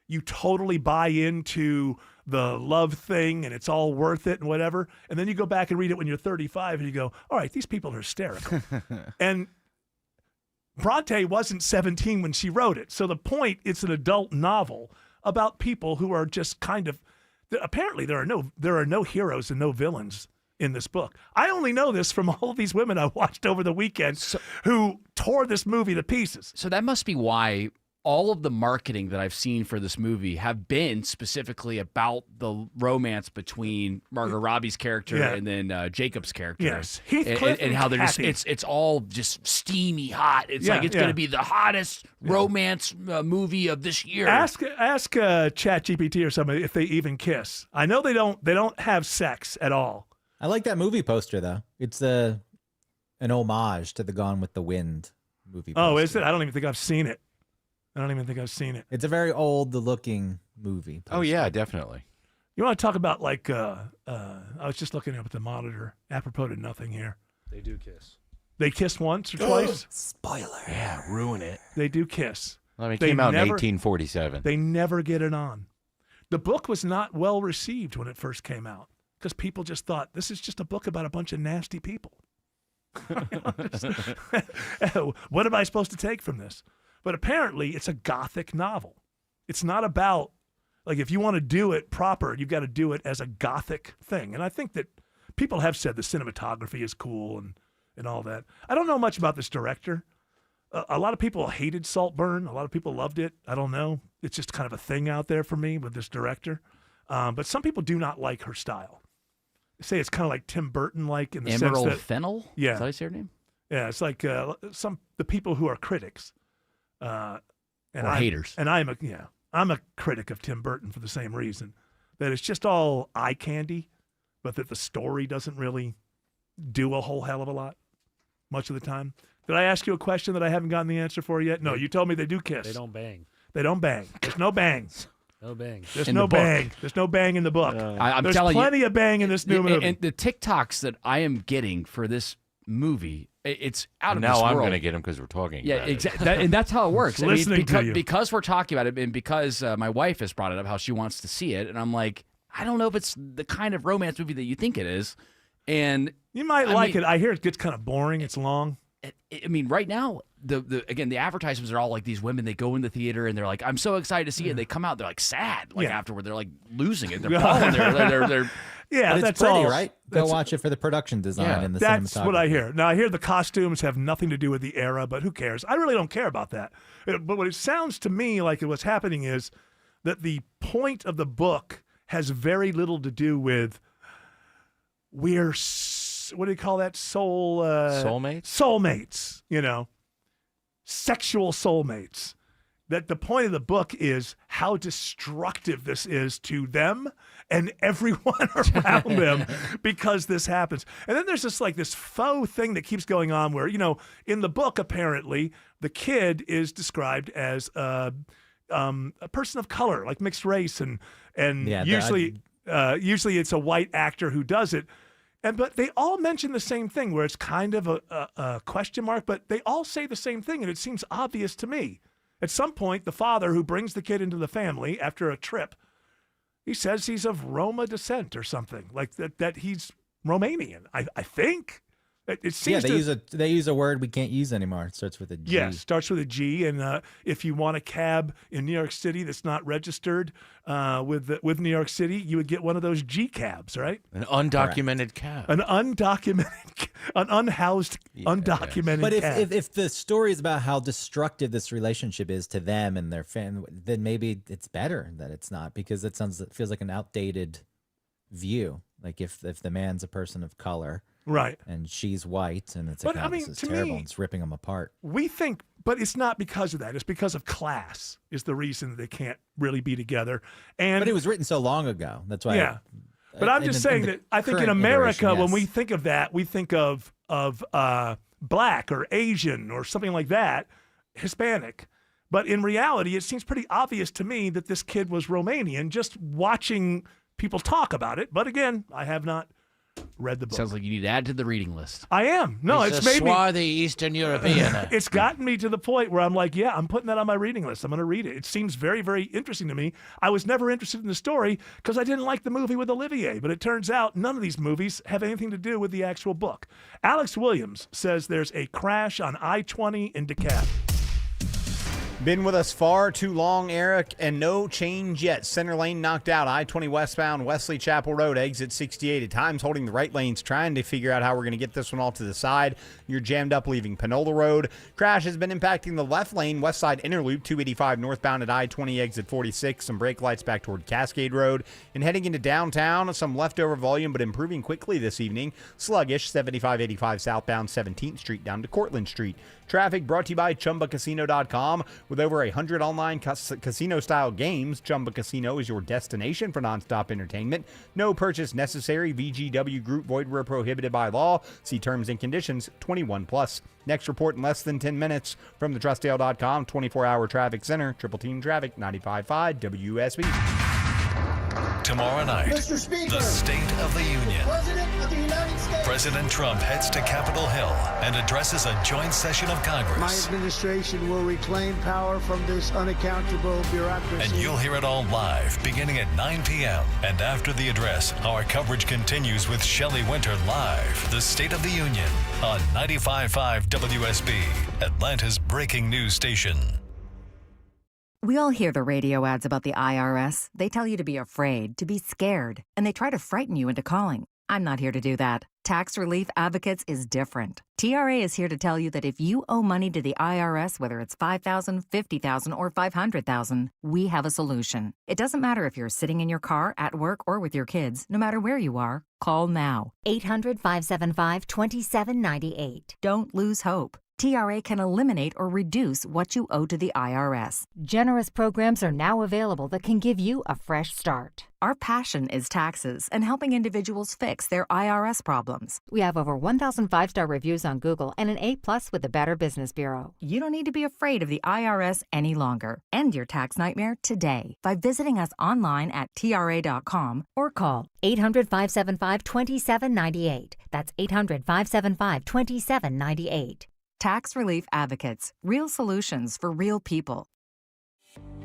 you totally buy into the love thing and it's all worth it and whatever. And then you go back and read it when you're 35 and you go, all right, these people are hysterical. And Bronte wasn't 17 when she wrote it. So the point, it's an adult novel about people who are just kind of, apparently there are no heroes and no villains in this book. I only know this from all of these women I watched over the weekend who tore this movie to pieces. So that must be why all of the marketing that I've seen for this movie have been specifically about the romance between Margot Robbie's character and then Jacob's character. Yes, Heathcliff and how they're just Kathy. it's all just steamy hot. It's like it's going to be the hottest romance movie of this year. Ask ChatGPT or somebody if they even kiss. I know they don't have sex at all. I like that movie poster though. It's an homage to the Gone with the Wind movie poster. Oh, is it? I don't even think I've seen it. It's a very old-looking movie. Oh yeah, definitely. You want to talk about like I was just looking up at the monitor, apropos to nothing here. They do kiss. They kissed once or twice. Spoiler. Yeah, ruin it. They do kiss. I mean, it came out in 1847. They never get it on. The book was not well received when it first came out because people just thought this is just a book about a bunch of nasty people. What am I supposed to take from this? But apparently it's a gothic novel. It's not about, like, if you want to do it proper, you've got to do it as a gothic thing. And I think that people have said the cinematography is cool and all that. I don't know much about this director. A lot of people hated Saltburn. A lot of people loved it. I don't know. It's just kind of a thing out there for me with this director. But some people do not like her style. They say it's kind of like Tim Burton-like in the Emerald sense that... Fennell? Yeah. Is that how you say her name? Yeah, it's like the people who are critics. Or haters. And I'm a critic of Tim Burton for the same reason, that it's just all eye candy, but that the story doesn't really do a whole hell of a lot much of the time. Did I ask you a question that I haven't gotten the answer for yet? No, you told me they do kiss. They don't bang. They don't bang. There's no bang. No bang. There's no bang. There's no bang in the book. I'm There's telling plenty of bang in this new movie. And the TikToks that I am getting for this movie, it's out of now this I'm world. going to get them because we're talking about it. Exactly. And that's how it works. Listening to you. Because we're talking about it and because my wife has brought it up, how she wants to see it. And I'm like, I don't know if it's the kind of romance movie that you think it is. And you might like it. I hear it gets kind of boring. It's long. I mean, right now, the advertisements are all like these women. They go in the theater and they're like, "I'm so excited to see it." They come out, they're like sad. Afterward, they're like losing it. They're falling. They're yeah, but that's it's pretty, all. right? Go watch it for the production design and the cinematography. That's what I hear. Now, I hear the costumes have nothing to do with the era, but who cares? I really don't care about that. But what it sounds to me like what's happening is that the point of the book has very little to do with what do you call that? Soulmates? Soulmates, sexual soulmates. That the point of the book is how destructive this is to them and everyone around them because this happens. And then there's this faux thing that keeps going on where, in the book, apparently, the kid is described as a person of color, like mixed race. And usually it's a white actor who does it. But they all mention the same thing where it's kind of a question mark, but they all say the same thing, and it seems obvious to me. At some point, the father who brings the kid into the family after a trip, he says he's of Roma descent or something, like that he's Romanian, I think. It seems they use a word we can't use anymore. It starts with a G. Yes, starts with a G. And if you want a cab in New York City that's not registered with New York City, you would get one of those G cabs, right? An undocumented cab. An undocumented, unhoused, undocumented But cab. if the story is about how destructive this relationship is to them and their family, then maybe it's better that it's not, because it feels like an outdated view. Like if the man's a person of color. Right. And she's white, and it's But, like, this is terrible. me, It's ripping them apart. We think, but it's not because of that. It's because of class is the reason that they can't really be together. But it was written so long ago. That's why. Yeah. But I'm just saying that I think in America, when we think of that, we think of black or Asian or something like that, Hispanic. But in reality, it seems pretty obvious to me that this kid was Romanian just watching people talk about it. But again, I have not read the book. Sounds like you need to add to the reading list. I am. No, He's it's a made me. swarthy Eastern European. It's gotten me to the point where I'm like, yeah, I'm putting that on my reading list. I'm going to read it. It seems very, very interesting to me. I was never interested in the story because I didn't like the movie with Olivier, but it turns out none of these movies have anything to do with the actual book. Alex Williams says there's a crash on I-20 in DeKalb. Been with us far too long, Eric, and no change yet. Center lane knocked out. I-20 westbound, Wesley Chapel Road, exit 68. At times holding the right lanes, trying to figure out how we're going to get this one all to the side. You're jammed up leaving Panola Road. Crash has been impacting the left lane, west side inner loop, 285 northbound at I-20 exit 46. Some brake lights back toward Cascade Road. And heading into downtown, some leftover volume, but improving quickly this evening. Sluggish, 7585 southbound 17th Street down to Cortlandt Street. Traffic brought to you by ChumbaCasino.com. With over 100 online casino-style games, Chumba Casino is your destination for nonstop entertainment. No purchase necessary. VGW Group void where prohibited by law. See terms and conditions. 21 plus. Next report in less than 10 minutes from the TrustDale.com 24-hour traffic center. Triple Team Traffic 95.5 WSB. Tomorrow night, Mr. Speaker, the State of the Union. President of the United States. President Trump heads to Capitol Hill and addresses a joint session of Congress. My administration will reclaim power from this unaccountable bureaucracy. And you'll hear it all live beginning at 9 p.m. And after the address, our coverage continues with Shelley Winter live. The State of the Union on 95.5 WSB, Atlanta's breaking news station. We all hear the radio ads about the IRS. They tell you to be afraid, to be scared, and they try to frighten you into calling. I'm not here to do that. Tax Relief Advocates is different. TRA is here to tell you that if you owe money to the IRS, whether it's $5,000, $50,000, or $500,000, we have a solution. It doesn't matter if you're sitting in your car, at work, or with your kids. No matter where you are, call now. 800-575-2798. Don't lose hope. TRA can eliminate or reduce what you owe to the IRS. Generous programs are now available that can give you a fresh start. Our passion is taxes and helping individuals fix their IRS problems. We have over 1,000 5-star reviews on Google and an A+ with the Better Business Bureau. You don't need to be afraid of the IRS any longer. End your tax nightmare today by visiting us online at TRA.com or call 800-575-2798. That's 800-575-2798. Tax Relief Advocates. Real solutions for real people.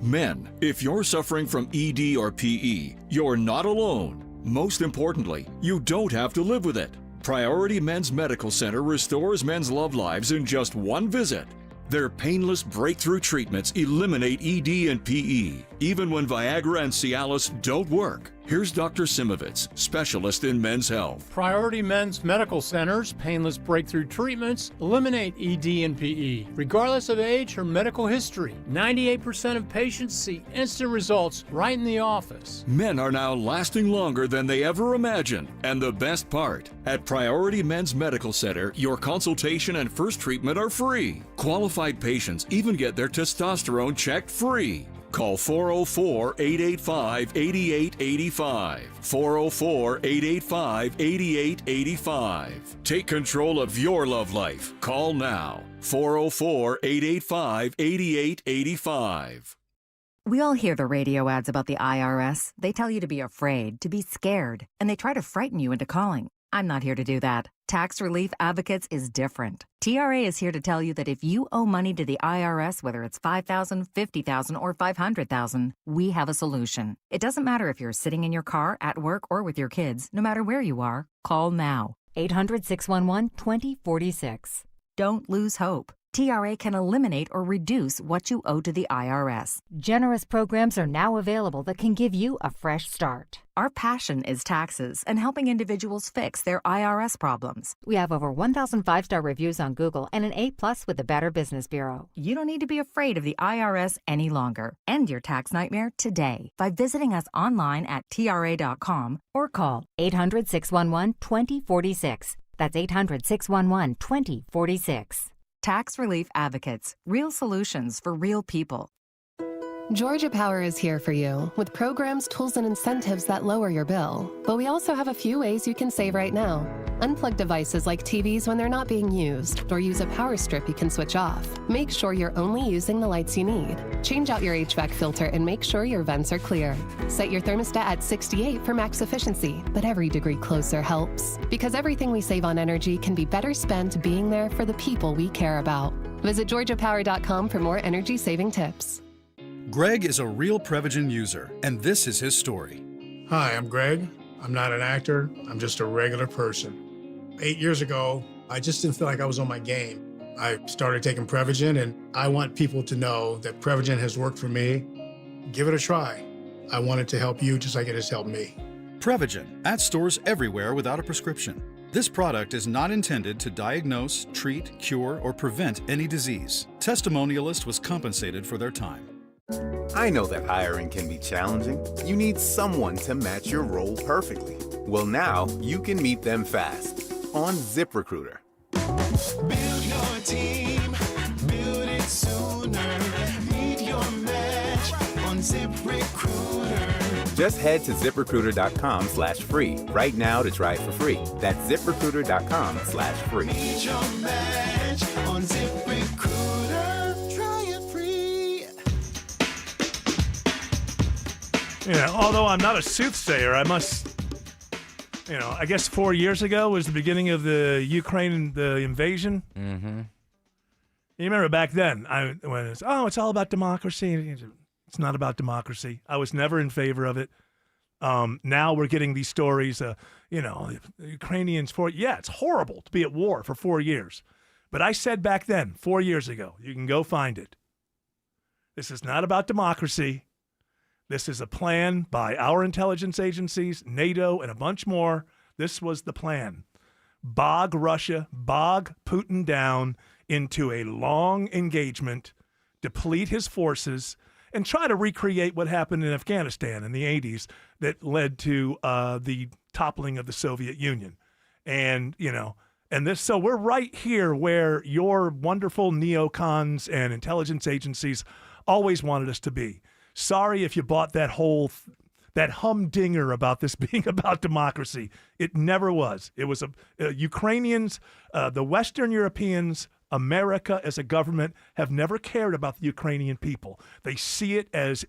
Men, if you're suffering from ED or PE, you're not alone. Most importantly, you don't have to live with it. Priority Men's Medical Center restores men's love lives in just one visit. Their painless breakthrough treatments eliminate ED and PE, even when Viagra and Cialis don't work. Here's Dr. Simovitz, specialist in men's health. Priority Men's Medical Center's painless breakthrough treatments eliminate ED and PE, regardless of age or medical history. 98% of patients see instant results right in the office. Men are now lasting longer than they ever imagined. And the best part, at Priority Men's Medical Center, your consultation and first treatment are free. Qualified patients even get their testosterone checked free. Call 404-885-8885. 404-885-8885. Take control of your love life. Call now. 404-885-8885. We all hear the radio ads about the IRS. They tell you to be afraid, to be scared, and they try to frighten you into calling. I'm not here to do that. Tax Relief Advocates is different. TRA is here to tell you that if you owe money to the IRS, whether it's $5,000, $50,000, or $500,000, we have a solution. It doesn't matter if you're sitting in your car, at work, or with your kids. No matter where you are, call now. 800-611-2046. Don't lose hope. TRA can eliminate or reduce what you owe to the IRS. Generous programs are now available that can give you a fresh start. Our passion is taxes and helping individuals fix their IRS problems. We have over 1,000 5-star reviews on Google and an A+ with the Better Business Bureau. You don't need to be afraid of the IRS any longer. End your tax nightmare today by visiting us online at TRA.com or call 800-611-2046. That's 800-611-2046. Tax Relief Advocates. Real solutions for real people. Georgia Power is here for you with programs, tools, and incentives that lower your bill. But we also have a few ways you can save right now. Unplug devices like TVs when they're not being used, or use a power strip you can switch off. Make sure you're only using the lights you need. Change out your HVAC filter and make sure your vents are clear. Set your thermostat at 68 for max efficiency, but every degree closer helps. Because everything we save on energy can be better spent being there for the people we care about. Visit georgiapower.com for more energy-saving tips. Greg is a real Prevagen user, and this is his story. Hi, I'm Greg. I'm not an actor. I'm just a regular person. 8 years ago, I just didn't feel like I was on my game. I started taking Prevagen, and I want people to know that Prevagen has worked for me. Give it a try. I want it to help you just like it has helped me. Prevagen, at stores everywhere without a prescription. This product is not intended to diagnose, treat, cure, or prevent any disease. Testimonialist was compensated for their time. I know that hiring can be challenging. You need someone to match your role perfectly. Well, now you can meet them fast on ZipRecruiter. Build your team, build it sooner. Meet your match on ZipRecruiter. Just head to ZipRecruiter.com/free right now to try it for free. That's ZipRecruiter.com/free. Meet your match on ZipRecruiter. Try it free. Yeah, although I'm not a soothsayer, I must, I guess 4 years ago was the beginning of the invasion. Mm-hmm. You remember back then, when it's all about democracy. It's not about democracy. I was never in favor of it. Now we're getting these stories, the Ukrainians it's horrible to be at war for 4 years. But I said back then, 4 years ago, you can go find it. This is not about democracy. This is a plan by our intelligence agencies, NATO, and a bunch more. This was the plan. Bog Russia, bog Putin down into a long engagement, deplete his forces, and try to recreate what happened in Afghanistan in the 80s that led to the toppling of the Soviet Union. And, so we're right here where your wonderful neocons and intelligence agencies always wanted us to be. Sorry if you bought that that humdinger about this being about democracy. It never was. It was Ukrainians, the Western Europeans, America as a government have never cared about the Ukrainian people. They see it as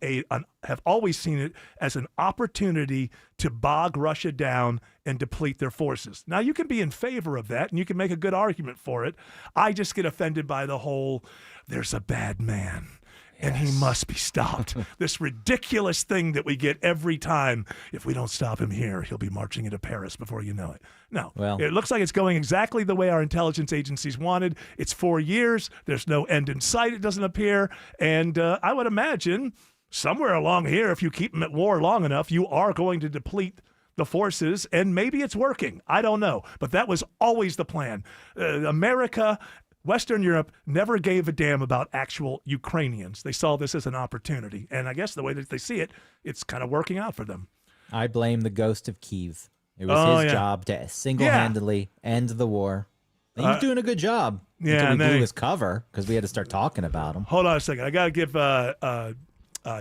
have always seen it as an opportunity to bog Russia down and deplete their forces. Now, you can be in favor of that, and you can make a good argument for it. I just get offended by the whole, there's a bad man, and he must be stopped. This ridiculous thing that we get every time. If we don't stop him here, he'll be marching into Paris before you know it. No, it looks like it's going exactly the way our intelligence agencies wanted. It's 4 years. There's no end in sight, it doesn't appear. And I would imagine somewhere along here, if you keep them at war long enough, you are going to deplete the forces, and maybe it's working. I don't know. But that was always the plan. America, Western Europe never gave a damn about actual Ukrainians. They saw this as an opportunity. And I guess the way that they see it, it's kind of working out for them. I blame the ghost of Kyiv. It was his job to single-handedly end the war. And he was doing a good job. Until we blew his cover because we had to start talking about him. Hold on a second. I got to give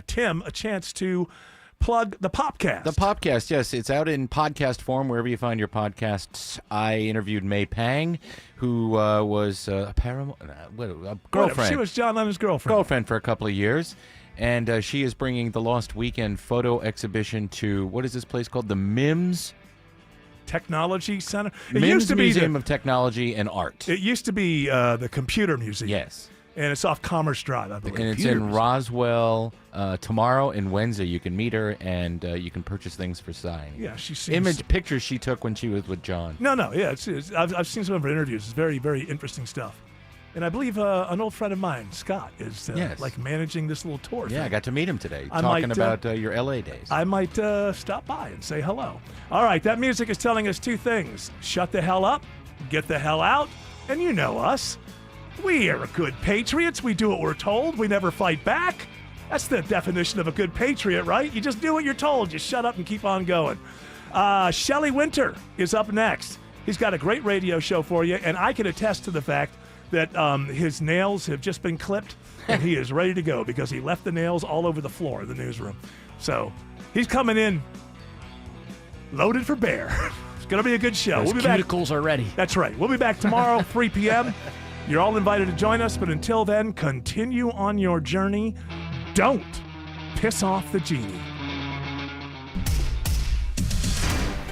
Tim a chance to plug the Popcast. The Popcast, yes. It's out in podcast form wherever you find your podcasts. I interviewed May Pang, who was a girlfriend. She was John Lennon's girlfriend. Girlfriend for a couple of years. And she is bringing the Lost Weekend photo exhibition to, what is this place called? The MIMS Technology Center? It used to be Museum of Technology and Art. It used to be the Computer Museum. Yes. And it's off Commerce Drive, I believe. And it's in Roswell. Tomorrow and Wednesday you can meet her, and you can purchase things for signing. Yeah, she seems... Pictures she took when she was with John. No, yeah. I've seen some of her interviews. It's very, very interesting stuff. And I believe an old friend of mine, Scott, is managing this little tour. Yeah, I got to meet him today, talking about your L.A. days. I might stop by and say hello. All right, that music is telling us two things. Shut the hell up, get the hell out, and you know us. We are good patriots. We do what we're told. We never fight back. That's the definition of a good patriot, right? You just do what you're told. Just shut up and keep on going. Shelley Winter is up next. He's got a great radio show for you, and I can attest to the fact that his nails have just been clipped, and he is ready to go because he left the nails all over the floor of the newsroom. So he's coming in loaded for bear. It's going to be a good show. Those cuticles are ready. That's right. We'll be back tomorrow, 3 p.m. You're all invited to join us, but until then, continue on your journey. Don't piss off the genie.